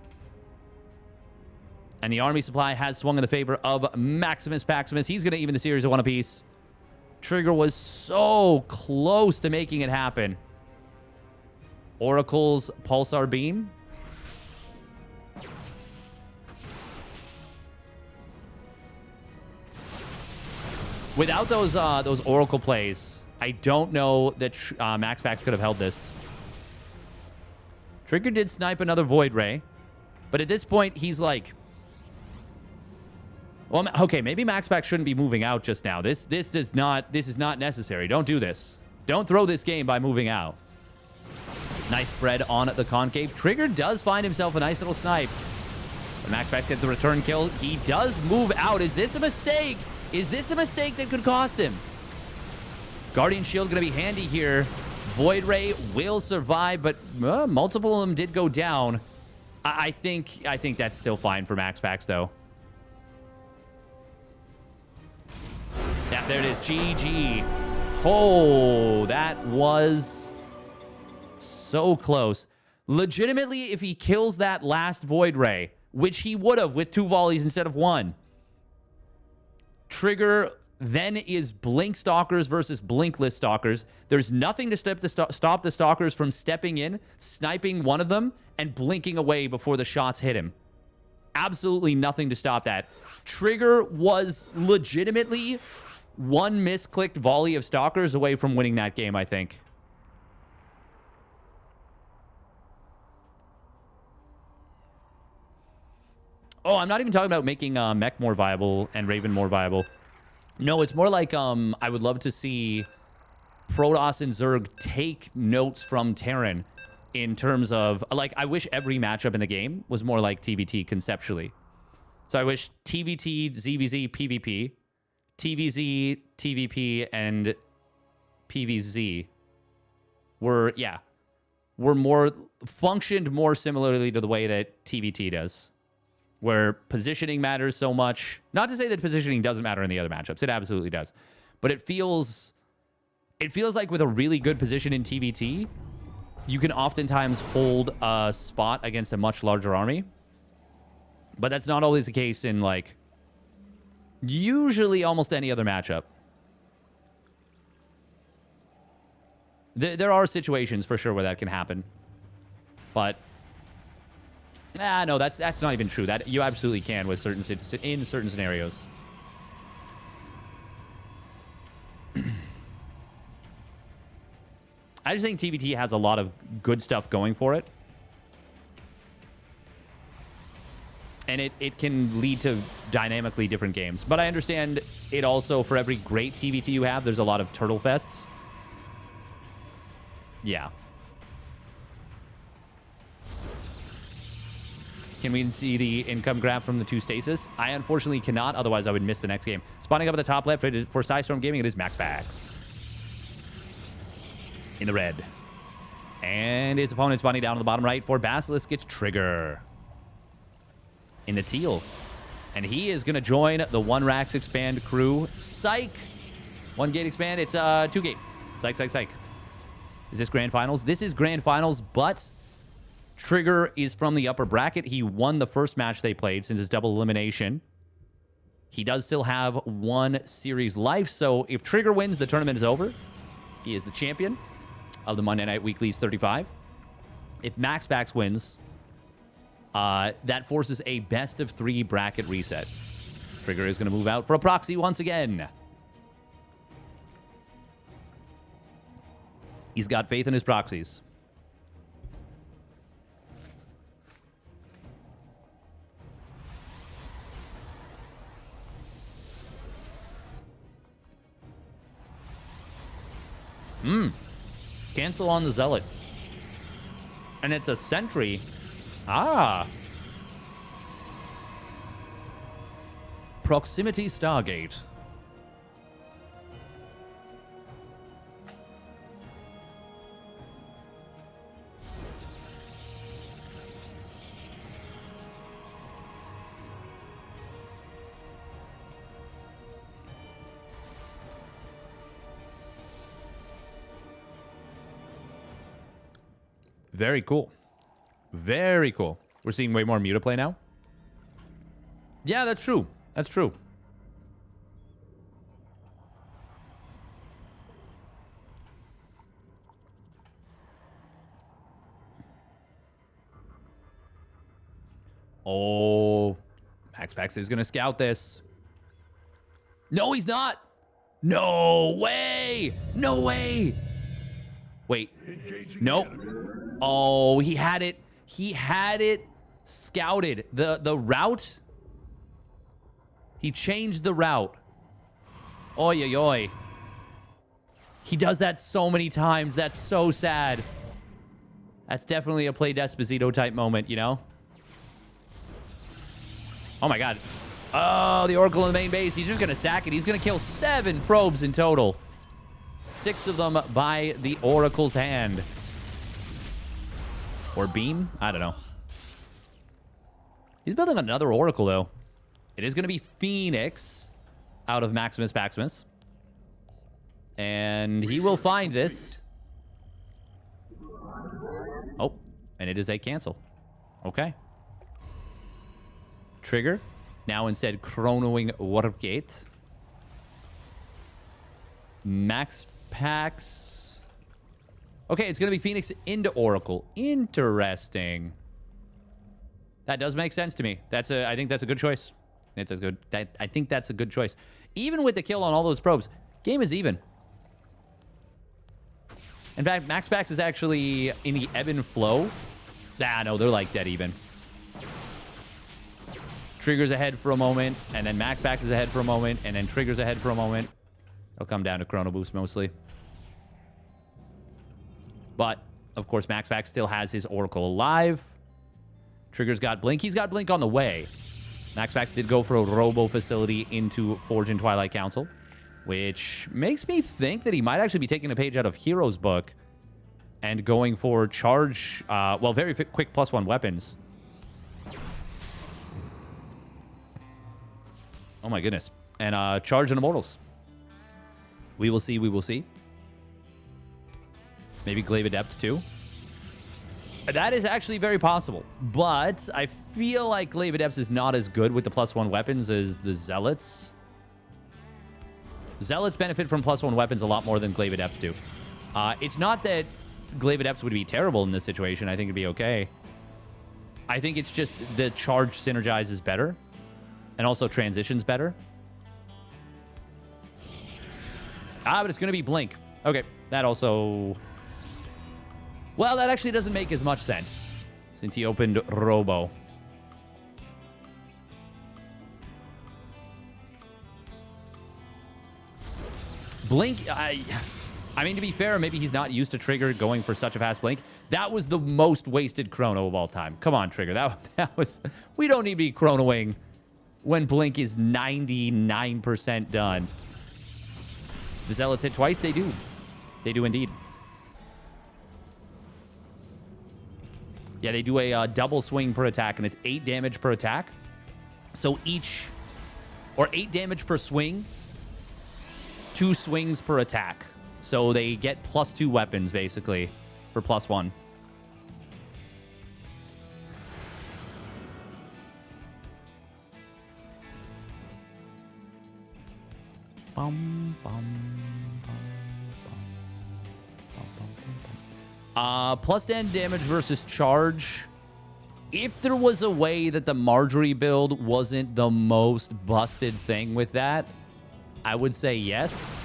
And the army supply has swung in the favor of Maximus Paximus. He's going to even the series of 1 apiece. Trigger was so close to making it happen. Oracle's Pulsar Beam. Without those Oracle plays, I don't know that MaxPax could have held this. Trigger did snipe another Void Ray, but at this point, he's like... Well, okay, maybe MaxPax shouldn't be moving out just now. This is not necessary. Don't do this. Don't throw this game by moving out. Nice spread on the concave. Trigger does find himself a nice little snipe. But MaxPax gets the return kill. He does move out. Is this a mistake? Is this a mistake that could cost him? Guardian Shield going to be handy here. Void Ray will survive, but multiple of them did go down. I think that's still fine for MaxPax, though. Yeah, there it is. GG. Oh, that was so close. Legitimately, if he kills that last Void Ray, which he would have with 2 volleys instead of 1, Trigger then is Blink Stalkers versus Blinkless Stalkers. There's nothing to stop the Stalkers from stepping in, sniping one of them, and blinking away before the shots hit him. Absolutely nothing to stop that. Trigger was legitimately 1 misclicked volley of Stalkers away from winning that game, I think. Oh, I'm not even talking about making Mech more viable and Raven more viable. No, it's more like I would love to see Protoss and Zerg take notes from Terran in terms of, like, I wish every matchup in the game was more like TVT conceptually. So I wish TVT, ZVZ, PvP, TVZ, TVP, and PVZ were functioned more similarly to the way that TVT does, where positioning matters so much. Not to say that positioning doesn't matter in the other matchups. It absolutely does. But it feels like with a really good position in TVT, you can oftentimes hold a spot against a much larger army. But that's not always the case in, like, usually almost any other matchup. There are situations for sure where that can happen. But no, that's not even true. That you absolutely can with certain scenarios. I just think TVT has a lot of good stuff going for it. And it can lead to dynamically different games. But I understand it also, for every great TVT you have, there's a lot of turtle fests. Yeah. Can we see the income graph from the 2 stasis? I unfortunately cannot, otherwise I would miss the next game. Spawning up at the top left for Psystorm Gaming, it is MaxPax. In the red. And his opponent spawning down on the bottom right for Basilisk, gets Trigger. In the teal. And he is going to join the 1 Rax Expand crew. Psych! 1 gate expand, it's 2 gate. Psych, psych, psych. Is this Grand Finals? This is Grand Finals, but Trigger is from the upper bracket. He won the first match they played since his double elimination. He does still have 1 series life, so if Trigger wins, the tournament is over. He is the champion of the Monday Night Weeklies 35. if MaxPax wins, that forces a best of 3 bracket reset. Trigger is going to move out for a proxy once again. He's got faith in his proxies. Cancel on the Zealot. And it's a sentry. Ah. Proximity Stargate. Very cool. Very cool. We're seeing way more mutaplay now. Yeah, that's true. That's true. Oh, MaxPax is going to scout this. No, he's not. No way. No way. Wait. Nope. Oh, he had it. He had it scouted. The route. He changed the route. Oy, oy, oy. He does that so many times. That's so sad. That's definitely a Play Despacito type moment, you know? Oh my god. Oh, the Oracle in the main base. He's just going to sack it. He's going to kill 7 probes in total. 6 of them by the Oracle's hand. Or beam? I don't know. He's building another Oracle, though. It is going to be Phoenix out of Maximus Paximus. And he will find this. Oh, and it is a cancel. Okay. Trigger. Now instead chronoing Warpgate. MaxPax. Okay, it's going to be Phoenix into Oracle. Interesting. That does make sense to me. I think that's a good choice. I think that's a good choice. Even with the kill on all those probes, game is even. In fact, MaxPax is actually in the ebb and flow. Ah, no, they're like dead even. Trigger's ahead for a moment, and then MaxPax is ahead for a moment, and then Trigger's ahead for a moment. It'll come down to Chrono Boost mostly. But, of course, MaxPax still has his Oracle alive. Trigger's got Blink. He's got Blink on the way. MaxPax did go for a Robo Facility into Forge and Twilight Council, which makes me think that he might actually be taking a page out of Hero's book and going for charge, well, very quick +1 weapons. Oh my goodness. And charge and Immortals. We will see, we will see. Maybe Glaive Adept too. That is actually very possible. But I feel like Glaive Adepts is not as good with the +1 weapons as the Zealots. Zealots benefit from +1 weapons a lot more than Glaive Adepts do. It's not that Glaive Adepts would be terrible in this situation. I think it'd be okay. I think it's just the charge synergizes better. And also transitions better. But it's going to be Blink. Okay, that also... Well, that actually doesn't make as much sense since he opened Robo. Blink, I mean, to be fair, maybe he's not used to Trigger going for such a fast Blink. That was the most wasted chrono of all time. Come on, Trigger. That was... We don't need to be chronoing when Blink is 99% done. The Zealots hit twice? They do. They do indeed. Yeah, they do a double swing per attack, and it's 8 damage per attack. So each... Or 8 damage per swing. 2 swings per attack. So they get +2 weapons, basically, for +1. Bum, bum, bum, bum, bum, bum, bum, bum. Plus 10 damage versus charge. If there was a way that the Marjorie build wasn't the most busted thing with that, I would say yes.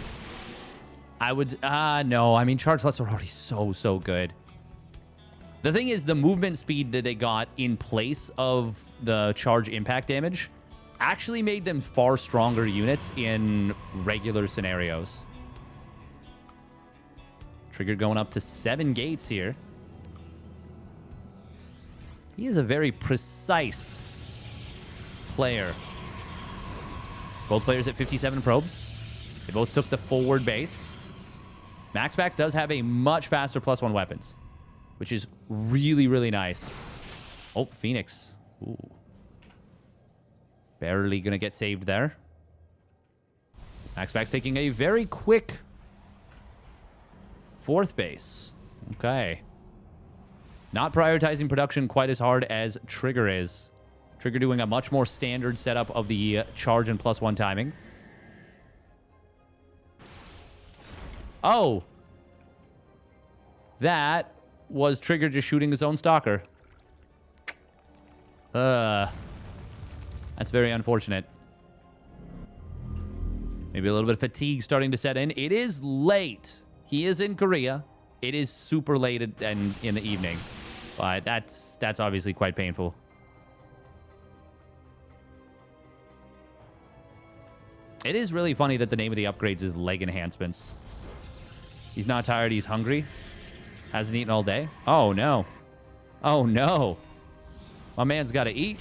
I would... no. I mean, charge slots are already so good. The thing is, the movement speed that they got in place of the charge impact damage actually made them far stronger units in regular scenarios. Trigger going up to 7 gates here. He is a very precise player. Both players at 57 probes. They both took the forward base. MaxPax does have a much faster +1 weapons, which is really nice. Oh, Phoenix. Ooh. Barely going to get saved there. MaxPax taking a very quick 4th base. Okay. Not prioritizing production quite as hard as Trigger is. Trigger doing a much more standard setup of the charge and +1 timing. Oh. That was Trigger just shooting his own stalker. That's very unfortunate. Maybe a little bit of fatigue starting to set in. It is late. He is in Korea. It is super late in the evening. But that's obviously quite painful. It is really funny that the name of the upgrades is leg enhancements. He's not tired. He's hungry. Hasn't eaten all day. Oh, no. Oh, no. My man's got to eat.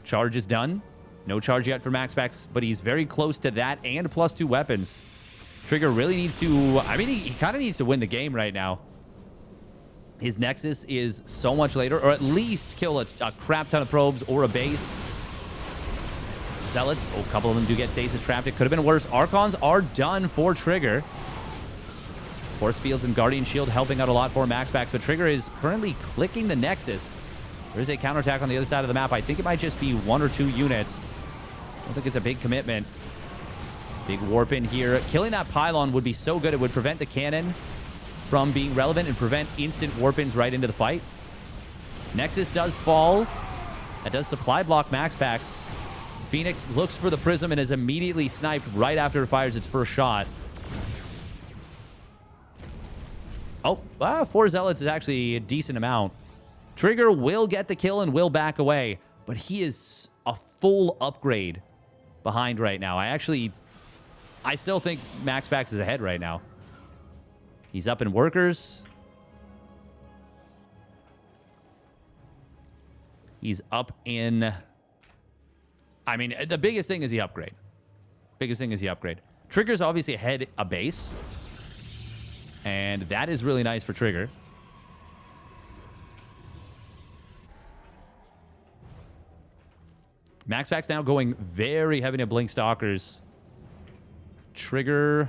Charge is done. No charge yet for MaxPax, but he's very close to that and +2 weapons. Trigger really needs to... I mean, he kind of needs to win the game right now. His Nexus is so much later, or at least kill a crap ton of probes or a base. Zealots, a couple of them do get stasis trapped. It could have been worse. Archons are done for Trigger. Force Fields and Guardian Shield helping out a lot for MaxPax, but Trigger is currently clicking the Nexus. There is a counterattack on the other side of the map. I think it might just be 1 or 2 units. I don't think it's a big commitment. Big warp in here. Killing that pylon would be so good. It would prevent the cannon from being relevant and prevent instant warp-ins right into the fight. Nexus does fall. That does supply block MaxPax. Phoenix looks for the prism and is immediately sniped right after it fires its first shot. Oh, 4 Zealots is actually a decent amount. Trigger will get the kill and will back away, but he is a full upgrade behind right now. I still think MaxPax is ahead right now. He's up in workers. He's up in... I mean, the biggest thing is the upgrade. Trigger's obviously ahead a base. And that is really nice for Trigger. MaxPax now going very heavy to Blink Stalkers. Trigger...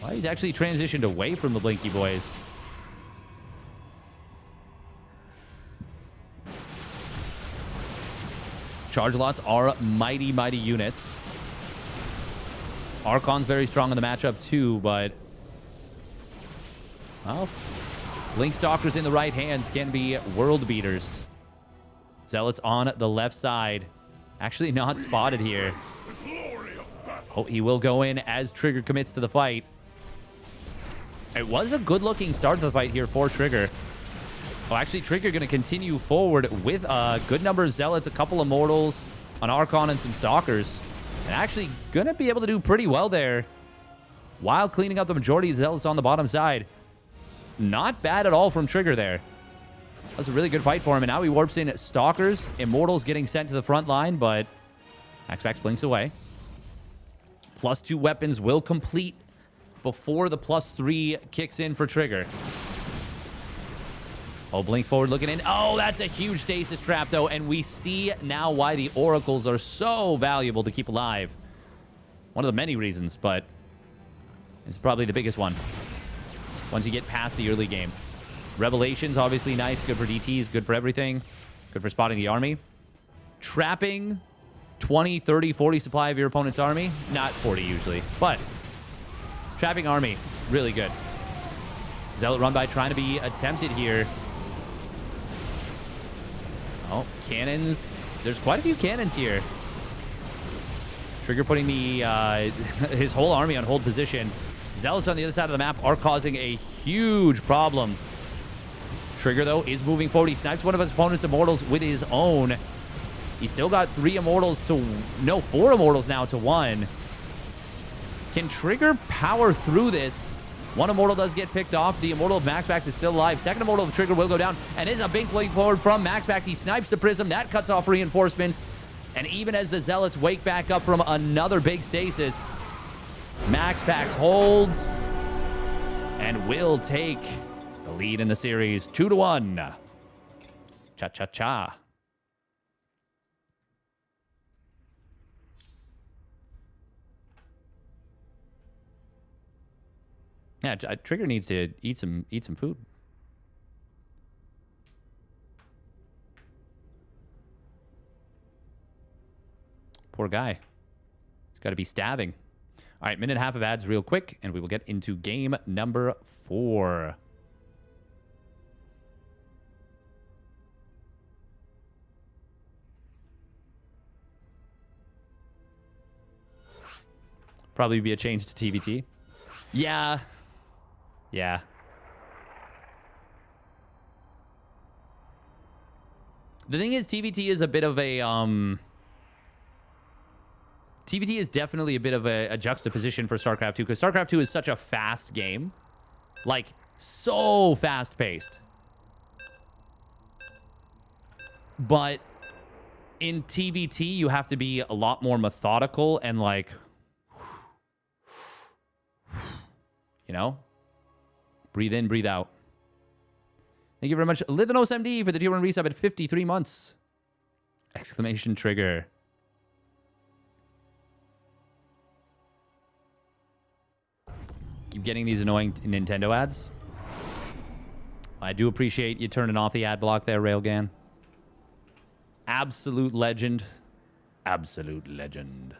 Well, he's actually transitioned away from the Blinky Boys. Charge lots are mighty units. Archon's very strong in the matchup too, but... Well, Blink Stalkers in the right hands can be world beaters. Zealots on the left side. Actually not spotted here. Oh, he will go in as Trigger commits to the fight. It was a good-looking start to the fight here for Trigger. Oh, actually, Trigger going to continue forward with a good number of Zealots, a couple of Mortals, an Archon, and some Stalkers. And actually going to be able to do pretty well there while cleaning up the majority of Zealots on the bottom side. Not bad at all from Trigger there. That was a really good fight for him. And now he warps in Stalkers. Immortals getting sent to the front line, but MaxPax blinks away. +2 weapons will complete before the +3 kicks in for Trigger. Oh, blink forward looking in. Oh, that's a huge stasis trap, though. And we see now why the Oracles are so valuable to keep alive. One of the many reasons, but it's probably the biggest one once you get past the early game. Revelation's obviously nice. Good for DTs. Good for everything. Good for spotting the army. Trapping 20, 30, 40 supply of your opponent's army. Not 40 usually, but trapping army, really good. Zealot run by trying to be attempted here. Oh, cannons. There's quite a few cannons here. Trigger putting the his whole army on hold position. Zealots on the other side of the map are causing a huge problem. Trigger, though, is moving forward. He snipes one of his opponent's immortals with his own. He's still got 3 immortals to... No, 4 immortals now to 1. Can Trigger power through this? One immortal does get picked off. The immortal of MaxPax is still alive. Second immortal of Trigger will go down. And it's a big play forward from MaxPax. He snipes the Prism. That cuts off reinforcements. And even as the Zealots wake back up from another big stasis, MaxPax holds and will take the lead in the series 2-1. Cha-cha-cha. Yeah, Trigger needs to eat some food. Poor guy. He's got to be stabbing. All right, minute and a half of ads real quick, and we will get into game number 4. Probably be a change to TVT. Yeah. Yeah. The thing is, TVT is a bit of a... TVT is definitely a bit of a juxtaposition for StarCraft 2, because StarCraft 2 is such a fast game. Like, so fast-paced. But in TVT, you have to be a lot more methodical and, like... You know? Breathe in, breathe out. Thank you very much, Lithanos MD, for the tier 1 resub at 53 months. Exclamation trigger. Keep getting these annoying Nintendo ads. I do appreciate you turning off the ad block there, Railgan. Absolute legend. Absolute legend.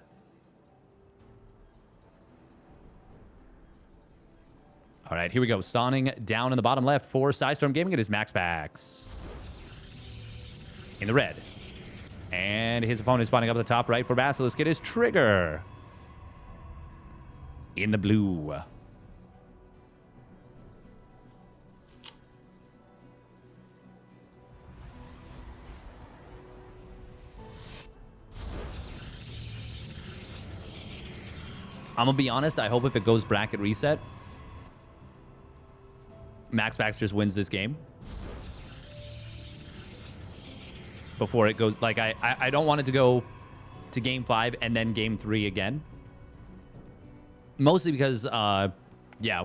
All right, here we go. Sawning down in the bottom left for Psystorm Gaming. It is MaxPax in the red. And his opponent is spawning up at the top right for Basilisk. It is Trigger in the blue. I'm going to be honest. I hope if it goes bracket reset, MaxPax just wins this game before it goes. Like, I don't want it to go to game 5 and then game 3 again. Mostly because, yeah,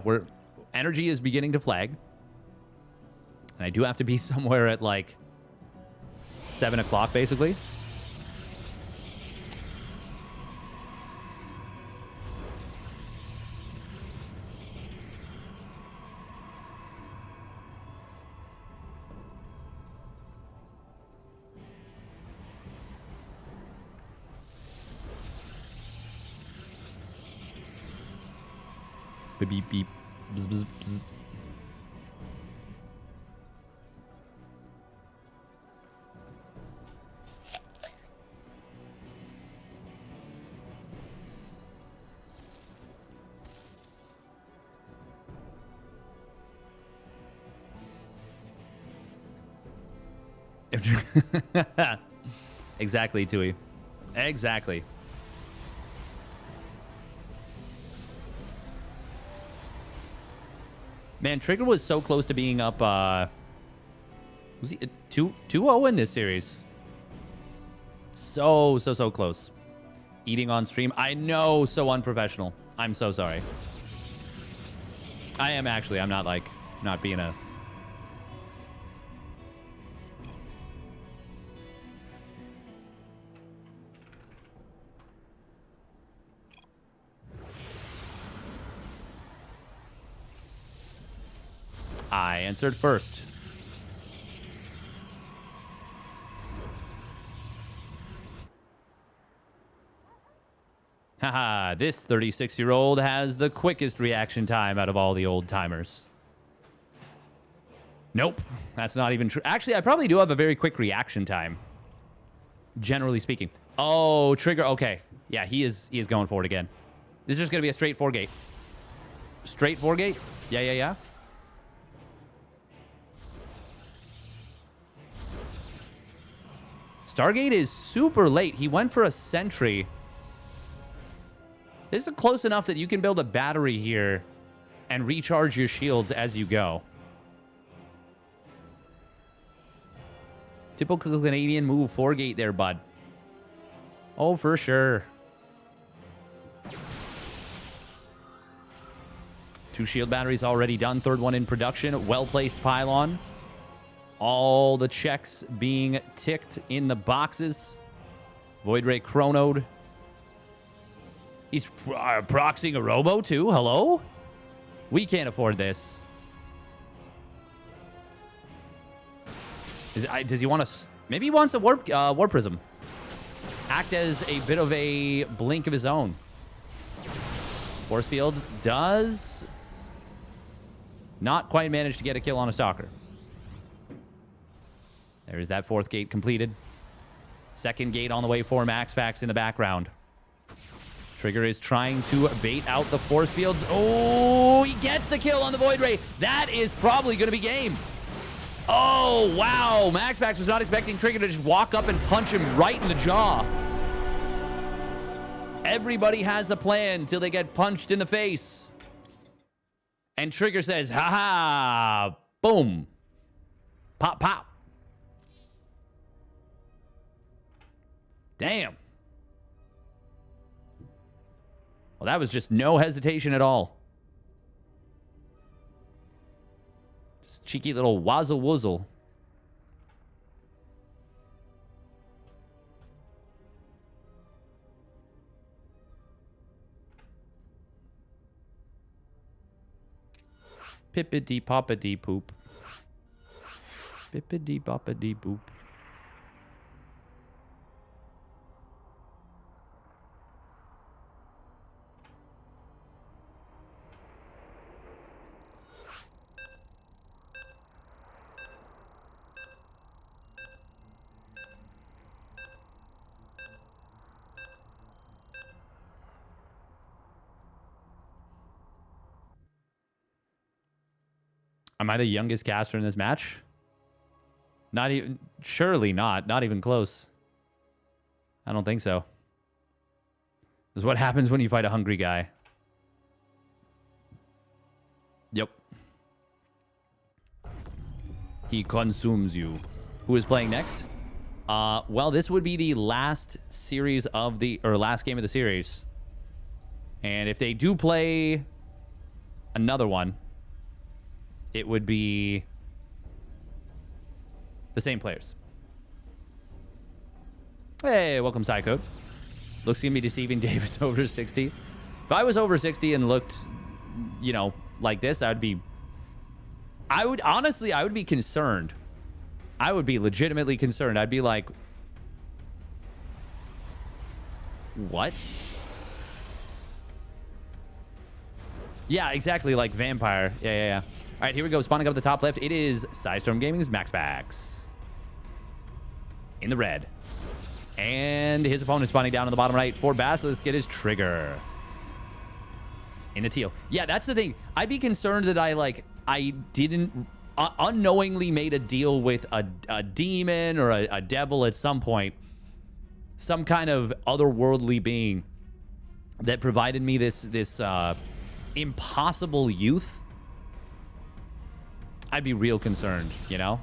energy is beginning to flag. And I do have to be somewhere at, like, 7 o'clock, basically. Beep, beep, beep. Bzz, bzz, bzz. Exactly, Tui. Exactly. Man, Trigger was so close to being up, was he 2-0 in this series? So close. Eating on stream. I know, so unprofessional. I'm so sorry. I am actually. I'm not, like, not being a... I answered first. Haha, this 36-year-old has the quickest reaction time out of all the old timers. Nope. That's not even true. Actually, I probably do have a very quick reaction time. Generally speaking. Oh, trigger. Okay. Yeah, he is going for it again. This is just going to be a straight 4-gate. Straight 4-gate? Yeah. Stargate is super late. He went for a sentry. This is close enough that you can build a battery here and recharge your shields as you go. Typical Canadian move, 4-gate there, bud. Oh, for sure. 2 shield batteries already done. 3rd one in production. Well-placed pylon. All the checks being ticked in the boxes. Void Ray chronoed. He's proxying a robo too. Hello? We can't afford this. Does he want to... Maybe he wants a warp prism. Act as a bit of a blink of his own. Force field does not quite manage to get a kill on a stalker. There is that 4th gate completed. 2nd gate on the way for MaxPax in the background. Trigger is trying to bait out the force fields. Oh, he gets the kill on the Void Ray. That is probably going to be game. Oh, wow. MaxPax was not expecting Trigger to just walk up and punch him right in the jaw. Everybody has a plan till they get punched in the face. And Trigger says, ha-ha, boom. Pop, pop. Damn. Well, that was just no hesitation at all. Just cheeky little wazzle wuzzle. Pippity poppity poop. Pippity poppity poop. Am I the youngest caster in this match? Not even... Surely not. Not even close. I don't think so. This is what happens when you fight a hungry guy. Yep. He consumes you. Who is playing next? Well, this would be the last series of the... Or last game of the series. And if they do play another one... It would be the same players. Hey, welcome, Psycode. Looks gonna be deceiving. David's over 60. If I was over 60 and looked, you know, like this, I would be concerned. I would be legitimately concerned. I'd be like, what? Yeah, exactly, like vampire. Yeah. All right, here we go. Spawning up the top left. It is Sidestorm Gaming's MaxPax. In the red. And his opponent spawning down on the bottom right for Basilisk. It is Trigger. In the teal. Yeah, that's the thing. I'd be concerned that I didn't unknowingly made a deal with a demon or a devil at some point. Some kind of otherworldly being that provided me this impossible youth. I'd be real concerned, you know?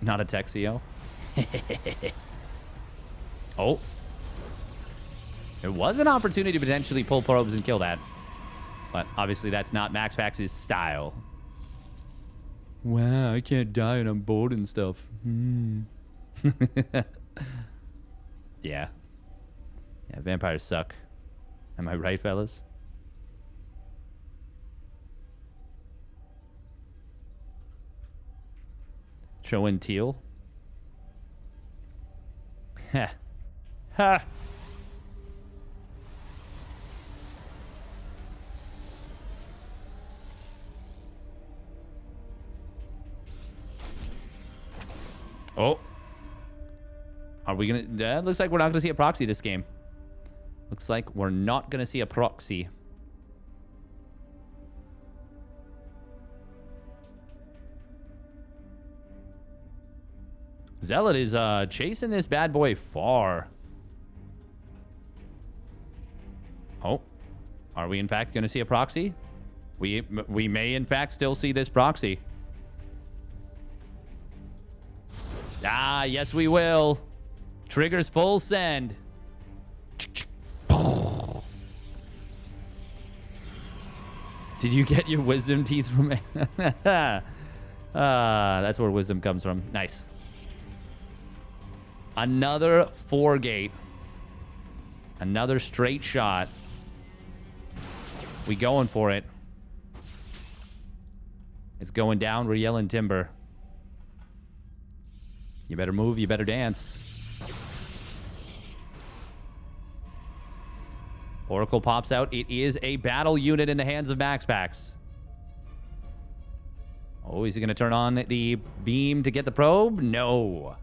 Not a Texio. Oh. There was an opportunity to potentially pull probes and kill that. But obviously that's not MaxPax's style. Wow, I can't die and I'm bored and stuff. Yeah. Yeah, vampires suck. Am I right, fellas? Showing teal. Ha. Ha. Oh. Are we going to... looks like we're not going to see a proxy this game. Looks like we're not going to see a proxy. Zealot is chasing this bad boy far. Oh. Are we in fact going to see a proxy? We may in fact still see this proxy. Ah, yes we will. Triggers full send. Did you get your wisdom teeth from me? That's where wisdom comes from. Nice. Another 4-gate. Another straight shot. We going for it. It's going down. We're yelling timber. You better move. You better dance. Oracle pops out. It is a battle unit in the hands of MaxPax. Oh, is he going to turn on the beam to get the probe? No.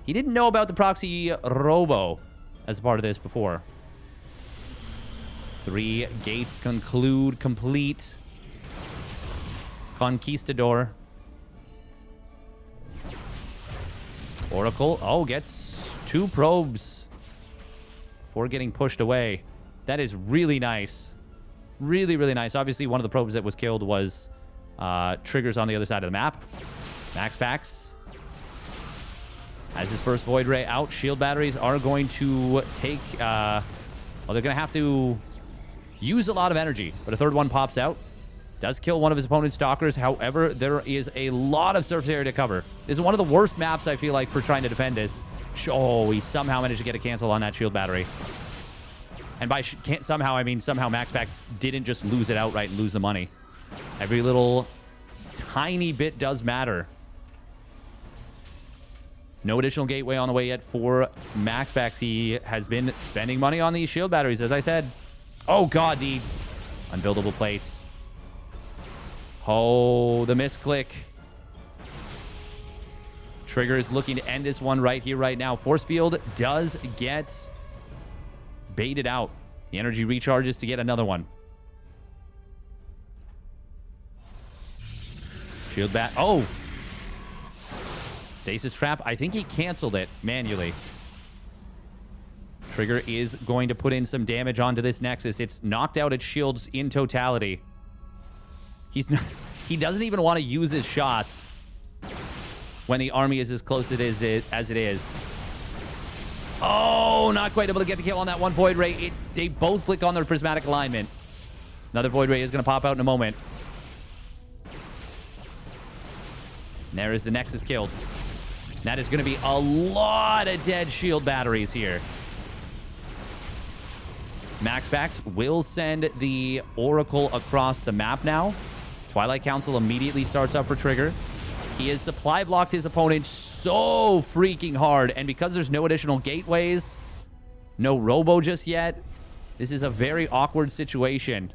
He didn't know about the proxy robo as part of this before. 3 gates complete. Conquistador. Oracle. Oh, gets 2 probes before getting pushed away. That is really nice. Really, really nice. Obviously, one of the probes that was killed was triggers on the other side of the map. MaxPax has his first Void Ray out. Shield batteries are going to take... well, they're going to have to use a lot of energy. But a third one pops out. Does kill one of his opponent's stalkers. However, there is a lot of surface area to cover. This is one of the worst maps, I feel like, for trying to defend this. Oh, he somehow managed to get a cancel on that shield battery. And by somehow, I mean somehow MaxPax didn't just lose it outright and lose the money. Every little tiny bit does matter. No additional gateway on the way yet for MaxPax. He has been spending money on these shield batteries, as I said. Oh, God, the unbuildable plates. Oh, the misclick. Trigger is looking to end this one right here, right now. Force field does get baited out. The energy recharges to get another one. Shield bat. Oh! Stasis trap. I think he canceled it manually. Trigger is going to put in some damage onto this Nexus. It's knocked out its shields in totality. He doesn't even want to use his shots when the army is as close as it is. Oh, not quite able to get the kill on that one Void Ray. They both flick on their prismatic alignment. Another Void Ray is going to pop out in a moment. And there is the Nexus killed. That is going to be a lot of dead shield batteries here. MaxPax will send the Oracle across the map now. Twilight Council immediately starts up for Trigger. He has supply blocked his opponent so freaking hard. And because there's no additional gateways, no robo just yet, this is a very awkward situation.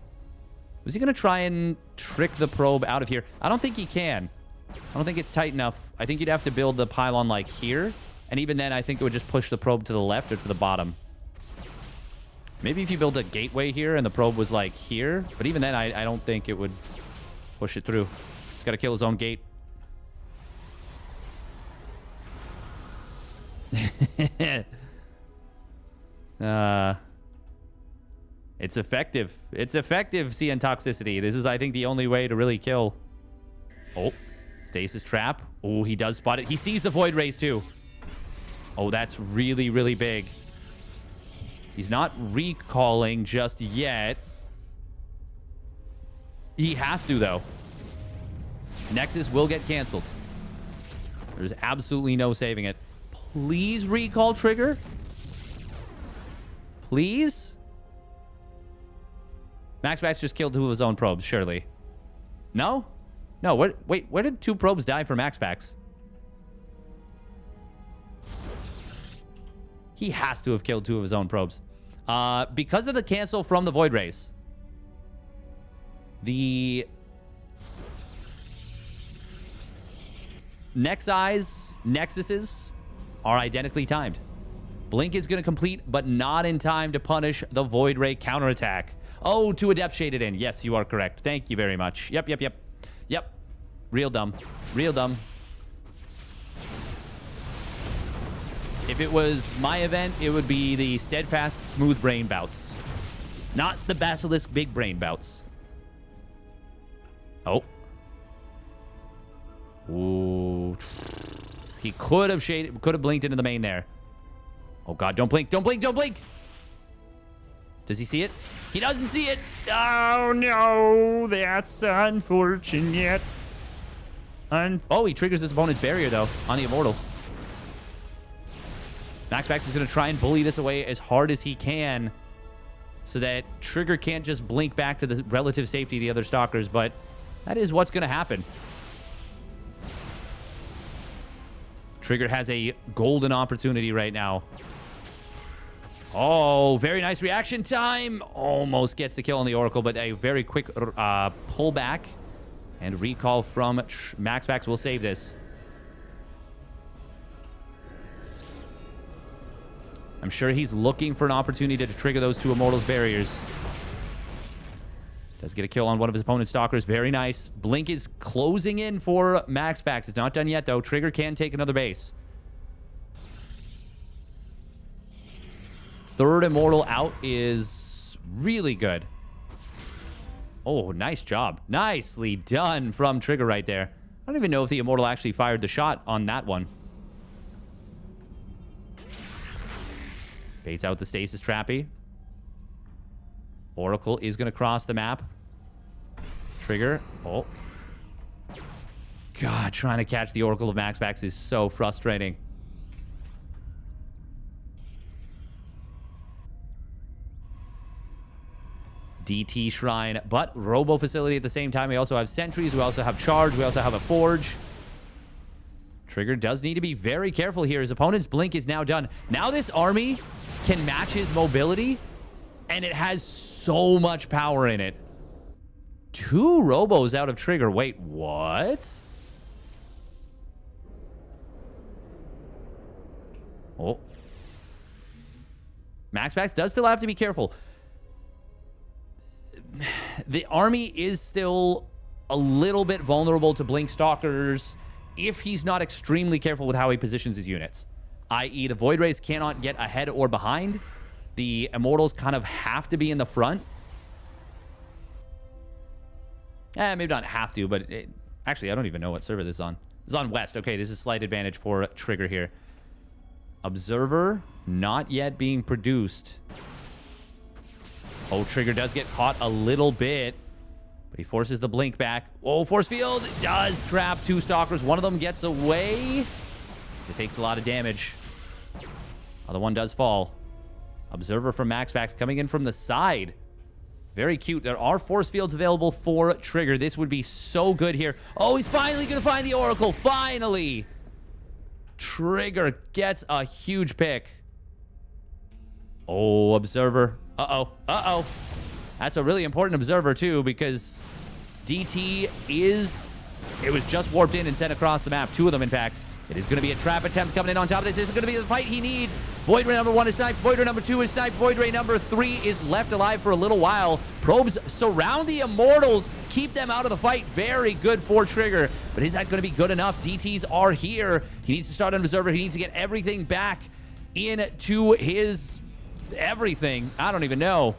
Was he going to try and trick the probe out of here? I don't think he can. I don't think it's tight enough. I think you'd have to build the pylon like here. And even then, I think it would just push the probe to the left or to the bottom. Maybe if you build a gateway here and the probe was like here. But even then, I don't think it would push it through. He's got to kill his own gate. It's effective. It's effective, CN Toxicity. This is, I think, the only way to really kill. Oh, Stasis Trap. Oh, he does spot it. He sees the Void Rays, too. Oh, that's really, really big. He's not recalling just yet. He has to, though. Nexus will get canceled. There's absolutely no saving it. Please recall Trigger. Please? MaxPax just killed 2 of his own probes, surely. No? No, wait, where did 2 probes die for MaxPax? He has to have killed 2 of his own probes. Because of the cancel from the Void Rays. The Nexuses are identically timed. Blink is going to complete, but not in time to punish the Void Ray counterattack. Oh, 2 Adept shaded in. Yes, you are correct. Thank you very much. Yep. Real dumb. Real dumb. If it was my event, it would be the Steadfast Smooth Brain bouts. Not the Basilisk Big Brain bouts. Oh. Ooh. He could have blinked into the main there. Oh, God, don't blink. Don't blink. Don't blink. Does he see it? He doesn't see it. Oh, no. That's unfortunate. Oh, he triggers his opponent's barrier, though, on the Immortal. MaxPax is going to try and bully this away as hard as he can so that Trigger can't just blink back to the relative safety of the other Stalkers, but that is what's going to happen. Trigger has a golden opportunity right now. Oh, very nice reaction time. Almost gets the kill on the Oracle, but a very quick pullback and recall from MaxPax will save this. I'm sure he's looking for an opportunity to trigger those 2 Immortals barriers. Does get a kill on one of his opponent's Stalkers. Very nice. Blink is closing in for MaxPax. It's not done yet, though. Trigger can take another base. 3rd Immortal out is really good. Oh, nice job. Nicely done from Trigger right there. I don't even know if the Immortal actually fired the shot on that one. Baits out the Stasis Trappy. Oracle is going to cross the map. Trigger. Oh. God, trying to catch the Oracle of MaxPax is so frustrating. DT Shrine, but Robo Facility at the same time. We also have Sentries. We also have Charge. We also have a Forge. Trigger does need to be very careful here. His opponent's Blink is now done. Now this army can match his mobility, and it has so much power in it. 2 Robos out of Trigger. Wait, what? Oh. MaxPax does still have to be careful. The army is still a little bit vulnerable to Blink Stalkers if he's not extremely careful with how he positions his units. I.e., the Void Rays cannot get ahead or behind. The Immortals kind of have to be in the front. Maybe not have to, but actually, I don't even know what server this is on. This is on West. Okay, this is slight advantage for Trigger here. Observer not yet being produced. Oh, Trigger does get caught a little bit, but he forces the Blink back. Oh, Force Field does trap 2 Stalkers. One of them gets away. It takes a lot of damage. Other one does fall. Observer from MaxPax coming in from the side. Very cute. There are Force Fields available for Trigger. This would be so good here. Oh, he's finally going to find the Oracle. Finally. Trigger gets a huge pick. Oh, Observer. Uh-oh. Uh-oh. That's a really important Observer, too, because DT is... It was just warped in and sent across the map. 2 of them, in fact. It is going to be a trap attempt coming in on top of this. This is going to be the fight he needs. Void Ray number 1 is sniped. Void Ray number 2 is sniped. Void Ray number 3 is left alive for a little while. Probes surround the Immortals. Keep them out of the fight. Very good for Trigger. But is that going to be good enough? DTs are here. He needs to start an Observer. He needs to get everything back into his everything. I don't even know.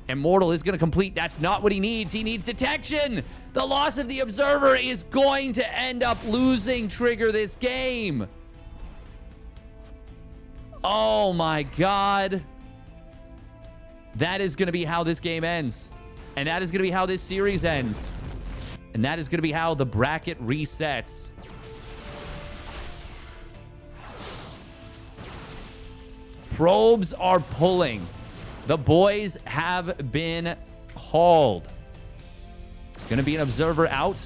Immortal is going to complete. That's not what he needs. He needs detection. The loss of the Observer is going to end up losing Trigger this game. Oh my God. That is going to be how this game ends. And that is going to be how this series ends. And that is going to be how the bracket resets. Probes are pulling. The boys have been called. There's going to be an Observer out.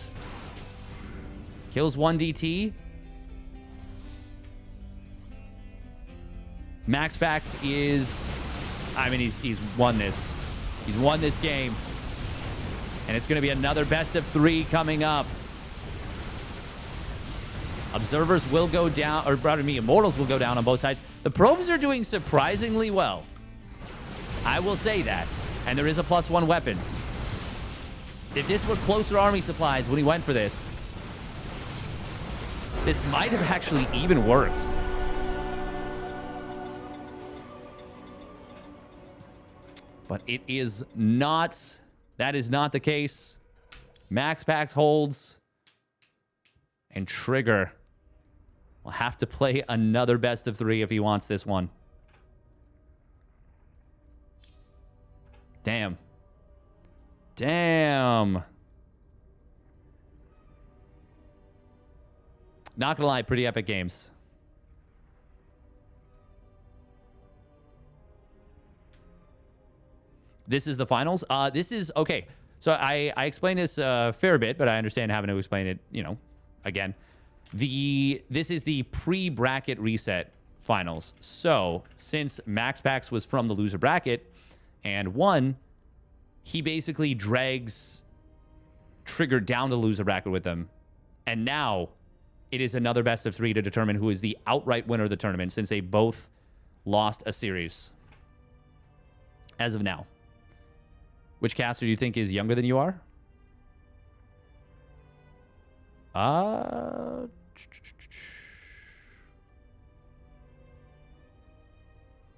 Kills 1 DT. MaxPax is... I mean, he's won this. He's won this game. And it's going to be another best of 3 coming up. Observers will go down, or pardon me, Immortals will go down on both sides. The probes are doing surprisingly well. I will say that. And there is a +1 weapons. If this were closer army supplies when he went for this, this might have actually even worked. But it is not. That is not the case. MaxPax holds. And Trigger will have to play another best of 3 if he wants this one. Damn. Damn. Not gonna lie, pretty epic games. This is the finals. This is okay. So I explained this a fair bit, but I understand having to explain it, you know, again. This is the pre-bracket reset finals. So since MaxPax was from the loser bracket and won, he basically drags Trigger down the loser bracket with them. And now it is another best of 3 to determine who is the outright winner of the tournament, since they both lost a series as of now. Which caster do you think is younger than you are?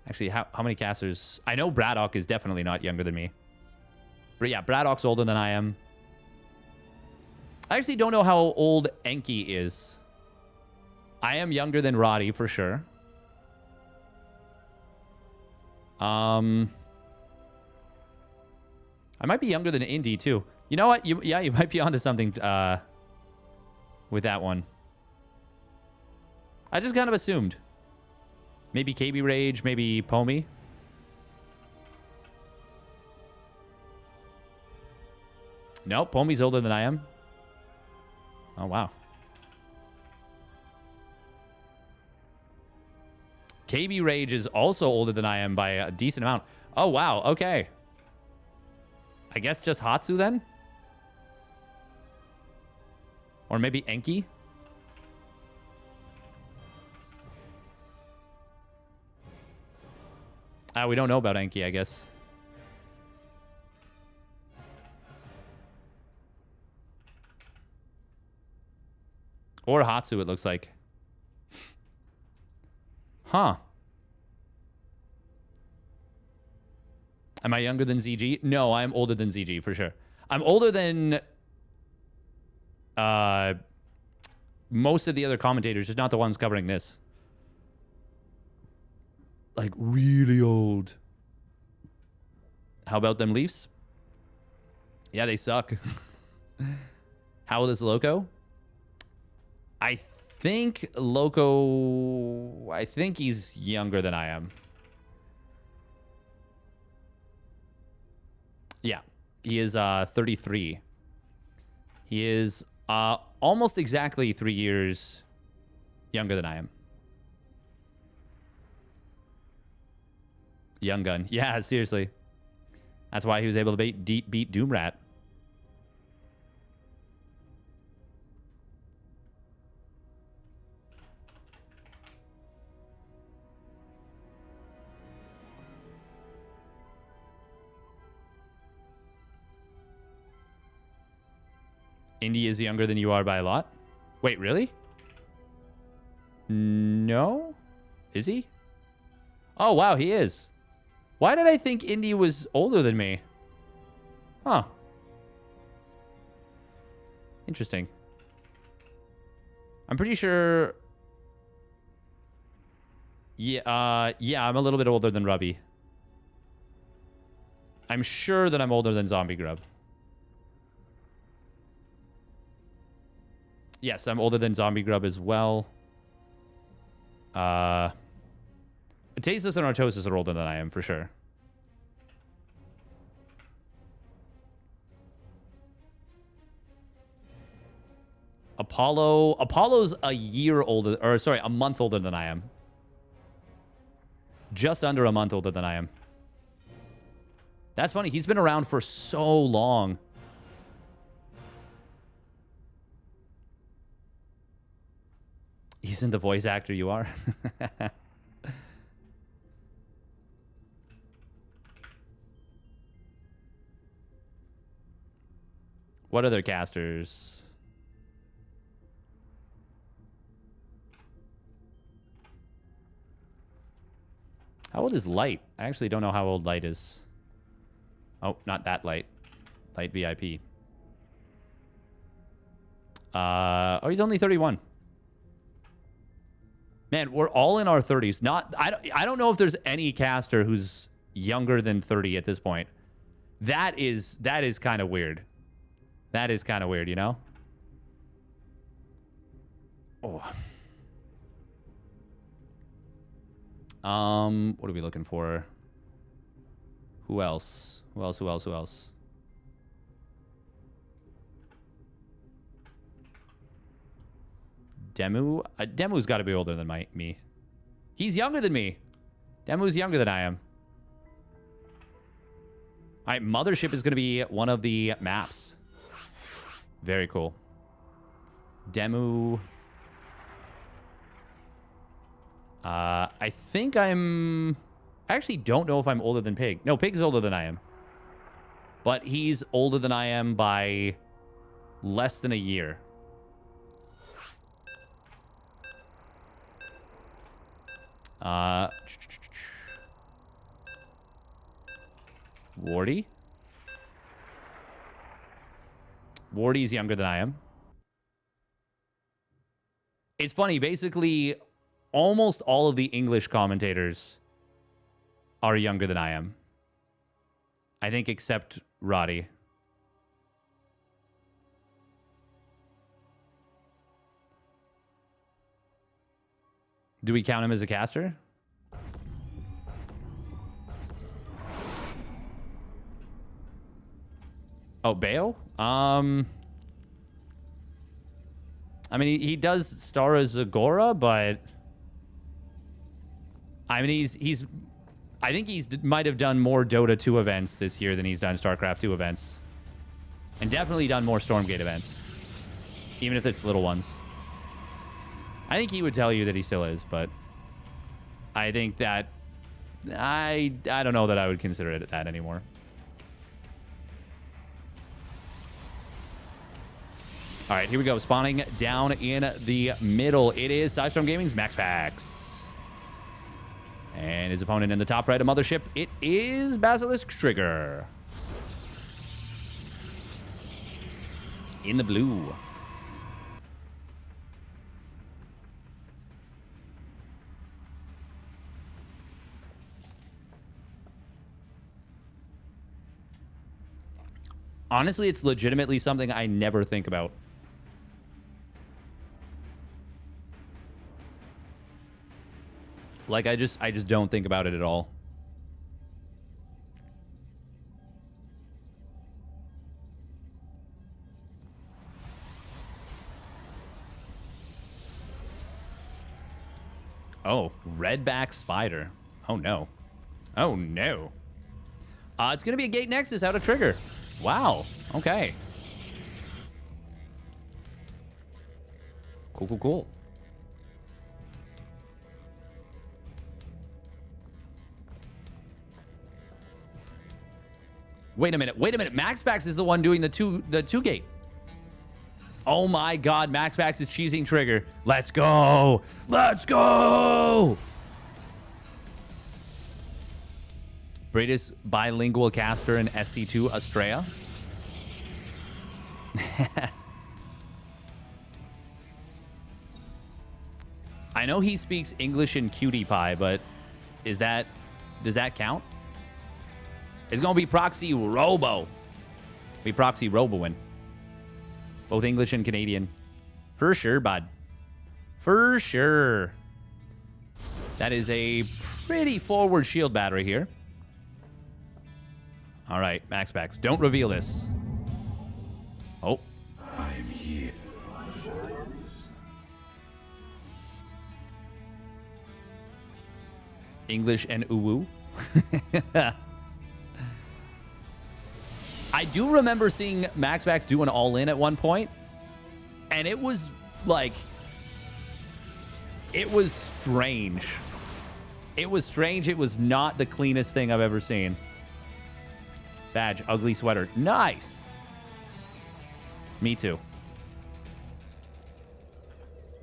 Actually, how many casters? I know Braddock is definitely not younger than me. But yeah, Braddock's older than I am. I actually don't know how old Enki is. I am younger than Roddy for sure. I might be younger than Indy too. You know what? Yeah, you might be onto something with that one. I just kind of assumed. Maybe KB Rage, maybe Pomi. Nope, Pomi's older than I am. Oh, wow. KB Rage is also older than I am by a decent amount. Oh, wow. Okay. I guess just Hatsu then? Or maybe Enki? We don't know about Enki, I guess. Or Hatsu, it looks like. Huh. Am I younger than ZG? No, I'm older than ZG, for sure. I'm older than most of the other commentators, just not the ones covering this. Like, really old. How about them Leafs? Yeah, they suck. How old is Loco? I think Loco... I think he's younger than I am. Yeah, he is 33. He is almost exactly 3 years younger than I am. Young gun. Yeah, seriously. That's why he was able to beat Doomrat. Indy is younger than you are by a lot. Wait, really? No? Is he? Oh, wow, he is. Why did I think Indy was older than me? Huh. Interesting. I'm pretty sure... Yeah, yeah, I'm a little bit older than Rubby. I'm sure that I'm older than Zombie Grub. Yes, I'm older than Zombie Grub as well. Tasteless and Artosis are older than I am, for sure. Apollo's a year older, or sorry, a month older than I am. Just under a month older than I am. That's funny. He's been around for so long. Isn't the voice actor you are? What other casters? How old is Light? I actually don't know how old Light is. Oh, not that Light. Light VIP. Oh, he's only 31. Man, we're all in our 30s. I don't know if there's any caster who's younger than 30 at this point. That is kind of weird. That is kind of weird, you know? Oh. What are we looking for? Who else? Who else? Demu? Demu's got to be older than me. He's younger than me. Demu's younger than I am. All right, Mothership is going to be one of the maps. Very cool. Demu. I think I'm... I actually don't know if I'm older than Pig. No, Pig's older than I am. But he's older than I am by less than a year. Wardy? Wardy's younger than I am. It's funny, basically, almost all of the English commentators are younger than I am. I think except Roddy. Do we count him as a caster? Oh, Bayo? I mean, he does star as Agora, but I mean, I think he's might have done more Dota 2 events this year than he's done StarCraft 2 events. And definitely done more Stormgate events. Even if it's little ones. I think he would tell you that he still is, but I think that I don't know that I would consider it that anymore. All right, here we go. Spawning down in the middle. It is Sidestorm Gaming's MaxPax. And his opponent in the top right of Mothership, it is Basilisk Trigger. In the blue. Honestly, it's legitimately something I never think about. Like, I just don't think about it at all. Oh, Redback Spider. Oh, no. Oh, no. It's going to be a Gate Nexus out of Trigger. Wow. Okay. Cool, cool, cool. Wait a minute. MaxPax is the one doing the two gate. Oh my God, MaxPax is cheesing Trigger. Let's go. Let's go. Greatest bilingual caster in SC2 Australia. I know he speaks English in Cutie Pie, but does that count? It's gonna be Proxy Robo. Proxy Robo-win. Both English and Canadian. For sure, bud. For sure. That is a pretty forward shield battery here. All right, MaxPax, don't reveal this. Oh. I'm here. English and uwu. I do remember seeing MaxPax do an all-in at one point, and it was like It was strange. It was strange. It was not the cleanest thing I've ever seen. Badge, ugly sweater. Nice. Me too.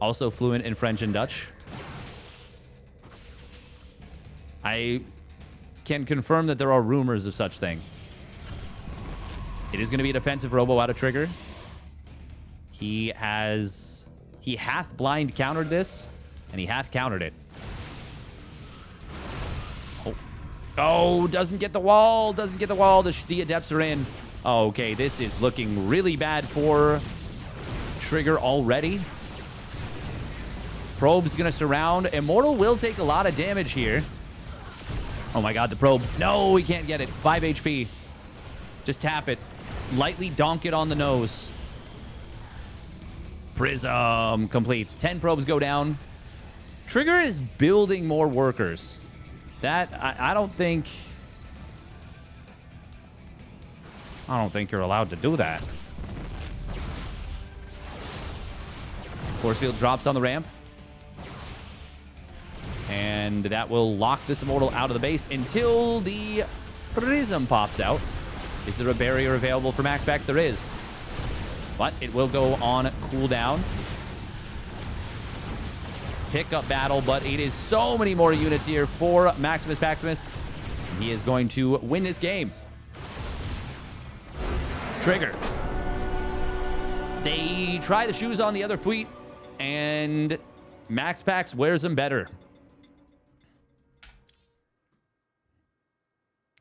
Also fluent in French and Dutch. I can confirm that there are rumors of such thing. It is going to be a defensive robo out of trigger. He hath blind countered this, and he hath countered it. Oh, doesn't get the wall. Doesn't get the wall. The adepts are in. Oh, okay, this is looking really bad for trigger already. Probe's going to surround. Immortal will take a lot of damage here. Oh my god, the probe. No, he can't get it. 5 HP. Just tap it. Lightly donk it on the nose. Prism completes. 10 probes go down. Trigger is building more workers. That, I don't think you're allowed to do that. Force field drops on the ramp. And that will lock this Immortal out of the base until the Prism pops out. Is there a barrier available for MaxPax? There is. But it will go on cooldown. Pick-up battle, but it is so many more units here for Maximus Paximus. He is going to win this game. Trigger. They try the shoes on the other feet, and MaxPax wears them better.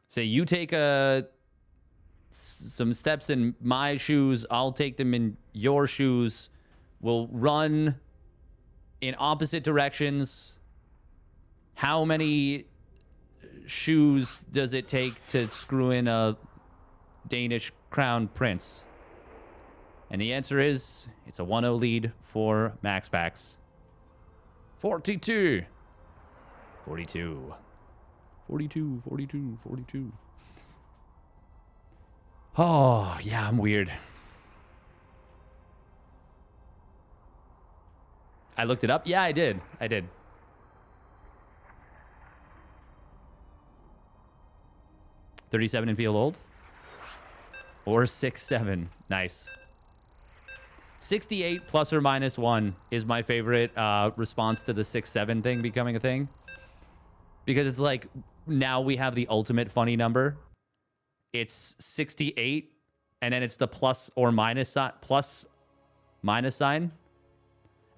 Say you take some steps in my shoes, I'll take them in your shoes. We'll run in opposite directions. How many shoes does it take to screw in a Danish crown prince? And the answer is, it's a 1-0 lead for MaxPax. 42. 42. 42, 42, 42. Oh, yeah, I'm weird. I looked it up. Yeah, I did. 37 and feel old? Or 6'7". Nice. 68 plus or minus 1 is my favorite response to the 6'7" thing becoming a thing. Because it's like, now we have the ultimate funny number. It's 68, and then it's the plus or minus minus sign.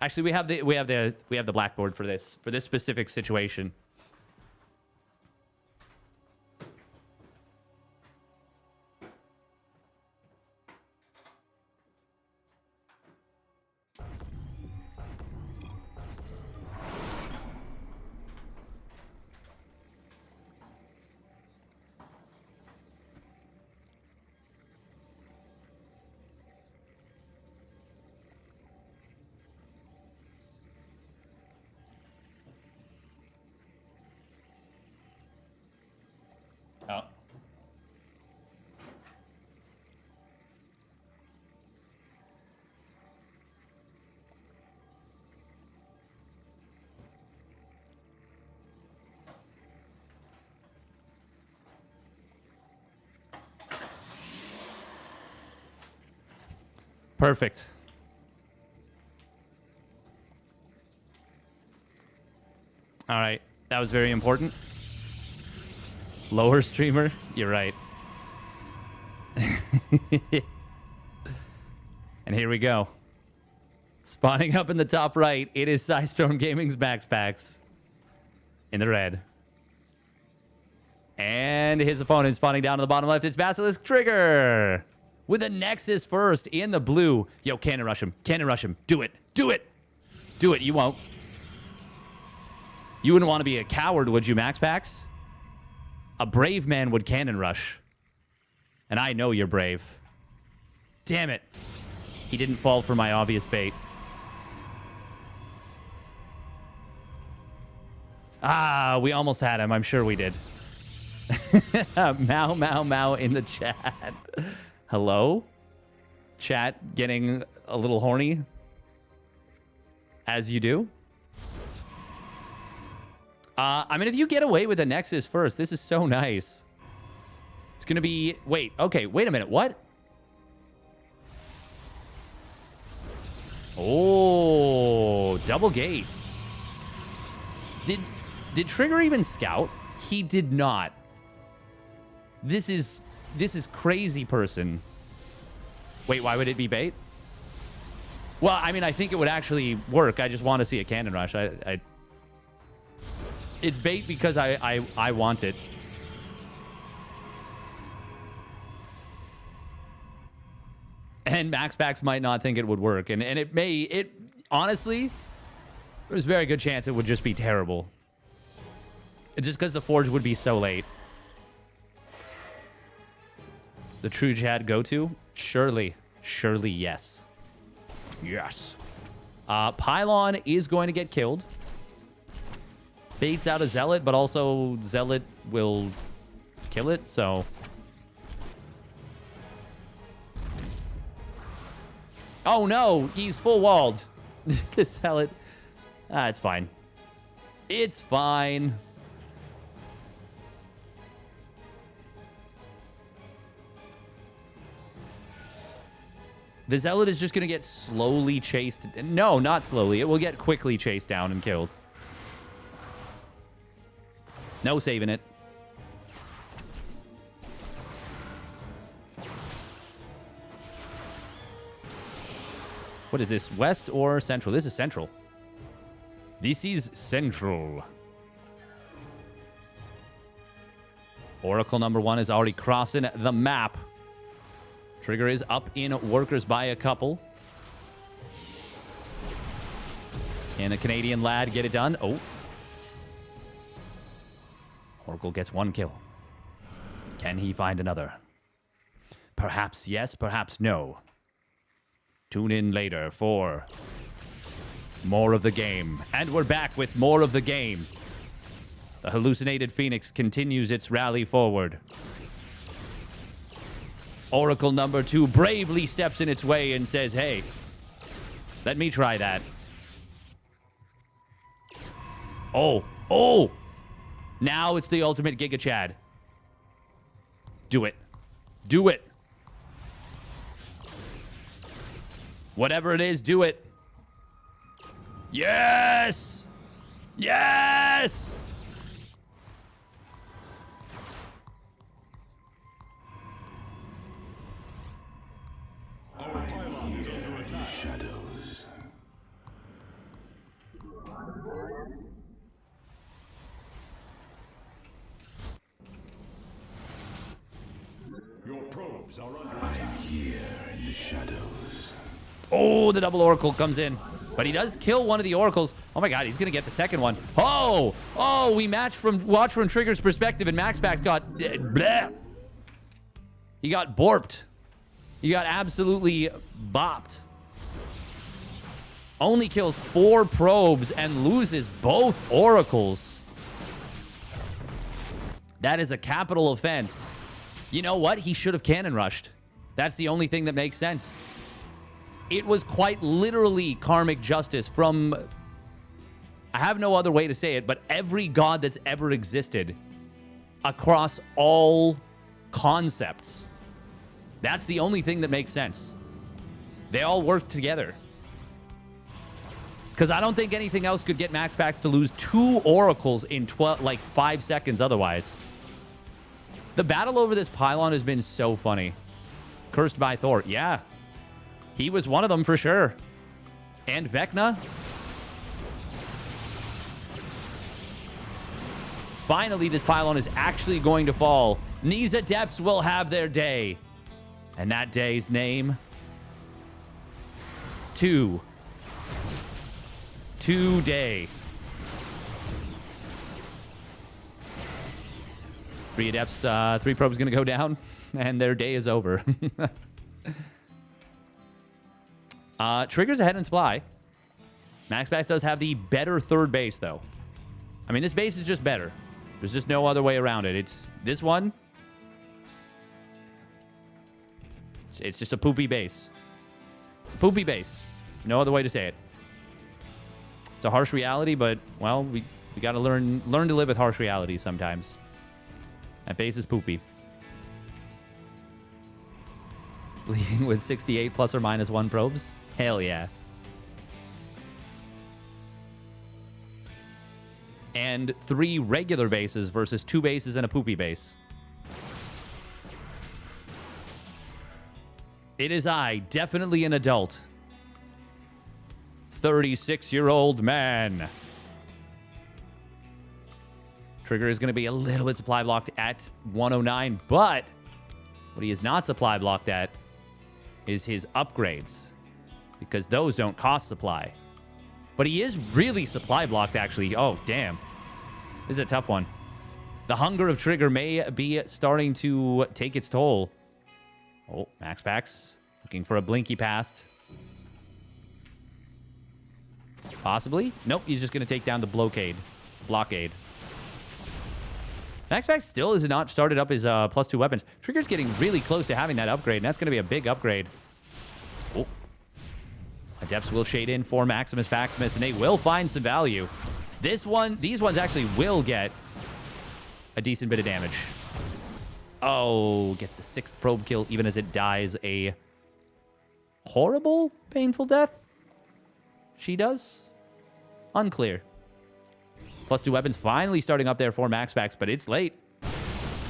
Actually, we have the blackboard for this specific situation. Oh. Perfect. All right. That was very important. Lower streamer? You're right. And here we go. Spawning up in the top right, it is Psystorm Gaming's MaxPax in the red. And his opponent spawning down to the bottom left. It's Basilisk Trigger with a Nexus first in the blue. Yo, cannon rush him. Cannon rush him. Do it. Do it. Do it. You won't. You wouldn't want to be a coward, would you, MaxPax? A brave man would cannon rush. And I know you're brave. Damn it. He didn't fall for my obvious bait. Ah, we almost had him. I'm sure we did. Mao, Mao, Mao in the chat. Hello? Chat getting a little horny? As you do? I mean, if you get away with the Nexus first, this is so nice. It's going to be... Wait, okay, wait a minute. What? Oh, double gate. Did Trigger even scout? He did not. This is crazy person. Wait, why would it be bait? Well, I mean, I think it would actually work. I just want to see a cannon rush. It's bait because I want it. And MaxPax might not think it would work. And it honestly, there's a very good chance it would just be terrible. Just because the Forge would be so late. The true Chad go-to? Surely. Surely, yes. Yes. Pylon is going to get killed. Baits out a Zealot, but also Zealot will kill it, so... Oh, no! He's full-walled. The Zealot... it's fine. It's fine. The Zealot is just going to get slowly chased. No, not slowly. It will get quickly chased down and killed. No saving it. What is this? West or central? This is central. This is central. Oracle number 1 is already crossing the map. Trigger is up in workers by a couple. Can a Canadian lad get it done? Oh. Oracle gets 1 kill. Can he find another? Perhaps yes, perhaps no. Tune in later for more of the game. And we're back with more of the game. The hallucinated Phoenix continues its rally forward. Oracle number 2 bravely steps in its way and says, hey, let me try that. Oh, oh! Now it's the ultimate Giga Chad. Do it. Do it. Whatever it is, do it. Yes! Yes! Our pylon is under attack. Shadows. Your probes are under attack. Here in the shadows. Oh, the double Oracle comes in. But he does kill one of the Oracles. Oh my god, he's going to get the second one. Oh! Oh, we watch from Trigger's perspective, and MaxPax got... bleh. He got borped. He got absolutely bopped. Only kills 4 probes and loses both Oracles. That is a capital offense. You know what? He should have cannon rushed. That's the only thing that makes sense. It was quite literally karmic justice from... I have no other way to say it, but every god that's ever existed across all concepts. That's the only thing that makes sense. They all work together. Because I don't think anything else could get MaxPax to lose 2 Oracles in 5 seconds otherwise. The battle over this pylon has been so funny. Cursed by Thor. Yeah. He was one of them for sure. And Vecna. Finally, this pylon is actually going to fall. These adepts will have their day. And that day's name? 2. 2 day. 3 adepts, 3 probes gonna go down, and their day is over. Trigger's ahead in supply. MaxPax does have the better third base, though. I mean, this base is just better. There's just no other way around it. It's this one. It's just a poopy base. It's a poopy base. No other way to say it. It's a harsh reality, but, well, We got to learn to live with harsh realities sometimes. That base is poopy. Leaving with 68 plus or minus 1 probes? Hell yeah. And 3 regular bases versus 2 bases and a poopy base. It is I, definitely an adult. 36-year-old man. Trigger is going to be a little bit supply blocked at 109, but what he is not supply blocked at is his upgrades, because those don't cost supply. But he is really supply blocked, actually. Oh, damn. This is a tough one. The hunger of Trigger may be starting to take its toll. Oh, MaxPax looking for a blinky past. Possibly. Nope, he's just going to take down the blockade. MaxPax still has not started up his +2 weapons. Trigger's getting really close to having that upgrade, and that's going to be a big upgrade. Oh. Adepts will shade in for Maximus Paximus, and they will find some value. These ones actually will get a decent bit of damage. Oh, gets the 6th probe kill, even as it dies a horrible, painful death. She does? Unclear. +2 weapons finally starting up there for MaxPax, but it's late.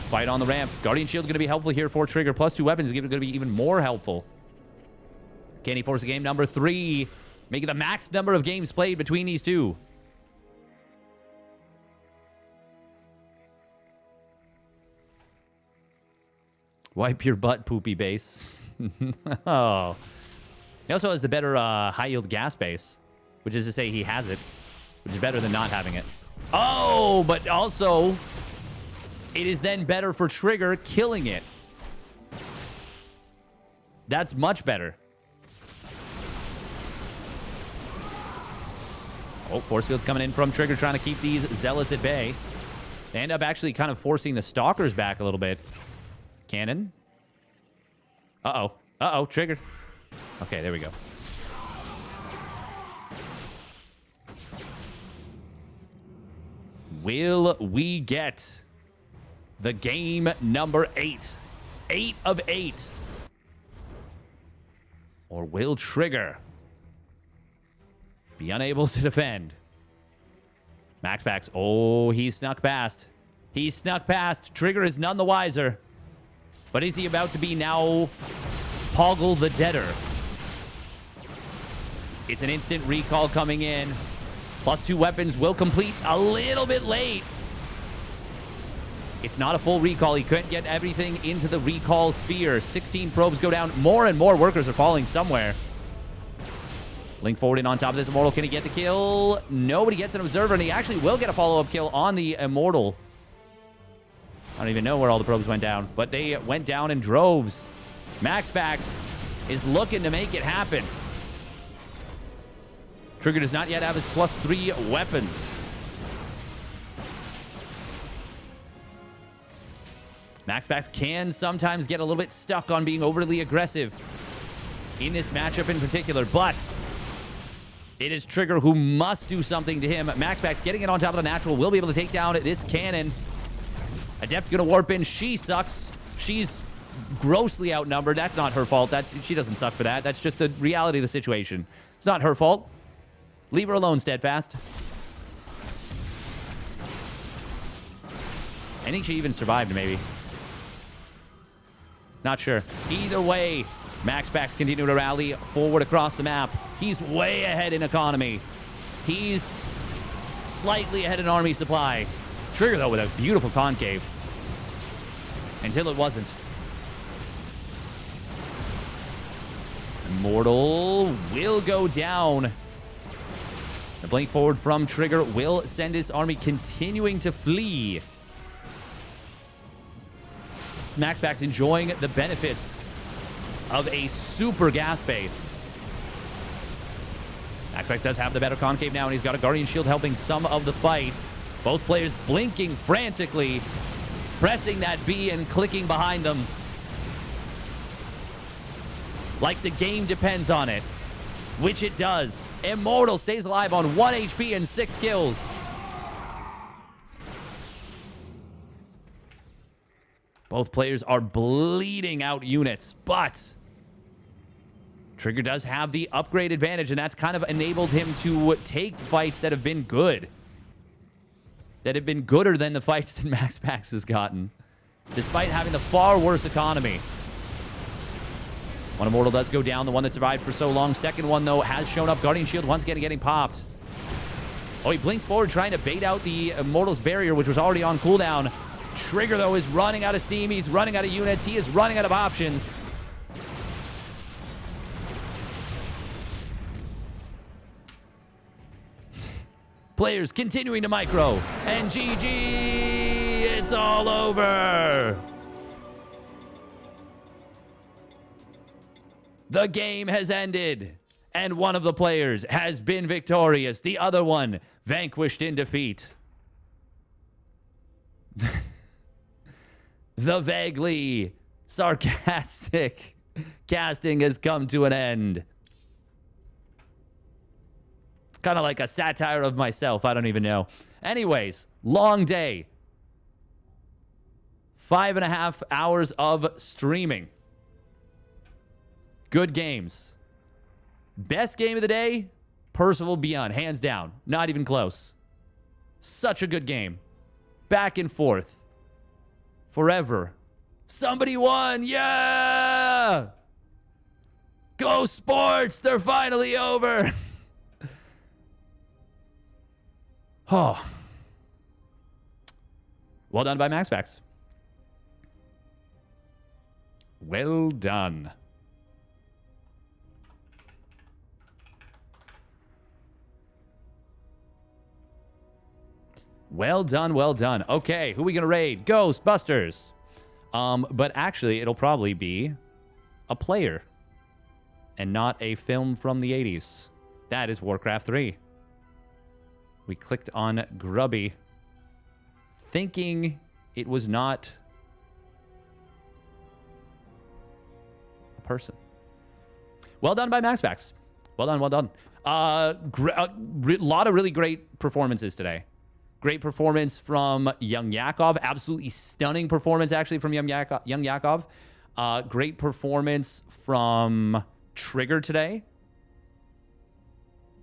Fight on the ramp. Guardian Shield going to be helpful here for Trigger. +2 weapons is going to be even more helpful. Can he force a game number 3? Making the max number of games played between these two. Wipe your butt, poopy base. Oh. He also has the better high-yield gas base, which is to say he has it, which is better than not having it. Oh, but also, it is then better for Trigger killing it. That's much better. Oh, force field's coming in from Trigger, trying to keep these zealots at bay. They end up actually kind of forcing the stalkers back a little bit. Cannon. Uh-oh. Uh-oh, Trigger. Okay, there we go. Will we get the game number 8? 8 of 8. Or will Trigger be unable to defend? MaxPax. Oh, he snuck past. He snuck past. Trigger is none the wiser. But is he about to be now Poggle the Deader? It's an instant recall coming in. +2 weapons will complete a little bit late. It's not a full recall. He couldn't get everything into the recall sphere. 16 probes go down. More and more workers are falling somewhere. Link forward in on top of this Immortal. Can he get the kill? Nobody gets an Observer, and he actually will get a follow-up kill on the Immortal. I don't even know where all the probes went down, but they went down in droves. MaxPax is looking to make it happen. Trigger does not yet have his +3 weapons. MaxPax can sometimes get a little bit stuck on being overly aggressive in this matchup in particular, but it is Trigger who must do something to him. MaxPax getting it on top of the natural will be able to take down this cannon. Adept gonna warp in. She sucks. She's grossly outnumbered. That's not her fault. She doesn't suck for that. That's just the reality of the situation. It's not her fault. Leave her alone, Steadfast. I think she even survived, maybe. Not sure. Either way, MaxPax continue to rally forward across the map. He's way ahead in economy. He's slightly ahead in army supply. Trigger, though, with a beautiful concave. Until it wasn't. Immortal will go down. The blink forward from Trigger will send his army continuing to flee. MaxPax enjoying the benefits of a super gas base. MaxPax does have the better concave now, and he's got a Guardian Shield helping some of the fight. Both players blinking frantically, pressing that B and clicking behind them. Like the game depends on it, which it does. Immortal stays alive on 1 HP and 6 kills. Both players are bleeding out units, but Trigger does have the upgrade advantage, and that's kind of enabled him to take fights that have been good. That have been gooder than the fights that MaxPax has gotten, despite having the far worse economy. One Immortal does go down, the one that survived for so long. Second one, though, has shown up. Guardian Shield once again getting popped. Oh, he blinks forward, trying to bait out the Immortal's barrier, which was already on cooldown. Trigger, though, is running out of steam. He's running out of units. He is running out of options. Players continuing to micro. And GG! It's all over! The game has ended, and one of the players has been victorious. The other one vanquished in defeat. The vaguely sarcastic casting has come to an end. It's kind of like a satire of myself. I don't even know. Anyways, long day. 5.5 hours of streaming. Good games. Best game of the day, Percival ByuN, hands down. Not even close. Such a good game. Back and forth. Forever. Somebody won! Yeah! Go sports! They're finally over! Oh. Well done by MaxPax. Well done. Well done, well done. Okay, who are we going to raid? Ghostbusters. But actually, it'll probably be a player and not a film from the 80s. That is Warcraft 3. We clicked on Grubby, thinking it was not a person. Well done by MaxPax. Well done, well done. A lot of really great performances today. Great performance from YoungYakov. Absolutely stunning performance, actually, from YoungYakov. Great performance from Trigger today.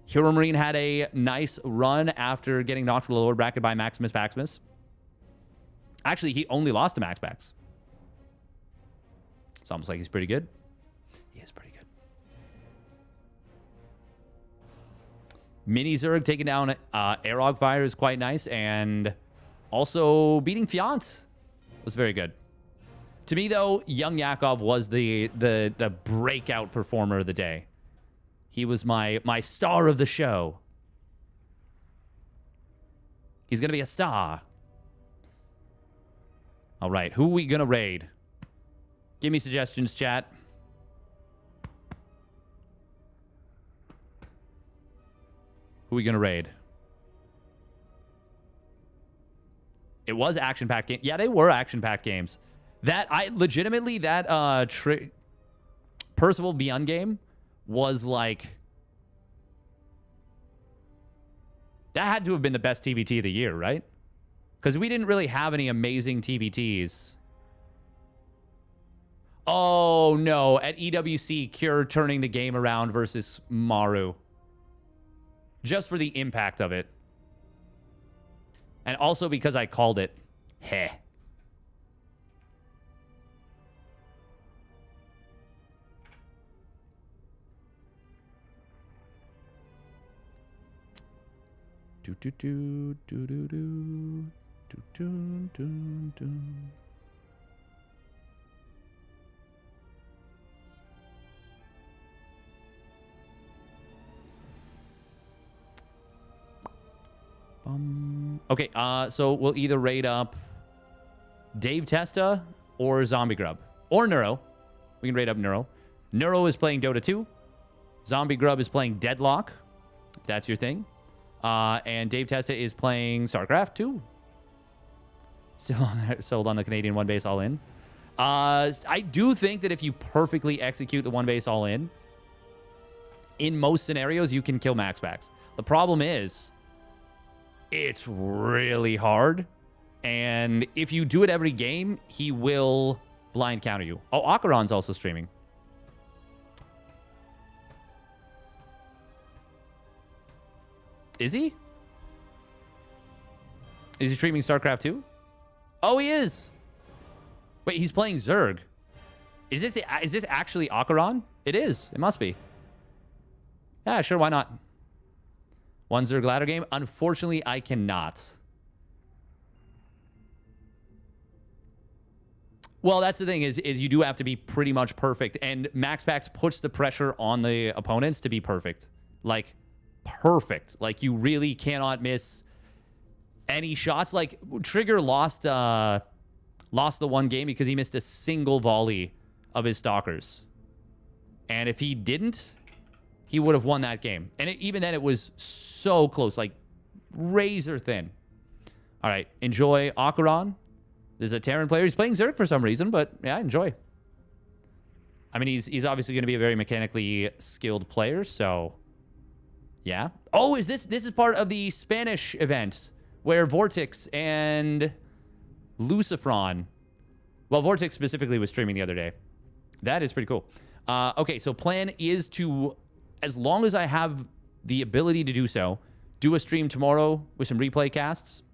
HeroMarine had a nice run after getting knocked to the lower bracket by Maximus Paximus. Actually, he only lost to MaxPax. It's almost like he's pretty good. He is pretty good. MiniZerg taking down Aerog Fire is quite nice, and also beating Fant was very good. To me, though, YoungYakov was the breakout performer of the day. He was my star of the show. He's going to be a star. All right, who are we going to raid? Give me suggestions, chat. Who are we going to raid? It was action-packed game. Yeah, they were action-packed games. That Percival ByuN game was like, that had to have been the best TVT of the year, right? Because we didn't really have any amazing TVTs. Oh no, at EWC, Cure turning the game around versus Maru. Just for the impact of it. And also because I called it. Heh. Do do do do do do do do do do. Okay, so we'll either raid up Dave Testa or Zombie Grub. Or Neuro. We can raid up Neuro. Neuro is playing Dota 2. Zombie Grub is playing Deadlock, if that's your thing. And Dave Testa is playing StarCraft 2. Still sold on the Canadian one base all in. I do think that if you perfectly execute the one base all in most scenarios, you can kill MaxPax. The problem is, it's really hard And if you do it every game, he will blind counter you. Oh, Acheron's also streaming. Is he? Is he streaming StarCraft 2? Oh, he is. Wait, he's playing Zerg. Is this actually Acheron? It is. It must be. Yeah, sure. Why not? One Zerg ladder game. Unfortunately, I cannot. Well, that's the thing is you do have to be pretty much perfect. And MaxPax puts the pressure on the opponents to be perfect. Like, perfect. Like, you really cannot miss any shots. Like, Trigger lost the one game because he missed a single volley of his stalkers. And if he didn't, he would have won that game. And even then, it was so close. Like, razor thin. All right, enjoy Acheron. This is a Terran player. He's playing Zerg for some reason, but yeah, enjoy. I mean, he's obviously going to be a very mechanically skilled player, so yeah. Oh, this is part of the Spanish event where Vortex and Lucifron, well, Vortex specifically was streaming the other day. That is pretty cool. Okay, so plan is to, as long as I have the ability to do so, do a stream tomorrow with some replay casts.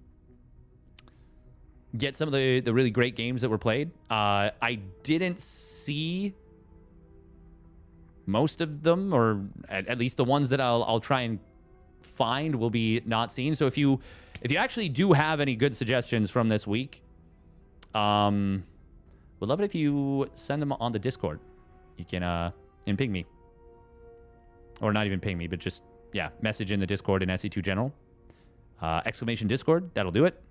Get some of the really great games that were played. I didn't see most of them, or at least the ones that I'll try and find will be not seen. So if you actually do have any good suggestions from this week, would love it if you send them on the Discord. You can ping me, or not even ping me, but just message in the Discord in SE2 General. Exclamation Discord, that'll do it.